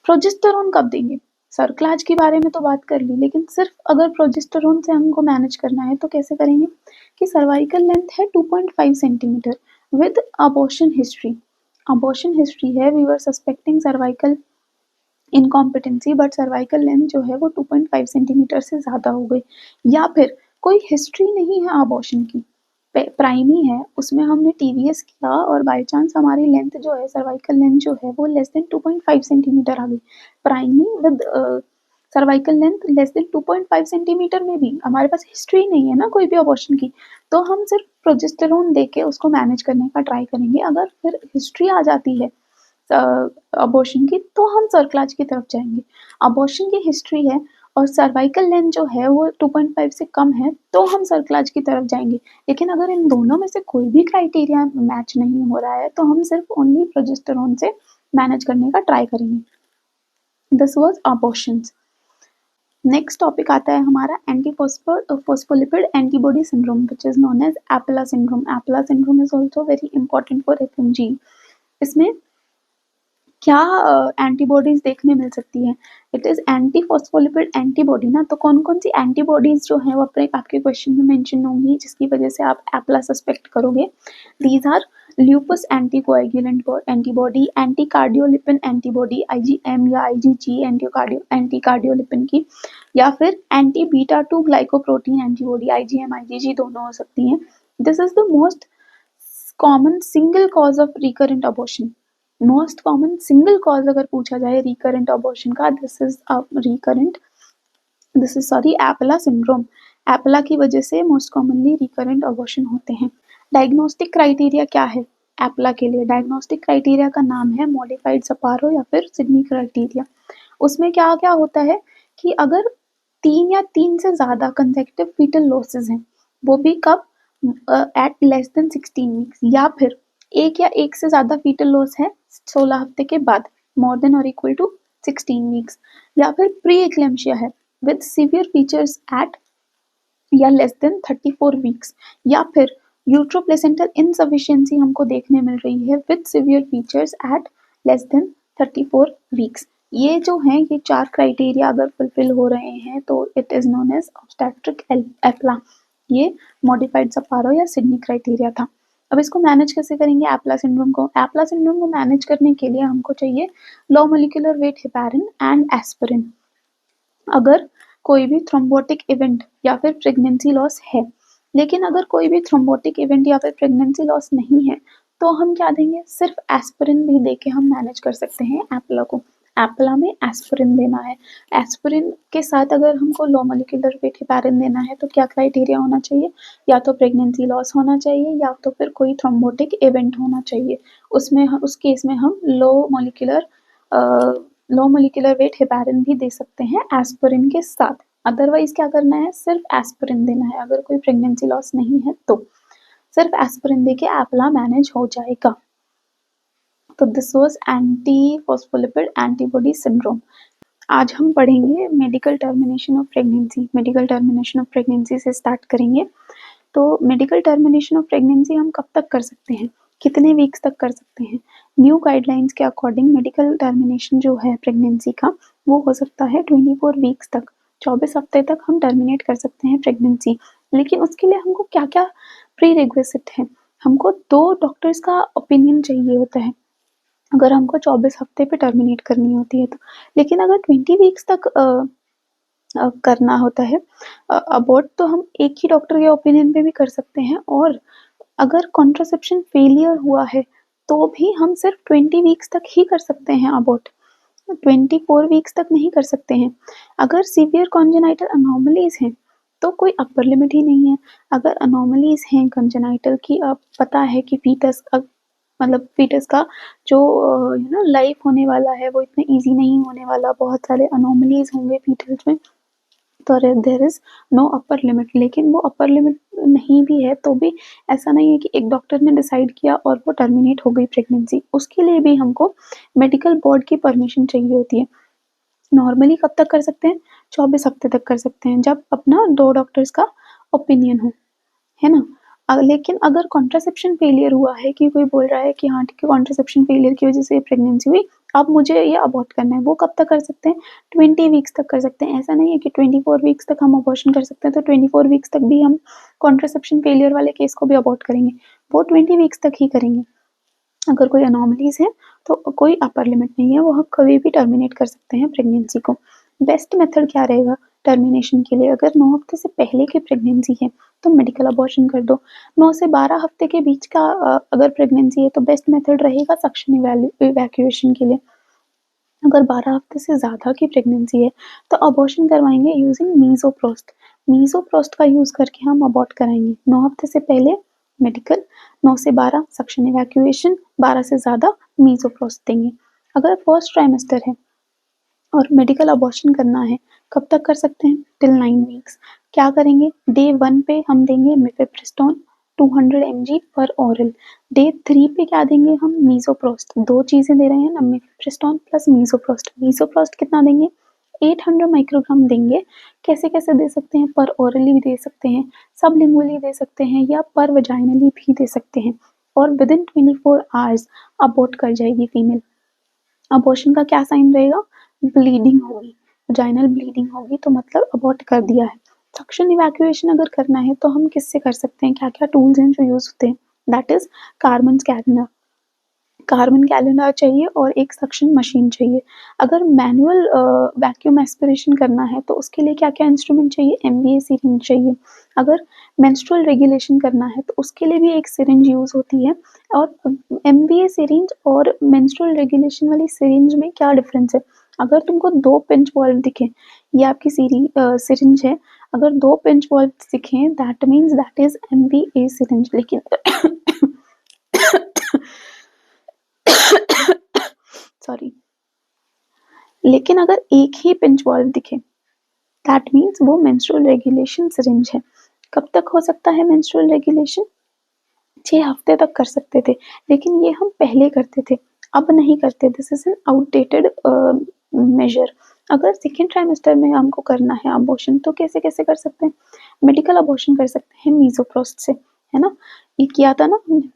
प्रोजेस्टेरोन कब देंगे, सर्कलाज के बारे में तो बात कर ली, लेकिन सिर्फ अगर प्रोजेस्टेरोन से हमको मैनेज करना है तो कैसे करेंगे कि सर्वाइकल लेंथ है 2.5 centimetre with abortion history. Abortion history है, we were suspecting cervical incompetency but cervical length जो है वो 2.5 सेंटीमीटर से ज़्यादा हो गई, या फिर कोई हिस्ट्री नहीं है अबॉर्शन की, प्राइमी है, उसमें हमने टीवीएस किया और बाय चांस हमारी लेंथ जो है सर्वाइकल लेंथ जो है वो लेस देन 2.5 सेंटीमीटर आ गई। Primi with cervical length less than 2.5 centimetre में भी हमारे पास हिस्ट्री नहीं है ना कोई भी अबॉर्शन की, तो हम सिर्फ प्रोजेस्टेरोन देके उसको मैनेज करने का ट्राई करेंगे। अगर फिर हिस्ट्री आ जाती है अबॉर्शन की तो हम सर्कलाज की तरफ जाएंगे। अबॉर्शन की हिस्ट्री है और सर्वाइकल लेंथ जो है वो 2.5 से कम है तो हम सर्कलाज की तरफ जाएंगे। लेकिन अगर इन दोनों में से कोई भी क्राइटेरिया मैच नहीं हो रहा है तो हम सिर्फ ओनली प्रोजेस्टेरोन से मैनेज करने का ट्राई करेंगे। This was abortions. Next topic आता है हमारा antiphospholipid antibody syndrome which is known as APLA syndrome. APLA syndrome is also very important for FMG. इसमें क्या एंटीबॉडीज देखने मिल सकती है? इट इज एंटीफॉस्फोलिपिड एंटीबॉडी ना, तो कौन कौन सी एंटीबॉडीज जो है वो अपने आपके क्वेश्चन में मेंशन होंगी जिसकी वजह से आप एपला सस्पेक्ट करोगे? These are lupus anticoagulant antibody, anti cardiolipin antibody IgM या आईजीजी एंटी कार्डियोलिपिन की, या फिर anti beta 2 glycoprotein antibody IgM IgG दोनों हो सकती हैं। This is the most common single cause of recurrent abortion. Most common single cause अगर पूछा जाए रिकरेंट अबॉर्शन का, this is sorry APLA syndrome. APLA की वजह से मोस्ट कॉमनली रिकरेंट अबॉर्शन होते हैं। डायग्नोस्टिक क्राइटेरिया क्या है एपला के लिए? डायग्नोस्टिक क्राइटेरिया का नाम है मॉडिफाइड सपारो या फिर सिडनी क्राइटेरिया। उसमें क्या क्या होता है कि अगर 3 या 3 से ज़्यादा कंसेक्यूटिव फीटल लॉसेस हैं, वो भी कब? एट लेस देन 16 वीक्स, या फिर एक या एक से ज़्यादा फीटल लॉस है 16 हफ्ते के बाद, मोर देन और इक्वल टू 16 वीक्स, या फिर प्री एक्लेम्शिया है विद सीवियर फीचर्स एट या लेस देन 34 वीक्स, या फिर यूट्रोप्लेसेंटल इनसफिशिएंसी हमको देखने मिल रही है with severe features at less than 34 weeks. ये जो हैं ये 4 क्राइटेरिया अगर फुलफिल हो रहे हैं तो it is known as obstetric APLA. ये मॉडिफाइड सपारो या सिडनी क्राइटेरिया था। अब इसको मैनेज कैसे करेंगे एपला सिंड्रोम को? एपला सिंड्रोम को मैनेज करने के लिए हमको चाहिए low molecular weight heparin and aspirin. अगर कोई भी थ्रोम्बोटिक इवेंट या फिर प्रेगनेंसी लॉस है, लेकिन अगर कोई भी थ्रोम्बोटिक इवेंट या फिर प्रेगनेंसी लॉस नहीं है तो हम क्या देंगे? सिर्फ एस्पिरिन भी देके हम मैनेज कर सकते हैं एपला को। एपला में एस्पिरिन देना है। एस्पिरिन के साथ अगर हमको लो मोलिकुलर वेट हेपारिन देना है तो क्या क्राइटेरिया होना चाहिए? या तो प्रेगनेंसी लॉस होना चाहिए या तो फिर कोई थ्रोम्बोटिक इवेंट होना चाहिए। उसमें उस केस में हम लो मोलिकुलर वेट हेपारिन भी दे सकते हैं एस्पिरिन के साथ। अदरवाइज क्या करना है? सिर्फ एस्पिरिन देना है। अगर कोई प्रेगनेंसी लॉस नहीं है तो सिर्फ एस्पिरिन देके एपला मैनेज हो जाएगा। तो this was antiphospholipid antibody syndrome. आज हम पढ़ेंगे medical termination of pregnancy. Medical termination of pregnancy से स्टार्ट करेंगे। तो मेडिकल टर्मिनेशन ऑफ प्रेगनेंसी हम कब तक कर सकते हैं? कितने वीक्स तक कर सकते हैं? न्यू गाइडलाइंस के अकॉर्डिंग मेडिकल टर्मिनेशन जो है प्रेगनेंसी का वो हो सकता है 24 वीक्स तक, 24 हफ्ते तक हम टर्मिनेट कर सकते हैं प्रेगनेंसी। लेकिन उसके लिए हमको क्या क्या प्री रिक्विजिट है? हमको 2 डॉक्टर्स का ओपिनियन चाहिए होता है अगर हमको 24 हफ्ते पे टर्मिनेट करनी होती है तो। लेकिन अगर 20 वीक्स तक करना होता है अबॉर्ट तो हम एक ही डॉक्टर के ओपिनियन पे भी कर सकते हैं, और अगर कॉन्ट्रासेप्शन फेलियर हुआ है तो भी हम सिर्फ 20 वीक्स तक ही कर सकते हैं अबॉर्ट, 24 वीक्स तक नहीं कर सकते हैं। अगर सीवियर कॉन्जेनाइटल अनोमलीज हैं तो कोई अपर लिमिट ही नहीं है। अगर अनोमलीज हैं कॉन्जेनाइटल की, अब पता है कि फीटस फीटस का जो लाइफ होने वाला है वो इतना इजी नहीं होने वाला, बहुत सारे अनोमलीज होंगे फीटल्स में, तो there is no upper limit. लेकिन वो अपर लिमिट नहीं भी है तो भी ऐसा नहीं है कि एक डॉक्टर ने डिसाइड किया और वो टर्मिनेट हो गई प्रेगनेंसी। उसके लिए भी हमको मेडिकल बोर्ड की परमिशन चाहिए होती है। नॉर्मली कब तक कर सकते हैं? 24 हफ्ते तक कर सकते हैं, जब अपना 2 डॉक्टर्स का ओपिनियन हो, है ना। लेकिन अगर कॉन्ट्रासेप्शन फेलियर हुआ है कि कोई बोल रहा है कि हाँ ठीक है कॉन्ट्रासेप्शन फेलियर की वजह से प्रेगनेंसी हुई, अब मुझे ये अबॉर्ट करना है, वो कब तक कर सकते हैं? 20 वीक्स तक कर सकते हैं। ऐसा नहीं है कि 24 वीक्स तक हम अबॉर्शन कर सकते हैं, तो 24 वीक्स तक भी हम कॉन्ट्रासेप्शन फेलियर वाले केस को भी अबॉर्ट करेंगे, वो 20 वीक्स तक ही करेंगे। अगर कोई अनोमलीज है तो कोई अपर लिमिट नहीं है, वो हम कभी भी टर्मिनेट कर सकते हैं प्रेगनेंसी को। बेस्ट मेथड क्या रहेगा टर्मिनेशन के लिए? अगर 9 हफ्ते से पहले की प्रेगनेंसी है तो मेडिकल अबॉर्शन कर दो। 9 से 12 हफ्ते के बीच का अगर प्रेगनेंसी है तो बेस्ट मेथड रहेगा सक्शन इवैक्यूएशन के लिए। अगर 12 हफ्ते से ज़्यादा की प्रेगनेंसी है तो अबॉर्शन करवाएंगे यूजिंग मीज़ोप्रोस्ट। मीज़ोप्रोस्ट का यूज़ करके हम अबॉर्ट कराएंगे। 9 हफ्ते से पहले मेडिकल, 9 से 12 सक्शन इवैक्यूएशन, 12 से ज़्यादा मीज़ोप्रोस्ट देंगे। अगर फर्स्ट ट्राइमेस्टर है और मेडिकल अबॉर्शन करना है, कब तक कर सकते हैं? Till 9 weeks. क्या करेंगे? डे 1 पे हम देंगे मिफेप्रिस्टोन 200 mg पर ओरल। डे 3 पे क्या देंगे हम? मीज़ोप्रोस्ट। 2 चीज़ें दे रहे हैं ना, मिफेप्रिस्टोन प्लस मीज़ोप्रोस्ट। मीज़ोप्रोस्ट कितना देंगे? 800 माइक्रोग्राम देंगे। कैसे कैसे दे सकते हैं? पर ओरली भी दे सकते हैं, सबलिंगुअली दे सकते हैं, या पर वजाइनली भी दे सकते हैं। और विदिन 24 आवर्स अबॉर्ट कर जाएगी फीमेल। अबॉर्शन का क्या साइन रहेगा? ब्लीडिंग होगी, वजाइनल ब्लीडिंग होगी, तो मतलब अबॉर्ट कर दिया है। सक्शन इवैक्यूएशन अगर करना है तो हम किससे कर सकते हैं? क्या क्या टूल्स हैं जो यूज होते हैं? That is Karman cannula. Karman cannula चाहिए और एक सक्शन मशीन चाहिए। अगर मैनुअल वैक्यूम एस्पिरेशन करना है तो उसके लिए क्या क्या इंस्ट्रूमेंट चाहिए? एमबीए सिरिंज चाहिए। अगर मेंस्ट्रुअल रेगुलेशन करना है तो उसके लिए भी एक सिरिंज यूज होती है। और एमबीए सिरिंज और मेंस्ट्रुअल रेगुलेशन वाली सिरिंज में क्या डिफरेंस है? अगर तुमको 2 पिंच वॉल्व दिखे, ये आपकी सिरिंज है, अगर 2 पिंच वॉल्व दिखे that means that is MBA syringe. लेकिन सॉरी, लेकिन अगर एक ही पिंच वॉल्व दिखे दैट मीन्स वो मेंस्ट्रुअल रेगुलेशन सिरिंज है। कब तक हो सकता है मेंस्ट्रुअल रेगुलेशन? 6 हफ्ते तक कर सकते थे, लेकिन ये हम पहले करते थे, अब नहीं करते। This is an outdated measure. अगर सेकेंड ट्राइमेस्टर में हमको करना है अबॉर्शन तो कैसे कैसे कर सकते हैं? मेडिकल अबॉर्शन कर सकते हैं मीज़ोप्रोस्ट से, है ना, ये किया था ना हमने।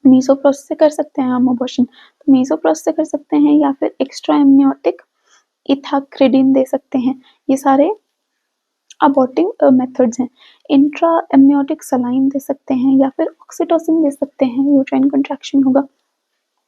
मीज़ोप्रोस्ट से कर सकते हैं हम अबॉर्शन, तो मीज़ोप्रोस्ट से कर सकते हैं, या फिर एक्स्ट्रा एमनियोटिक इथाक्रिडिन दे सकते हैं। ये सारे अबॉर्टिंग मेथड्स हैं। इंट्रा एमनियोटिक सलाइन दे सकते हैं, या फिर ऑक्सीटोसिन दे सकते हैं, यूट्राइन कंट्रैक्शन होगा।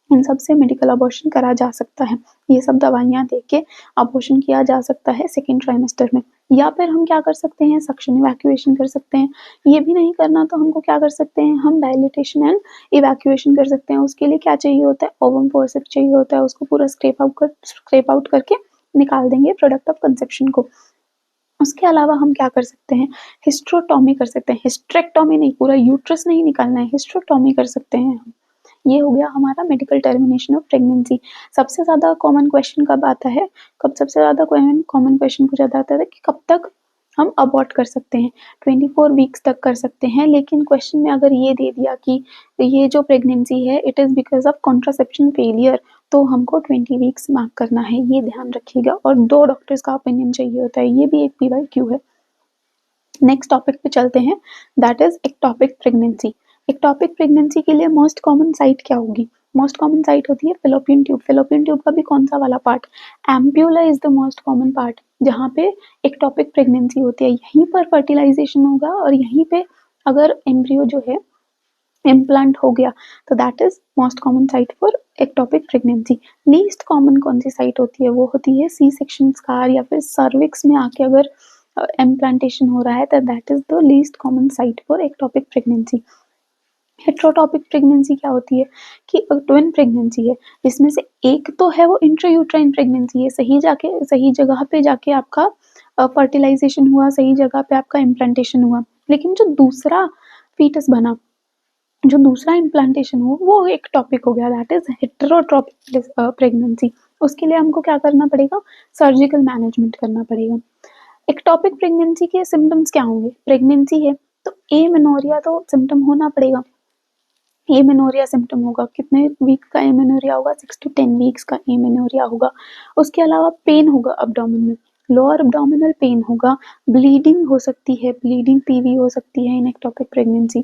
इन सब से मेडिकल अबॉर्शन करा जा सकता है। ये सब दवाइयाँ दे के अबॉर्शन किया जा सकता है सेकेंड ट्राइमेस्टर में। या फिर हम क्या कर सकते हैं? सक्शन इवैक्यूएशन कर सकते हैं। ये भी नहीं करना तो हमको क्या कर सकते हैं? हम डायलिटेशन एंड इवैक्यूएशन कर सकते हैं। उसके लिए क्या चाहिए होता है? ओवम फोर्सेप्स चाहिए होता है। उसको पूरा स्क्रैप आउट करके निकाल देंगे प्रोडक्ट ऑफ कंसेप्शन को। उसके अलावा हम क्या कर सकते हैं? हिस्ट्रोटॉमी कर सकते हैं। हिस्ट्रेक्टॉमी नहीं, पूरा यूट्रस नहीं निकालना है, हिस्ट्रोटॉमी कर सकते हैं हम। ये हो गया हमारा मेडिकल टर्मिनेशन ऑफ प्रेगनेंसी। सबसे ज़्यादा कॉमन क्वेश्चन कब आता है? सबसे ज़्यादा कॉमन क्वेश्चन पूछा जाता है कि कब तक हम अबॉर्ट कर सकते हैं? 24 वीक्स तक कर सकते हैं, लेकिन क्वेश्चन में अगर ये दे दिया कि ये जो प्रेगनेंसी है it is because of contraception failure, तो हमको 20 वीक्स मार्क करना है, ये ध्यान रखिएगा। और 2 डॉक्टर्स का ओपिनियन चाहिए होता है, ये भी एक पीवाईक्यू है। नेक्स्ट टॉपिक पे चलते हैं, that is ectopic pregnancy. Ectopic pregnancy के लिए मोस्ट कॉमन साइट क्या होगी? मोस्ट कॉमन साइट होती है फेलोपियन ट्यूब। फेलोपियन ट्यूब का भी कौन सा वाला part? Ampulla is the most common part जहाँ पे एक्टोपिक प्रेगनेंसी होती है। यहीं पर फर्टिलाइजेशन होगा और यहीं पे अगर एम्ब्रियो जो है इम्प्लांट हो गया तो that is most common site for ectopic pregnancy. Least common कौन सी साइट होती है? वो होती है सी सेक्शन स्कार, या फिर सर्विक्स में आके अगर इम्प्लांटेशन हो रहा है तो that is the least common site for ectopic pregnancy. हेट्रोटॉपिक pregnancy क्या होती है? कि ट्विन प्रेगनेंसी है, जिसमें से एक तो है वो इंट्रायूट्राइन प्रेगनेंसी है, सही जगह पे जाके आपका फर्टिलाइजेशन हुआ, सही जगह पे आपका इम्प्लांटेशन हुआ। लेकिन जो दूसरा फीटस बना, जो दूसरा इम्प्लांटेशन हो, वो एक टॉपिक हो गया, दैट इज हेटेरोट्रोपिक प्रेगनेंसी। उसके लिए हमको क्या करना पड़ेगा? सर्जिकल मैनेजमेंट करना पड़ेगा। एक्टोपिक प्रेगनेंसी के सिम्टम्स क्या होंगे? प्रेगनेंसी है तो एमेनोरिया तो सिम्टम होना पड़ेगा। एमेनोरिया सिम्टम होगा, कितने वीक का एमेनोरिया होगा? 6 to 10 वीक्स का एमेनोरिया होगा। उसके अलावा पेन होगा अब्डोमेन में, लोअर अब्डोमिनल पेन होगा, ब्लीडिंग हो सकती है, ब्लीडिंग पीवी हो सकती है इन एक्टोपिक प्रेगनेंसी।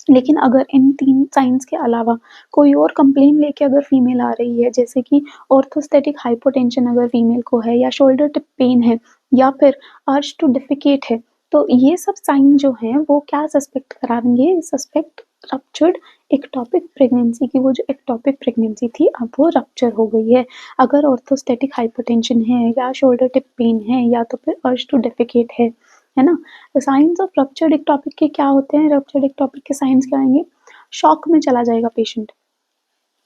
लेकिन अगर इन 3 साइन्स के अलावा कोई और कंप्लेन लेके अगर फीमेल आ रही है, जैसे कि ऑर्थोस्टैटिक हाइपोटेंशन अगर फीमेल को है, या शोल्डर टिप पेन है, या फिर अर्ज टू डिफेकेट है, तो ये सब साइन जो हैं वो क्या सस्पेक्ट कराएंगे? सस्पेक्ट रप्चर्ड एक्टोपिक प्रेगनेंसी की। वो जो एक्टोपिक प्रेगनेंसी थी अब वो रप्चर हो गई है। अगर ऑर्थोस्टैटिक हाइपोटेंशन है, या शोल्डर टिप पेन है, या तो फिर अर्ज टू डिफेकेट है ना? साइंस ऑफ रप्चर्ड एक्टोपिक के क्या होते हैं? रप्चर्ड एक्टोपिक के साइंस क्या आएंगे? शॉक में चला जाएगा पेशेंट।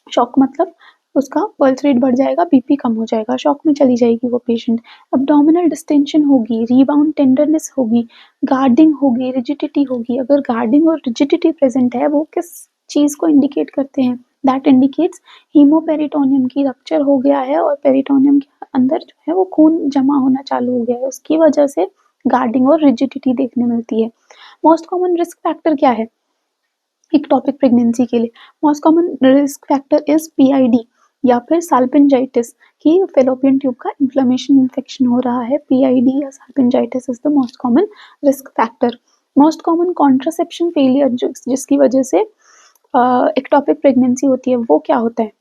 शॉक मतलब उसका पल्स रेट बढ़ जाएगा, बीपी कम हो जाएगा, शॉक में चली जाएगी वो पेशेंट। अब्डोमिनल डिस्टेंशन होगी, रीबाउंड टेंडरनेस होगी, गार्डिंग होगी, रिजिडिटी होगी। अगर गार्डिंग और रिजिडिटी प्रेजेंट है, वो किस चीज को इंडिकेट करते हैं? दैट इंडिकेट्स हीमोपेरिटोनियम की रप्चर हो गया है, और पेरिटोनियम के अंदर जो है वो खून जमा होना चालू हो गया है। उसकी वजह से गार्डिंग और रिजिडिटी देखने मिलती है। मोस्ट कॉमन रिस्क फैक्टर क्या है एक्टोपिक प्रेगनेंसी के लिए? Most common risk factor is PID या फिर साल्पिंजाइटिस, कि फेलोपियन ट्यूब का इन्फ्लेमेशन इन्फेक्शन हो रहा है। पीआईडी या salpingitis is the most common risk factor. Most common contraception failure जिसकी वजह से एक्टोपिक प्रेगनेंसी होती है, वो क्या होता है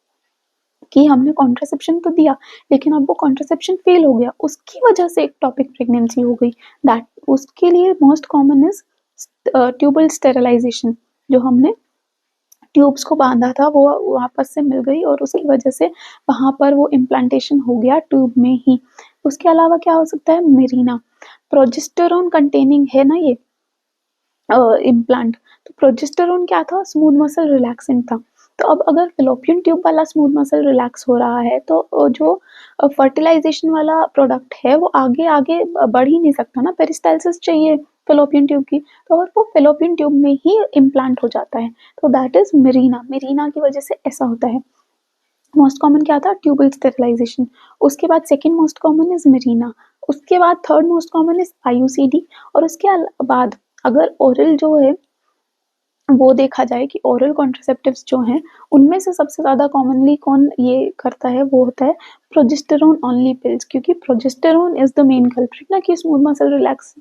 कि हमने कॉन्ट्रासेप्शन तो दिया, लेकिन अब वो कॉन्ट्रासेप्शन फेल हो गया, उसकी वजह से एक्टोपिक प्रेगनेंसी हो गई। दैट उसके लिए most common is tubal sterilisation. जो हमने ट्यूब्स को बांधा था वो वापस से मिल गई, और उसकी वजह से वहां पर वो इम्प्लांटेशन हो गया ट्यूब में ही। उसके अलावा क्या हो सकता है? मेरीना, प्रोजेस्टेरोन कंटेनिंग है ना ये इम्प्लांट। तो प्रोजेस्टेरोन क्या था? स्मूथ मसल रिलैक्सेंट था। तो अब अगर फेलोपियन ट्यूब वाला स्मूथ मसल रिलैक्स हो रहा है, तो जो फर्टिलाइजेशन वाला प्रोडक्ट है वो आगे आगे बढ़ ही नहीं सकता ना, पेरिस्टालसिस चाहिए फेलोपियन ट्यूब की, तो और वो फेलोपियन ट्यूब में ही इम्प्लांट हो जाता है। तो दैट इज मेरीना। मेरीना की वजह से ऐसा होता है। मोस्ट कॉमन क्या था? Tubal sterilisation. उसके बाद second most common is Mirena. उसके बाद third most common is IUCD. और उसके बाद अगर ओरल जो है वो देखा जाए कि ओरल कॉन्ट्रासेप्टिव्स जो हैं उनमें से सबसे ज़्यादा कॉमनली कौन ये करता है? वो होता है प्रोजेस्टेरोन ओनली पिल्स, क्योंकि progesterone is the main culprit ना, कि स्मूथ मसल रिलैक्स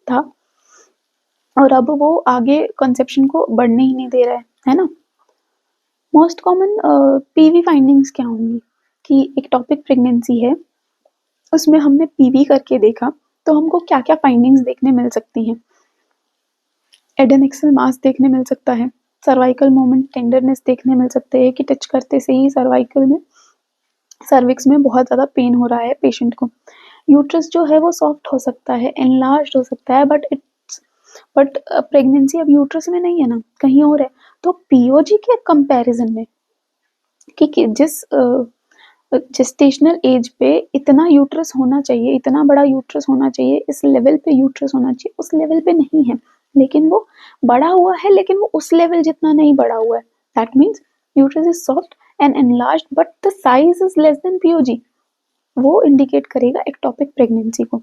था और अब वो आगे कंसेप्शन को बढ़ने ही नहीं दे रहा है ना? मोस्ट कॉमन पीवी फाइंडिंग्स क्या होंगी? कि एक टॉपिक प्रेगनेंसी है, उसमें हमने पीवी करके देखा, तो हमको क्या क्या फाइंडिंग्स देखने मिल सकती हैं? एडेनेक्सल मास देखने मिल सकता है, सर्वाइकल मोमेंट टेंडरनेस देखने मिल सकते हैं कि टच करते से ही सर्वाइकल में सर्विक्स में बहुत ज़्यादा पेन हो रहा है पेशेंट को। यूट्रस जो है वो सॉफ्ट हो सकता है, एनलार्ज हो सकता है, बट प्रेगनेंसी अब यूट्रस में नहीं है ना, कहीं और है। तो पीओजी के कंपैरिजन में कि जिस जेस्टेशनल एज पे इतना यूट्रस होना चाहिए, इतना बड़ा यूट्रस होना चाहिए, इस लेवल पे यूट्रस होना चाहिए, उस लेवल पे नहीं है, लेकिन वो बड़ा हुआ है, लेकिन वो उस लेवल जितना नहीं बड़ा हुआ है। That means uterus is soft and enlarged but the size is less than POG. वो इंडिकेट करेगा एक्टोपिक प्रेगनेंसी को।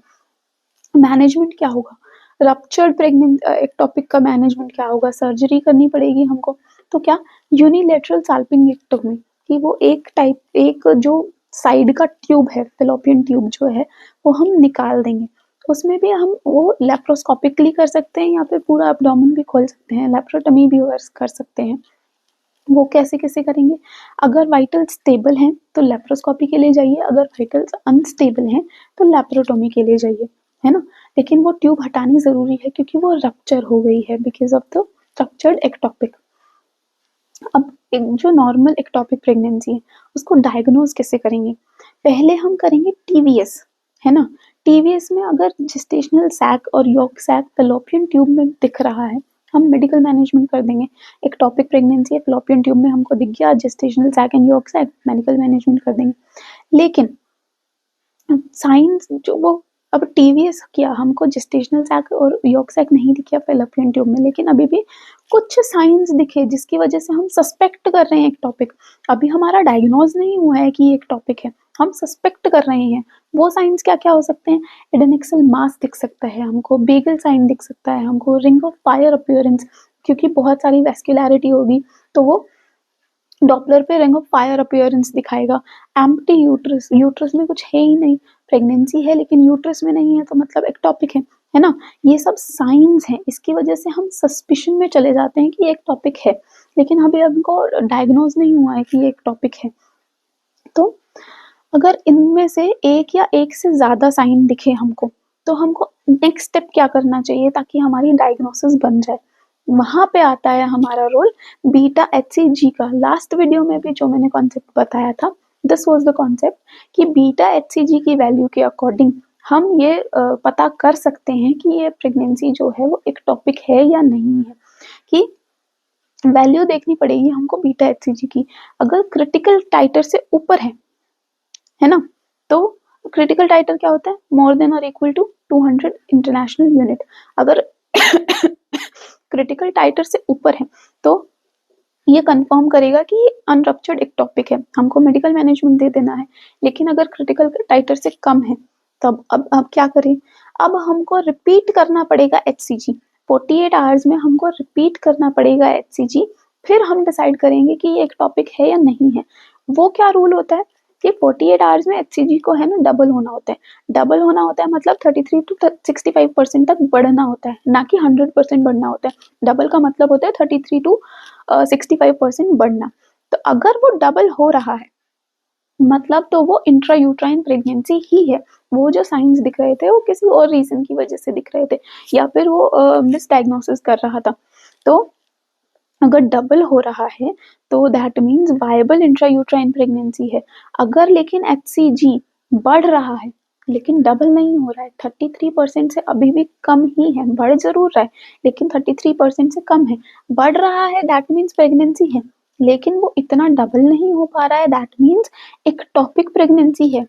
मैनेजमेंट क्या होगा? रप्चर्ड एक्टोपिक का मैनेजमेंट क्या होगा? सर्जरी करनी पड़ेगी हमको। तो क्या? यूनिलेटरल साल्पिंगेक्टोमी, कि वो एक जो साइड का ट्यूब है, फेलोपियन ट्यूब जो है, वो हम निकाल देंगे। उसमें भी हम वो लेप्रोस्कोपिकली कर सकते हैं, या फिर पूरा एब्डोमेन भी खोल सकते हैं, लेप्रोटमी भी कर सकते हैं। वो कैसे कैसे करेंगे? अगर वाइटल स्टेबल हैं तो लेप्रोस्कोपी के लिए जाइए, अगर वाइटल्स अनस्टेबल हैं तो लेप्रोटोमी के लिए जाइए, है ना? लेकिन वो ट्यूब हटानी ज़रूरी है, क्योंकि वो रप्चर हो गई है because of the ruptured ectopic. अब एक जो नॉर्मल एक्टोपिक प्रेगनेंसी है उसको डायग्नोज कैसे करेंगे? पहले हम करेंगे टीवीएस, है ना? टीवीएस में अगर जेस्टेशनल सैक और यॉक सैक फेलोपियन ट्यूब में दिख रहा है, हम मेडिकल मैनेजमेंट कर देंगे। एक्टोपिक प्रेगनेंसी है, फेलोपियन ट्यूब में हमको दिख गया gestational sac and yolk sac, medical management कर देंगे। लेकिन साइंस जो वो अब टीवीएस किया, हमको जेस्टेशनल सैक और यॉक सैक नहीं दिखा फेलोपियन ट्यूब में, लेकिन अभी भी कुछ साइंस दिखे जिसकी वजह से हम सस्पेक्ट कर रहे हैं एक टॉपिक। अभी हमारा डायग्नोज नहीं हुआ है कि ये एक टॉपिक है, हम सस्पेक्ट कर रहे हैं। वो साइंस क्या क्या हो सकते हैं? एडेनेक्सल मास दिख सकता है हमको, बेगल साइन दिख सकता है हमको, रिंग ऑफ फायर अपीयरेंस, क्योंकि बहुत सारी वेस्कुलैरिटी होगी तो वो डॉपलर पे रिंग ऑफ फायर अपीयरेंस दिखाएगा। एम्प्टी यूट्रस, यूट्रस में कुछ है ही नहीं, प्रेगनेंसी है लेकिन यूट्रस में नहीं है तो मतलब एक्टॉपिक है ना। ये सब साइंस हैं, इसकी वजह से हम सस्पिशन में चले जाते हैं कि ये एक्टॉपिक है, लेकिन अभी हमको डायग्नोज नहीं हुआ है कि ये एक्टॉपिक है। तो अगर इनमें से एक या एक से ज़्यादा साइन दिखे हमको, तो हमको नेक्स्ट स्टेप क्या करना चाहिए ताकि हमारी डायग्नोसिस बन जाए। वहाँ पे आता है हमारा रोल बीटा HCG का। लास्ट वीडियो में भी जो मैंने कॉन्सेप्ट बताया था, दिस वाज द कॉन्सेप्ट कि बीटा HCG की वैल्यू के अकॉर्डिंग हम ये पता कर सकते हैं कि ये प्रेगनेंसी जो है वो एक्टॉपिक है या नहीं है। कि वैल्यू देखनी पड़ेगी हमको बीटा HCG की। अगर क्रिटिकल टाइटर से ऊपर है ना, तो क्रिटिकल टाइटर क्या होता है, मोर देन और इक्वल टू 200 इंटरनेशनल यूनिट। अगर क्रिटिकल टाइटर से ऊपर है तो ये कंफर्म करेगा कि ये अनरप्चर्ड एक्टॉपिक है, हमको मेडिकल मैनेजमेंट दे देना है। लेकिन अगर क्रिटिकल टाइटर से कम है तब अब क्या करें, अब हमको रिपीट करना पड़ेगा HCG। 48 आवर्स में हमको रिपीट करना पड़ेगा HCG, फिर हम डिसाइड करेंगे कि ये एक्टॉपिक है या नहीं है। वो क्या रूल होता है कि 48 आवर्स में HCG को है ना डबल होना होता है। डबल होना होता है मतलब 33 to 65% तक बढ़ना होता है, ना कि 100% बढ़ना होता है। डबल का मतलब होता है 33 to 65% बढ़ना। तो अगर वो डबल हो रहा है मतलब तो वो इंट्रायूट्राइन प्रेगनेंसी ही है। वो जो साइंस दिख रहे थे वो किसी और रीजन की वजह से दिख रहे थे, या फिर वो मिसडायग्नोसिस कर रहा था। तो अगर डबल हो रहा है तो that means viable intrauterine pregnancy है। अगर लेकिन HCG बढ़ रहा है लेकिन डबल नहीं हो रहा है, 33% से अभी भी कम ही है, बढ़ जरूर रहा है लेकिन 33% से कम है, बढ़ रहा है दैट मीन्स प्रेगनेंसी है, लेकिन वो इतना डबल नहीं हो पा रहा है दैट मीन्स एक्टॉपिक प्रेगनेंसी है।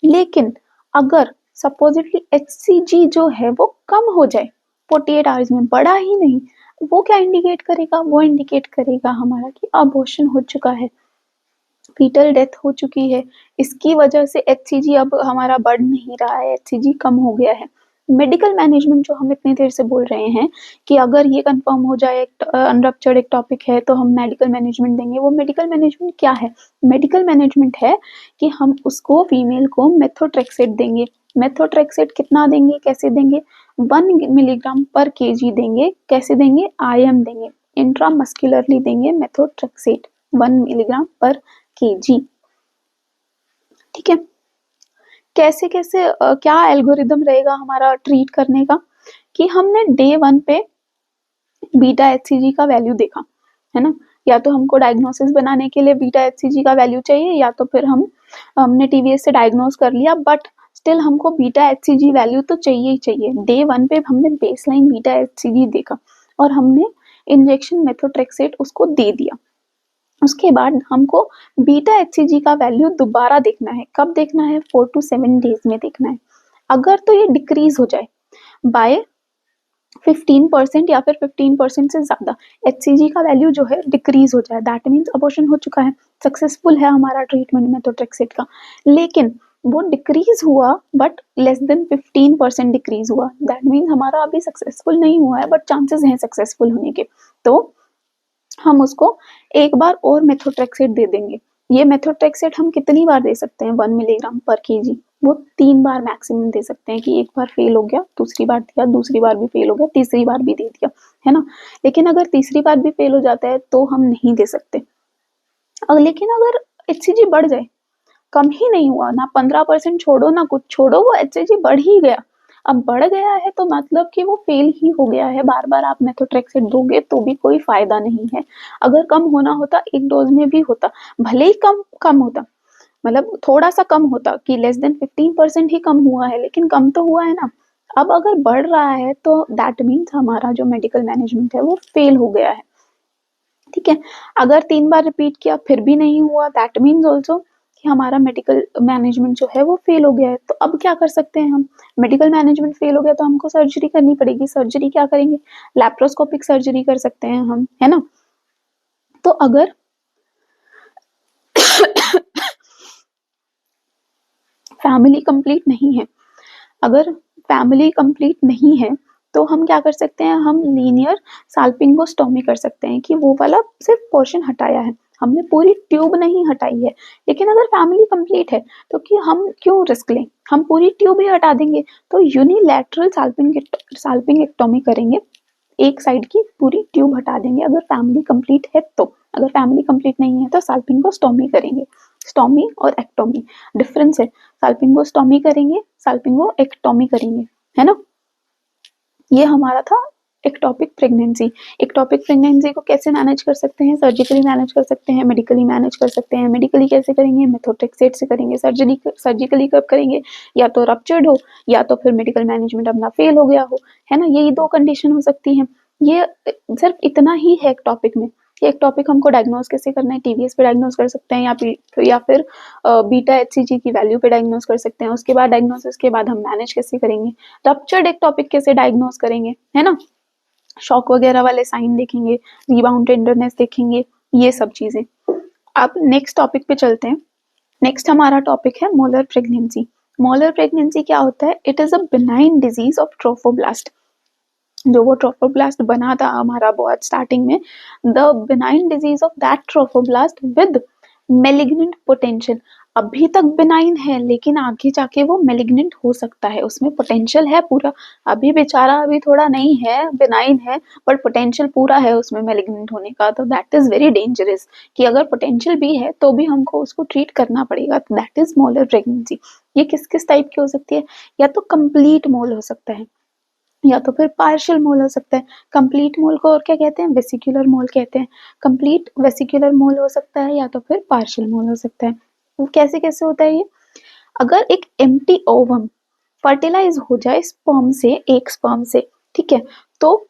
लेकिन अगर सपोजिटली HCG जो है वो कम हो जाए 48 आवर्स में, बढ़ा ही नहीं, वो क्या इंडिकेट करेगा, वो इंडिकेट करेगा हमारा कि अबॉर्शन हो चुका है, फीटल डेथ हो चुकी है। इसकी वजह से HCG अब हमारा बढ़ नहीं रहा है, HCG कम हो गया है। मेडिकल मैनेजमेंट जो हम इतनी देर से बोल रहे हैं कि अगर ये कंफर्म हो जाए अनरप्चर्ड एक्टॉपिक है तो हम मेडिकल मैनेजमेंट देंगे, वो मेडिकल मैनेजमेंट क्या है? मेडिकल मैनेजमेंट है कि हम उसको फीमेल को मेथोट्रेक्सेट देंगे। मेथोट्रेक्सेट कितना देंगे, कैसे देंगे? 1 मिलीग्राम पर केजी देंगे। कैसे देंगे? IM देंगे, इंट्रामस्कुलरली देंगे मेथोट्रेक्सेट 1 मिलीग्राम पर केजी। ठीक है, कैसे कैसे क्या एल्गोरिदम रहेगा हमारा ट्रीट करने का कि हमने डे 1 पे बीटा HCG का वैल्यू देखा है ना, या तो हमको डायग्नोसिस बनाने के लिए बीटा HCG का वैल्यू चाहिए, या तो फिर हमने TVS से डायग्नोस कर लिया, बट स्टिल हमको बीटा HCG वैल्यू तो चाहिए ही चाहिए। डे 1 पे हमने बेसलाइन बीटा HCG देखा और हमने इंजेक्शन मेथोट्रेक्सेट उसको दे दिया। उसके बाद हमको बीटा HCG का वैल्यू दोबारा देखना है। कब देखना है? 4 to 7 डेज में देखना है। अगर तो ये डिक्रीज हो जाए बाय 15% या फिर 15% से ज्यादा, HCG का वैल्यू जो है डिक्रीज हो जाए, दैट मीन्स अबॉर्शन हो चुका है, सक्सेसफुल है हमारा ट्रीटमेंट मेथोट्रेक्सेट का। लेकिन वो डिक्रीज हुआ बट लेस देन 15% डिक्रीज हुआ, दैट मीन्स हमारा अभी सक्सेसफुल नहीं हुआ है बट चांसेस हैं सक्सेसफुल होने के। तो हम उसको एक बार और मेथोट्रेक्सेट दे देंगे। ये मेथोट्रेक्सेट हम कितनी बार दे सकते हैं? 1 मिलीग्राम पर केजी। वो 3 बार मैक्सिमम दे सकते हैं कि एक बार फेल हो गया, दूसरी बार दिया, दूसरी बार भी फेल हो गया, तीसरी बार भी दे दिया, है ना। लेकिन अगर तीसरी बार भी फेल हो जाता है तो हम नहीं दे सकते। लेकिन अगर HCG बढ़ जाए, कम ही नहीं हुआ ना, 15% छोड़ो ना कुछ छोड़ो, वो HCG बढ़ ही गया, अब बढ़ गया है तो मतलब कि वो फेल ही हो गया है। बार बार आप मेथोट्रेक्सेट दोगे तो भी कोई फायदा नहीं है। अगर कम होना होता एक डोज में भी होता, भले ही कम होता, मतलब थोड़ा सा कम होता कि लेस देन 15% ही कम हुआ है, लेकिन कम तो हुआ है ना। अब अगर बढ़ रहा है तो दैट मीन्स हमारा जो मेडिकल मैनेजमेंट है वो फेल हो गया है। ठीक है, अगर 3 बार रिपीट किया फिर भी नहीं हुआ, दैट मीन्स ऑल्सो कि हमारा मेडिकल मैनेजमेंट जो है वो फेल हो गया है। तो अब क्या कर सकते हैं हम? मेडिकल मैनेजमेंट फेल हो गया तो हमको सर्जरी करनी पड़ेगी। सर्जरी क्या करेंगे? लैप्रोस्कोपिक सर्जरी कर सकते हैं हम, है ना। तो अगर फैमिली कंप्लीट नहीं है, अगर फैमिली कंप्लीट नहीं है तो हम क्या कर सकते हैं? हम लीनियर साल्पिंगोस्टोमी कर सकते हैं कि वो वाला सिर्फ पोर्शन हटाया है, हमने पूरी ट्यूब नहीं हटाई है। लेकिन अगर फैमिली कंप्लीट है तो कि हम क्यों रिस्क लें, हम पूरी ट्यूब ही हटा देंगे। तो यूनिलैटरल साल्पिंगेक्टोमी करेंगे, एक साइड की पूरी ट्यूब हटा देंगे अगर फैमिली कंप्लीट है तो। अगर फैमिली कंप्लीट नहीं है तो साल्पिंगोस्टोमी करेंगे। स्टोमी और एक्टोमी डिफरेंस है, साल्पिंगोस्टोमी करेंगे, साल्पिंगोएक्टोमी करेंगे, है ना। ये हमारा था एक्टोपिक प्रेगनेंसी। एक्टोपिक प्रेगनेंसी को कैसे मैनेज कर सकते हैं, सर्जिकली मैनेज कर सकते हैं, मेडिकली मैनेज कर सकते हैं। मेडिकली कैसे करेंगे, मेथोट्रेक्सेट से करेंगे। सर्जिकली कब करेंगे, या तो रप्चर्ड हो या तो फिर मेडिकल मैनेजमेंट अपना फेल हो गया हो, है ना। यही दो कंडीशन हो सकती हैं। ये सिर्फ इतना ही है एक टॉपिक में। एक टॉपिक हमको डायग्नोज कैसे करना है, टीवीएस पे डायग्नोज कर सकते हैं या फिर बीटा एचसीजी की वैल्यू पे डायग्नोज कर सकते हैं। उसके बाद डायग्नोसिस के बाद हम मैनेज कैसे करेंगे, रप्चर्ड एक टॉपिक कैसे डायग्नोज करेंगे, है ना। शॉक वगैरह वाले साइन देखेंगे, रीबाउंड टेंडरनेस देखेंगे, ये सब चीजें। अब नेक्स्ट टॉपिक पे चलते हैं। नेक्स्ट हमारा टॉपिक है मोलर प्रेगनेंसी। मोलर प्रेगनेंसी क्या होता है, it is a benign disease of trophoblast. जो वो ट्रोफोब्लास्ट बना था हमारा बहुत स्टार्टिंग में, the benign disease of that trophoblast with malignant potential. अभी तक बिनाइन है लेकिन आगे जाके वो मेलिग्नेंट हो सकता है, उसमें पोटेंशियल है पूरा। अभी बेचारा अभी थोड़ा नहीं है, बिनाइन है, बट पोटेंशियल पूरा है उसमें मेलिग्नेंट होने का। तो दैट इज वेरी डेंजरस कि अगर पोटेंशियल भी है तो भी हमको उसको ट्रीट करना पड़ेगा। तो दैट इज मोलर प्रेगनेंसी। ये किस किस टाइप की हो सकती है, या तो कंप्लीट मोल हो सकता है या तो फिर पार्शियल मोल हो सकता है। कंप्लीट मोल को और क्या कहते हैं, वेसिकुलर मोल कहते हैं। कंप्लीट वेसिकुलर मोल हो सकता है या तो फिर पार्शियल मोल हो सकता है। तो कैसे कैसे होता है ये, अगर एक एम्प्टी ओवम फर्टिलाइज हो जाए स्पर्म से, एक स्पर्म से, ठीक है, तो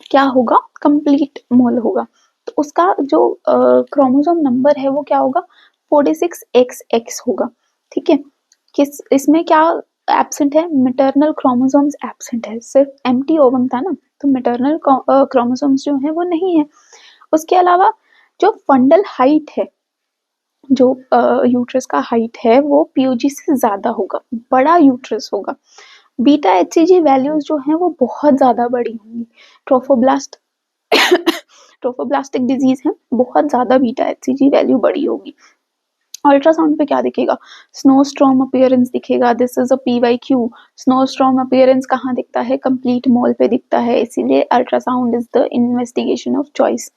क्या होगा, कंप्लीट मोल होगा। तो उसका जो क्रोमोसोम नंबर है वो क्या होगा, 46XX होगा, ठीक है। किस इसमें क्या एब्सेंट है, मैटरनल क्रोमोसोम्स एब्सेंट है, सिर्फ एम्प्टी ओवम था ना, तो मैटरनल क्रोमोसोम्स जो है वो नहीं है। उसके अलावा जो फंडल हाइट है, जो यूट्रस का हाइट है वो पीओजी से ज्यादा होगा, बड़ा यूट्रस होगा। बीटा एचसीजी वैल्यूज जो है वो बहुत ज्यादा बड़ी होंगी। ट्रोफोब्लास्ट ट्रोफोब्लास्टिक डिजीज है, बहुत ज्यादा बीटा एचसीजी वैल्यू बड़ी होगी। अल्ट्रासाउंड पे क्या दिखेगा, स्नोस्ट्रॉम अपीयरेंस दिखेगा। This is a PYQ। Snowstorm appearance कहाँ दिखता है, कंप्लीट मोल पे दिखता है, इसीलिए ultrasound is the investigation of choice.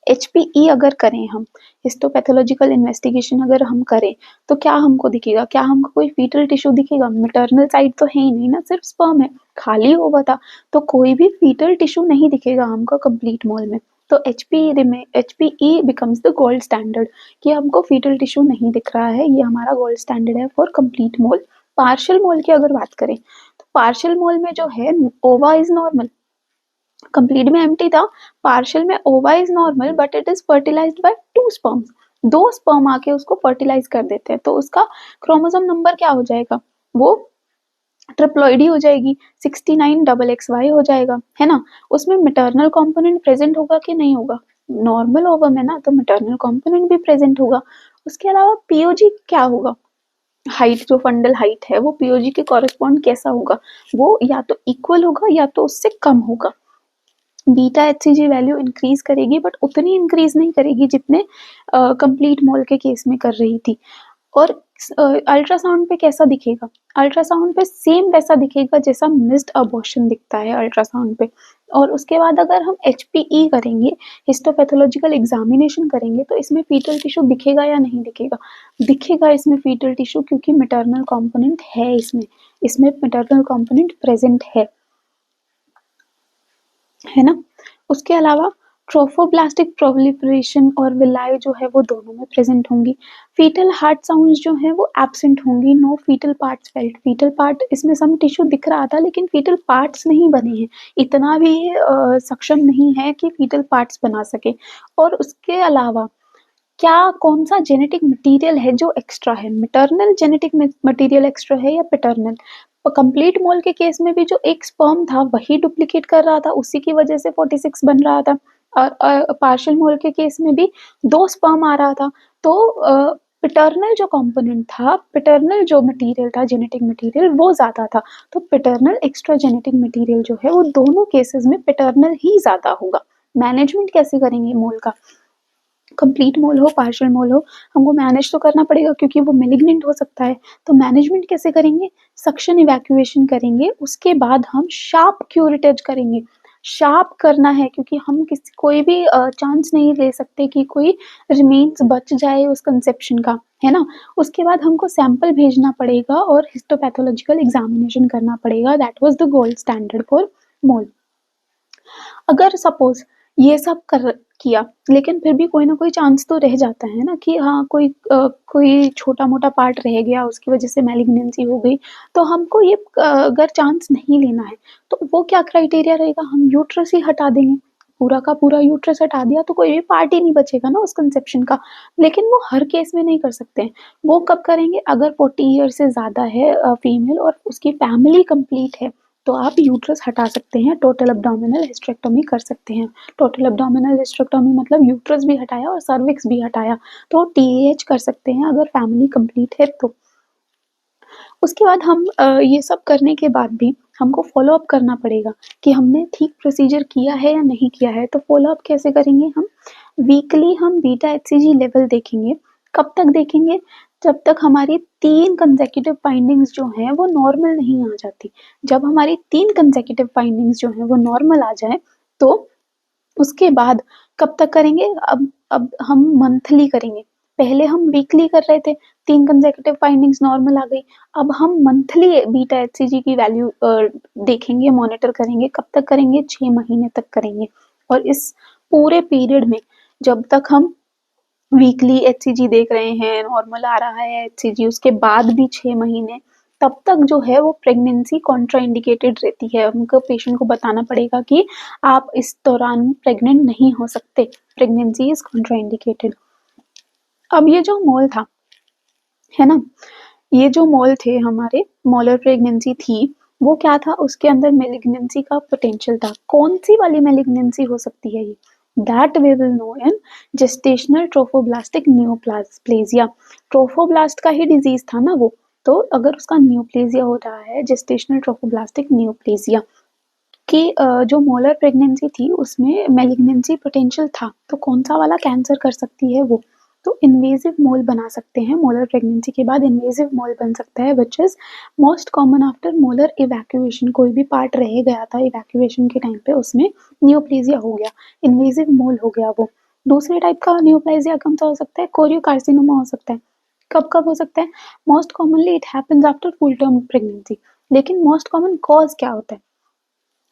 HPE अगर करें हम, हिस्टोपैथोलॉजिकल इन्वेस्टिगेशन अगर हम करें तो क्या हमको दिखेगा, क्या हमको कोई फीटल टिश्यू दिखेगा, मैटरनल साइड तो है ही नहीं ना, सिर्फ स्पर्म है, खाली ओवा था, तो कोई भी फीटल टिश्यू नहीं दिखेगा हमको कंप्लीट मोल में। तो HPE becomes the gold standard कि हमको फीटल टिश्यू नहीं दिख रहा है, ये हमारा गोल्ड स्टैंडर्ड है फॉर कंप्लीट मोल। पार्शियल मोल की अगर बात करें तो पार्शियल मोल में जो है ओवा इज नॉर्मल, कंप्लीट में एम्प्टी था, पार्शियल में ova is normal but it is fertilised by two sperms. दो स्पर्म आके उसको फर्टिलाइज कर देते हैं, तो उसका क्रोमोसोम नंबर क्या हो जाएगा, वो ट्रिप्लॉइडी हो जाएगी, 69XXY हो जाएगा, है ना। उसमें मैटरनल कंपोनेंट प्रेजेंट होगा कि नहीं होगा, नॉर्मल ओवम है ना, तो मैटरनल कंपोनेंट भी प्रेजेंट होगा। उसके अलावा पीओजी क्या होगा, हाइट जो फंडल हाइट है वो पीओजी के कॉरेस्पॉन्ड कैसा होगा, वो या तो इक्वल होगा या तो उससे कम होगा। बीटा एचसीजी वैल्यू इंक्रीज करेगी बट उतनी इंक्रीज नहीं करेगी जितने कंप्लीट मोल के केस में कर रही थी। और अल्ट्रासाउंड पे कैसा दिखेगा, अल्ट्रासाउंड पे सेम वैसा दिखेगा जैसा मिस्ड अबॉर्शन दिखता है अल्ट्रासाउंड पे। और उसके बाद अगर हम HPE करेंगे, हिस्टोपैथोलॉजिकल एग्जामिनेशन करेंगे, तो इसमें फीटल टिश्यू दिखेगा या नहीं दिखेगा, दिखेगा इसमें फीटल टिश्यू, क्योंकि मैटरनल कंपोनेंट है इसमें, इसमें मैटरनल कंपोनेंट प्रेजेंट है ना। उसके अलावा ट्रोफोब्लास्टिक प्रोलिफरेशन और विलाई जो है वो दोनों में प्रेजेंट होंगी। फीटल हार्ट साउंड्स जो है वो एब्सेंट होंगी, no fetal parts felt. Fetal part इसमें सम टिश्यू दिख रहा था लेकिन फीटल पार्ट्स नहीं बने हैं, इतना भी सक्षम नहीं है कि फीटल पार्ट्स बना सके। और उसके अलावा क्या कौन सा जेनेटिक मटेरियल है जो एक्स्ट्रा है, मैटरनल जेनेटिक मटेरियल एक्स्ट्रा है या पैटर्नल। कंप्लीट मोल के केस में भी जो एक स्पर्म था वही डुप्लीकेट कर रहा था, उसी की वजह से 46 बन रहा था। और पार्शियल मोल के केस में भी दो स्पर्म आ रहा था, तो पैटर्नल जो कंपोनेंट था, पैटर्नल जो मटेरियल था, जेनेटिक मटेरियल वो ज्यादा था। तो पैटर्नल एक्स्ट्रा जेनेटिक मटेरियल जो है वो दोनों केसेस में पैटर्नल ही ज्यादा होगा। मैनेजमेंट कैसे करेंगे मोल का, कंप्लीट मोल हो, पार्शियल मोल हो, हमको मैनेज तो करना पड़ेगा क्योंकि वो मैलिग्नेंट हो सकता है। तो मैनेजमेंट कैसे करेंगे? सक्शन इवैक्यूएशन करेंगे, उसके बाद हम शार्प क्यूरेटेज करेंगे। शार्प करना है क्योंकि हम किसी कोई भी चांस नहीं ले सकते कि कोई रिमेन्स बच जाए उस कंसेप्शन का, है ना? उसके बाद हमको सैंपल भेजना पड़ेगा और हिस्टोपैथोलॉजिकल एग्जामिनेशन करना पड़ेगा। That was the gold standard for mole. अगर सपोज ये सब कर किया लेकिन फिर भी कोई ना कोई चांस तो रह जाता है ना कि हाँ कोई छोटा मोटा पार्ट रह गया उसकी वजह से मैलिग्नेंसी हो गई, तो हमको ये अगर चांस नहीं लेना है तो वो क्या क्राइटेरिया रहेगा? हम यूट्रस ही हटा देंगे, पूरा का पूरा यूट्रस हटा दिया तो कोई भी पार्ट ही नहीं बचेगा ना उस कंसेप्शन का। लेकिन वो हर केस में नहीं कर सकते हैं। वो कब करेंगे? अगर 40 ईयर से ज़्यादा है फीमेल और उसकी फैमिली कंप्लीट है तो आप यूट्रस हटा सकते हैं, टोटल एब्डोमिनल हिस्टेरेक्टोमी कर सकते हैं। टोटल एब्डोमिनल हिस्टेरेक्टोमी मतलब यूट्रस भी हटाया और सर्विक्स भी हटाया, तो टीएएच कर सकते हैं अगर फैमिली कंप्लीट है तो। उसके बाद हम ये सब करने के बाद भी हमको फॉलो अप करना पड़ेगा कि हमने ठीक प्रोसीजर किया है या नहीं किया है। तो फॉलो अप कैसे करेंगे हम? वीकली हम बीटा एचसीजी लेवल देखेंगे। कब तक देखेंगे? जब तक हमारी 3 कंसेक्यूटिव फाइंडिंग्स जो हैं वो नॉर्मल नहीं आ जाती। जब हमारी 3 कंसेक्यूटिव फाइंडिंग्स जो हैं वो नॉर्मल आ जाए तो उसके बाद कब तक करेंगे? अब हम मंथली करेंगे। पहले हम वीकली कर रहे थे, 3 कंसेक्यूटिव फाइंडिंग्स नॉर्मल आ गई। अब हम मंथली बीटा एचसीजी की वैल्यू देखेंगे, मॉनिटर करेंगे। कब तक करेंगे? 6 महीने तक करेंगे। और इस पूरे पीरियड में जब तक हम वीकली एचसीजी देख रहे हैं, नॉर्मल आ रहा है एचसीजी, उसके बाद भी 6 महीने, तब तक जो है वो प्रेगनेंसी कॉन्ट्राइंडिकेटेड रहती है। हमको पेशेंट को बताना पड़ेगा कि आप इस दौरान प्रेग्नेंट नहीं हो सकते, प्रेगनेंसी इज कॉन्ट्राइंडिकेटेड। अब ये जो मोल था, है ना, ये जो मोल थे हमारे, मोलर प्रेगनेंसी थी, वो क्या था? उसके अंदर मेलिग्नेंसी का पोटेंशियल था। कौन सी वाली मेलिग्नेंसी हो सकती है ये? That we will know in gestational trophoblastic neoplasia. Trophoblast का ही डिजीज था ना वो, तो अगर उसका न्यूप्लेजिया हो रहा है, जेस्टेशनल ट्रोफोब्लास्टिक न्यूप्लेजिया कि जो मोलर प्रेगनेंसी थी उसमें मेलिग्नेंसी पोटेंशियल था, तो कौन सा वाला कैंसर कर सकती है वो? तो इन्वेजिव मोल बना सकते हैं। मोलर प्रेगनेंसी के बाद इन्वेजिव मोल बन सकता है which is most common after molar evacuation. कोई भी पार्ट रह गया था इवैक्यूएशन के टाइम पे, उसमें न्यूप्लेजिया हो गया, इन्वेजिव मोल हो गया वो। दूसरे टाइप का न्यूप्लेजिया कौन सा हो सकता है? कोरियोकार्सिनोमा हो सकता है। कब कब हो सकता है? Most commonly it happens after full term pregnancy. लेकिन मोस्ट कॉमन कॉज क्या होता है?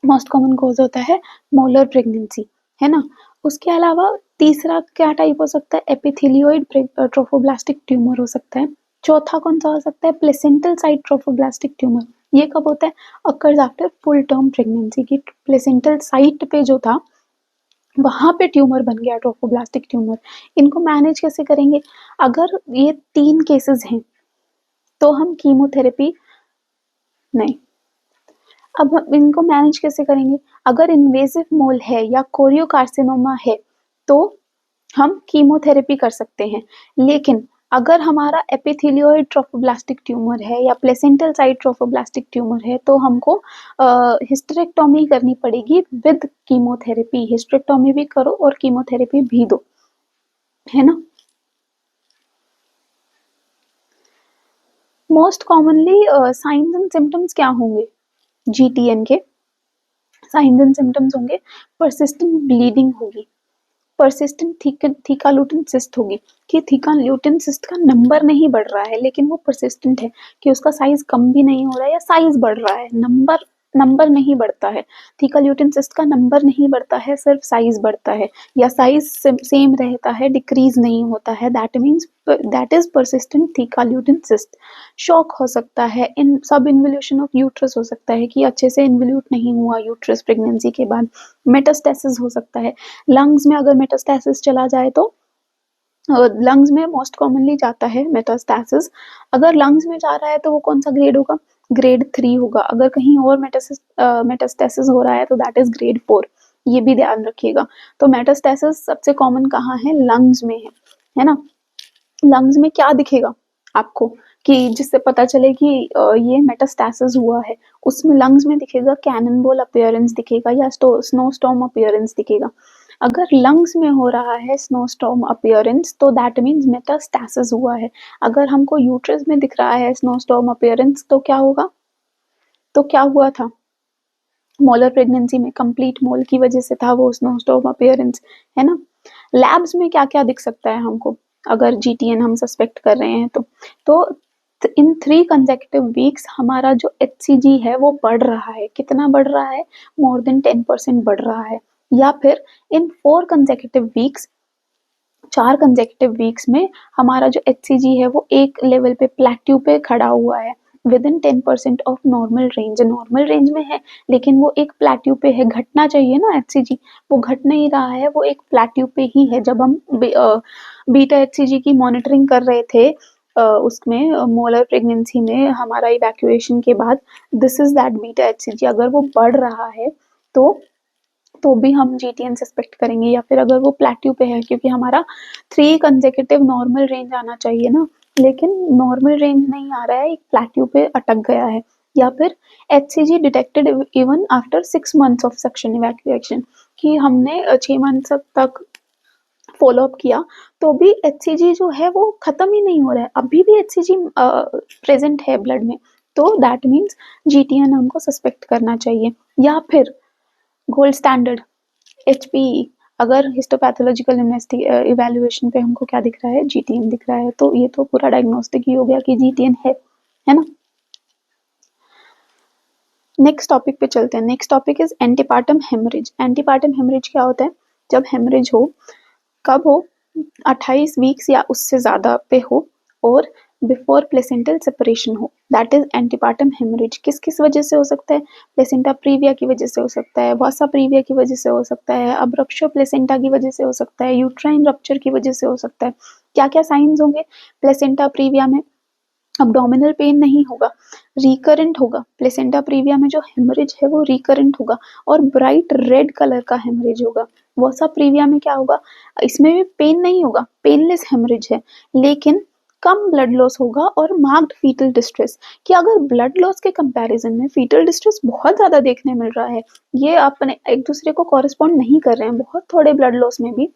मोस्ट कॉमन कॉज होता है मोलर प्रेगनेंसी, है ना। उसके अलावा तीसरा क्या टाइप हो सकता है? एपिथेलियोइड ट्रोफोब्लास्टिक ट्यूमर हो सकता है। चौथा कौन सा हो सकता है? Placental site trophoblastic tumour. ये कब होता है? Occurs after full term pregnancy की प्लेसेंटल साइट पे जो था वहां पे ट्यूमर बन गया, ट्रोफोब्लास्टिक ट्यूमर। इनको मैनेज कैसे करेंगे? अगर ये 3 केसेस हैं तो हम कीमोथेरेपी नहीं, अब हम इनको मैनेज कैसे करेंगे? अगर इन्वेजिव मोल है या कोरियोकार्सिनोमा है तो हम कीमोथेरेपी कर सकते हैं। लेकिन अगर हमारा एपिथेलियोइड ट्रोफोब्लास्टिक ट्यूमर है या प्लेसेंटल साइट ट्रोफोब्लास्टिक ट्यूमर है तो हमको हिस्टेरेक्टोमी करनी पड़ेगी विद कीमोथेरेपी। हिस्टेरेक्टोमी भी करो और कीमोथेरेपी भी दो, है ना। Most commonly science and symptoms क्या होंगे जीटीएन के? साइंस एंड सिम्टम्स होंगे परसिस्टेंट ब्लीडिंग होगी, परसिस्टेंट थीका ल्यूटेन सिस्ट होगी कि थीका ल्यूटेन सिस्ट का नंबर नहीं बढ़ रहा है लेकिन वो परसिस्टेंट है कि उसका साइज कम भी नहीं हो रहा है या साइज बढ़ रहा है, नंबर नंबर नहीं बढ़ता है। थीका ल्यूटेन सिस्ट का नंबर नहीं बढ़ता है, सिर्फ साइज बढ़ता है, या साइज सेम रहता है, डिक्रीज नहीं होता है। That means that is persistent theca lutein cyst. Shock हो सकता है, इन सब इन्वोल्यूशन ऑफ यूट्रस हो सकता है कि अच्छे से इन्वोल्यूट नहीं हुआ यूट्रस प्रेगनेंसी के बाद। मेटास्टेसिस हो सकता है, लंग्स में अगर मेटास्टेसिस चला जाए तो लंग्स में मोस्ट कॉमनली जाता है मेटास्टेसिस। अगर लंग्स में जा रहा है तो वो कौन सा ग्रेड होगा? ग्रेड 3 होगा। अगर कहीं और मेटास्टेसिस हो रहा है तो दैट इज ग्रेड 4। ये भी ध्यान रखिएगा। तो मेटास्टेसिस सबसे कॉमन कहाँ है? लंग्स में है ना। लंग्स में क्या दिखेगा आपको कि जिससे पता चले कि ये मेटास्टेसिस हुआ है? उसमें लंग्स में दिखेगा कैनन बॉल अपीयरेंस दिखेगा या स्नो स्टॉर्म अपीयरेंस दिखेगा। अगर लंग्स में हो रहा है स्नोस्टॉर्म अपीयरेंस तो दैट मीन्स मेटास्टैसिस हुआ है। अगर हमको यूट्रस में दिख रहा है स्नोस्टॉर्म अपीयरेंस तो क्या होगा? तो क्या हुआ था? मोलर प्रेगनेंसी में कंप्लीट मोल की वजह से था वो स्नोस्टॉर्म अपीयरेंस, है ना? लैब्स में क्या-क्या दिख सकता है हमको अगर जीटीएन हम सस्पेक्ट कर रहे हैं तो इन 3 कंसेक्यूटिव वीक्स हमारा जो एचसीजी है वो बढ़ रहा है। कितना बढ़ रहा है? मोर देन 10% बढ़ रहा है। या फिर इन 4 कंसेक्यूटिव वीक्स 4 कंसेक्यूटिव वीक्स में हमारा जो एचसीजी है वो एक लेवल पे प्लेट्यू पे खड़ा हुआ है with in 10% of normal range में है, लेकिन वो एक प्लेट्यू पे है। घटना चाहिए ना एचसीजी, वो घट नहीं रहा है, वो एक प्लेट्यू पे ही है। जब हम बीटा एचसीजी की मॉनिटरिंग कर रहे थे उसमें मोलर प्रेगनेंसी में हमारा इवैक्यूएशन के बाद, this is that beta HCG. अगर वो बढ़ रहा है तो भी हम जीटीएन सस्पेक्ट करेंगे, या फिर अगर वो प्लेट्यू पे है, क्योंकि हमारा 3 कंसेक्यूटिव नॉर्मल रेंज आना चाहिए ना, लेकिन नॉर्मल रेंज नहीं आ रहा है, एक प्लेट्यू पे अटक गया है। या फिर HCG detected even after 6 months of suction evacuation, कि हमने 6 मंथ्स तक फॉलो अप किया तो भी एचसीजी जो है वो खत्म ही नहीं हो रहा है, अभी भी एचसीजी प्रेजेंट है ब्लड में, तो दैट मीन्स जीटीएन हमको सस्पेक्ट करना चाहिए। या फिर गोल्ड स्टैंडर्ड एचपीई, अगर हिस्टोपैथोलॉजिकल इवैल्यूएशन पे हमको क्या दिख रहा है? जीटीएन दिख रहा है, तो ये तो पूरा डायग्नोस्टिक ही हो गया कि जीटीएन है ना? नेक्स्ट टॉपिक पे चलते हैं। Next topic is antepartum haemorrhage. Antepartum haemorrhage क्या होता है? जब हेमरेज हो, कब हो? 28 वीक्स या उससे ज़्यादा पे हो और बिफोर प्लेसेंटल सेपरेशन हो, दैट इज एंटीपार्टम हेमरेज। किस किस वजह से हो सकता है? प्लेसेंटा प्रीविया की वजह से हो सकता है, वासा प्रीविया की वजह से हो सकता है, अब्रप्शो प्लेसेंटा की वजह से हो सकता है, यूट्राइन रप्चर की वजह से हो सकता है। क्या क्या साइंस होंगे प्लेसेंटा प्रीविया में? अब्डोमिनल पेन नहीं होगा, रिकरेंट होगा। प्लेसेंटा प्रीविया में जो हेमरेज है वो रिकरेंट होगा और ब्राइट रेड कलर का हेमरेज होगा। वसा प्रीविया में क्या होगा? इसमें भी पेन नहीं होगा, पेनलेस हेमरेज है, लेकिन कम ब्लड लॉस होगा और मार्क्ड फीटल डिस्ट्रेस। कि अगर ब्लड लॉस के कंपैरिजन में फीटल डिस्ट्रेस बहुत ज्यादा देखने मिल रहा है, ये अपने एक दूसरे को कॉरेस्पॉन्ड नहीं कर रहे हैं, बहुत थोड़े ब्लड लॉस में भी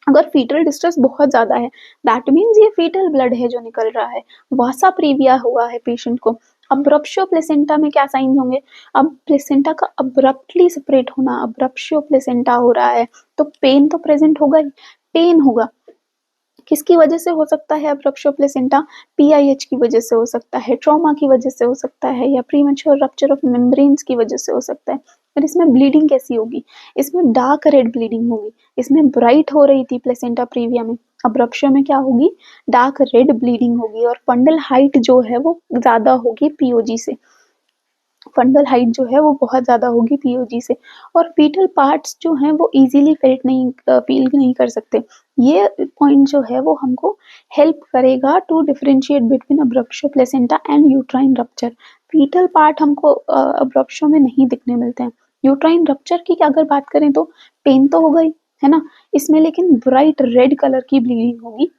अगर फीटल डिस्ट्रेस बहुत ज्यादा है, दैट मीन्स ये फीटल ब्लड है जो निकल रहा है। वासा प्रीविया हुआ है पेशेंट को। अब्रप्शो प्लेसेंटा में क्या साइन होंगे? अब प्लेसेंटा का अब्रप्टली सेपरेट होना, अब्रप्शो प्लेसेंटा हो रहा है, तो पेन तो प्रेजेंट होगा ही, पेन होगा। किसकी वजह से हो सकता है अब्रप्शो प्लेसेंटा? पीआईएच की वजह से हो सकता है, ट्रॉमा की वजह से हो सकता है, या प्रीमेच्योर रप्चर ऑफ मेम्ब्रेन्स की वजह से हो सकता है। और इसमें ब्लीडिंग कैसी होगी? इसमें डार्क रेड ब्लीडिंग होगी। इसमें ब्राइट हो रही थी प्लेसेंटा प्रीविया में, अब्रप्शो में क्या होगी? डार्क रेड ब्लीडिंग होगी और फंडल हाइट जो है वो ज्यादा होगी पीओजी से। फंडल हाइट जो है वो बहुत ज़्यादा होगी पीओजी से, और फीटल पार्ट्स जो हैं वो इजीली फील नहीं कर सकते। ये पॉइंट जो है वो हमको हेल्प करेगा to differentiate between abruptio placenta and uterine rupture. Fetal part हमको अब्रप्शो में नहीं दिखने मिलते हैं। यूट्राइन रप्चर की अगर बात करें तो पेन तो होगा ही, है ना? इसमें लेकिन ब्राइट रेड कलर की ब्लीडिंग होगी,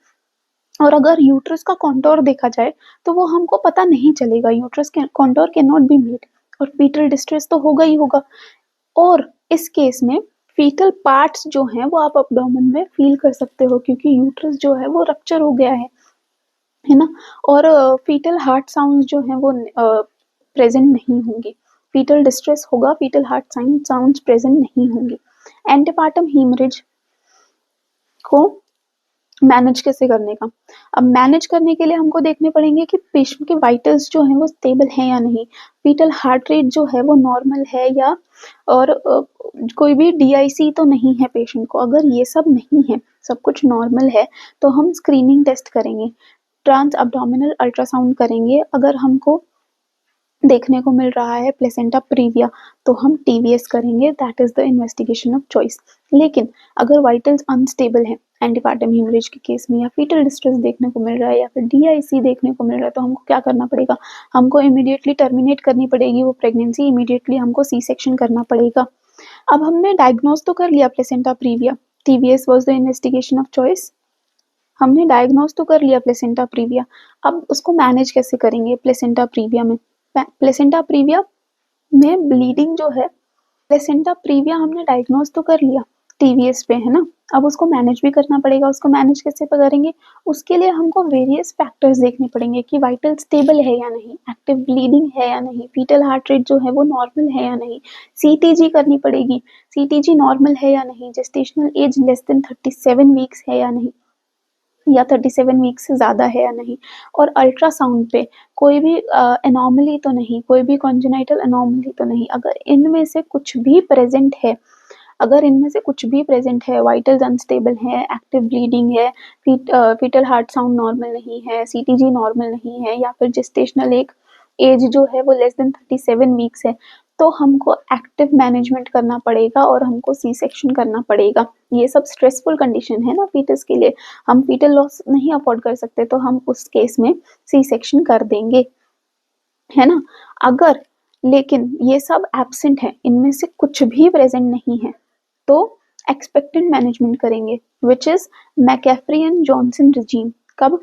और अगर यूट्रस का कॉन्टोर देखा जाए तो वो हमको पता नहीं चलेगा, यूट्रस के contour can not be made, और फीटल डिस्ट्रेस तो होगा ही होगा। और इस केस में फीटल पार्ट्स जो हैं वो आप अब्डोमेन में फील कर सकते हो, क्योंकि यूट्रस जो है वो रप्चर हो गया है ना? और फीटल हार्ट साउंड जो है वो प्रेजेंट नहीं होंगे। फीटल डिस्ट्रेस होगा, फीटल हार्ट साउंड्स प्रेजेंट नहीं होंगे। एंटीपार्टम हीमरेज को मैनेज कैसे करने का? अब मैनेज करने के लिए हमको देखने पड़ेंगे कि पेशेंट के वाइटल्स जो हैं वो स्टेबल हैं या नहीं, फीटल हार्ट रेट जो है वो नॉर्मल है या, और कोई भी डीआईसी तो नहीं है पेशेंट को। अगर ये सब नहीं है, सब कुछ नॉर्मल है, तो हम स्क्रीनिंग टेस्ट करेंगे, ट्रांस अब्डोमिनल अल्ट्रासाउंड करेंगे। अगर हमको देखने को मिल रहा है प्लेसेंटा प्रीविया, तो हम टीवीएस करेंगे, that is the investigation of choice. लेकिन अगर वाइटल्स अनस्टेबल है एंटीपार्टम हीमरेज के केस में, या फीटल डिस्ट्रेस देखने को मिल रहा है, या फिर डीआईसी देखने को मिल रहा है, तो हमको क्या करना पड़ेगा? हमको इमीडिएटली टर्मिनेट करनी पड़ेगी वो प्रेगनेंसी, इमीडिएटली हमको सी सेक्शन करना पड़ेगा। अब हमने डायग्नोज तो कर लिया placenta previa, TVS was the investigation of choice. हमने डायग्नोज तो कर लिया प्लेसेंटा प्रीविया, अब उसको मैनेज कैसे करेंगे प्लेसेंटा प्रीविया में? प्लेसेंटा प्रीविया में ब्लीडिंग जो है, प्लेसेंटा प्रीविया हमने डायग्नोज तो कर लिया, टीवीएस पे, है ना? अब उसको मैनेज भी करना पड़ेगा, उसको मैनेज कैसे करेंगे? उसके लिए हमको वेरियस फैक्टर्स देखने पड़ेंगे कि वाइटल स्टेबल है या नहीं, एक्टिव ब्लीडिंग है या नहीं, फीटल हार्ट रेट जो है वो नॉर्मल है या नहीं, सीटीजी करनी पड़ेगी, सीटीजी नॉर्मल है या नहीं, gestational age less than 37 weeks है या नहीं, या 37 वीक्स से ज़्यादा है या नहीं, और अल्ट्रासाउंड पे कोई भी एनॉमली तो नहीं, कोई भी कॉन्जेनाइटल एनॉमली तो नहीं। अगर इनमें से कुछ भी प्रेजेंट है, अगर इनमें से कुछ भी प्रेजेंट है, वाइटल्स अनस्टेबल है, एक्टिव ब्लीडिंग है, फीटल हार्ट साउंड नॉर्मल नहीं है, सीटीजी नॉर्मल नहीं है, या फिर जेस्टेशनल एक एज जो है वो लेस देन 37 वीक्स है, तो हमको एक्टिव मैनेजमेंट करना पड़ेगा और हमको सी सेक्शन करना पड़ेगा। ये सब स्ट्रेसफुल कंडीशन है ना फीटस के लिए, हम फीटल लॉस नहीं अफोर्ड कर सकते, तो हम उस केस में सी सेक्शन कर देंगे, है ना? अगर लेकिन ये सब एब्सेंट है, इनमें से कुछ भी प्रेजेंट नहीं है, तो एक्सपेक्टेंट मैनेजमेंट करेंगे, which is Macafee and Johnson regime. कब?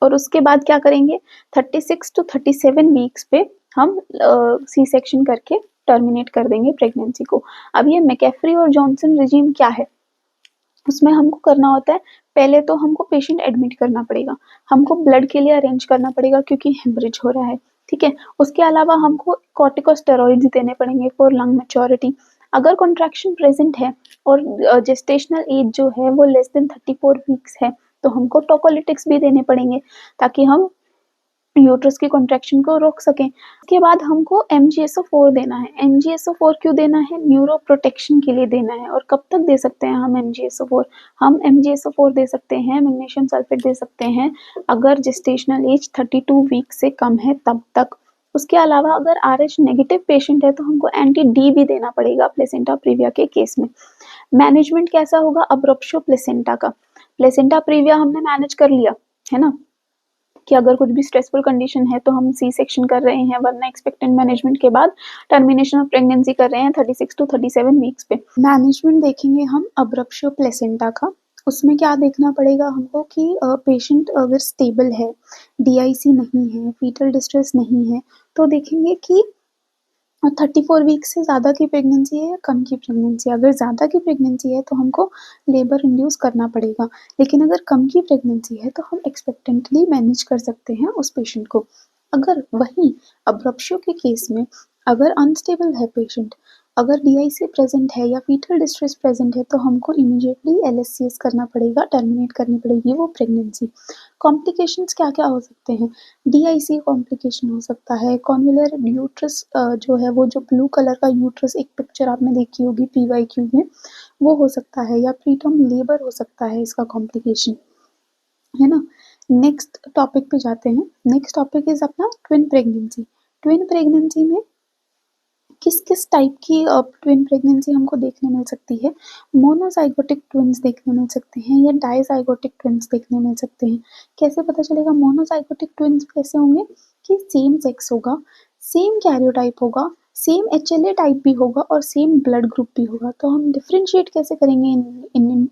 और उसके बाद क्या करेंगे? 36 टू 37 वीक्स पे हम सी सेक्शन करके टर्मिनेट कर देंगे प्रेगनेंसी को। अब ये मैकेफ्री और जॉनसन रिजीम क्या है? उसमें हमको करना होता है, पहले तो हमको पेशेंट एडमिट करना पड़ेगा, हमको ब्लड के लिए अरेंज करना पड़ेगा क्योंकि हेमरेज हो रहा है, ठीक है? उसके अलावा हमको कॉर्टिकोस्टेरॉइड्स देने पड़ेंगे फॉर लंग मैच्योरिटी। अगर कॉन्ट्रैक्शन प्रेजेंट है और जेस्टेशनल एज जो है वो लेस देन 34 वीक्स है, तो हमको टोकोलिटिक्स भी देने पड़ेंगे ताकि हम यूट्रस की कॉन्ट्रैक्शन को रोक सकें। उसके बाद हमको MgSO4 देना है। MgSO4 क्यों देना है? न्यूरो प्रोटेक्शन के लिए देना है। और कब तक दे सकते हैं हम MgSO4? हम MgSO4 दे सकते हैं, मैग्नीशियम सल्फेट दे सकते हैं, अगर जेस्टेशनल एज 32 वीक से कम है तब तक। उसके अलावा अगर RH नेगेटिव पेशेंट है तो हमको एंटी डी भी देना पड़ेगा प्लेसेंटा प्रीविया के केस में। मैनेजमेंट कैसा होगा? अब्रप्शो प्लेसेंटा का। प्लेसेंटा प्रीविया हमने मैनेज कर लिया, है ना, कि अगर कुछ भी स्ट्रेसफुल कंडीशन है तो हम सी सेक्शन कर रहे हैं, वरना एक्सपेक्टेंट मैनेजमेंट के बाद टर्मिनेशन ऑफ प्रेगनेंसी कर रहे हैं 36 टू 37 वीक्स पे। मैनेजमेंट देखेंगे हम अब्रप्शो प्लेसेंटा का। उसमें क्या देखना पड़ेगा हमको कि पेशेंट अगर स्टेबल है, DIC नहीं है, फीटल डिस्ट्रेस नहीं है, तो देखेंगे कि 34 वीक्स से ज़्यादा की प्रेगनेंसी है या कम की प्रेगनेंसी है। अगर ज़्यादा की प्रेगनेंसी है तो हमको लेबर इंड्यूस करना पड़ेगा, लेकिन अगर कम की प्रेगनेंसी है तो हम एक्सपेक्टेंटली मैनेज कर सकते हैं उस पेशेंट को। अगर वहीं अब्रप्शो के केस में अगर अनस्टेबल है पेशेंट, अगर DIC प्रेजेंट है या फीटल डिस्ट्रेस प्रेजेंट है, तो हमको इमीडिएटली LSCS करना पड़ेगा, टर्मिनेट करनी पड़ेगी वो प्रेगनेंसी। कॉम्प्लिकेशंस क्या-क्या हो सकते हैं? DIC कॉम्प्लिकेशन हो सकता है, कॉन्वोलर यूट्रस जो है वो जो ब्लू कलर का यूट्रस एक पिक्चर आपने देखी होगी PYQ में, वो हो सकता है, या प्रीटर्म लेबर हो सकता है इसका कॉम्प्लिकेशन, है ना? नेक्स्ट टॉपिक पे जाते हैं। नेक्स्ट टॉपिक इज़ अपना ट्विन प्रेगनेंसी। ट्विन प्रेगनेंसी में किस-किस टाइप की ट्विन प्रेगनेंसी हमको देखने मिल सकती है? मोनोज़ाइगोटिक ट्विन्स देखने मिल सकते हैं या डाइज़ाइगोटिक ट्विन्स देखने मिल सकते हैं। कैसे पता चलेगा मोनोज़ाइगोटिक ट्विन्स कैसे होंगे? कि सेम सेक्स होगा, सेम कैरियोटाइप होगा, सेम HLA टाइप भी होगा और सेम ब्लड ग्रुप भी होगा। तो हम डिफरेंशिएट कैसे करेंगे इन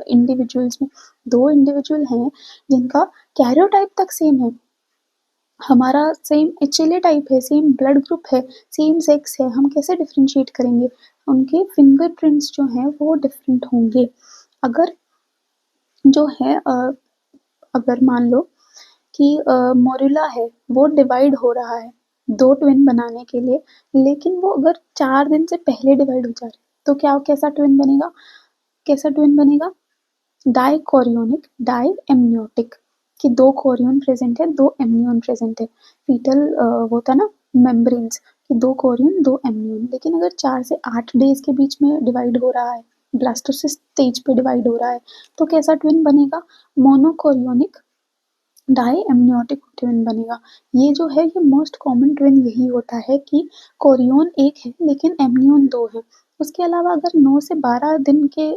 इंडिविजुअल्स में? 2 इंडिविजुअल हैं जिनका कैरियोटाइप तक सेम है, हमारा सेम HLA टाइप है, सेम ब्लड ग्रुप है, सेम सेक्स है, हम कैसे डिफरेंशिएट करेंगे? उनके फिंगरप्रिंट्स जो हैं वो डिफरेंट होंगे। अगर जो है अगर मान लो कि मोरुला है वो डिवाइड हो रहा है 2 ट्विन बनाने के लिए, लेकिन वो अगर 4 दिन से पहले डिवाइड हो जा रहे हैं, तो कैसा ट्विन बनेगा? कैसा ट्विन बनेगा? डाइकोरियोनिक, डाइएमनियोटिक, कि 2 कोरियन प्रेजेंट है, 2 एमनियन प्रेजेंट है। फीटल वो होता है ना मेम्ब्रेन्स, कि 2 कोरियन 2 एमनियन। लेकिन अगर 4 से 8 डेज के बीच में डिवाइड हो रहा है, ब्लास्टोसिस स्टेज पे डिवाइड हो रहा है, तो कैसा ट्विन बनेगा? मोनोकोरियोनिक डाइएमनियोटिक ट्विन बनेगा। ये जो है ये मोस्ट कॉमन ट्विन यही होता है कि कोरियन एक है लेकिन एमनियन 2 है। उसके अलावा अगर 9 से 12 दिन के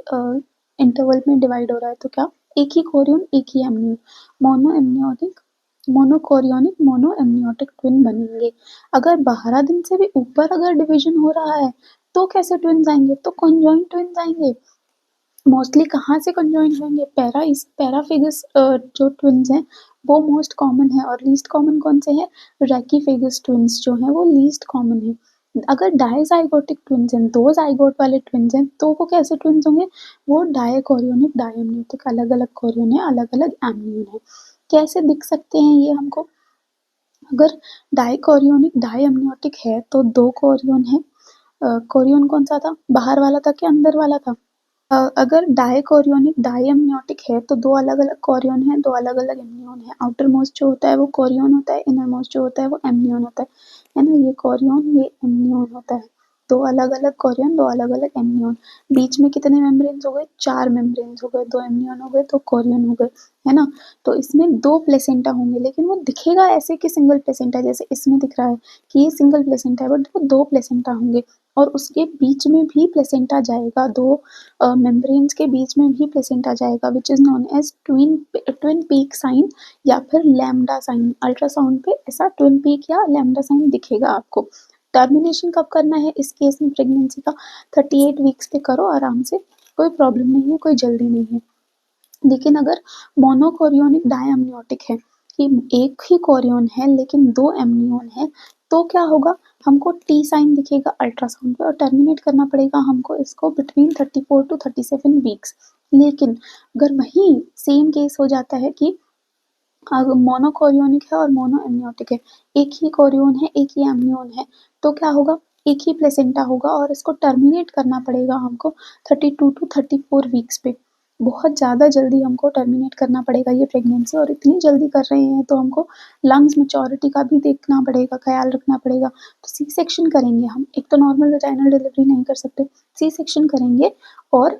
इंटरवल में डिवाइड हो रहा है तो क्या? एक ही कोरियन एक ही amnion, mono amniotic, monochorionic mono amniotic twin बनेंगे। अगर 12 दिन से भी ऊपर अगर डिवीजन हो रहा है तो कैसे ट्विन्स आएंगे? तो कॉन्जॉइंट ट्विन्स आएंगे। मोस्टली कहाँ से कंजॉइन होंगे? पैराफेगस जो ट्विन्स हैं वो मोस्ट कॉमन है, और लीस्ट कॉमन कौन से हैं? रैकीफेगस ट्विन्स जो हैं वो लीस्ट कॉमन है। अगर डायज़ाइगोटिक ट्विन्स हैं, 2 ज़ाइगोट वाले ट्विन्स हैं, तो वो कैसे ट्विन्स होंगे? वो डायकोरियोनिक डायम्नियोटिक, अलग-अलग कोरियन है, अलग-अलग एम्नियन है। कैसे दिख सकते हैं ये हमको? अगर डायकोरियोनिक डायम्नियोटिक है तो 2 कोरियन है। कोरियन कौन-सा था? बाहर वाला था कि अंदर वाला था? अगर डायकोरियोनिक डायम्नियोटिक है तो 2 अलग-अलग कोरियन हैं, 2 अलग-अलग एम्नियन हैं। आउटर मोस्ट जो होता है वो कोरियन होता है, इनर मोस्ट जो होता है वो एम्नियन होता है ना? ये कोरियन, ये एम्नियन होता है। 2 अलग-अलग कोरियन, 2 अलग-अलग एम्नियन। बीच में कितने मेम्ब्रेन्स हो गए? 4 मेम्ब्रेन्स हो गए, 2 एम्नियन हो गए, 2 कोरियन हो गए, है ना? तो इसमें 2 प्लेसेंटा होंगे, लेकिन वो दिखेगा ऐसे कि सिंगल प्लेसेंटा, जैसे इसमें दिख रहा है कि ये सिंगल प्लेसेंटा है, बट वो 2 प्लेसेंटा होंगे और उसके बीच में भी प्लेसेंटा जाएगा। 2 मेम्ब्रेन्स के बीच में भी प्लेसेंटा जाएगा, which is known as twin peak sign या फिर लैम्डा साइन। अल्ट्रासाउंड पे ऐसा ट्विन पीक या लैम्डा साइन दिखेगा आपको। टर्मिनेशन कब करना है इस केस में प्रेगनेंसी का? 38 वीक्स पे करो आराम से, कोई प्रॉब्लम नहीं है, कोई जल्दी नहीं है। लेकिन अगर मोनोकोरियोनिक डायम्नियोटिक है कि एक ही कोरियन है लेकिन 2 एम्नियन है, तो क्या होगा? हमको टी साइन दिखेगा अल्ट्रासाउंड पे और टर्मिनेट करना पड़ेगा हमको इसको बिटवीन 34 टू 37 वीक्स। लेकिन अगर वही सेम केस हो जाता है कि मोनोकोरियोनिक है और मोनो एम्नियोटिक है, एक ही कोरियन है, एक ही एम्नियन है, तो क्या होगा? एक ही प्लेसेंटा होगा और इसको टर्मिनेट करना पड़ेगा हमको 32 टू 34 वीक्स पे। बहुत ज़्यादा जल्दी हमको टर्मिनेट करना पड़ेगा ये प्रेगनेंसी, और इतनी जल्दी कर रहे हैं तो हमको लंग्स मैच्योरिटी का भी देखना पड़ेगा, ख्याल रखना पड़ेगा। तो सी सेक्शन करेंगे हम, एक तो नॉर्मल वेजाइनल डिलीवरी नहीं कर सकते, सी सेक्शन करेंगे और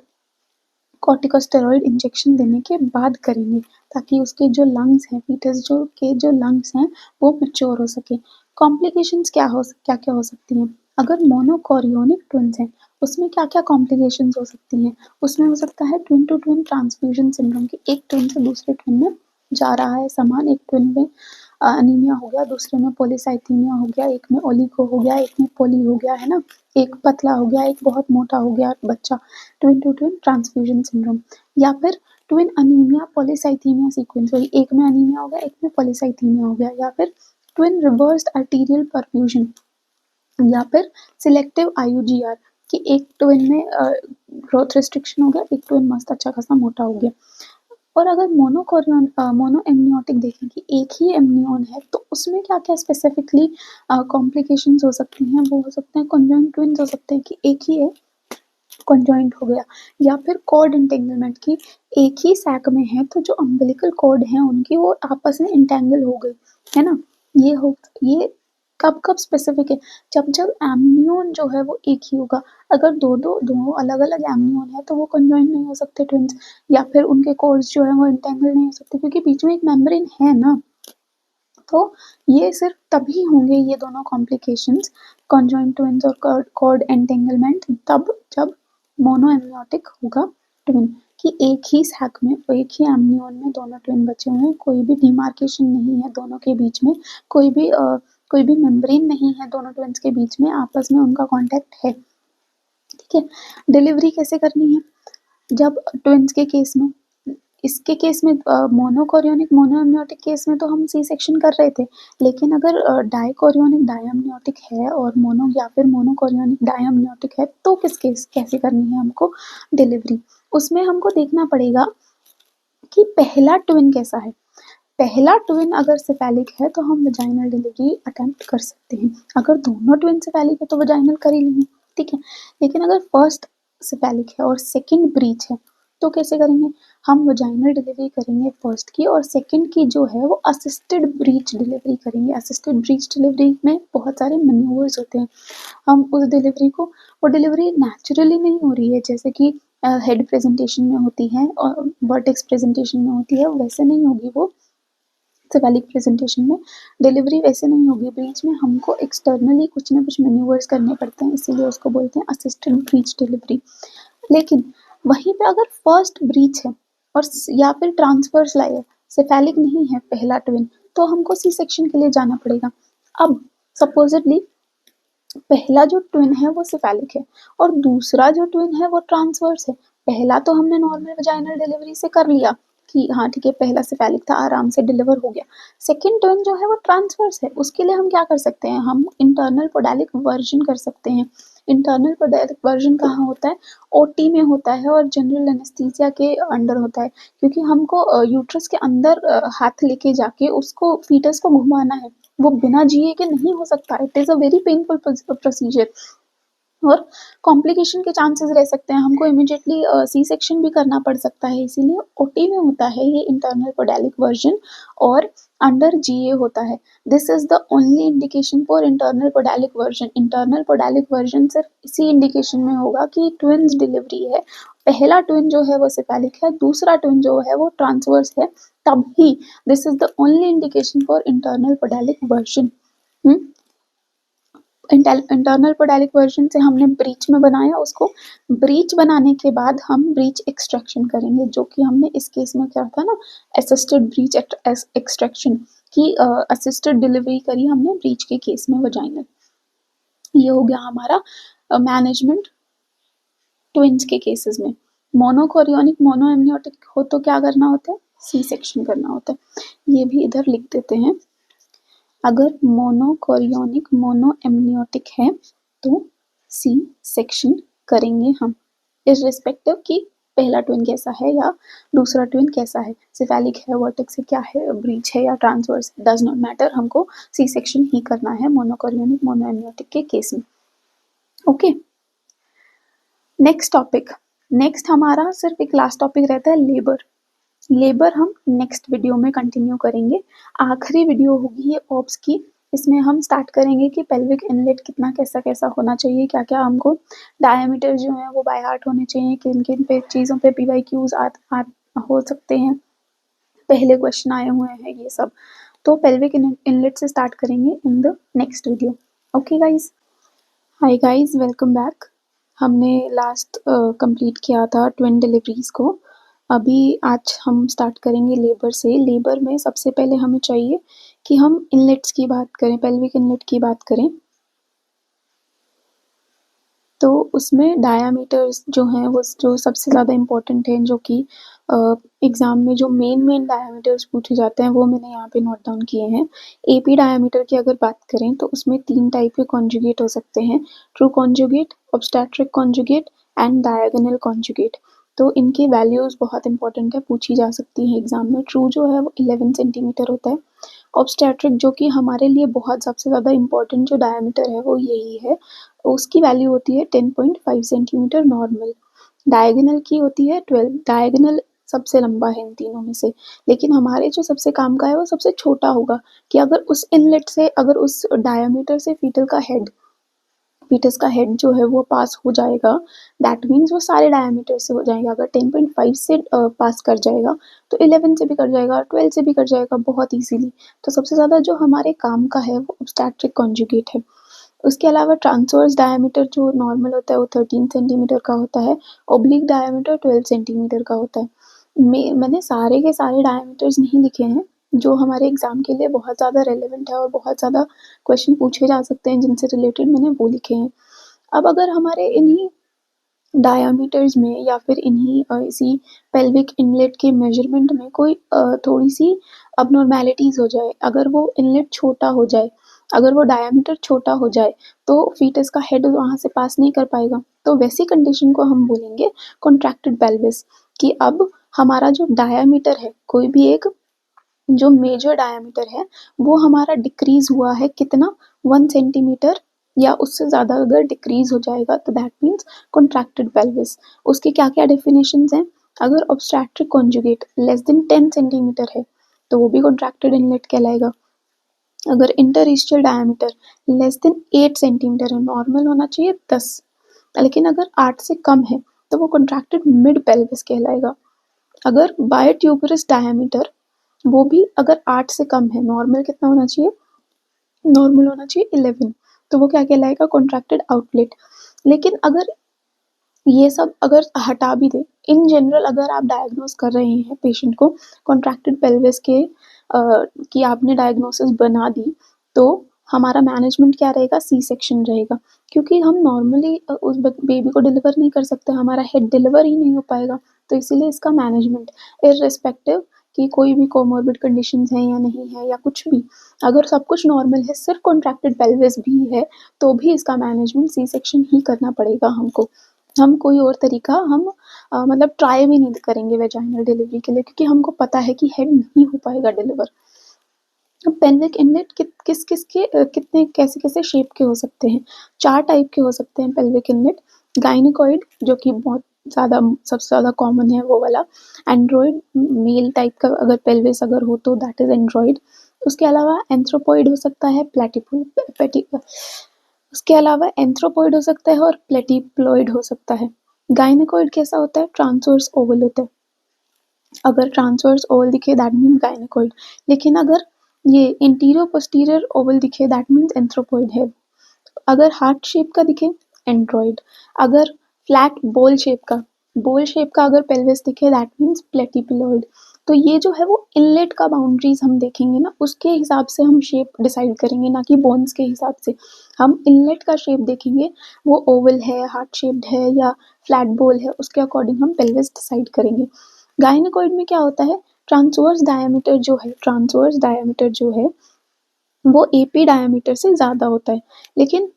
कॉर्टिकोस्टेरॉइड इंजेक्शन देने के बाद करेंगे, ताकि उसके जो लंग्स हैं, फीटस के जो लंग्स हैं वो मैच्योर हो सके। कॉम्प्लिकेशंस क्या क्या हो सकती हैं? अगर मोनोकोरियोनिक ट्विन्स हैं, उसमें क्या क्या कॉम्प्लिकेशंस हो सकती हैं? उसमें हो सकता है twin to twin transfusion syndrome, की एक ट्विन से दूसरे ट्विन में जा रहा है सामान, एक ट्विन में अनीमिया हो गया, दूसरे में पॉलीसाइथीमिया हो गया, एक में ओलिगो हो गया, एक में पोली हो गया, है ना? एक पतला हो गया, एक बहुत मोटा हो गया बच्चा, twin to twin transfusion syndrome. या फिर ट्विन अनीमिया पॉलीसाइथीमिया सीक्वेंस, वही एक में अनीमिया हो गया, एक में पॉलीसाइथीमिया हो गया। या फिर ट्विन रिवर्स्ड आर्टीरियल परफ्यूजन, या फिर सिलेक्टिव आईयूजीआर, कि एक ट्विन में ग्रोथ रिस्ट्रिक्शन हो गया, एक ट्विन मस्त अच्छा खासा मोटा हो गया। और अगर मोनो एम्नियोटिक देखें कि एक ही एम्नियन है, तो उसमें क्या क्या स्पेसिफिकली कॉम्प्लिकेशंस हो सकती हैं? वो हो सकते हैं कॉन्जॉइंट ट्विन्स हो सकते हैं कि एक ही है, कॉन्जॉइंट हो गया। या फिर कॉर्ड एंटेंगलमेंट, की एक ही सैक में है तो जो अम्बिलिकल कॉर्ड है उनकी वो आपस में इंटेंगल हो गई, है ना? ये कब कब स्पेसिफिक है? जब जब एम्नियन जो है वो एक ही होगा। अगर दो अलग अलग एम्नियन है तो वो कॉन्जॉइंट नहीं हो सकते ट्विन्स, या फिर उनके कॉर्ड्स जो है वो इंटेंगल नहीं हो सकते, क्योंकि बीच में एक मेम्ब्रेन है ना। तो ये सिर्फ तभी होंगे ये दोनों कॉम्प्लिकेशंस, कॉन्जॉइंट ट्विन्स और कॉर्ड एंटेंगलमेंट, तब जब मोनो एम्नियोटिक होगा ट्विन, कि एक ही सैक में, एक ही एम्नियन में दोनों ट्विन बचे हुए हैं, कोई भी डिमार्केशन नहीं है दोनों के बीच में, कोई भी मेम्ब्रेन नहीं है दोनों ट्विन्स के बीच में, आपस में उनका कॉन्टैक्ट है। ठीक है, डिलीवरी कैसे करनी है? जब ट्विन्स के केस में, इसके केस में मोनोकोरियोनिक मोनोएम्नियोटिक केस में तो हम सी सेक्शन कर रहे थे, लेकिन अगर डाइकोरियोनिक डायम्नियोटिक है और मोनो या फिर मोनोकोरियोनिक डायम्नियोटिक है, तो किस केस कैसे करनी है हमको डिलीवरी? उसमें हमको देखना पड़ेगा कि पहला ट्विन कैसा है। पहला ट्विन अगर सिफेलिक है तो हम वजाइनल डिलीवरी अटेम्प्ट कर सकते हैं। अगर दोनों ट्विन सिफेलिक है तो वजाइनल कर ही लेंगे, ठीक है। लेकिन अगर फर्स्ट सिफेलिक है और सेकंड ब्रीच है, तो कैसे करेंगे? हम वजाइनल डिलीवरी करेंगे फर्स्ट की, और सेकंड की जो है वो असिस्टेड ब्रीच डिलीवरी करेंगे। असिस्टेड ब्रीच डिलीवरी में बहुत सारे मैन्यूवर्स होते हैं। हम उस डिलीवरी को, वो डिलीवरी नेचुरली नहीं हो रही है जैसे कि हेड प्रेजेंटेशन में होती है और वर्टेक्स प्रेजेंटेशन में होती है, वैसे नहीं होगी वो। सिफेलिक प्रेजेंटेशन में डिलीवरी वैसे नहीं होगी, ब्रीच में हमको एक्सटर्नली कुछ ना कुछ मैन्यूवर्स करने पड़ते हैं, इसीलिए उसको बोलते हैं असिस्टेड ब्रीच डिलीवरी। लेकिन वहीं पे अगर फर्स्ट ब्रीच है और या फिर ट्रांसवर्स लायर, सिफेलिक नहीं है पहला ट्विन, तो हमको सी सेक्शन के लिए जाना पड़ेगा। अब सपोजिटली पहला जो ट्विन है वो सिफेलिक है और दूसरा जो ट्विन है वो ट्रांसवर्स है। पहला तो हमने नॉर्मल वजाइनल डिलीवरी से कर लिया, कि हाँ ठीक है, पहला सेफेलिक था, आराम से डिलीवर हो गया। सेकंड ट्विन जो है वो ट्रांसवर्स है, उसके लिए हम क्या कर सकते हैं, हम इंटरनल पोडालिक वर्जन कर सकते हैं। इंटरनल पोडालिक वर्जन कहाँ होता है, ओटी में होता है और जनरल एनेस्थीसिया के अंडर होता है, क्योंकि हमको यूट्रस के अंदर हाथ लेके जाके उसको फीटस को घुमाना है, वो बिना जिए के नहीं हो सकता। It is a very painful procedure और कॉम्प्लिकेशन के चांसेस रह सकते हैं, हमको इमीडिएटली सी सेक्शन भी करना पड़ सकता है, इसीलिए ओटी में होता है ये इंटरनल पोडालिक वर्जन और अंडर जीए होता है। This is the only indication for internal podalic version. Internal podalic version सिर्फ इसी इंडिकेशन में होगा कि ट्विन्स डिलीवरी है, पहला ट्विन जो है वो सेफेलिक है, दूसरा ट्विन जो है वो ट्रांसवर्स है, तब ही this is the only indication for internal podalic version. Internal podalic version से हमने ब्रीच में बनाया उसको, ब्रीच बनाने के बाद हम ब्रीच एक्सट्रैक्शन करेंगे, जो कि हमने इस केस में क्या था ना, असिस्टेड ब्रीच एक्सट्रैक्शन की असिस्टेड डिलीवरी करी हमने ब्रीच के केस में वजाइनल। ये हो गया हमारा मैनेजमेंट ट्विंस के केसेस में। मोनोकोरियोनिक मोनोएमनियोटिक हो तो क्या करना होता है, सी सेक्शन करना होता है। ये भी इधर लिख देते हैं, अगर मोनोकोरियोनिक मोनोएमनियोटिक है तो सी सेक्शन करेंगे हम, इर्रिस्पेक्टिव कि पहला ट्विन कैसा है या दूसरा ट्विन कैसा है, सिफेलिक है, वर्टेक्स है, क्या है, ब्रीच है या ट्रांसवर्स, डज नॉट मैटर, हमको सी सेक्शन ही करना है मोनोकोरियोनिक मोनोएमनियोटिक के केस में। ओके, नेक्स्ट टॉपिक, नेक्स्ट हमारा सिर्फ एक लास्ट टॉपिक रहता है लेबर। लेबर हम नेक्स्ट वीडियो में कंटिन्यू करेंगे, आखिरी वीडियो होगी ये ऑब्स की, इसमें हम स्टार्ट करेंगे कि पेल्विक इनलेट कितना कैसा कैसा होना चाहिए, क्या क्या हमको डायमीटर जो है वो बाय हार्ट होने चाहिए, किन किन पे चीज़ों पे PYQs हो सकते हैं, पहले क्वेश्चन आए हुए हैं ये सब, तो पेल्विक इनलेट से स्टार्ट करेंगे in the next video. Okay guys, hi guys, welcome back. हमने लास्ट कंप्लीट किया था ट्विन डिलीवरीज को, अभी आज हम स्टार्ट करेंगे लेबर से। लेबर में सबसे पहले हमें चाहिए कि हम इनलेट्स की बात करें, पेल्विक इनलेट की बात करें, तो उसमें डायामीटर्स जो हैं वो जो सबसे ज़्यादा इम्पोर्टेंट हैं, जो कि एग्ज़ाम में जो मेन डायामीटर्स पूछे जाते हैं वो मैंने यहाँ पे नोट डाउन किए हैं। AP डायामीटर की अगर बात करें तो उसमें 3 टाइप के कॉन्जुगेट हो सकते हैं, true conjugate, obstetric conjugate and diagonal conjugate. तो इनकी वैल्यूज़ बहुत इंपॉर्टेंट है, पूछी जा सकती है एग्ज़ाम में। ट्रू जो है वो 11 सेंटीमीटर होता है, ऑब्स्टेट्रिक जो कि हमारे लिए बहुत सबसे ज़्यादा इम्पोर्टेंट जो डायमीटर है वो यही है, उसकी वैल्यू होती है 10.5 सेंटीमीटर नॉर्मल। डायगोनल की होती है 12, डायगोनल सबसे लंबा है इन तीनों में से, लेकिन हमारे जो सबसे काम का है वो सबसे छोटा होगा, कि अगर उस इनलेट से, अगर उस डायमीटर से फीटस का हेड जो है वो पास हो जाएगा, दैट मीन्स वो सारे डायमीटर से हो जाएगा। अगर 10.5 से पास कर जाएगा तो 11 से भी कर जाएगा, 12 से भी कर जाएगा बहुत इजीली। तो सबसे ज़्यादा जो हमारे काम का है वो ऑब्स्टेट्रिक कॉन्जुगेट है। उसके अलावा ट्रांसवर्स डायमीटर जो नॉर्मल होता है वो 13 सेंटीमीटर का होता है, ओब्लिक डायमीटर 12 सेंटीमीटर का होता है। मैंने सारे के सारे डायमीटर्स नहीं लिखे हैं, जो हमारे एग्ज़ाम के लिए बहुत ज़्यादा रेलेवेंट है और बहुत ज़्यादा क्वेश्चन पूछे जा सकते हैं जिनसे रिलेटेड मैंने वो लिखे हैं। अब अगर हमारे इन्हीं डायमीटर्स में या फिर इन्हीं इसी पेल्विक इनलेट के मेजरमेंट में कोई थोड़ी सी अबनॉर्मेलिटीज़ हो जाए, अगर वो इनलेट छोटा हो जाए, अगर वो डायमीटर छोटा हो जाए, तो फीटस का हेड वहाँ से पास नहीं कर पाएगा, तो वैसी कंडीशन को हम बोलेंगे कॉन्ट्रैक्टेड पेल्विस, कि अब हमारा जो डायमीटर है, कोई भी एक जो मेजर डायमीटर है वो हमारा डिक्रीज हुआ है, कितना, 1 सेंटीमीटर या उससे ज़्यादा अगर डिक्रीज हो जाएगा तो दैट मीन्स कॉन्ट्रैक्टेड पेल्विस। उसके क्या क्या डेफिनेशंस हैं, अगर obstetric conjugate less than 10 centimetre है तो वो भी कॉन्ट्रैक्टेड इनलेट कहलाएगा। अगर interstitial diameter less than 8 centimetre है, नॉर्मल होना चाहिए 10, लेकिन अगर 8 से कम है तो वो कॉन्ट्रैक्टेड मिड पेल्विस कहलाएगा। अगर बायोट्यूबरस डायमीटर वो भी अगर 8 से कम है, नॉर्मल कितना होना चाहिए, नॉर्मल होना चाहिए 11, तो वो क्या कहलाएगा, कॉन्ट्रैक्टेड आउटलेट। लेकिन अगर ये सब अगर हटा भी दे, इन जनरल अगर आप डायग्नोस कर रहे हैं पेशेंट को कॉन्ट्रैक्टेड पेल्विस के कि आपने डायग्नोसिस बना दी, तो हमारा मैनेजमेंट क्या रहेगा, सी सेक्शन रहेगा, क्योंकि हम नॉर्मली उस बेबी को डिलीवर नहीं कर सकते, हमारा हेड डिलीवर ही नहीं हो पाएगा, तो इसीलिए इसका मैनेजमेंट इर्रिस्पेक्टिव कि कोई भी कोमॉर्बिड कंडीशंस हैं या नहीं है या कुछ भी, अगर सब कुछ नॉर्मल है, सिर्फ कॉन्ट्रैक्टेड पेल्विस भी है, तो भी इसका मैनेजमेंट सी सेक्शन ही करना पड़ेगा हमको। हम कोई और तरीका हम मतलब ट्राई भी नहीं करेंगे वेजाइनल डिलीवरी के लिए, क्योंकि हमको पता है कि हेड नहीं हो पाएगा डिलीवर। अब पेल्विक इनलेट किस किस के कितने कैसे कैसे शेप के हो सकते हैं? 4 टाइप के हो सकते हैं पेल्विक इनलेट। गायनेकॉइड, जो कि बहुत ज़्यादा सबसे ज़्यादा कॉमन है वो वाला। एंड्रॉइड, मेल टाइप का अगर पेल्विस अगर हो तो दैट इज़ एंड्रॉइड। उसके अलावा एंथ्रोपॉइड हो सकता है, उसके अलावा एंथ्रोपॉइड हो सकता है और प्लेटिप्लॉइड हो सकता है। गायनेकॉइड कैसा होता है? ट्रांसवर्स ओवल होता है। अगर ट्रांसवर्स ओवल दिखे दैट मीन्स गायनेकॉइड, लेकिन अगर ये इंटीरियर पोस्टीरियर ओवल दिखे दैट मीन्स एंथ्रोपॉइड है। अगर हार्ट शेप का दिखे, एंड्रॉइड। अगर फ्लैट बोल शेप का अगर पेल्विस दिखे दैट मीन्स प्लेटिप्लॉइड। तो ये जो है वो इनलेट का बाउंड्रीज हम देखेंगे ना, उसके हिसाब से हम शेप डिसाइड करेंगे, ना कि बोन्स के हिसाब से। हम इनलेट का शेप देखेंगे, वो ओवल है, हार्ट शेप्ड है या फ्लैट बोल है, उसके अकॉर्डिंग हम पेल्विस डिसाइड करेंगे। गायनेकॉइड में क्या होता है? ट्रांसवर्स डायमीटर जो है वो एपी डायमीटर से ज़्यादा होता है, लेकिन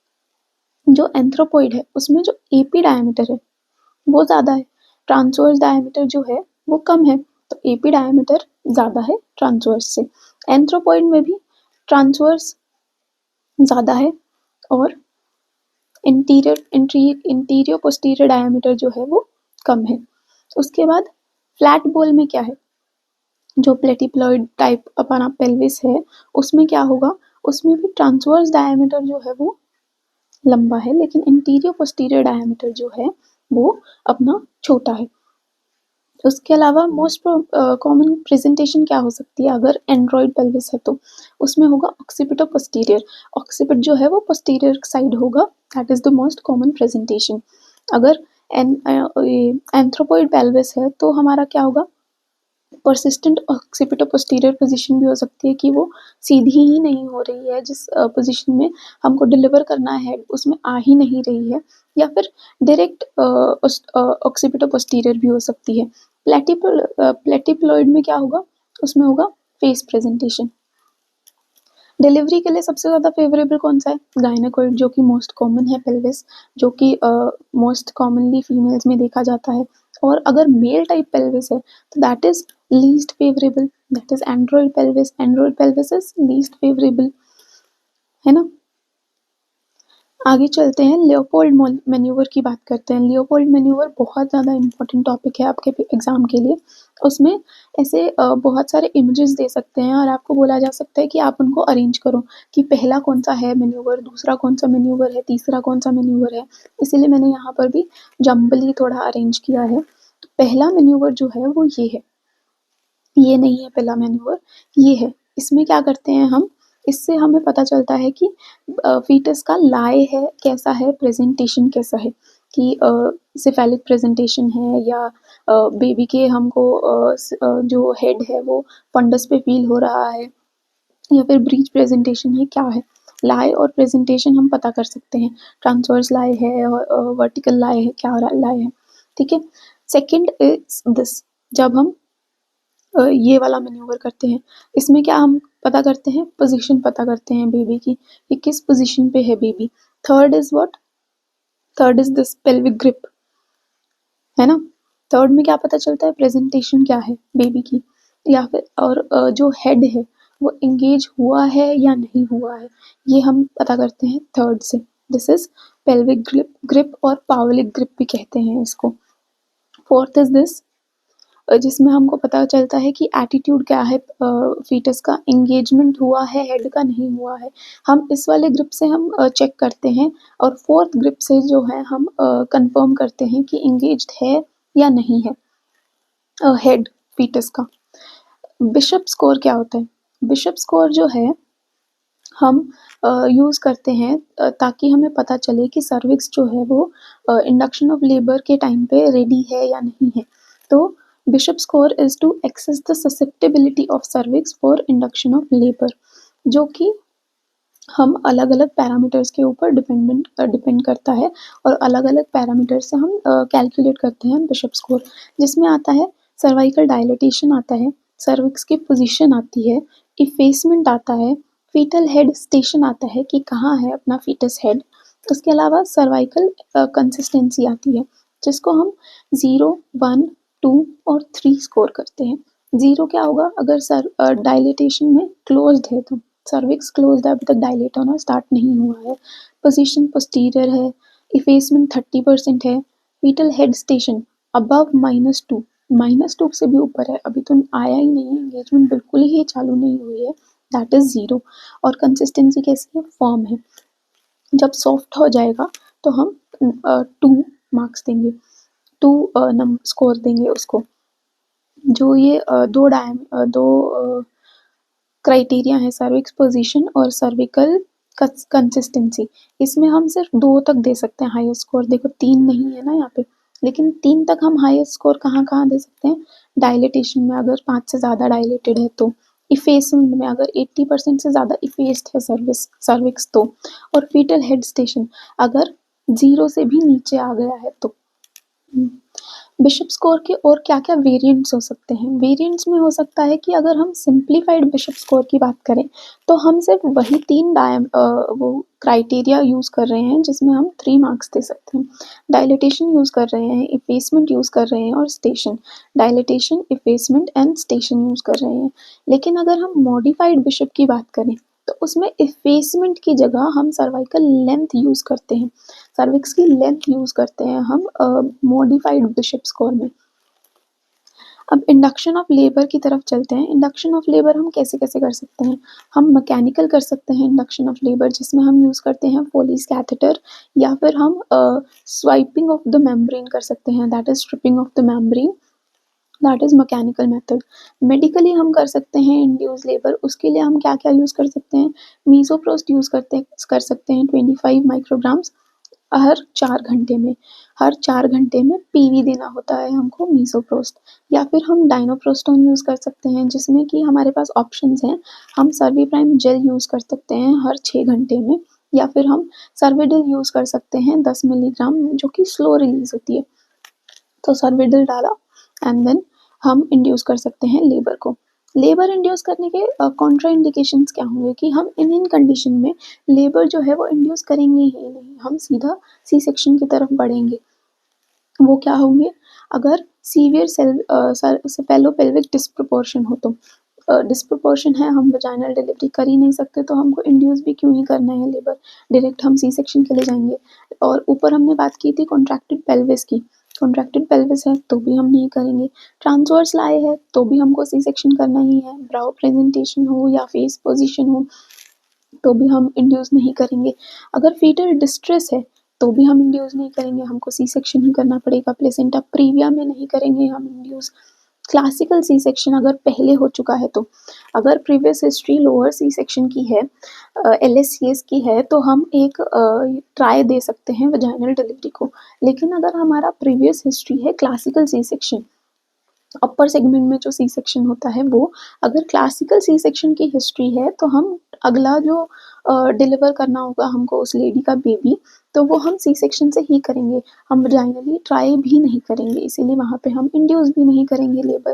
जो एंथ्रोपॉइड है उसमें जो एपी डायमीटर है वो ज़्यादा है, ट्रांसवर्स डायमीटर जो है वो कम है, तो एपी डायमीटर ज़्यादा है ट्रांसवर्स से। एंथ्रोपॉइड में भी ट्रांसवर्स ज़्यादा है और इंटीरियर पोस्टीरियर डायमीटर जो है वो कम है। उसके बाद फ्लैट बोल में क्या है? जो प्लेटिप्लॉइड टाइप अपना पेल्विस है उसमें क्या होगा? उसमें भी ट्रांसवर्स डायमीटर जो है वो लंबा है, लेकिन इंटीरियर पोस्टीरियर डायमीटर जो है वो अपना छोटा है। उसके अलावा मोस्ट कॉमन प्रेजेंटेशन क्या हो सकती है अगर एंड्रॉइड पेल्विस है? तो उसमें होगा ऑक्सीपिटो पोस्टीरियर। ऑक्सीपिट जो है वो पोस्टीरियर साइड होगा, that is the most common presentation. अगर एंथ्रोपॉइड पेल्विस है तो हमारा क्या होगा? परसिस्टेंट ऑक्सीपिटो पोस्टीरियर पोजीशन भी हो सकती है कि वो सीधी ही नहीं हो रही है, जिस पोजीशन में हमको डिलीवर करना है उसमें आ ही नहीं रही है, या फिर डायरेक्ट ऑक्सीपिटो पोस्टीरियर भी हो सकती है। प्लेटिप्लॉइड में क्या होगा? उसमें होगा फेस प्रेजेंटेशन। डिलीवरी के लिए सबसे ज़्यादा फेवरेबल कौन सा है? गायनेकॉइड, जो कि मोस्ट कॉमन है पेल्विस, जो कि मोस्ट कॉमनली फीमेल्स में देखा जाता है। और अगर मेल टाइप पेल्विस है तो that is least favourable, that is Android pelvis. Android pelvis is least favourable, है ना। आगे चलते हैं, लियोपोल्ड मैन्यूवर की बात करते हैं। लियोपोल्ड मैन्यूवर बहुत ज़्यादा इंपॉर्टेंट टॉपिक है आपके एग्जाम के लिए। उसमें ऐसे बहुत सारे इमेजेस दे सकते हैं और आपको बोला जा सकता है कि आप उनको अरेंज करो कि पहला कौन सा है मैन्यूवर, दूसरा कौन सा मैन्यूवर है, तीसरा कौन सा मैन्यूवर है। इसीलिए मैंने यहाँ पर भी जम्बली थोड़ा अरेंज किया है। तो पहला मैन्यूवर जो है वो ये है, ये नहीं है पहला मैन्यूवर, ये है। इसमें क्या करते हैं हम? इससे हमें पता चलता है कि फीटस का लाए है कैसा है, प्रेजेंटेशन कैसा है, कि सिफेलिक प्रेजेंटेशन है या बेबी के हमको जो हेड है वो फंडस पे फील हो रहा है, या फिर ब्रीच प्रेजेंटेशन है, क्या है। लाए और प्रेजेंटेशन हम पता कर सकते हैं, ट्रांसवर्स लाए है और वर्टिकल लाए है, क्या लाए है, ठीक है। सेकेंड इज दिस, जब हम ये वाला मैन्यूवर करते हैं, इसमें क्या हम पता करते हैं? पोजीशन पता करते हैं बेबी की, कि किस पोजीशन पे है baby. Third is what? Third is this pelvic grip, है ना। थर्ड में क्या पता चलता है? प्रेजेंटेशन क्या है बेबी की, या फिर और जो हेड है वो एंगेज हुआ है या नहीं हुआ है, ये हम पता करते हैं थर्ड से। दिस इज पेल्विक ग्रिप और पावलिक ग्रिप भी कहते हैं इसको। फोर्थ इज दिस, जिसमें हमको पता चलता है कि एटीट्यूड क्या है फीटस का, एंगेजमेंट हुआ है हेड का, नहीं हुआ है। हम इस वाले ग्रिप से हम चेक करते हैं, और फोर्थ ग्रिप से जो है हम कंफर्म करते हैं कि एंगेज्ड है या नहीं है हेड फीटस का। बिशप स्कोर क्या होता है? बिशप स्कोर जो है हम यूज़ करते हैं ताकि हमें पता चले कि सर्विक्स जो है वो इंडक्शन ऑफ लेबर के टाइम पे रेडी है या नहीं है। तो Bishop score is to assess the susceptibility of cervix for induction of labour, जो कि हम अलग-अलग पैरामीटर्स के ऊपर डिपेंड करता है और अलग-अलग पैरामीटर से हम कैलकुलेट करते हैं बिशप स्कोर, जिसमें आता है सर्वाइकल डायलेटेशन आता है, सर्विक्स की पोजीशन आती है, इफेसमेंट आता है, फीटल हेड स्टेशन आता है कि कहाँ है अपना फीटस हेड। उसके अलावा सर्वाइकल कंसिस्टेंसी आती है, जिसको हम 0, 1, 2 और 3 स्कोर करते हैं। 0 क्या होगा? अगर डायलेटेशन में क्लोज्ड है तो सर्विक्स क्लोज्ड है, अभी तक डायलेट होना स्टार्ट नहीं हुआ है, पोजीशन पोस्टीरियर है, इफेसमेंट 30% है, फीटल हेड स्टेशन अबव -2 से भी ऊपर है, अभी तो आया ही नहीं है, एंगेजमेंट बिल्कुल ही चालू नहीं हुई है, दैट इज 0। और कंसिस्टेंसी कैसी है? फर्म है। जब सॉफ्ट हो जाएगा तो हम 2 मार्क्स देंगे, 2 स्कोर देंगे उसको। जो ये दो क्राइटेरिया है, सर्विक्स पोजीशन और सर्विकल कंसिस्टेंसी, इसमें हम सिर्फ 2 तक दे सकते हैं हाईएस्ट स्कोर। देखो 3 नहीं है ना यहाँ पे, लेकिन 3 तक हम हाईएस्ट स्कोर कहाँ कहाँ दे सकते हैं? डायलेटेशन में अगर 5 से ज़्यादा डायलेटेड है तो, इफेसमेंट में अगर 80% से ज़्यादा इफेस्ड है सर्विक्स तो, और फीटल हेड स्टेशन अगर 0 से भी नीचे आ गया है तो। बिशप स्कोर के और क्या-क्या वेरिएंट्स हो सकते हैं? वेरिएंट्स में हो सकता है कि अगर हम सिंप्लीफाइड बिशप स्कोर की बात करें, तो हम सिर्फ वही 3 वो क्राइटेरिया यूज़ कर रहे हैं जिसमें हम 3 मार्क्स दे सकते हैं। डायलेटेशन यूज़ कर रहे हैं, इफेसमेंट यूज़ कर रहे हैं और station. Dilatation, effacement and station use कर रहे हैं। लेकिन अगर हम मॉडिफाइड बिशप की बात करें, तो उसमें इफेसमेंट की जगह हम सर्वाइकल लेंथ यूज़ करते हैं। सर्विक्स की लेंथ यूज़ करते हैं हम मॉडिफाइड बिशप स्कोर में। अब इंडक्शन ऑफ लेबर की तरफ चलते हैं। इंडक्शन ऑफ लेबर हम कैसे-कैसे कर सकते हैं? हम मैकेनिकल कर सकते हैं इंडक्शन ऑफ लेबर, जिसमें हम यूज़ करते हैं फोलीज़ कैथेटर, या फिर हम स्वाइपिंग ऑफ द मेम्ब्रेन कर सकते हैं, that is stripping of the membrane, that is mechanical method. Medically हम कर सकते हैं इंड्यूस लेबर, उसके लिए हम क्या-क्या यूज़ कर सकते हैं? मीसोप्रोस्ट यूज़ कर सकते हैं 25 माइक्रोग्राम्स हर 4 घंटे में। हर 4 घंटे में पीवी देना होता है हमको मीसोप्रोस्ट, या फिर हम डायनोप्रोस्टोन यूज़ कर सकते हैं, जिसमें कि हमारे पास ऑप्शंस हैं। हम सर्विप्राइम जेल यूज़ कर सकते हैं हर 6 घंटे में, या फिर हम सर्विडिल यूज़ कर सकते हैं 10 मिलीग्राम, जो कि स्लो रिलीज़ होती है। तो सर्विडिल डाला एंड देन हम इंड्यूस कर सकते हैं लेबर को। लेबर इंड्यूस करने के कॉन्ट्रा इंडिकेशंस क्या होंगे कि हम इन कंडीशन में लेबर जो है वो इंड्यूस करेंगे ही नहीं, हम सीधा सी सेक्शन की तरफ बढ़ेंगे। वो क्या होंगे? अगर सीवियर सेफेलोपेल्विक डिस्प्रोपोर्शन हो तो, डिस्प्रोपोर्शन है, हम वजाइनल डिलीवरी कर ही नहीं सकते, तो हमको इंड्यूस भी क्यों ही करना है लेबर, डायरेक्ट हम सी सेक्शन के लिए जाएंगे। और ऊपर हमने बात की थी कॉन्ट्रैक्टेड पेल्विस की, कॉन्ट्रैक्टेड पेल्विस है तो भी हम नहीं करेंगे। ट्रांसवर्स लाए है तो भी हमको सी सेक्शन करना ही है। ब्राउ प्रेजेंटेशन हो या फेस पोजिशन हो तो भी हम इंड्यूस नहीं करेंगे। अगर फीटल डिस्ट्रेस है तो भी हम इंड्यूस नहीं करेंगे, हमको सी सेक्शन ही करना पड़ेगा। प्लेसेंटा प्रीविया में नहीं करेंगे हम इंड्यूस। क्लासिकल सी सेक्शन अगर पहले हो चुका है तो, अगर previous history lower C section की है, LSCS की है, तो हम एक ट्राई दे सकते हैं वजाइनल डिलीवरी को। लेकिन अगर हमारा प्रीवियस हिस्ट्री है classical C section, upper segment में जो सी सेक्शन होता है वो, अगर क्लासिकल सी सेक्शन की हिस्ट्री है तो हम अगला जो डिलीवर करना होगा हमको उस लेडी का बेबी, तो वो हम सी सेक्शन से ही करेंगे, हम वजाइनली ट्राई भी नहीं करेंगे, इसीलिए वहाँ पे हम इंड्यूस भी नहीं करेंगे लेबर।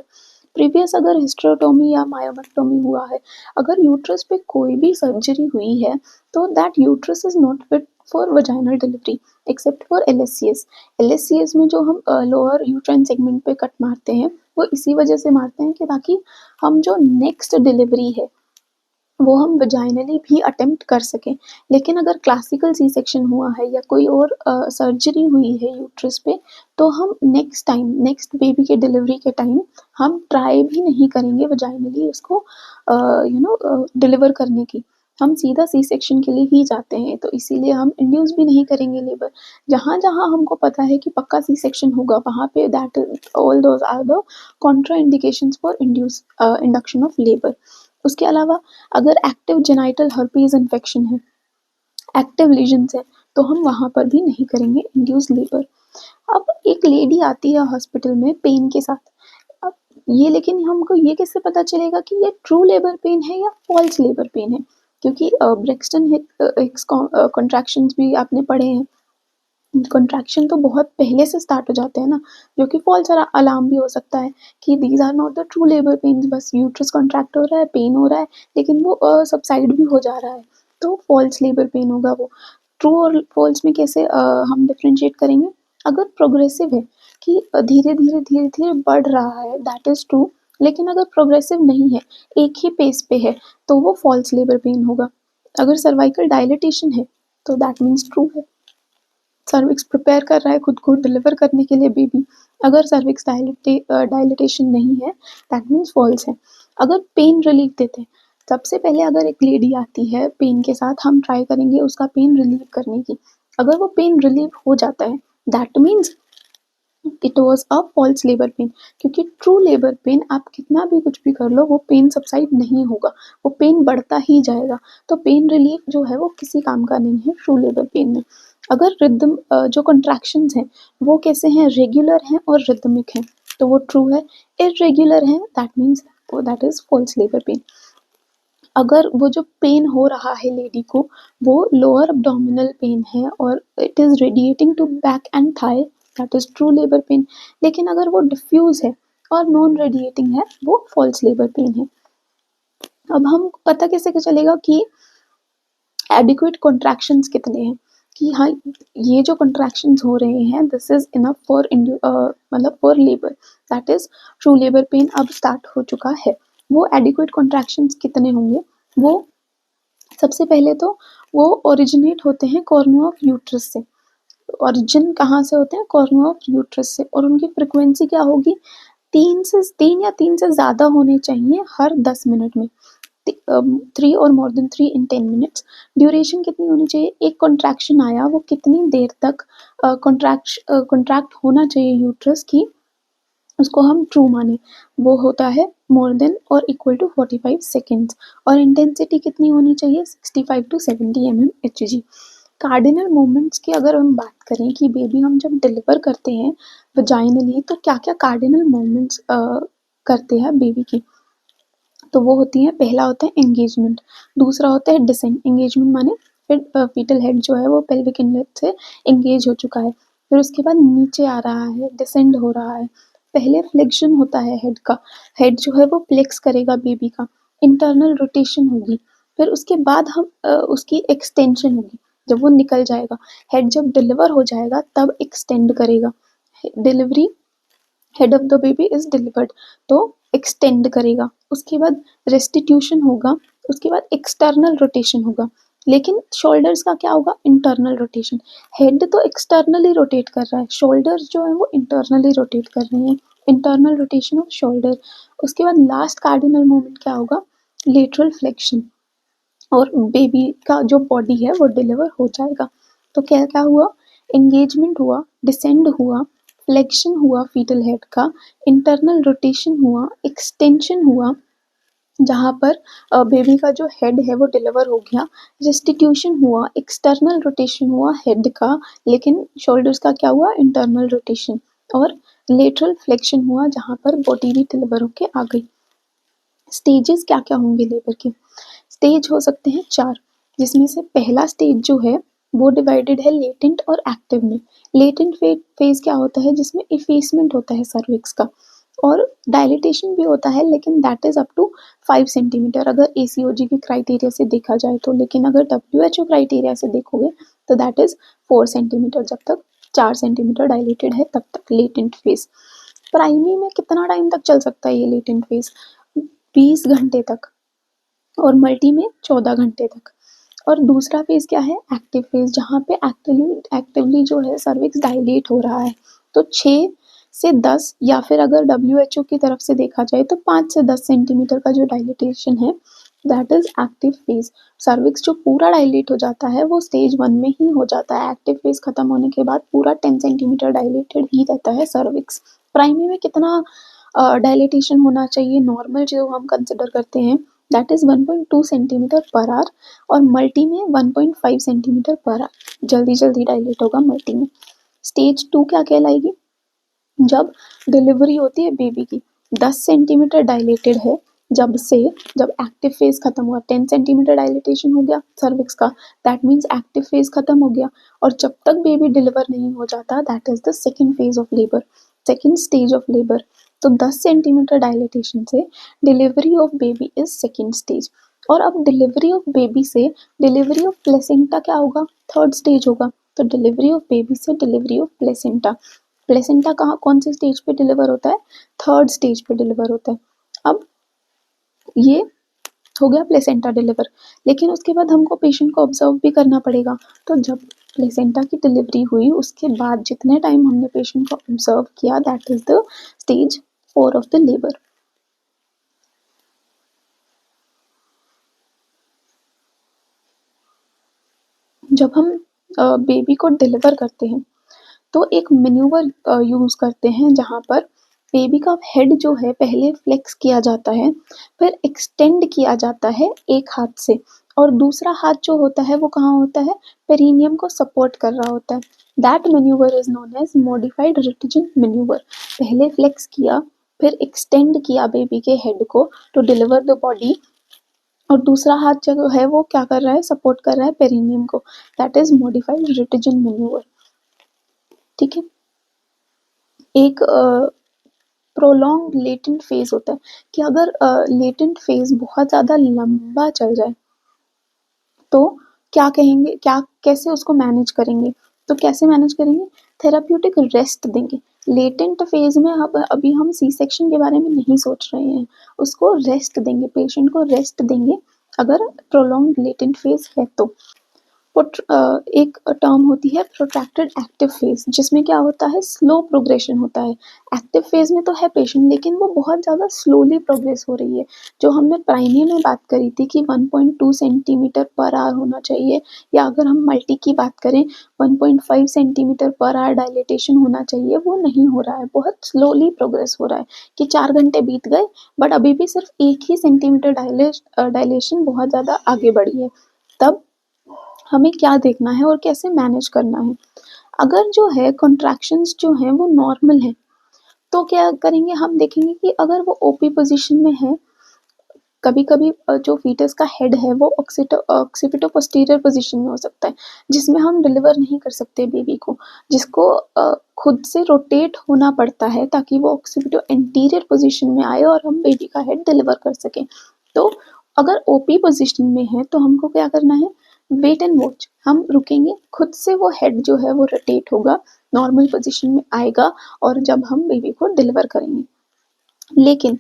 प्रीवियस अगर हिस्टेरोटोमी या मायोमेक्टोमी हुआ है, अगर यूट्रस पे कोई भी सर्जरी हुई है, तो that uterus is not fit for vaginal delivery except for LSCS। LSCS में जो हम लोअर यूट्राइन सेगमेंट पे कट मारते हैं, वो इसी वजह से मारते हैं कि ताकि हम जो नेक्स्ट डिलीवरी है वो हम वजाइनली भी अटेम्प्ट कर सकें। लेकिन अगर क्लासिकल सी सेक्शन हुआ है या कोई और सर्जरी हुई है यूट्रस पे, तो हम नेक्स्ट बेबी के डिलीवरी के टाइम हम ट्राई भी नहीं करेंगे वजाइनली उसको डिलीवर करने की, हम सीधा सी सेक्शन के लिए ही जाते हैं, तो इसीलिए हम इंड्यूस भी नहीं करेंगे लेबर। जहाँ जहाँ हमको पता है कि पक्का सी सेक्शन होगा वहाँ पे that all those are the contraindications for induction of labour. उसके अलावा अगर एक्टिव जेनाइटल हर्पीज इन्फेक्शन है, एक्टिव लीजन्स है, तो हम वहाँ पर भी नहीं करेंगे इंड्यूस लेबर। अब एक लेडी आती है हॉस्पिटल में पेन के साथ, अब ये लेकिन हमको ये कैसे पता चलेगा कि ये ट्रू लेबर पेन है या फॉल्स लेबर पेन है? क्योंकि ब्रेक्सटन हिक्स कॉन्ट्रैक्शंस भी आपने पढ़े हैं। कॉन्ट्रैक्शन तो बहुत पहले से स्टार्ट हो जाते हैं ना, जो कि फॉल्स अलार्म भी हो सकता है कि these are not the true labour pains, बस यूट्रस कॉन्ट्रैक्ट हो रहा है, पेन हो रहा है, लेकिन वो सबसाइड भी हो जा रहा है, तो फॉल्स लेबर पेन होगा वो। ट्रू और फॉल्स में कैसे हम डिफरेंशिएट करेंगे? अगर प्रोग्रेसिव है कि धीरे धीरे धीरे धीरे बढ़ रहा है, दैट इज ट्रू। लेकिन अगर प्रोग्रेसिव नहीं है, एक ही पेस पे है, तो वो फॉल्स लेबर पेन होगा। अगर सर्वाइकल डायलिटेशन है तो दैट मीन्स ट्रू है, सर्विक्स प्रिपेयर कर रहा है खुद को डिलीवर करने के लिए बेबी। अगर सर्विक्स डायलिटेशन नहीं है, दैट मीन्स फॉल्स है। अगर पेन रिलीफ देते हैं, सबसे पहले अगर एक लेडी आती है पेन के साथ, हम ट्राई करेंगे उसका पेन रिलीव करने की। अगर वो पेन रिलीव हो जाता है, that means it was a false labour pain. क्योंकि ट्रू लेबर पेन आप कितना भी कुछ भी कर लो, वो पेन सबसाइड नहीं होगा, वो पेन बढ़ता ही जाएगा। तो पेन रिलीफ जो है वो किसी काम का नहीं है ट्रू लेबर पेन में। अगर रिदम जो कॉन्ट्रैक्शंस हैं वो कैसे हैं, रेगुलर हैं और रिदमिक हैं, तो वो ट्रू है। इरेगुलर हैं, that means that is false labour pain. अगर वो जो पेन हो रहा है लेडी को, वो लोअर अब्डोमिनल पेन है और it is radiating to back and thigh, that is true labour pain. लेकिन अगर वो डिफ्यूज है और नॉन रेडिएटिंग है, वो फॉल्स लेबर पेन है। अब हम पता कैसे चलेगा कि एडिक्वेट कॉन्ट्रैक्शंस कितने हैं, कि हाँ ये जो कॉन्ट्रैक्शंस हो रहे हैं दिस इज इनफ फॉर मतलब for labour, that is true labour pen अब स्टार्ट हो चुका है। वो एडिक्वेट कॉन्ट्रैक्शंस कितने होंगे? वो सबसे पहले तो वो ओरिजिनेट होते हैं कॉर्नू ऑफ यूट्रस से। ओरिजिन कहाँ से होते हैं? कॉर्नू ऑफ ड्यूट्रस से। और उनकी फ्रिक्वेंसी क्या होगी? 3 से ज़्यादा होने चाहिए हर 10 मिनट में। 3 और मोर देन 3 इन 10 मिनट्स। ड्यूरेशन कितनी होनी चाहिए? एक कॉन्ट्रैक्शन आया, वो कितनी देर तक कॉन्ट्रैक्ट होना चाहिए यूट्रस की, उसको हम ट्रू माने। वो होता है मोर देन और इक्वल टू 45 सेकेंड्स। और इंटेंसिटी कितनी होनी चाहिए? 65 टू 70 mmHg। कार्डिनल मूवमेंट्स की अगर हम बात करें कि बेबी हम जब डिलीवर करते हैं वजाइनली, तो क्या क्या कार्डिनल मूवमेंट्स करते हैं बेबी की, तो वो होती हैं, पहला होता है एंगेजमेंट, दूसरा होता है डिसेंड। एंगेजमेंट माने फिर फीटल हेड जो है वो पेल्विक इनलेट से एंगेज हो चुका है, फिर उसके बाद नीचे आ रहा है, डिसेंड हो रहा है। पहले फ्लेक्शन होता है हेड का, हेड जो है वो फ्लेक्स करेगा बेबी का, इंटरनल रोटेशन होगी, फिर उसके बाद हम उसकी एक्सटेंशन होगी जब वो निकल जाएगा। हेड जब डिलीवर हो जाएगा तब एक्सटेंड करेगा। Delivery, head of the baby is delivered, तो एक्सटेंड करेगा। उसके बाद रेस्टिट्यूशन होगा, उसके बाद एक्सटर्नल रोटेशन होगा। लेकिन शोल्डर्स का क्या होगा? Internal rotation. हेड तो एक्सटर्नली रोटेट कर रहा है, शोल्डर्स जो है वो इंटरनली रोटेट कर रहे हैं, इंटरनल रोटेशन ऑफ शोल्डर। उसके बाद लास्ट कार्डिनल मूवमेंट क्या होगा? Lateral flexion. और बेबी का जो बॉडी है वो डिलीवर हो जाएगा। तो क्या क्या हुआ? एंगेजमेंट हुआ, डिसेंड हुआ, फ्लेक्शन हुआ फीटल हेड का, इंटरनल रोटेशन हुआ, एक्सटेंशन हुआ जहाँ पर बेबी का जो हेड है वो डिलीवर हो गया, रेस्टिट्यूशन हुआ, एक्सटर्नल रोटेशन हुआ हेड का, लेकिन शोल्डर्स का क्या हुआ? Internal rotation. और लेटरल फ्लेक्शन हुआ जहाँ पर बॉडी भी डिलीवर होके आ गई। स्टेजेस क्या क्या होंगे लेबर के? स्टेज हो सकते हैं 4, जिसमें से पहला स्टेज जो है वो डिवाइडेड है लेटेंट और एक्टिव में। लेटेंट फेज क्या होता है? जिसमें इफेसमेंट होता है सर्विक्स का, और डायलिटेशन भी होता है, लेकिन that is up to 5 centimetre अगर ACOG के क्राइटेरिया से देखा जाए तो। लेकिन अगर WHO क्राइटेरिया से देखोगे तो दैट इज 4 सेंटीमीटर। जब तक 4 सेंटीमीटर डायलेटेड है तब तक लेटेंट फेज। प्राइमरी में कितना टाइम तक चल सकता है ये लेटेंट फेज? 20 घंटे तक, और मल्टी में 14 घंटे तक। और दूसरा फेज क्या है? एक्टिव फेज, जहाँ पे एक्टिवली जो है सर्विक्स डायलेट हो रहा है। तो 6 से 10, या फिर अगर WHO की तरफ से देखा जाए तो 5 से 10 सेंटीमीटर का जो डायलिटेशन है that is active phase. Cervix जो पूरा डायलेट हो जाता है वो स्टेज 1 में ही हो जाता है। एक्टिव फेज खत्म होने के बाद पूरा 10 सेंटीमीटर डायलेटेड ही रहता है सर्विक्स। प्राइमरी में कितना डायलिटेशन होना चाहिए नॉर्मल जो हम कंसिडर करते हैं? That is 1.2 centimetre per hour, और मल्टी में 1.5 सेंटीमीटर पर आवर। जल्दी जल्दी डायलेट होगा मल्टी में। स्टेज 2 क्या कहलाएगी? जब डिलीवरी होती है बेबी की, 10 सेंटीमीटर डायलेटेड है, जब एक्टिव फेज खत्म हुआ, 10 सेंटीमीटर डायलिटेशन हो गया सर्विक्स का, दैट मीन्स एक्टिव फेज खत्म हो गया, और जब तक बेबी डिलीवर नहीं हो जाता, that is the second phase of labour, second stage of labour. तो 10 सेंटीमीटर डायलिटेशन से delivery of baby is second stage. और अब डिलीवरी ऑफ बेबी से डिलीवरी ऑफ प्लेसेंटा क्या होगा? थर्ड स्टेज होगा। तो डिलीवरी ऑफ बेबी से डिलीवरी ऑफ प्लेसेंटा, प्लेसेंटा कहाँ कौन सी स्टेज पे डिलीवर होता है? थर्ड स्टेज पे डिलीवर होता है। अब ये हो गया प्लेसेंटा डिलीवर, लेकिन उसके बाद हमको पेशेंट को ऑब्जर्व भी करना पड़ेगा। तो जब प्लेसेंटा की डिलीवरी हुई उसके बाद जितने टाइम हमने पेशेंट को ऑब्जर्व किया, that is the stage 4 of the labour. जब हम बेबी को डिलीवर करते हैं तो एक मैन्यूवर यूज करते हैं जहाँ पर बेबी का हेड जो है पहले फ्लेक्स किया जाता है, फिर एक्सटेंड किया जाता है एक हाथ से, और दूसरा हाथ जो होता है वो कहाँ होता है? पेरिनियम को सपोर्ट कर रहा होता है। That manoeuvre is known as modified Ritgen manoeuvre. पहले फ्लेक्स किया, फिर एक्सटेंड किया बेबी के हेड को टू डिलीवर द बॉडी, और दूसरा हाथ जो है वो क्या कर रहा है? सपोर्ट कर रहा है पेरिनियम को। That is modified Ritgen manoeuvre. ठीक है। एक प्रोलॉन्ग लेटेंट फेज होता है कि अगर लेटेंट फेज बहुत ज़्यादा लंबा चल जाए तो क्या कहेंगे, क्या कैसे उसको मैनेज करेंगे? तो कैसे मैनेज करेंगे? थेराप्यूटिक रेस्ट देंगे। लेटेंट फेज में अब अभी हम सी सेक्शन के बारे में नहीं सोच रहे हैं, उसको रेस्ट देंगे, पेशेंट को रेस्ट देंगे अगर प्रोलॉन्ग लेटेंट फेज है तो। एक टर्म होती है प्रोट्रैक्टेड एक्टिव फेज, जिसमें क्या होता है? स्लो प्रोग्रेशन होता है। एक्टिव फेज में तो है पेशेंट, लेकिन वो बहुत ज़्यादा स्लोली प्रोग्रेस हो रही है। जो हमने प्राइमी में बात करी थी कि 1.2 सेंटीमीटर पर आवर होना चाहिए, या अगर हम मल्टी की बात करें 1.5 सेंटीमीटर पर आवर डायलिटेशन होना चाहिए, वो नहीं हो रहा है, बहुत स्लोली प्रोग्रेस हो रहा है कि 4 घंटे बीत गए बट अभी भी सिर्फ 1 ही सेंटीमीटर डायलेशन बहुत ज़्यादा आगे बढ़ी है। तब हमें क्या देखना है और कैसे मैनेज करना है? अगर जो है कॉन्ट्रैक्शंस जो हैं वो नॉर्मल हैं, तो क्या करेंगे? हम देखेंगे कि अगर वो ओपी पोजीशन में है, कभी-कभी जो फीटस का हेड है वो ऑक्सीपिटो पोस्टीरियर पोजीशन में हो सकता है, जिसमें हम डिलीवर नहीं कर सकते बेबी को, जिसको खुद से रोटेट होना पड़ता है ताकि वो ऑक्सीपिटो एंटीरियर पोजीशन में आए और हम बेबी का हेड डिलीवर कर सकें। तो अगर ओपी पोजीशन में है तो हमको क्या करना है? Wait and watch. हम रुकेंगे, खुद से वो हेड जो है वो रोटेट होगा, नॉर्मल पोजीशन में आएगा, और जब हम बेबी को डिलीवर करेंगे। लेकिन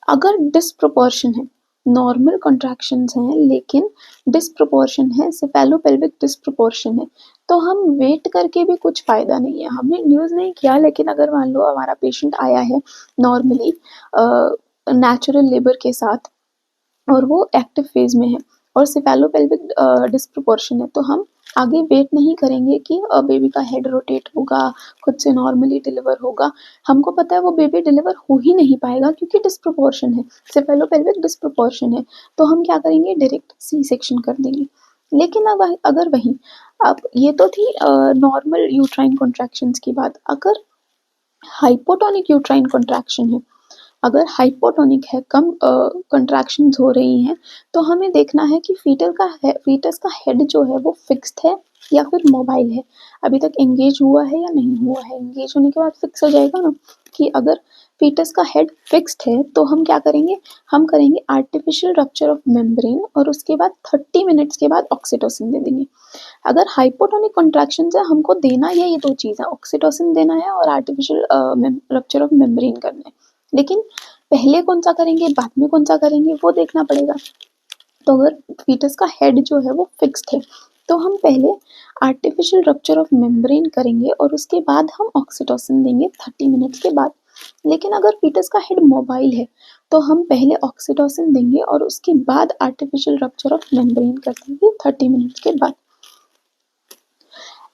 अगर डिस्प्रोपोर्शन है, नॉर्मल कॉन्ट्रैक्शंस हैं लेकिन डिस्प्रोपोर्शन है, सेफेलोपेल्विक डिस्प्रोपोर्शन है, तो हम वेट करके भी कुछ फ़ायदा नहीं है। हमने न्यूज़ नहीं किया, लेकिन अगर मान लो हमारा पेशेंट आया है नॉर्मली नेचुरल लेबर के साथ और वो एक्टिव फेज में है और सेफेलोपेल्विक डिस्प्रोपोर्शन है, तो हम आगे वेट नहीं करेंगे कि बेबी का हेड रोटेट होगा, खुद से नॉर्मली डिलीवर होगा। हमको पता है वो बेबी डिलीवर हो ही नहीं पाएगा क्योंकि डिस्प्रोपोर्शन है, सेफेलोपेल्विक डिस्प्रोपोर्शन है। तो हम क्या करेंगे? डायरेक्ट सी सेक्शन कर देंगे। लेकिन अब अगर वहीं, अब ये तो थी नॉर्मल यूट्राइन कॉन्ट्रैक्शंस की बात। अगर हाइपोटोनिक यूट्राइन कॉन्ट्रैक्शन है, अगर हाइपोटोनिक है, कम कॉन्ट्रैक्शंस हो रही हैं, तो हमें देखना है कि फीटस का हेड जो है वो फिक्स्ड है या फिर मोबाइल है, अभी तक एंगेज हुआ है या नहीं हुआ है। एंगेज होने के बाद फिक्स हो जाएगा ना, कि अगर फीटस का हेड फिक्स्ड है तो हम क्या करेंगे? हम करेंगे आर्टिफिशियल रप्चर ऑफ मेम्ब्रेन, और उसके बाद 30 मिनट्स के बाद ऑक्सीटोसिन दे देंगे। अगर हाइपोटोनिक कॉन्ट्रैक्शंस है, हमको देना ये 2 चीज़ है, ऑक्सीटोसिन देना है और आर्टिफिशियल रप्चर ऑफ मेम्ब्रेन करना है। लेकिन पहले कौन सा करेंगे, बाद में कौन सा करेंगे, वो देखना पड़ेगा। तो अगर फीटस का हेड जो है वो फिक्स्ड है तो हम पहले आर्टिफिशियल रप्चर ऑफ मेम्ब्रेन करेंगे और उसके बाद हम ऑक्सीटोसिन देंगे 30 मिनट्स के बाद। लेकिन अगर फीटस का हेड मोबाइल है तो हम पहले ऑक्सीटोसिन देंगे और उसके बाद आर्टिफिशियल रप्चर ऑफ मेम्ब्रेन कर देंगे 30 मिनट्स के बाद।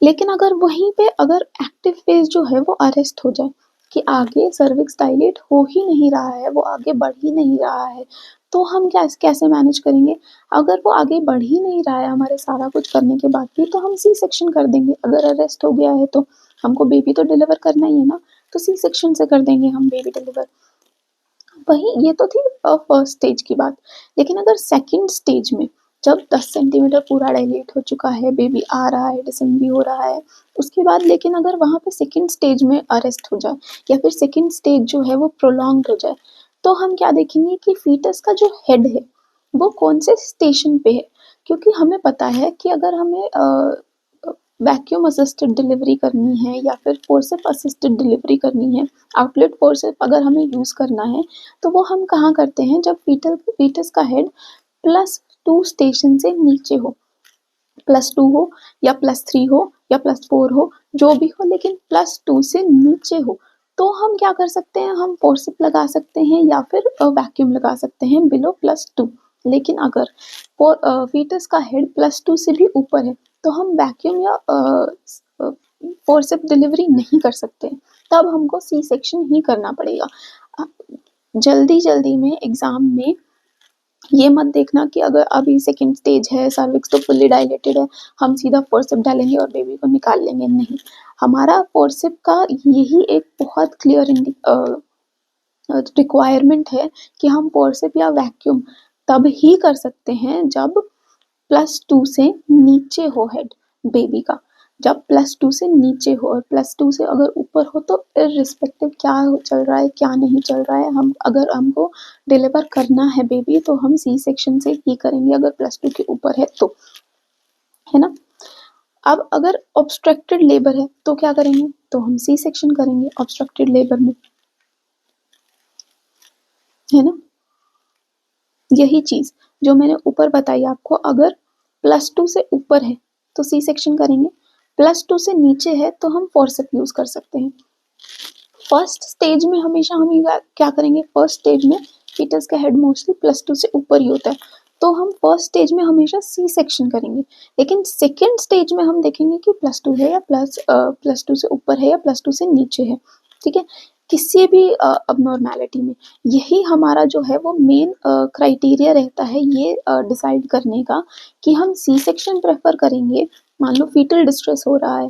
लेकिन अगर वहीं पे अगर एक्टिव फेज जो है वो अरेस्ट हो जाए कि आगे सर्विक्स डायलेट हो ही नहीं रहा है, वो आगे बढ़ ही नहीं रहा है, तो हम कैसे मैनेज करेंगे? अगर वो आगे बढ़ ही नहीं रहा है हमारे सारा कुछ करने के बाद भी, तो हम सी सेक्शन कर देंगे। अगर अरेस्ट हो गया है तो हमको बेबी तो डिलीवर करना ही है ना, तो सी सेक्शन से कर देंगे हम बेबी डिलीवर। वही ये तो थी फर्स्ट स्टेज की बात। लेकिन अगर सेकंड स्टेज में जब 10 सेंटीमीटर पूरा डायलेट हो चुका है, बेबी आ रहा है, डिसेंड भी हो रहा है, उसके बाद लेकिन अगर वहाँ पे सेकंड स्टेज में अरेस्ट हो जाए या फिर सेकंड स्टेज जो है वो प्रोलॉन्ग्ड हो जाए, तो हम क्या देखेंगे कि फीटस का जो हेड है वो कौन से स्टेशन पे है। क्योंकि हमें पता है कि अगर हमें वैक्यूम असिस्टेड डिलीवरी करनी है या फिर फोर्सेप असिस्टेड डिलीवरी करनी है, आउटलेट फोर्सेप अगर हमें यूज़ करना है, तो वो हम कहाँ करते हैं, जब फीटस का हेड +2 स्टेशन से नीचे हो, +2 हो या +3 हो या +4 हो, जो भी हो, लेकिन +2 से नीचे हो, तो हम क्या कर सकते हैं, हम फोर्सेप लगा सकते हैं या फिर वैक्यूम लगा सकते हैं बिलो +2। लेकिन अगर फीटस का हेड +2 से भी ऊपर है, तो हम वैक्यूम या फोर्सेप डिलीवरी नहीं कर सकते, तब हमको सी सेक्शन ही करना पड़ेगा। जल्दी जल्दी में एग्जाम में ये मत देखना कि अगर अभी सेकंड स्टेज है, सर्विक्स तो फुल्ली डायलेटेड है, हम सीधा फोर्सेप डालेंगे और बेबी को निकाल लेंगे। नहीं, हमारा फोर्सेप का यही एक बहुत क्लियर रिक्वायरमेंट है कि हम फोर्सेप या वैक्यूम तब ही कर सकते हैं जब +2 से नीचे हो हेड बेबी का। जब +2 से नीचे हो और +2 से अगर ऊपर हो तो इर्रिस्पेक्टिव क्या चल रहा है, क्या नहीं चल रहा है, हम अगर हमको डिलीवर करना है बेबी तो हम सी सेक्शन से ही करेंगे अगर +2 के ऊपर है तो, है ना। अब अगर ऑब्स्ट्रक्टेड लेबर है तो क्या करेंगे, तो हम सी सेक्शन करेंगे ऑब्स्ट्रक्टेड लेबर में, है ना। यही चीज जो मैंने ऊपर बताई आपको, अगर +2 से ऊपर है तो सी सेक्शन करेंगे, +2 से नीचे है तो हम फोर्सेप यूज कर सकते हैं। फर्स्ट स्टेज में हमेशा हम क्या करेंगे, फर्स्ट स्टेज में फीटस का हेड मोस्टली +2 से ऊपर ही होता है, तो हम फर्स्ट स्टेज में हमेशा सी सेक्शन करेंगे। लेकिन सेकेंड स्टेज में हम देखेंगे कि +2 है या +2 से ऊपर है या +2 से नीचे है, ठीक है। किसी भी अबनॉर्मैलिटी में यही हमारा जो है वो मेन क्राइटेरिया रहता है ये डिसाइड करने का कि हम सी सेक्शन प्रेफर करेंगे। मान लो फीटल डिस्ट्रेस हो रहा है,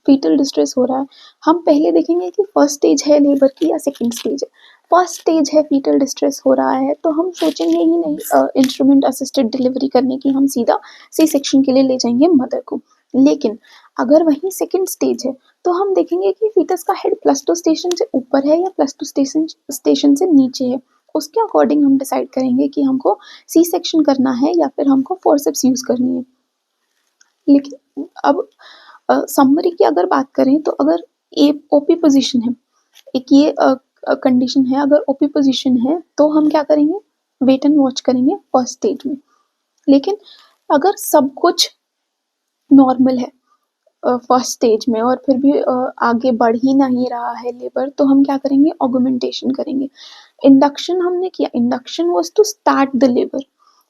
फीटल डिस्ट्रेस हो रहा है, हम पहले देखेंगे कि फर्स्ट स्टेज है लेबर की या सेकंड स्टेज है। फर्स्ट स्टेज है, फीटल डिस्ट्रेस हो रहा है, तो हम सोचेंगे ही नहीं इंस्ट्रूमेंट असिस्टेड डिलीवरी करने की, हम सीधा सी सेक्शन के लिए ले जाएंगे मदर को। लेकिन अगर वही सेकंड स्टेज है तो हम देखेंगे कि फीटस का हेड +2 स्टेशन से ऊपर है या +2 स्टेशन से नीचे है, उसके अकॉर्डिंग हम डिसाइड करेंगे कि हमको सी सेक्शन करना है या फिर हमको फोर्सेप्स यूज करनी है। लेकिन अब समरी की अगर बात करें तो अगर ए ओपी पोजीशन है, एक ये कंडीशन है, अगर ओपी पोजीशन है तो हम क्या करेंगे, वेट एंड वॉच करेंगे फर्स्ट स्टेज में। लेकिन अगर सब कुछ नॉर्मल है फर्स्ट स्टेज में और फिर भी आगे बढ़ ही नहीं रहा है लेबर, तो हम क्या करेंगे, ऑगमेंटेशन करेंगे। इंडक्शन हमने किया, induction was to start the labour,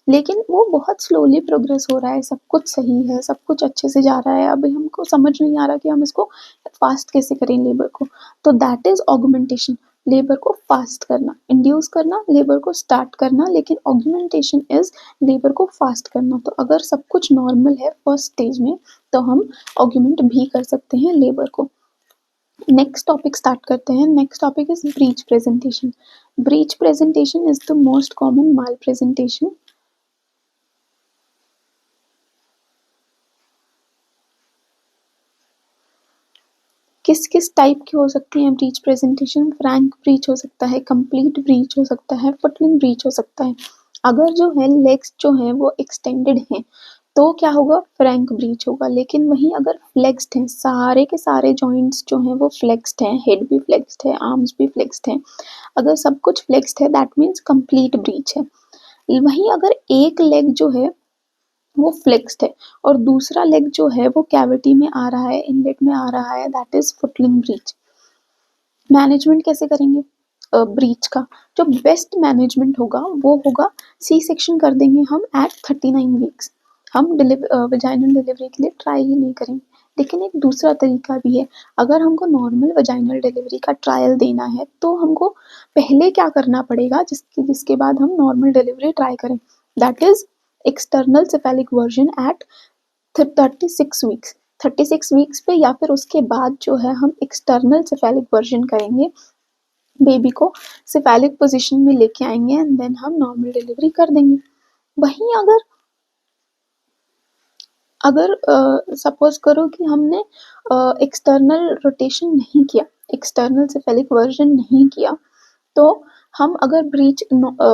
लेकिन वो बहुत स्लोली प्रोग्रेस हो रहा है, सब कुछ सही है, सब कुछ अच्छे से जा रहा है, अभी हमको समझ नहीं आ रहा कि हम इसको फास्ट कैसे करें लेबर को, तो दैट इज ऑगमेंटेशन। लेबर को फास्ट करना, इंड्यूस करना, लेबर को स्टार्ट करना, लेकिन ऑगमेंटेशन इज लेबर को फास्ट करना। तो अगर सब कुछ नॉर्मल है फर्स्ट स्टेज में तो हम ऑगमेंट भी कर सकते हैं लेबर को। नेक्स्ट टॉपिक स्टार्ट करते हैं। Next topic is breech presentation. Breech presentation is the most common mall presentation. किस किस टाइप की हो सकती है ब्रीच प्रेजेंटेशन, फ्रैंक ब्रीच हो सकता है, कंप्लीट ब्रीच हो सकता है, फुटलिंग ब्रीच हो सकता है। अगर जो है लेग्स जो है वो एक्सटेंडेड हैं तो क्या होगा, फ्रैंक ब्रीच होगा। लेकिन वहीं अगर फ्लेक्स्ड हैं, सारे के सारे जॉइंट्स जो हैं वो फ्लेक्स्ड हैं, हेड भी फ्लेक्स्ड है, आर्म्स भी फ्लेक्स्ड हैं, अगर सब कुछ फ्लेक्स्ड है दैट मीन्स कंप्लीट ब्रीच है। वहीं अगर एक लेग जो है वो फ्लेक्स्ड है और दूसरा लेग जो है वो कैविटी में आ रहा है, इनलेट में आ रहा है, that is footling breach. Management कैसे करेंगे ब्रीच का, जो बेस्ट मैनेजमेंट होगा वो होगा सी सेक्शन कर देंगे हम एट 39 वीक्स। हम वजाइनल डिलीवरी के लिए ट्राई ही नहीं करेंगे। लेकिन एक दूसरा तरीका भी है, अगर हमको नॉर्मल वजाइनल डिलीवरी का ट्रायल देना है तो हमको पहले क्या करना पड़ेगा, जिसके बाद हम नॉर्मल डिलीवरी ट्राई करें, that is external cephalic version at 36 weeks. 36 weeks पे या फिर उसके बाद जो है हम एक्सटर्नल सेफेलिक वर्जन करेंगे, बेबी को सेफेलिक पोजीशन में लेके आएंगे एंड देन हम नॉर्मल डिलीवरी कर देंगे। वहीं अगर सपोज करो कि हमने एक्सटर्नल रोटेशन नहीं किया, एक्सटर्नल सेफेलिक वर्जन नहीं किया, तो हम अगर ब्रीच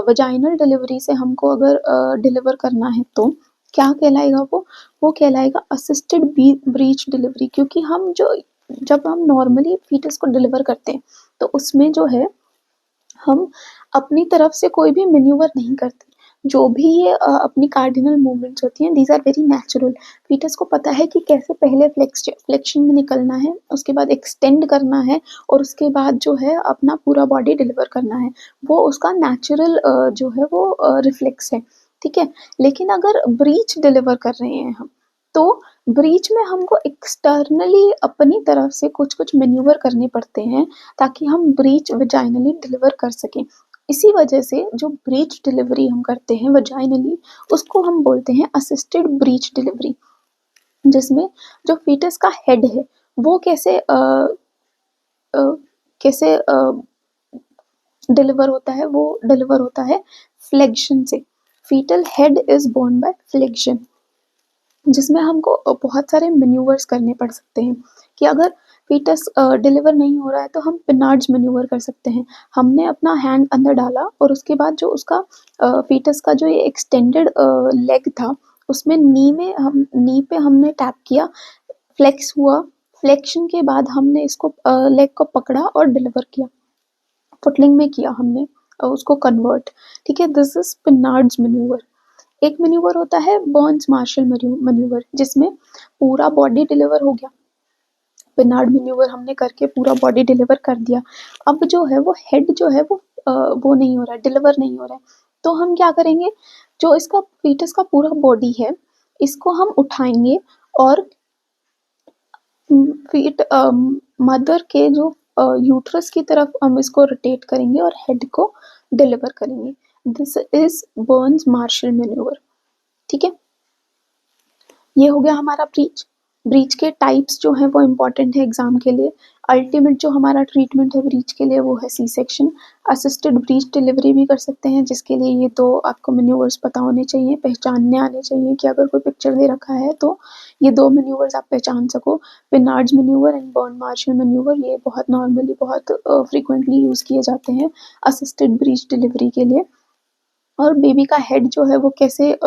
वजाइनल डिलीवरी से हमको अगर डिलीवर करना है तो क्या कहलाएगा वो कहलाएगा असिस्टेड ब्रीच डिलीवरी। क्योंकि हम जब हम नॉर्मली फीटस को डिलीवर करते हैं तो उसमें जो है हम अपनी तरफ से कोई भी मैन्यूवर नहीं करते। जो भी ये अपनी कार्डिनल मूवमेंट्स होती हैं these are very natural. Foetus को पता है कि कैसे पहले फ्लेक्शन में निकलना है, उसके बाद एक्सटेंड करना है और उसके बाद जो है अपना पूरा बॉडी डिलीवर करना है। वो उसका नेचुरल जो है वो रिफ्लेक्स है, ठीक है। लेकिन अगर ब्रीच डिलीवर कर रहे हैं हम तो ब्रीच में हमको एक्सटर्नली अपनी तरफ से कुछ मैन्यूवर करने पड़ते हैं ताकि हम ब्रीच वजाइनली डिलीवर कर सकें। इसी वजह से जो ब्रीच डिलीवरी हम करते हैं वजाइनली उसको हम बोलते हैं असिस्टेड ब्रीच डिलीवरी, जिसमें जो फीटस का हेड है वो कैसे डिलीवर होता है, वो डिलीवर होता है फ्लेक्शन से। Foetal head is born by flexion, जिसमें हमको बहुत सारे मैन्यूवर्स करने पड़ सकते हैं। कि अगर फीटस डिलीवर नहीं हो रहा है तो हम पिनार्ड्स मैन्यूवर कर सकते हैं। हमने अपना हैंड अंदर डाला और उसके बाद जो उसका फीटस का जो ये एक्सटेंडेड लेग था उसमें नी पे हमने टैप किया, फ्लेक्स हुआ, फ्लेक्शन के बाद हमने इसको लेग को पकड़ा और डिलीवर किया, फुटलिंग में किया हमने उसको कन्वर्ट, ठीक है। This is Pinard's manoeuvre. एक मैन्यूवर होता है बर्न्स मार्शल मैन्यूवर, जिसमें पूरा बॉडी डिलीवर हो गया। पिनार्ड मैन्यूवर हमने करके पूरा बॉडी डिलीवर कर दिया। अब जो है वो हेड जो है वो नहीं हो रहा है, डिलीवर नहीं हो रहा है। तो हम क्या करेंगे, जो इसका फीटस का पूरा बॉडी है इसको हम उठाएंगे और फीट मदर के जो यूट्रस की तरफ हम इसको रोटेट करेंगे और हेड को डिलीवर करेंगे। This is Burns Marshall manoeuvre, ठीक है। ये हो गया हमारा ब्रीच। ब्रीच के टाइप्स जो हैं वो इम्पॉर्टेंट है एग्जाम के लिए। अल्टीमेट जो हमारा ट्रीटमेंट है ब्रीच के लिए वो है C section. Assisted breech delivery भी कर सकते हैं, जिसके लिए ये दो आपको मैन्यूवर्स पता होने चाहिए, पहचानने आने चाहिए कि अगर कोई पिक्चर दे रखा है तो ये दो मैन्यूवर्स आप पहचान सको, Pinard's manoeuvre and Burns Marshall manoeuvre. ये बहुत नॉर्मली बहुत फ्रिक्वेंटली यूज़ किए जाते हैं असिस्टेड ब्रीच डिलीवरी के लिए। और बेबी का हेड जो है वो कैसे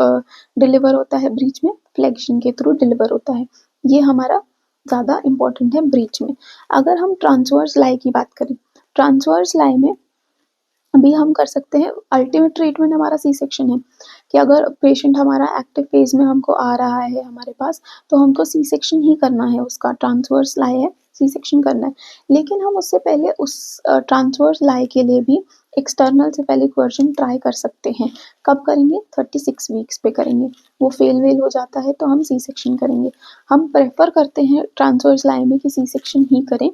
डिलीवर होता है ब्रीच में, फ्लेक्शन के थ्रू डिलीवर होता है। ये हमारा ज़्यादा इम्पोर्टेंट है ब्रीच में। अगर हम ट्रांसवर्स लाई की बात करें, ट्रांसवर्स लाई में भी हम कर सकते हैं। अल्टीमेट ट्रीटमेंट हमारा सी सेक्शन है कि अगर पेशेंट हमारा एक्टिव फेज में हमको आ रहा है हमारे पास तो हमको सी सेक्शन ही करना है, उसका ट्रांसवर्स लाई है सी सेक्शन करना है। लेकिन हम उससे पहले उस ट्रांसवर्स लाई के लिए भी एक्सटर्नल सेफेलिक वर्जन ट्राई कर सकते हैं। कब करेंगे, 36 वीक्स पे करेंगे। वो फेल हो जाता है तो हम सी सेक्शन करेंगे। हम प्रेफर करते हैं ट्रांसवर्स लाई में कि सी सेक्शन ही करें,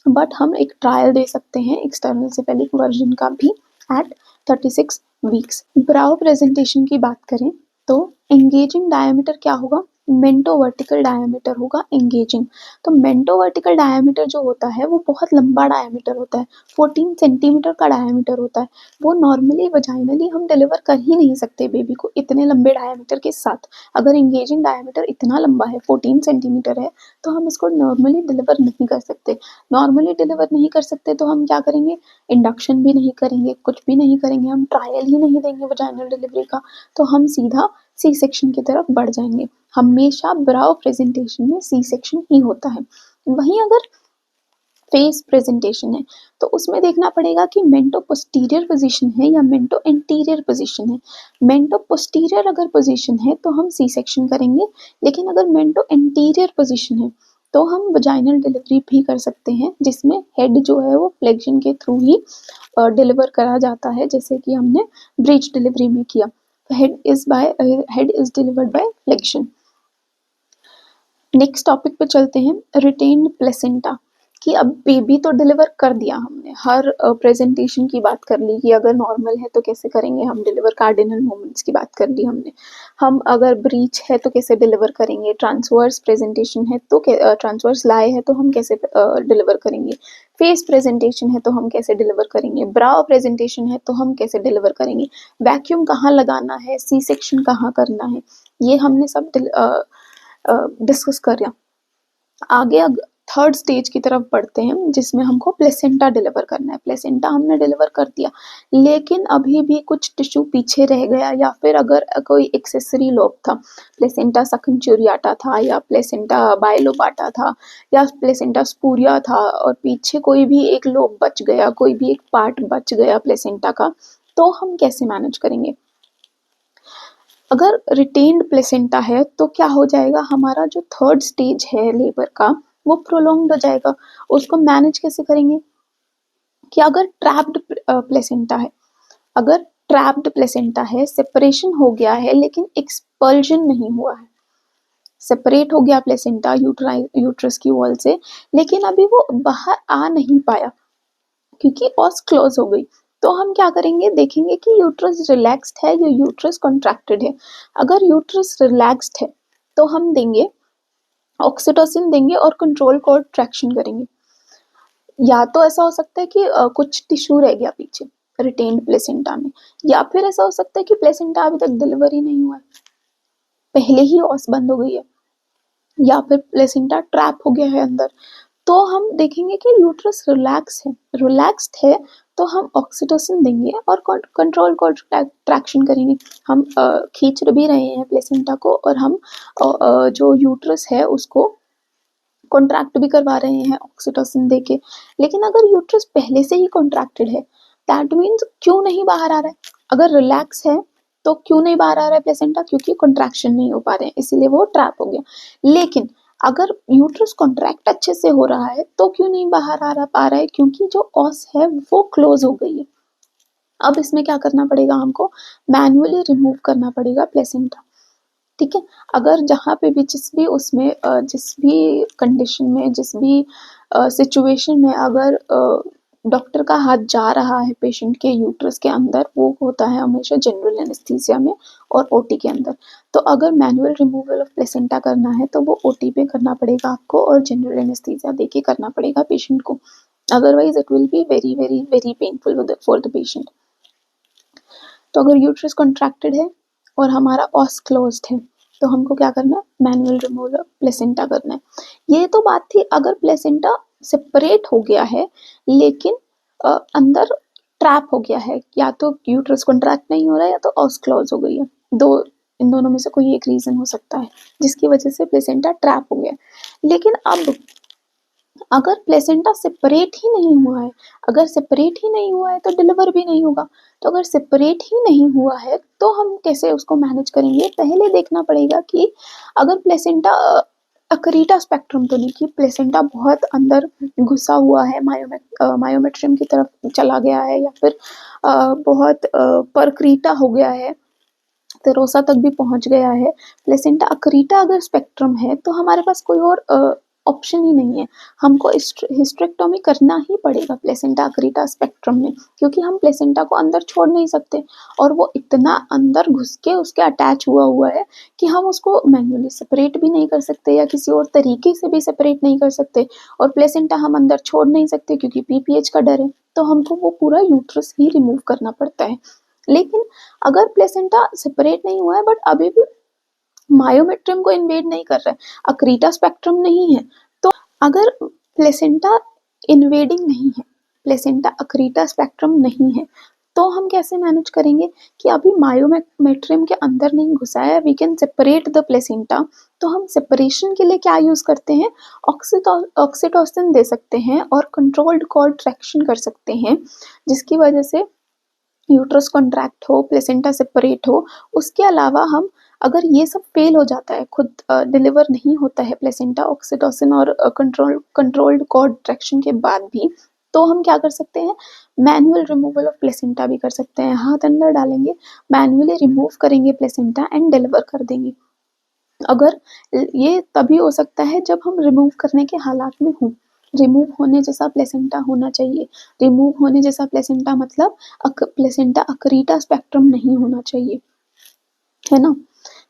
बट हम एक ट्रायल दे सकते हैं एक्सटर्नल सेफेलिक वर्जन का भी एट 36 वीक्स। ब्राउ प्रेजेंटेशन की बात करें तो एंगेजिंग डायमीटर क्या होगा, मेंटो वर्टिकल डायमीटर होगा एंगेजिंग। तो मेंटो वर्टिकल डायमीटर जो होता है वो बहुत लंबा डायमीटर होता है, 14 सेंटीमीटर का डायमीटर होता है। वो नॉर्मली वजाइनली हम डिलीवर कर ही नहीं सकते बेबी को इतने लंबे डायमीटर के साथ। अगर एंगेजिंग डायमीटर इतना लंबा है, 14 सेंटीमीटर है, तो हम इसको नॉर्मली डिलीवर नहीं कर सकते। नॉर्मली डिलीवर नहीं कर सकते तो हम क्या करेंगे, इंडक्शन भी नहीं करेंगे, कुछ भी नहीं करेंगे, हम ट्रायल ही नहीं देंगे वजाइनल डिलीवरी का, तो हम सीधा सी सेक्शन की तरफ बढ़ जाएंगे। हमेशा ब्राउ प्रेजेंटेशन में सी सेक्शन ही होता है। वहीं अगर फेस प्रेजेंटेशन है तो उसमें देखना पड़ेगा कि मेंटो पोस्टीरियर पोजीशन है या मेंटो एंटीरियर पोजीशन है। मेंटो पोस्टीरियर अगर पोजीशन है तो हम सी सेक्शन करेंगे, लेकिन अगर मेंटो एंटीरियर पोजीशन है तो हम वजाइनल डिलीवरी भी कर सकते हैं, जिसमें हेड जो है वो फ्लेक्शन के थ्रू ही डिलीवर करा जाता है, जैसे कि हमने ब्रीच डिलीवरी में किया। Head is delivered by flexion. Next topic पे चलते हैं, रिटेन्ड प्लेसेंटा, कि अब बेबी तो डिलीवर कर दिया हमने, हर प्रेजेंटेशन की बात कर ली कि अगर नॉर्मल है तो कैसे करेंगे हम डिलीवर, कार्डिनल मोमेंट्स की बात कर ली हमने, हम अगर ब्रीच है तो कैसे डिलीवर करेंगे, ट्रांसवर्स प्रेजेंटेशन है तो ट्रांसवर्स लाए है तो हम कैसे डिलीवर करेंगे, फेस प्रेजेंटेशन है तो हम कैसे डिलीवर करेंगे, ब्राउ प्रेजेंटेशन है तो हम कैसे डिलीवर करेंगे, वैक्यूम कहाँ लगाना है, सी सेक्शन कहाँ करना है, ये हमने सब डिस्कस कर लिया। आगे थर्ड स्टेज की तरफ बढ़ते हैं जिसमें हमको प्लेसेंटा डिलीवर करना है। प्लेसेंटा हमने डिलीवर कर दिया, लेकिन अभी भी कुछ टिश्यू पीछे रह गया, या फिर अगर कोई एक्सेसरी लोब था, प्लेसेंटा सकिंचुरियाटा था, या प्लेसेंटा बाइलोबाटा था, या प्लेसेंटा स्पूरिया था, और पीछे कोई भी एक लोब बच गया, कोई भी एक पार्ट बच गया प्लेसेंटा का, तो हम कैसे मैनेज करेंगे। अगर रिटेन्ड प्लेसेंटा है तो क्या हो जाएगा, हमारा जो थर्ड स्टेज है लेबर का वो प्रोलॉन्ग्ड हो जाएगा। उसको मैनेज कैसे करेंगे कि अगर ट्रैप्ड प्लेसेंटा है, अगर ट्रैप्ड प्लेसेंटा है, सेपरेशन हो गया है लेकिन एक्सपल्जन नहीं हुआ है, सेपरेट हो गया प्लेसेंटा यूट्रस की वॉल से, लेकिन अभी वो बाहर आ नहीं पाया क्योंकि ऑस क्लोज हो गई, तो हम क्या करेंगे, देखेंगे कि यूट्रस रिलैक्स्ड है या यूट्रस कॉन्ट्रैक्टेड है। अगर यूट्रस रिलैक्स्ड है तो हम देंगे ऑक्सीटोसिन देंगे और कंट्रोल कॉन्ट्रैक्शन करेंगे। या तो ऐसा हो सकता है कि कुछ टिश्यू रह गया पीछे रिटेन्ड प्लेसेंटा में, या फिर ऐसा हो सकता है कि प्लेसेंटा अभी तक डिलीवरी नहीं हुआ है, पहले ही ऑस बंद हो गई है, या फिर प्लेसेंटा ट्रैप हो गया है अंदर। तो हम देखेंगे कि यूट्रस रिलैक्स्ड है तो हम ऑक्सीटोसिन देंगे और कंट्रोल कॉन्ट्रैक्शन करेंगे। हम खींच भी रहे हैं प्लेसेंटा को, और हम जो यूट्रस है उसको कॉन्ट्रैक्ट भी करवा रहे हैं ऑक्सीटोसिन देके। लेकिन अगर यूट्रस पहले से ही कॉन्ट्रैक्टेड है, दैट मीन्स क्यों नहीं बाहर आ रहा है, अगर रिलैक्स है तो क्यों नहीं बाहर आ रहा है प्लेसेंटा, क्योंकि कॉन्ट्रैक्शन नहीं हो पा रहे हैं, इसीलिए वो ट्रैप हो गया। लेकिन अगर यूट्रस कॉन्ट्रैक्ट अच्छे से हो रहा है तो क्यों नहीं बाहर पा रहा है, क्योंकि जो ऑस है वो क्लोज हो गई है। अब इसमें क्या करना पड़ेगा, हमको मैन्युअली रिमूव करना पड़ेगा प्लेसेंटा। ठीक है, अगर जहाँ पे भी जिस भी उसमें जिस भी कंडीशन में, जिस भी सिचुएशन में अगर डॉक्टर का हाथ जा रहा है पेशेंट के यूट्रस के अंदर, वो होता है हमेशा जनरल एनेस्थीसिया में और ओटी के अंदर। तो अगर मैनुअल रिमूवल ऑफ प्लेसेंटा करना है तो वो ओटी में करना पड़ेगा आपको, और जनरल एनेस्थीसिया देके करना पड़ेगा पेशेंट को, otherwise it will be very very very painful for the patient. तो अगर यूट्रस कॉन्ट्रैक्टेड है और हमारा ऑस क्लोज्ड है तो हमको क्या करना है, मैनुअल रिमूवल ऑफ प्लेसेंटा करना है। ये तो बात थी अगर प्लेसेंटा सेपरेट हो गया है लेकिन अंदर ट्रैप हो गया है, या तो यूट्रस कॉन्ट्रैक्ट नहीं हो रहा है या तो ऑस क्लोज हो गई है, इन दोनों में से कोई एक रीजन हो सकता है जिसकी वजह से प्लेसेंटा ट्रैप हो गया। लेकिन अब अगर प्लेसेंटा सेपरेट ही नहीं हुआ है, अगर सेपरेट ही नहीं हुआ है तो डिलीवर भी नहीं होगा। तो अगर सेपरेट ही नहीं हुआ है तो हम कैसे उसको मैनेज करेंगे, पहले देखना पड़ेगा कि अगर प्लेसेंटा अकरीटा स्पेक्ट्रम तो नहीं, कि प्लेसेंटा बहुत अंदर घुसा हुआ है, मायोमेट्रियम की तरफ चला गया है, या फिर बहुत परक्रीटा हो गया है, तेरोसा तक भी पहुंच गया है। प्लेसेंटा अकरीटा अगर स्पेक्ट्रम है तो हमारे पास कोई और ऑप्शन ही नहीं है, हमको हिस्टेरेक्टोमी करना ही पड़ेगा प्लेसेंटा अकरीटा स्पेक्ट्रम में, क्योंकि हम प्लेसेंटा को अंदर छोड़ नहीं सकते, और वो इतना अंदर घुस के उसके अटैच हुआ है कि हम उसको मैन्युअली सेपरेट भी नहीं कर सकते या किसी और तरीके से भी सेपरेट नहीं कर सकते, और प्लेसेंटा हम अंदर छोड़ नहीं सकते क्योंकि पीपीएच का डर है, तो हमको वो पूरा यूट्रस ही रिमूव करना पड़ता है। लेकिन अगर प्लेसेंटा सेपरेट नहीं हुआ है बट अभी भी मायोमेट्रियम को इन्वेड नहीं कर रहा है, अक्रीटा स्पेक्ट्रम नहीं है, तो अगर प्लेसेंटा इन्वेडिंग नहीं है, प्लेसेंटा अक्रीटा स्पेक्ट्रम नहीं है, तो हम कैसे मैनेज करेंगे कि अभी मायोमेट्रियम के अंदर नहीं घुसा है, we can separate the placenta. तो हम सेपरेशन के लिए क्या यूज करते हैं, ऑक्सीटोसिन दे सकते हैं और कंट्रोल्ड कॉन्ट्रैक्शन कर सकते हैं, जिसकी वजह से यूट्रस कॉन्ट्रैक्ट हो, प्लेसेंटा सेपरेट हो। उसके अलावा हम अगर ये सब फेल हो जाता है, खुद डिलीवर नहीं होता है प्लेसेंटा ऑक्सीटोसिन और कंट्रोल्ड कॉन्ट्रैक्शन के बाद भी, तो हम क्या कर सकते हैं, मैनुअल रिमूवल ऑफ प्लेसेंटा भी कर सकते हैं, हाथ अंदर डालेंगे, मैनुअली रिमूव करेंगे प्लेसेंटा एंड डिलीवर कर देंगे। अगर ये तभी हो सकता है जब हम रिमूव करने के हालात में हों, रिमूव होने जैसा प्लेसेंटा होना चाहिए। रिमूव होने जैसा प्लेसेंटा मतलब प्लेसेंटा अक्रीटा स्पेक्ट्रम नहीं होना चाहिए, है ना।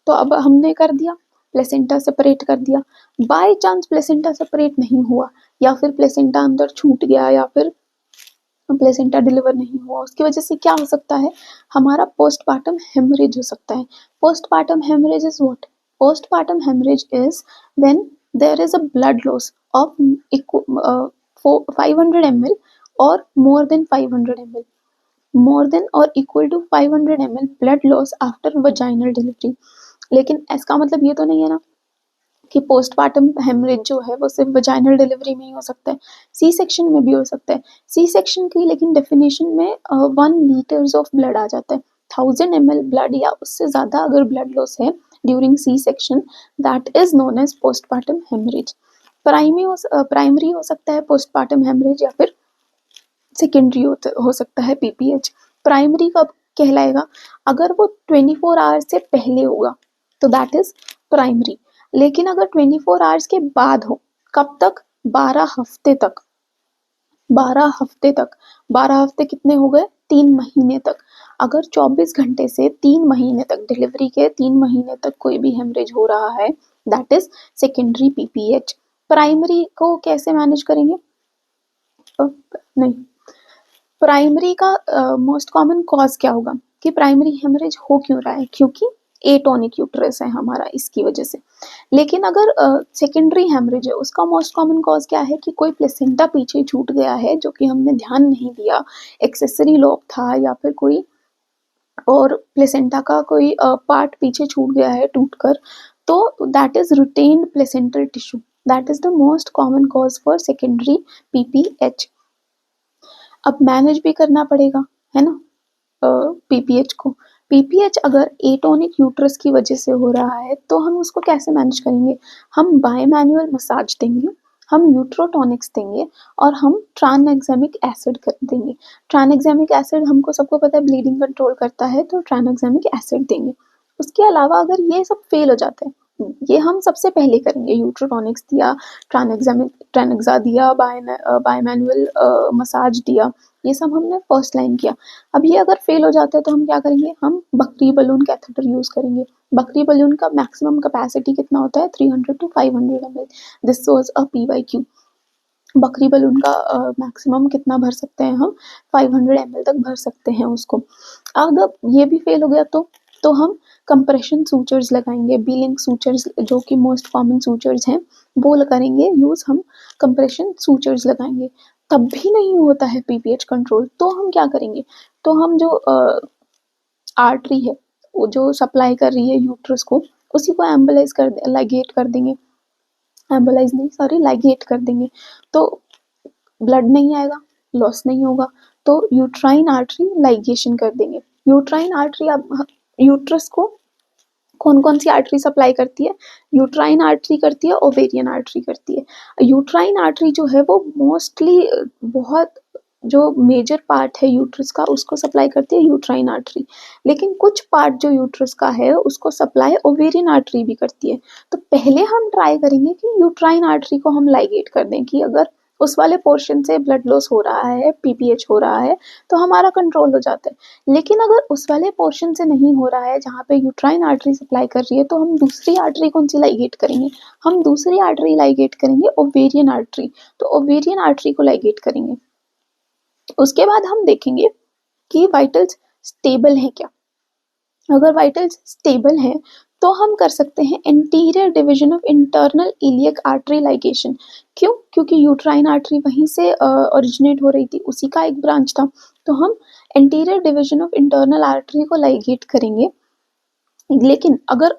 तो अब हमने कर दिया, प्लेसेंटा सेपरेट कर दिया। बाय चांस प्लेसेंटा सेपरेट नहीं हुआ, या फिर प्लेसेंटा अंदर छूट गया, या फिर प्लेसेंटा डिलीवर नहीं हुआ, उसकी वजह से क्या हो सकता है, हमारा पोस्टपार्टम हेमरेज हो सकता है। Postpartum haemorrhage is what? Postpartum haemorrhage is when there is a blood loss of 500 ml और more than 500 ml, more than or equal to 500 ml blood loss after vaginal delivery। लेकिन इसका मतलब ये तो नहीं है ना कि पोस्टपार्टम हेमरेज जो है वो सिर्फ वजाइनल डिलीवरी में ही हो सकता है, सी सेक्शन में भी हो सकता है। सी सेक्शन की लेकिन डेफिनेशन में 1 लीटर्स ऑफ ब्लड आ जाता है। 1000 ml ब्लड या उससे ज़्यादा अगर ब्लड लॉस है during C section, that is known as postpartum haemorrhage. Primary हो सकता है पोस्टपार्टम हेमरेज, या फिर सेकेंडरी हो सकता है पीपीएच। प्राइमरी कब कहलाएगा? अगर वो 24 आवर्स से पहले होगा तो दैट इज प्राइमरी। लेकिन अगर 24 आवर्स के बाद हो, कब तक? 12 हफ्ते तक। 12 हफ्ते तक, 12 हफ्ते कितने हो गए? 3 महीने तक। अगर 24 घंटे से 3 महीने तक, डिलीवरी के 3 महीने तक कोई भी हेमरेज हो रहा है, that is secondary PPH. Primary को कैसे मैनेज करेंगे? नहीं, प्राइमरी का मोस्ट कॉमन कॉज क्या होगा कि प्राइमरी हेमरेज हो क्यों रहा है? क्योंकि एटोनिक यूट्रस है हमारा, इसकी वजह से। लेकिन अगर सेकेंडरी हेमरेज है, उसका मोस्ट कॉमन कॉज क्या है कि कोई प्लेसेंटा पीछे छूट गया है जो कि हमने ध्यान नहीं दिया, एक्सेसरी लोब था, या फिर कोई और प्लेसेंटा का कोई पार्ट पीछे छूट गया है टूटकर, तो that is retained placental tissue. That is the most common cause for secondary PPH. अब मैनेज भी करना पड़ेगा, है ना, पीपीएच को। पीपीएच अगर एटोनिक यूट्रस की वजह से हो रहा है तो हम उसको कैसे मैनेज करेंगे? हम बायोमैनुअल मसाज देंगे, हम यूट्रोटॉनिक्स देंगे, और हम ट्रानएग्जामिक एसिड कर देंगे। ट्रानएग्जामिक एसिड हमको सबको पता है ब्लीडिंग कंट्रोल करता है, तो ट्रानएग्जामिक एसिड देंगे। उसके अलावा अगर ये सब फेल हो जाते हैं, ये हम सबसे पहले करेंगे, यूट्रोटॉनिक्स दिया, ट्रानएक्सा दिया, बायोमैनुअल मसाज दिया, ये सब हमने फर्स्ट लाइन किया। अब ये अगर फेल हो जाता है तो हम क्या करेंगे? हम बकरी बलून कैथेटर यूज करेंगे। बकरी बलून का मैक्सिमम कैपेसिटी कितना होता है? 300 to 500 ml। This was a PYQ। बकरी बलून का मैक्सिमम कितना भर सकते हैं हम? 500 ml तक भर सकते हैं उसको। अगर ये भी फेल हो गया तो हम कंप्रेशन सूचर्स लगाएंगे, बीलिंग सूचर्स जो कि मोस्ट कॉमन सूचर्स हैं वो करेंगे यूज, हम कंप्रेशन सूचर्स लगाएंगे। तब भी नहीं होता है पीपीएच कंट्रोल, तो हम क्या करेंगे? तो हम जो आर्टरी है वो जो सप्लाई कर रही है यूट्रस को, उसी को एम्बलाइज कर लाइगेट कर देंगे, एम्बलाइज नहीं सॉरी लाइगेट कर देंगे, तो ब्लड नहीं आएगा, लॉस नहीं होगा, तो यूट्राइन आर्टरी लाइगेशन कर देंगे। यूट्राइन आर्टरी अब यूट्रस को कौन कौन सी आर्टरी सप्लाई करती है? यूट्राइन आर्टरी करती है, ओवेरियन आर्टरी करती है। यूट्राइन आर्टरी जो है वो मोस्टली बहुत जो मेजर पार्ट है यूट्रस का उसको सप्लाई करती है यूट्राइन आर्टरी, लेकिन कुछ पार्ट जो यूट्रस का है उसको सप्लाई ओवेरियन आर्टरी भी करती है। तो पहले हम ट्राई करेंगे कि यूट्राइन आर्टरी को हम लाइगेट कर दें, कि अगर उस वाले पोर्शन से ब्लड लॉस हो रहा है, पीपीएच हो रहा है, तो हमारा कंट्रोल हो जाता है। लेकिन अगर उस वाले पोर्शन से नहीं हो रहा है जहाँ पे यूट्राइन आर्टरी सप्लाई कर रही है, तो हम दूसरी आर्टरी कौन सी लाइगेट करेंगे? हम दूसरी आर्टरी लाइगेट करेंगे ओवेरियन आर्टरी। तो ओवेरियन आर्टरी को लाइगेट करेंगे। उसके बाद हम देखेंगे कि वाइटल्स स्टेबल है क्या। अगर वाइटल्स स्टेबल हैं तो हम कर सकते हैं anterior division of internal iliac artery ligation. क्यों? क्योंकि यूट्राइन आर्टरी वहीं से ओरिजिनेट हो रही थी, उसी का एक ब्रांच था, तो हम anterior division of internal artery को लाइगेट करेंगे। लेकिन अगर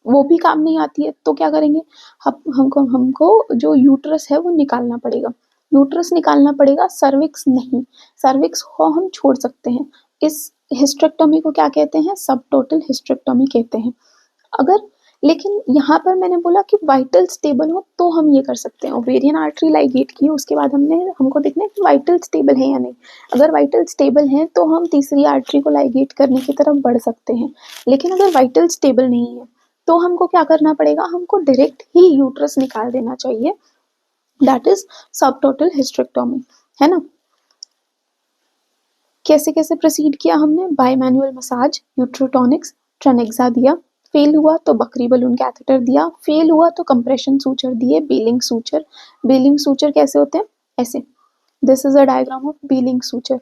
वो भी काम नहीं आती है तो क्या करेंगे? हमको जो यूट्रस है वो निकालना पड़ेगा। यूट्रस निकालना पड़ेगा, सर्विक्स नहीं। सर्विक्स को हम छोड़ सकते हैं। इस हिस्टेरेक्टोमी को क्या कहते हैं? सब टोटल हिस्टेरेक्टोमी कहते हैं। अगर लेकिन यहाँ पर मैंने बोला कि वाइटल स्टेबल हो तो हम ये कर सकते हैं। ओवेरियन आर्टरी लाइगेट की, उसके बाद हमको देखना है कि वाइटल स्टेबल है या नहीं। अगर वाइटल स्टेबल है तो हम तीसरी आर्टरी को लाइगेट करने की तरफ बढ़ सकते हैं। लेकिन अगर वाइटल स्टेबल नहीं है तो हमको क्या करना पड़ेगा? हमको डायरेक्ट ही यूट्रस निकाल देना चाहिए। दैट इज सबटोटल हिस्टेरेक्टोमी, है ना। कैसे कैसे प्रोसीड किया हमने, बाय मैनुअल मसाज, यूट्रोटॉनिक्स, ट्रेनेक्सा दिया, फेल हुआ तो बकरी बलून कैथेटर दिया, फेल हुआ तो कंप्रेशन सूचर दिए, बीलिंग सूचर। बीलिंग सूचर कैसे होते हैं, ऐसे, this is a diagram of Billing suture.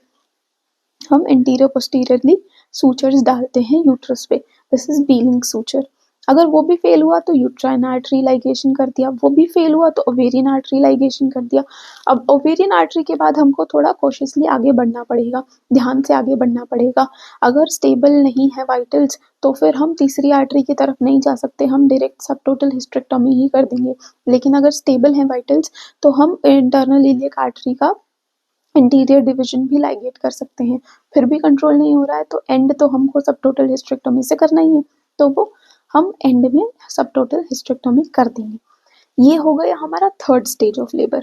हम इंटीरियर पोस्टीरियरली सूचर्स डालते हैं यूट्रस पे, दिस इज बीलिंग सूचर। अगर वो भी फेल हुआ तो यूट्राइन आर्टरी लाइगेशन कर दिया, वो भी फेल हुआ तो ओवेरियन आर्टरी लाइगेशन कर दिया। अब ओवेरियन आर्टरी के बाद हमको थोड़ा कॉशियसली आगे बढ़ना पड़ेगा, ध्यान से आगे बढ़ना पड़ेगा। अगर स्टेबल नहीं है वाइटल्स तो फिर हम तीसरी आर्टरी की तरफ नहीं जा सकते, हम डायरेक्ट सबटोटल हिस्टेरेक्टोमी ही कर देंगे। लेकिन अगर स्टेबल है वाइटल्स तो हम इंटरनल इलियक आर्टरी का इंटीरियर डिवीजन भी लाइगेट कर सकते हैं। फिर भी कंट्रोल नहीं हो रहा है तो एंड तो हमको सबटोटल हिस्टेरेक्टोमी से करना ही है, तो वो हम एंड में सबटोटल हिस्टेरेक्टोमी कर देंगे। ये हो गया हमारा third stage of labour.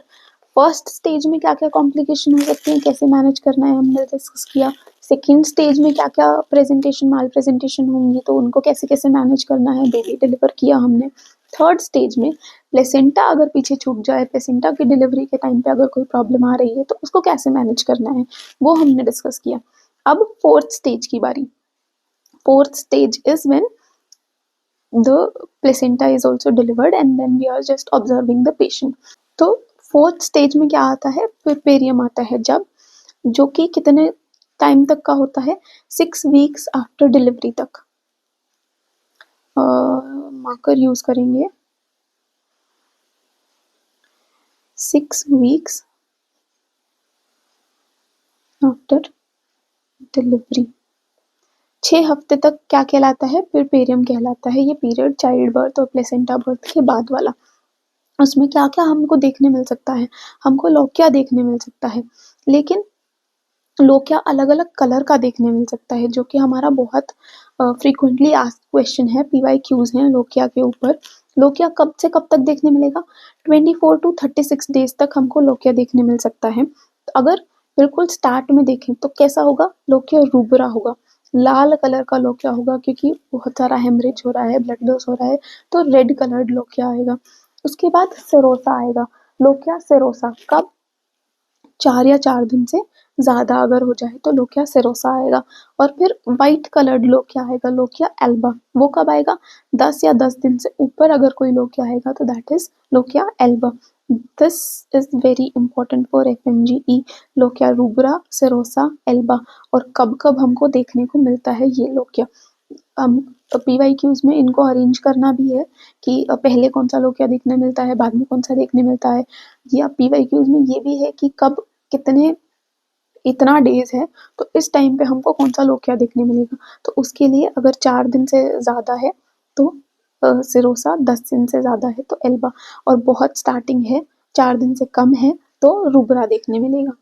First stage में क्या क्या कॉम्प्लिकेशन हो सकती है, कैसे मैनेज करना है, हमने डिस्कस किया। सेकेंड स्टेज में क्या क्या प्रेजेंटेशन माल प्रेजेंटेशन होंगी तो उनको कैसे कैसे मैनेज करना है, बेबी डिलीवर किया हमने। थर्ड स्टेज में प्लेसेंटा अगर पीछे छूट जाए, प्लेसेंटा की डिलीवरी के टाइम पे अगर कोई प्रॉब्लम आ रही है तो उसको कैसे मैनेज करना है, वो हमने डिस्कस किया। अब फोर्थ स्टेज की बारी। Fourth stage is when the placenta is also delivered and then we are just observing the patient. तो फोर्थ स्टेज में क्या आता है, पुर्पेरियम आता है, जब जो कि कितने टाइम तक का होता है, 6 वीक्स आफ्टर डिलीवरी तक। मार्कर यूज करेंगे, 6 वीक्स आफ्टर डिलीवरी। 6 हफ्ते तक क्या कहलाता है, पुर्पेरियम कहलाता है। ये पीरियड चाइल्ड बर्थ और प्लेसेंटा बर्थ के बाद वाला। उसमें क्या क्या हमको देखने मिल सकता है, हमको लोकिया देखने मिल सकता है, लेकिन लोकिया अलग अलग कलर का देखने मिल सकता है, जो कि हमारा बहुत फ्रीक्वेंटली आस्क्ड क्वेश्चन है, PYQs हैं लोकिया के ऊपर। लोकिया कब से कब तक देखने मिलेगा, 24 to 36 डेज तक हमको लोकिया देखने मिल सकता है। तो अगर बिल्कुल स्टार्ट में देखें तो कैसा होगा, लोकिया रूबरा होगा, लाल कलर का लोकिया होगा, क्योंकि बहुत सारा हेमरेज हो रहा है, ब्लड लॉस हो रहा है, तो रेड कलर्ड लोकिया आएगा। उसके बाद सेरोसा आएगा, लोकिया सेरोसा कब, 4 या 4 दिन से ज़्यादा अगर हो जाए तो लोकिया सेरोसा आएगा। और फिर वाइट कलर्ड लोकिया आएगा, लोकिया एल्बा, वो कब आएगा, 10 या 10 दिन से ऊपर अगर कोई लोकिया आएगा तो that is lochia alba. This is very important for FMGE, lochia rubra, serosa, alba. और कब कब हमको देखने को मिलता है ये लोकिया, हम PYQs में इनको अरेंज करना भी है कि पहले कौन सा लोकिया देखने मिलता है, बाद में कौन सा देखने मिलता है। या PYQs में ये भी है कि कब कितने इतना डेज है तो इस टाइम पे हमको कौन सा लोकिया देखने मिलेगा। तो उसके लिए अगर 4 दिन से ज़्यादा है तो सिरोसा, 10 दिन से ज़्यादा है तो एल्बा, और बहुत स्टार्टिंग है, 4 दिन से कम है तो रूबरा देखने मिलेगा।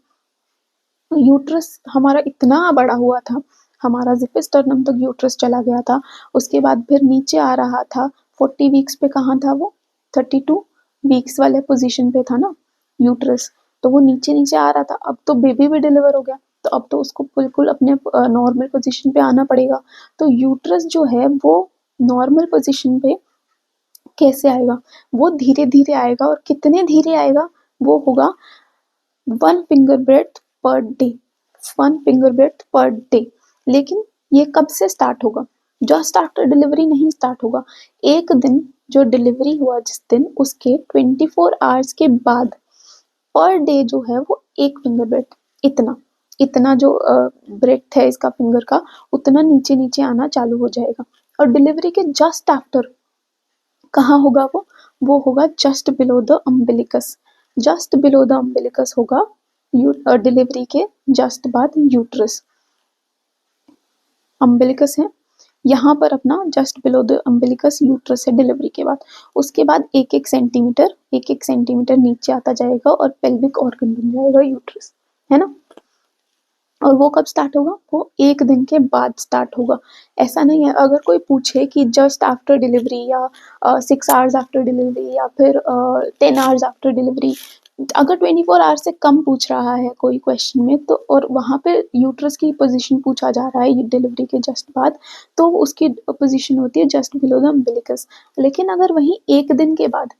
यूट्रस हमारा इतना बड़ा हुआ था, हमारा जिफिस्टर्नम तक यूट्रस चला गया था, उसके बाद फिर नीचे आ रहा था। 40 वीक्स पे कहाँ था वो, 32 वीक्स वाले पोजीशन पे था ना यूट्रस, तो वो नीचे नीचे आ रहा था। अब तो बेबी भी डिलीवर हो गया, तो अब तो उसको बिल्कुल अपने नॉर्मल पोजीशन पे आना पड़ेगा। तो यूट्रस जो है वो नॉर्मल पोजीशन पे कैसे आएगा, वो धीरे धीरे आएगा, और कितने धीरे आएगा, वो होगा 1 finger breadth per day, 1 finger breadth per day. लेकिन ये कब से स्टार्ट होगा, जस्ट आफ्टर डिलीवरी नहीं स्टार्ट होगा, एक दिन जो डिलीवरी हुआ जिस दिन उसके 24 आवर्स के बाद पर डे जो है वो 1 फिंगर ब्रेथ, इतना इतना जो ब्रेथ है इसका फिंगर का, उतना नीचे नीचे आना चालू हो जाएगा। और डिलीवरी के जस्ट आफ्टर कहाँ होगा वो होगा just below the umbilicus, just below the umbilicus होगा डिलीवरी के जस्ट बाद यूट्रस। अम्बिलिकस है यहाँ पर अपना, just below the umbilicus uterus है डिलीवरी के बाद। उसके बाद एक एक सेंटीमीटर नीचे आता जाएगा और पेल्विक ऑर्गन बन जाएगा यूट्रस, है ना। और वो कब स्टार्ट होगा, वो 1 दिन के बाद स्टार्ट होगा। ऐसा नहीं है अगर कोई पूछे कि जस्ट आफ्टर डिलीवरी या 6 आवर्स आफ्टर डिलीवरी या फिर 10 आवर्स आफ्टर डिलीवरी, अगर 24 आवर्स से कम पूछ रहा है कोई क्वेश्चन में तो, और वहाँ पे यूट्रस की पोजीशन पूछा जा रहा है डिलीवरी के जस्ट बाद, तो उसकी पोजीशन होती है जस्ट बिलो द अम्बिलिकस। लेकिन अगर वहीं 1 दिन के बाद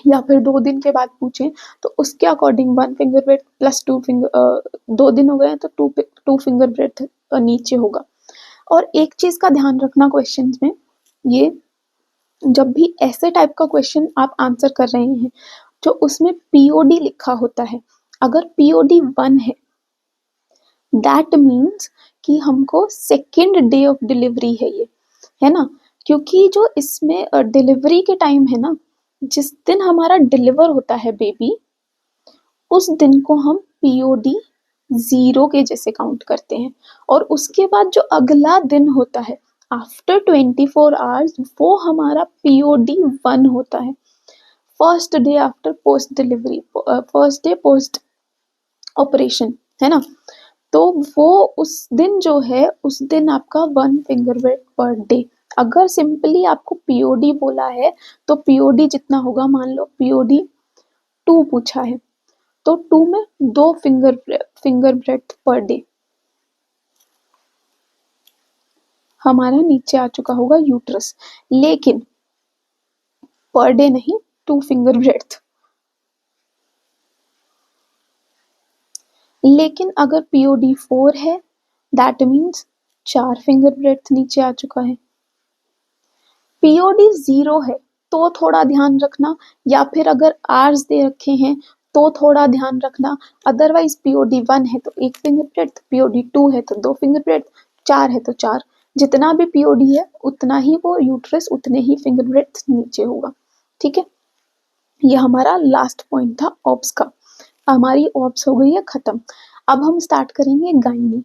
या फिर 2 दिन के बाद पूछें तो उसके according 1 finger breadth plus 2 finger 2 दिन हो गए हैं तो 2 फिंगर ब्रेथ नीचे होगा। और एक चीज़ का ध्यान रखना क्वेश्चंस में, ये जब भी ऐसे टाइप का क्वेश्चन आप आंसर कर रहे हैं जो उसमें पीओडी लिखा होता है, अगर पीओडी 1 है दैट मीन्स कि हमको सेकेंड डे ऑफ डिलीवरी है ये, है ना? क्योंकि जो इसमें डिलीवरी के टाइम है ना, जिस दिन हमारा डिलीवर होता है बेबी, उस दिन को हम पीओडी 0 के जैसे काउंट करते हैं। और उसके बाद जो अगला दिन होता है आफ्टर 24 आवर्स, वो हमारा पीओडी 1 होता है, first day after post delivery, first day post operation, है ना? तो वो उस दिन जो है, उस दिन आपका 1 फिंगर ब्रेथ पर डे। अगर सिंपली आपको पीओडी बोला है तो पीओडी जितना होगा, मान लो पीओडी 2 पूछा है तो 2 में 2 फिंगर ब्रेथ पर डे हमारा नीचे आ चुका होगा यूट्रस, लेकिन पर डे नहीं, 2 फिंगर ब्रेथ। लेकिन अगर पीओडी 4 है दैट मीन्स 4 फिंगर ब्रेथ नीचे आ चुका है। पीओडी 0 है तो थोड़ा ध्यान रखना, या फिर अगर आर्स दे रखे हैं तो थोड़ा ध्यान रखना। अदरवाइज पीओडी 1 है तो 1 फिंगर ब्रेथ, पीओडी 2 है तो 2 फिंगर ब्रेथ, 4 है तो 4। जितना भी पीओडी है उतना ही वो यूट्रस, उतने ही फिंगर ब्रेथ नीचे होगा। ठीक है, ये हमारा लास्ट पॉइंट था ऑब्स का। हमारी ऑब्स हो गई है खत्म। अब हम स्टार्ट करेंगे गायनी।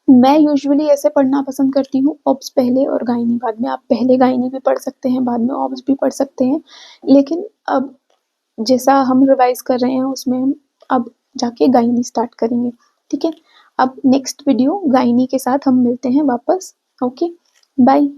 मैं यूजुअली ऐसे पढ़ना पसंद करती हूँ, ऑब्स पहले और गायनी बाद में। आप पहले गायनी भी पढ़ सकते हैं, बाद में ऑब्स भी पढ़ सकते हैं, लेकिन अब जैसा हम रिवाइज कर रहे हैं उसमें हम अब जाके गायनी स्टार्ट करेंगे। ठीक है, अब नेक्स्ट वीडियो गायनी के साथ हम मिलते हैं वापस। Okay, bye.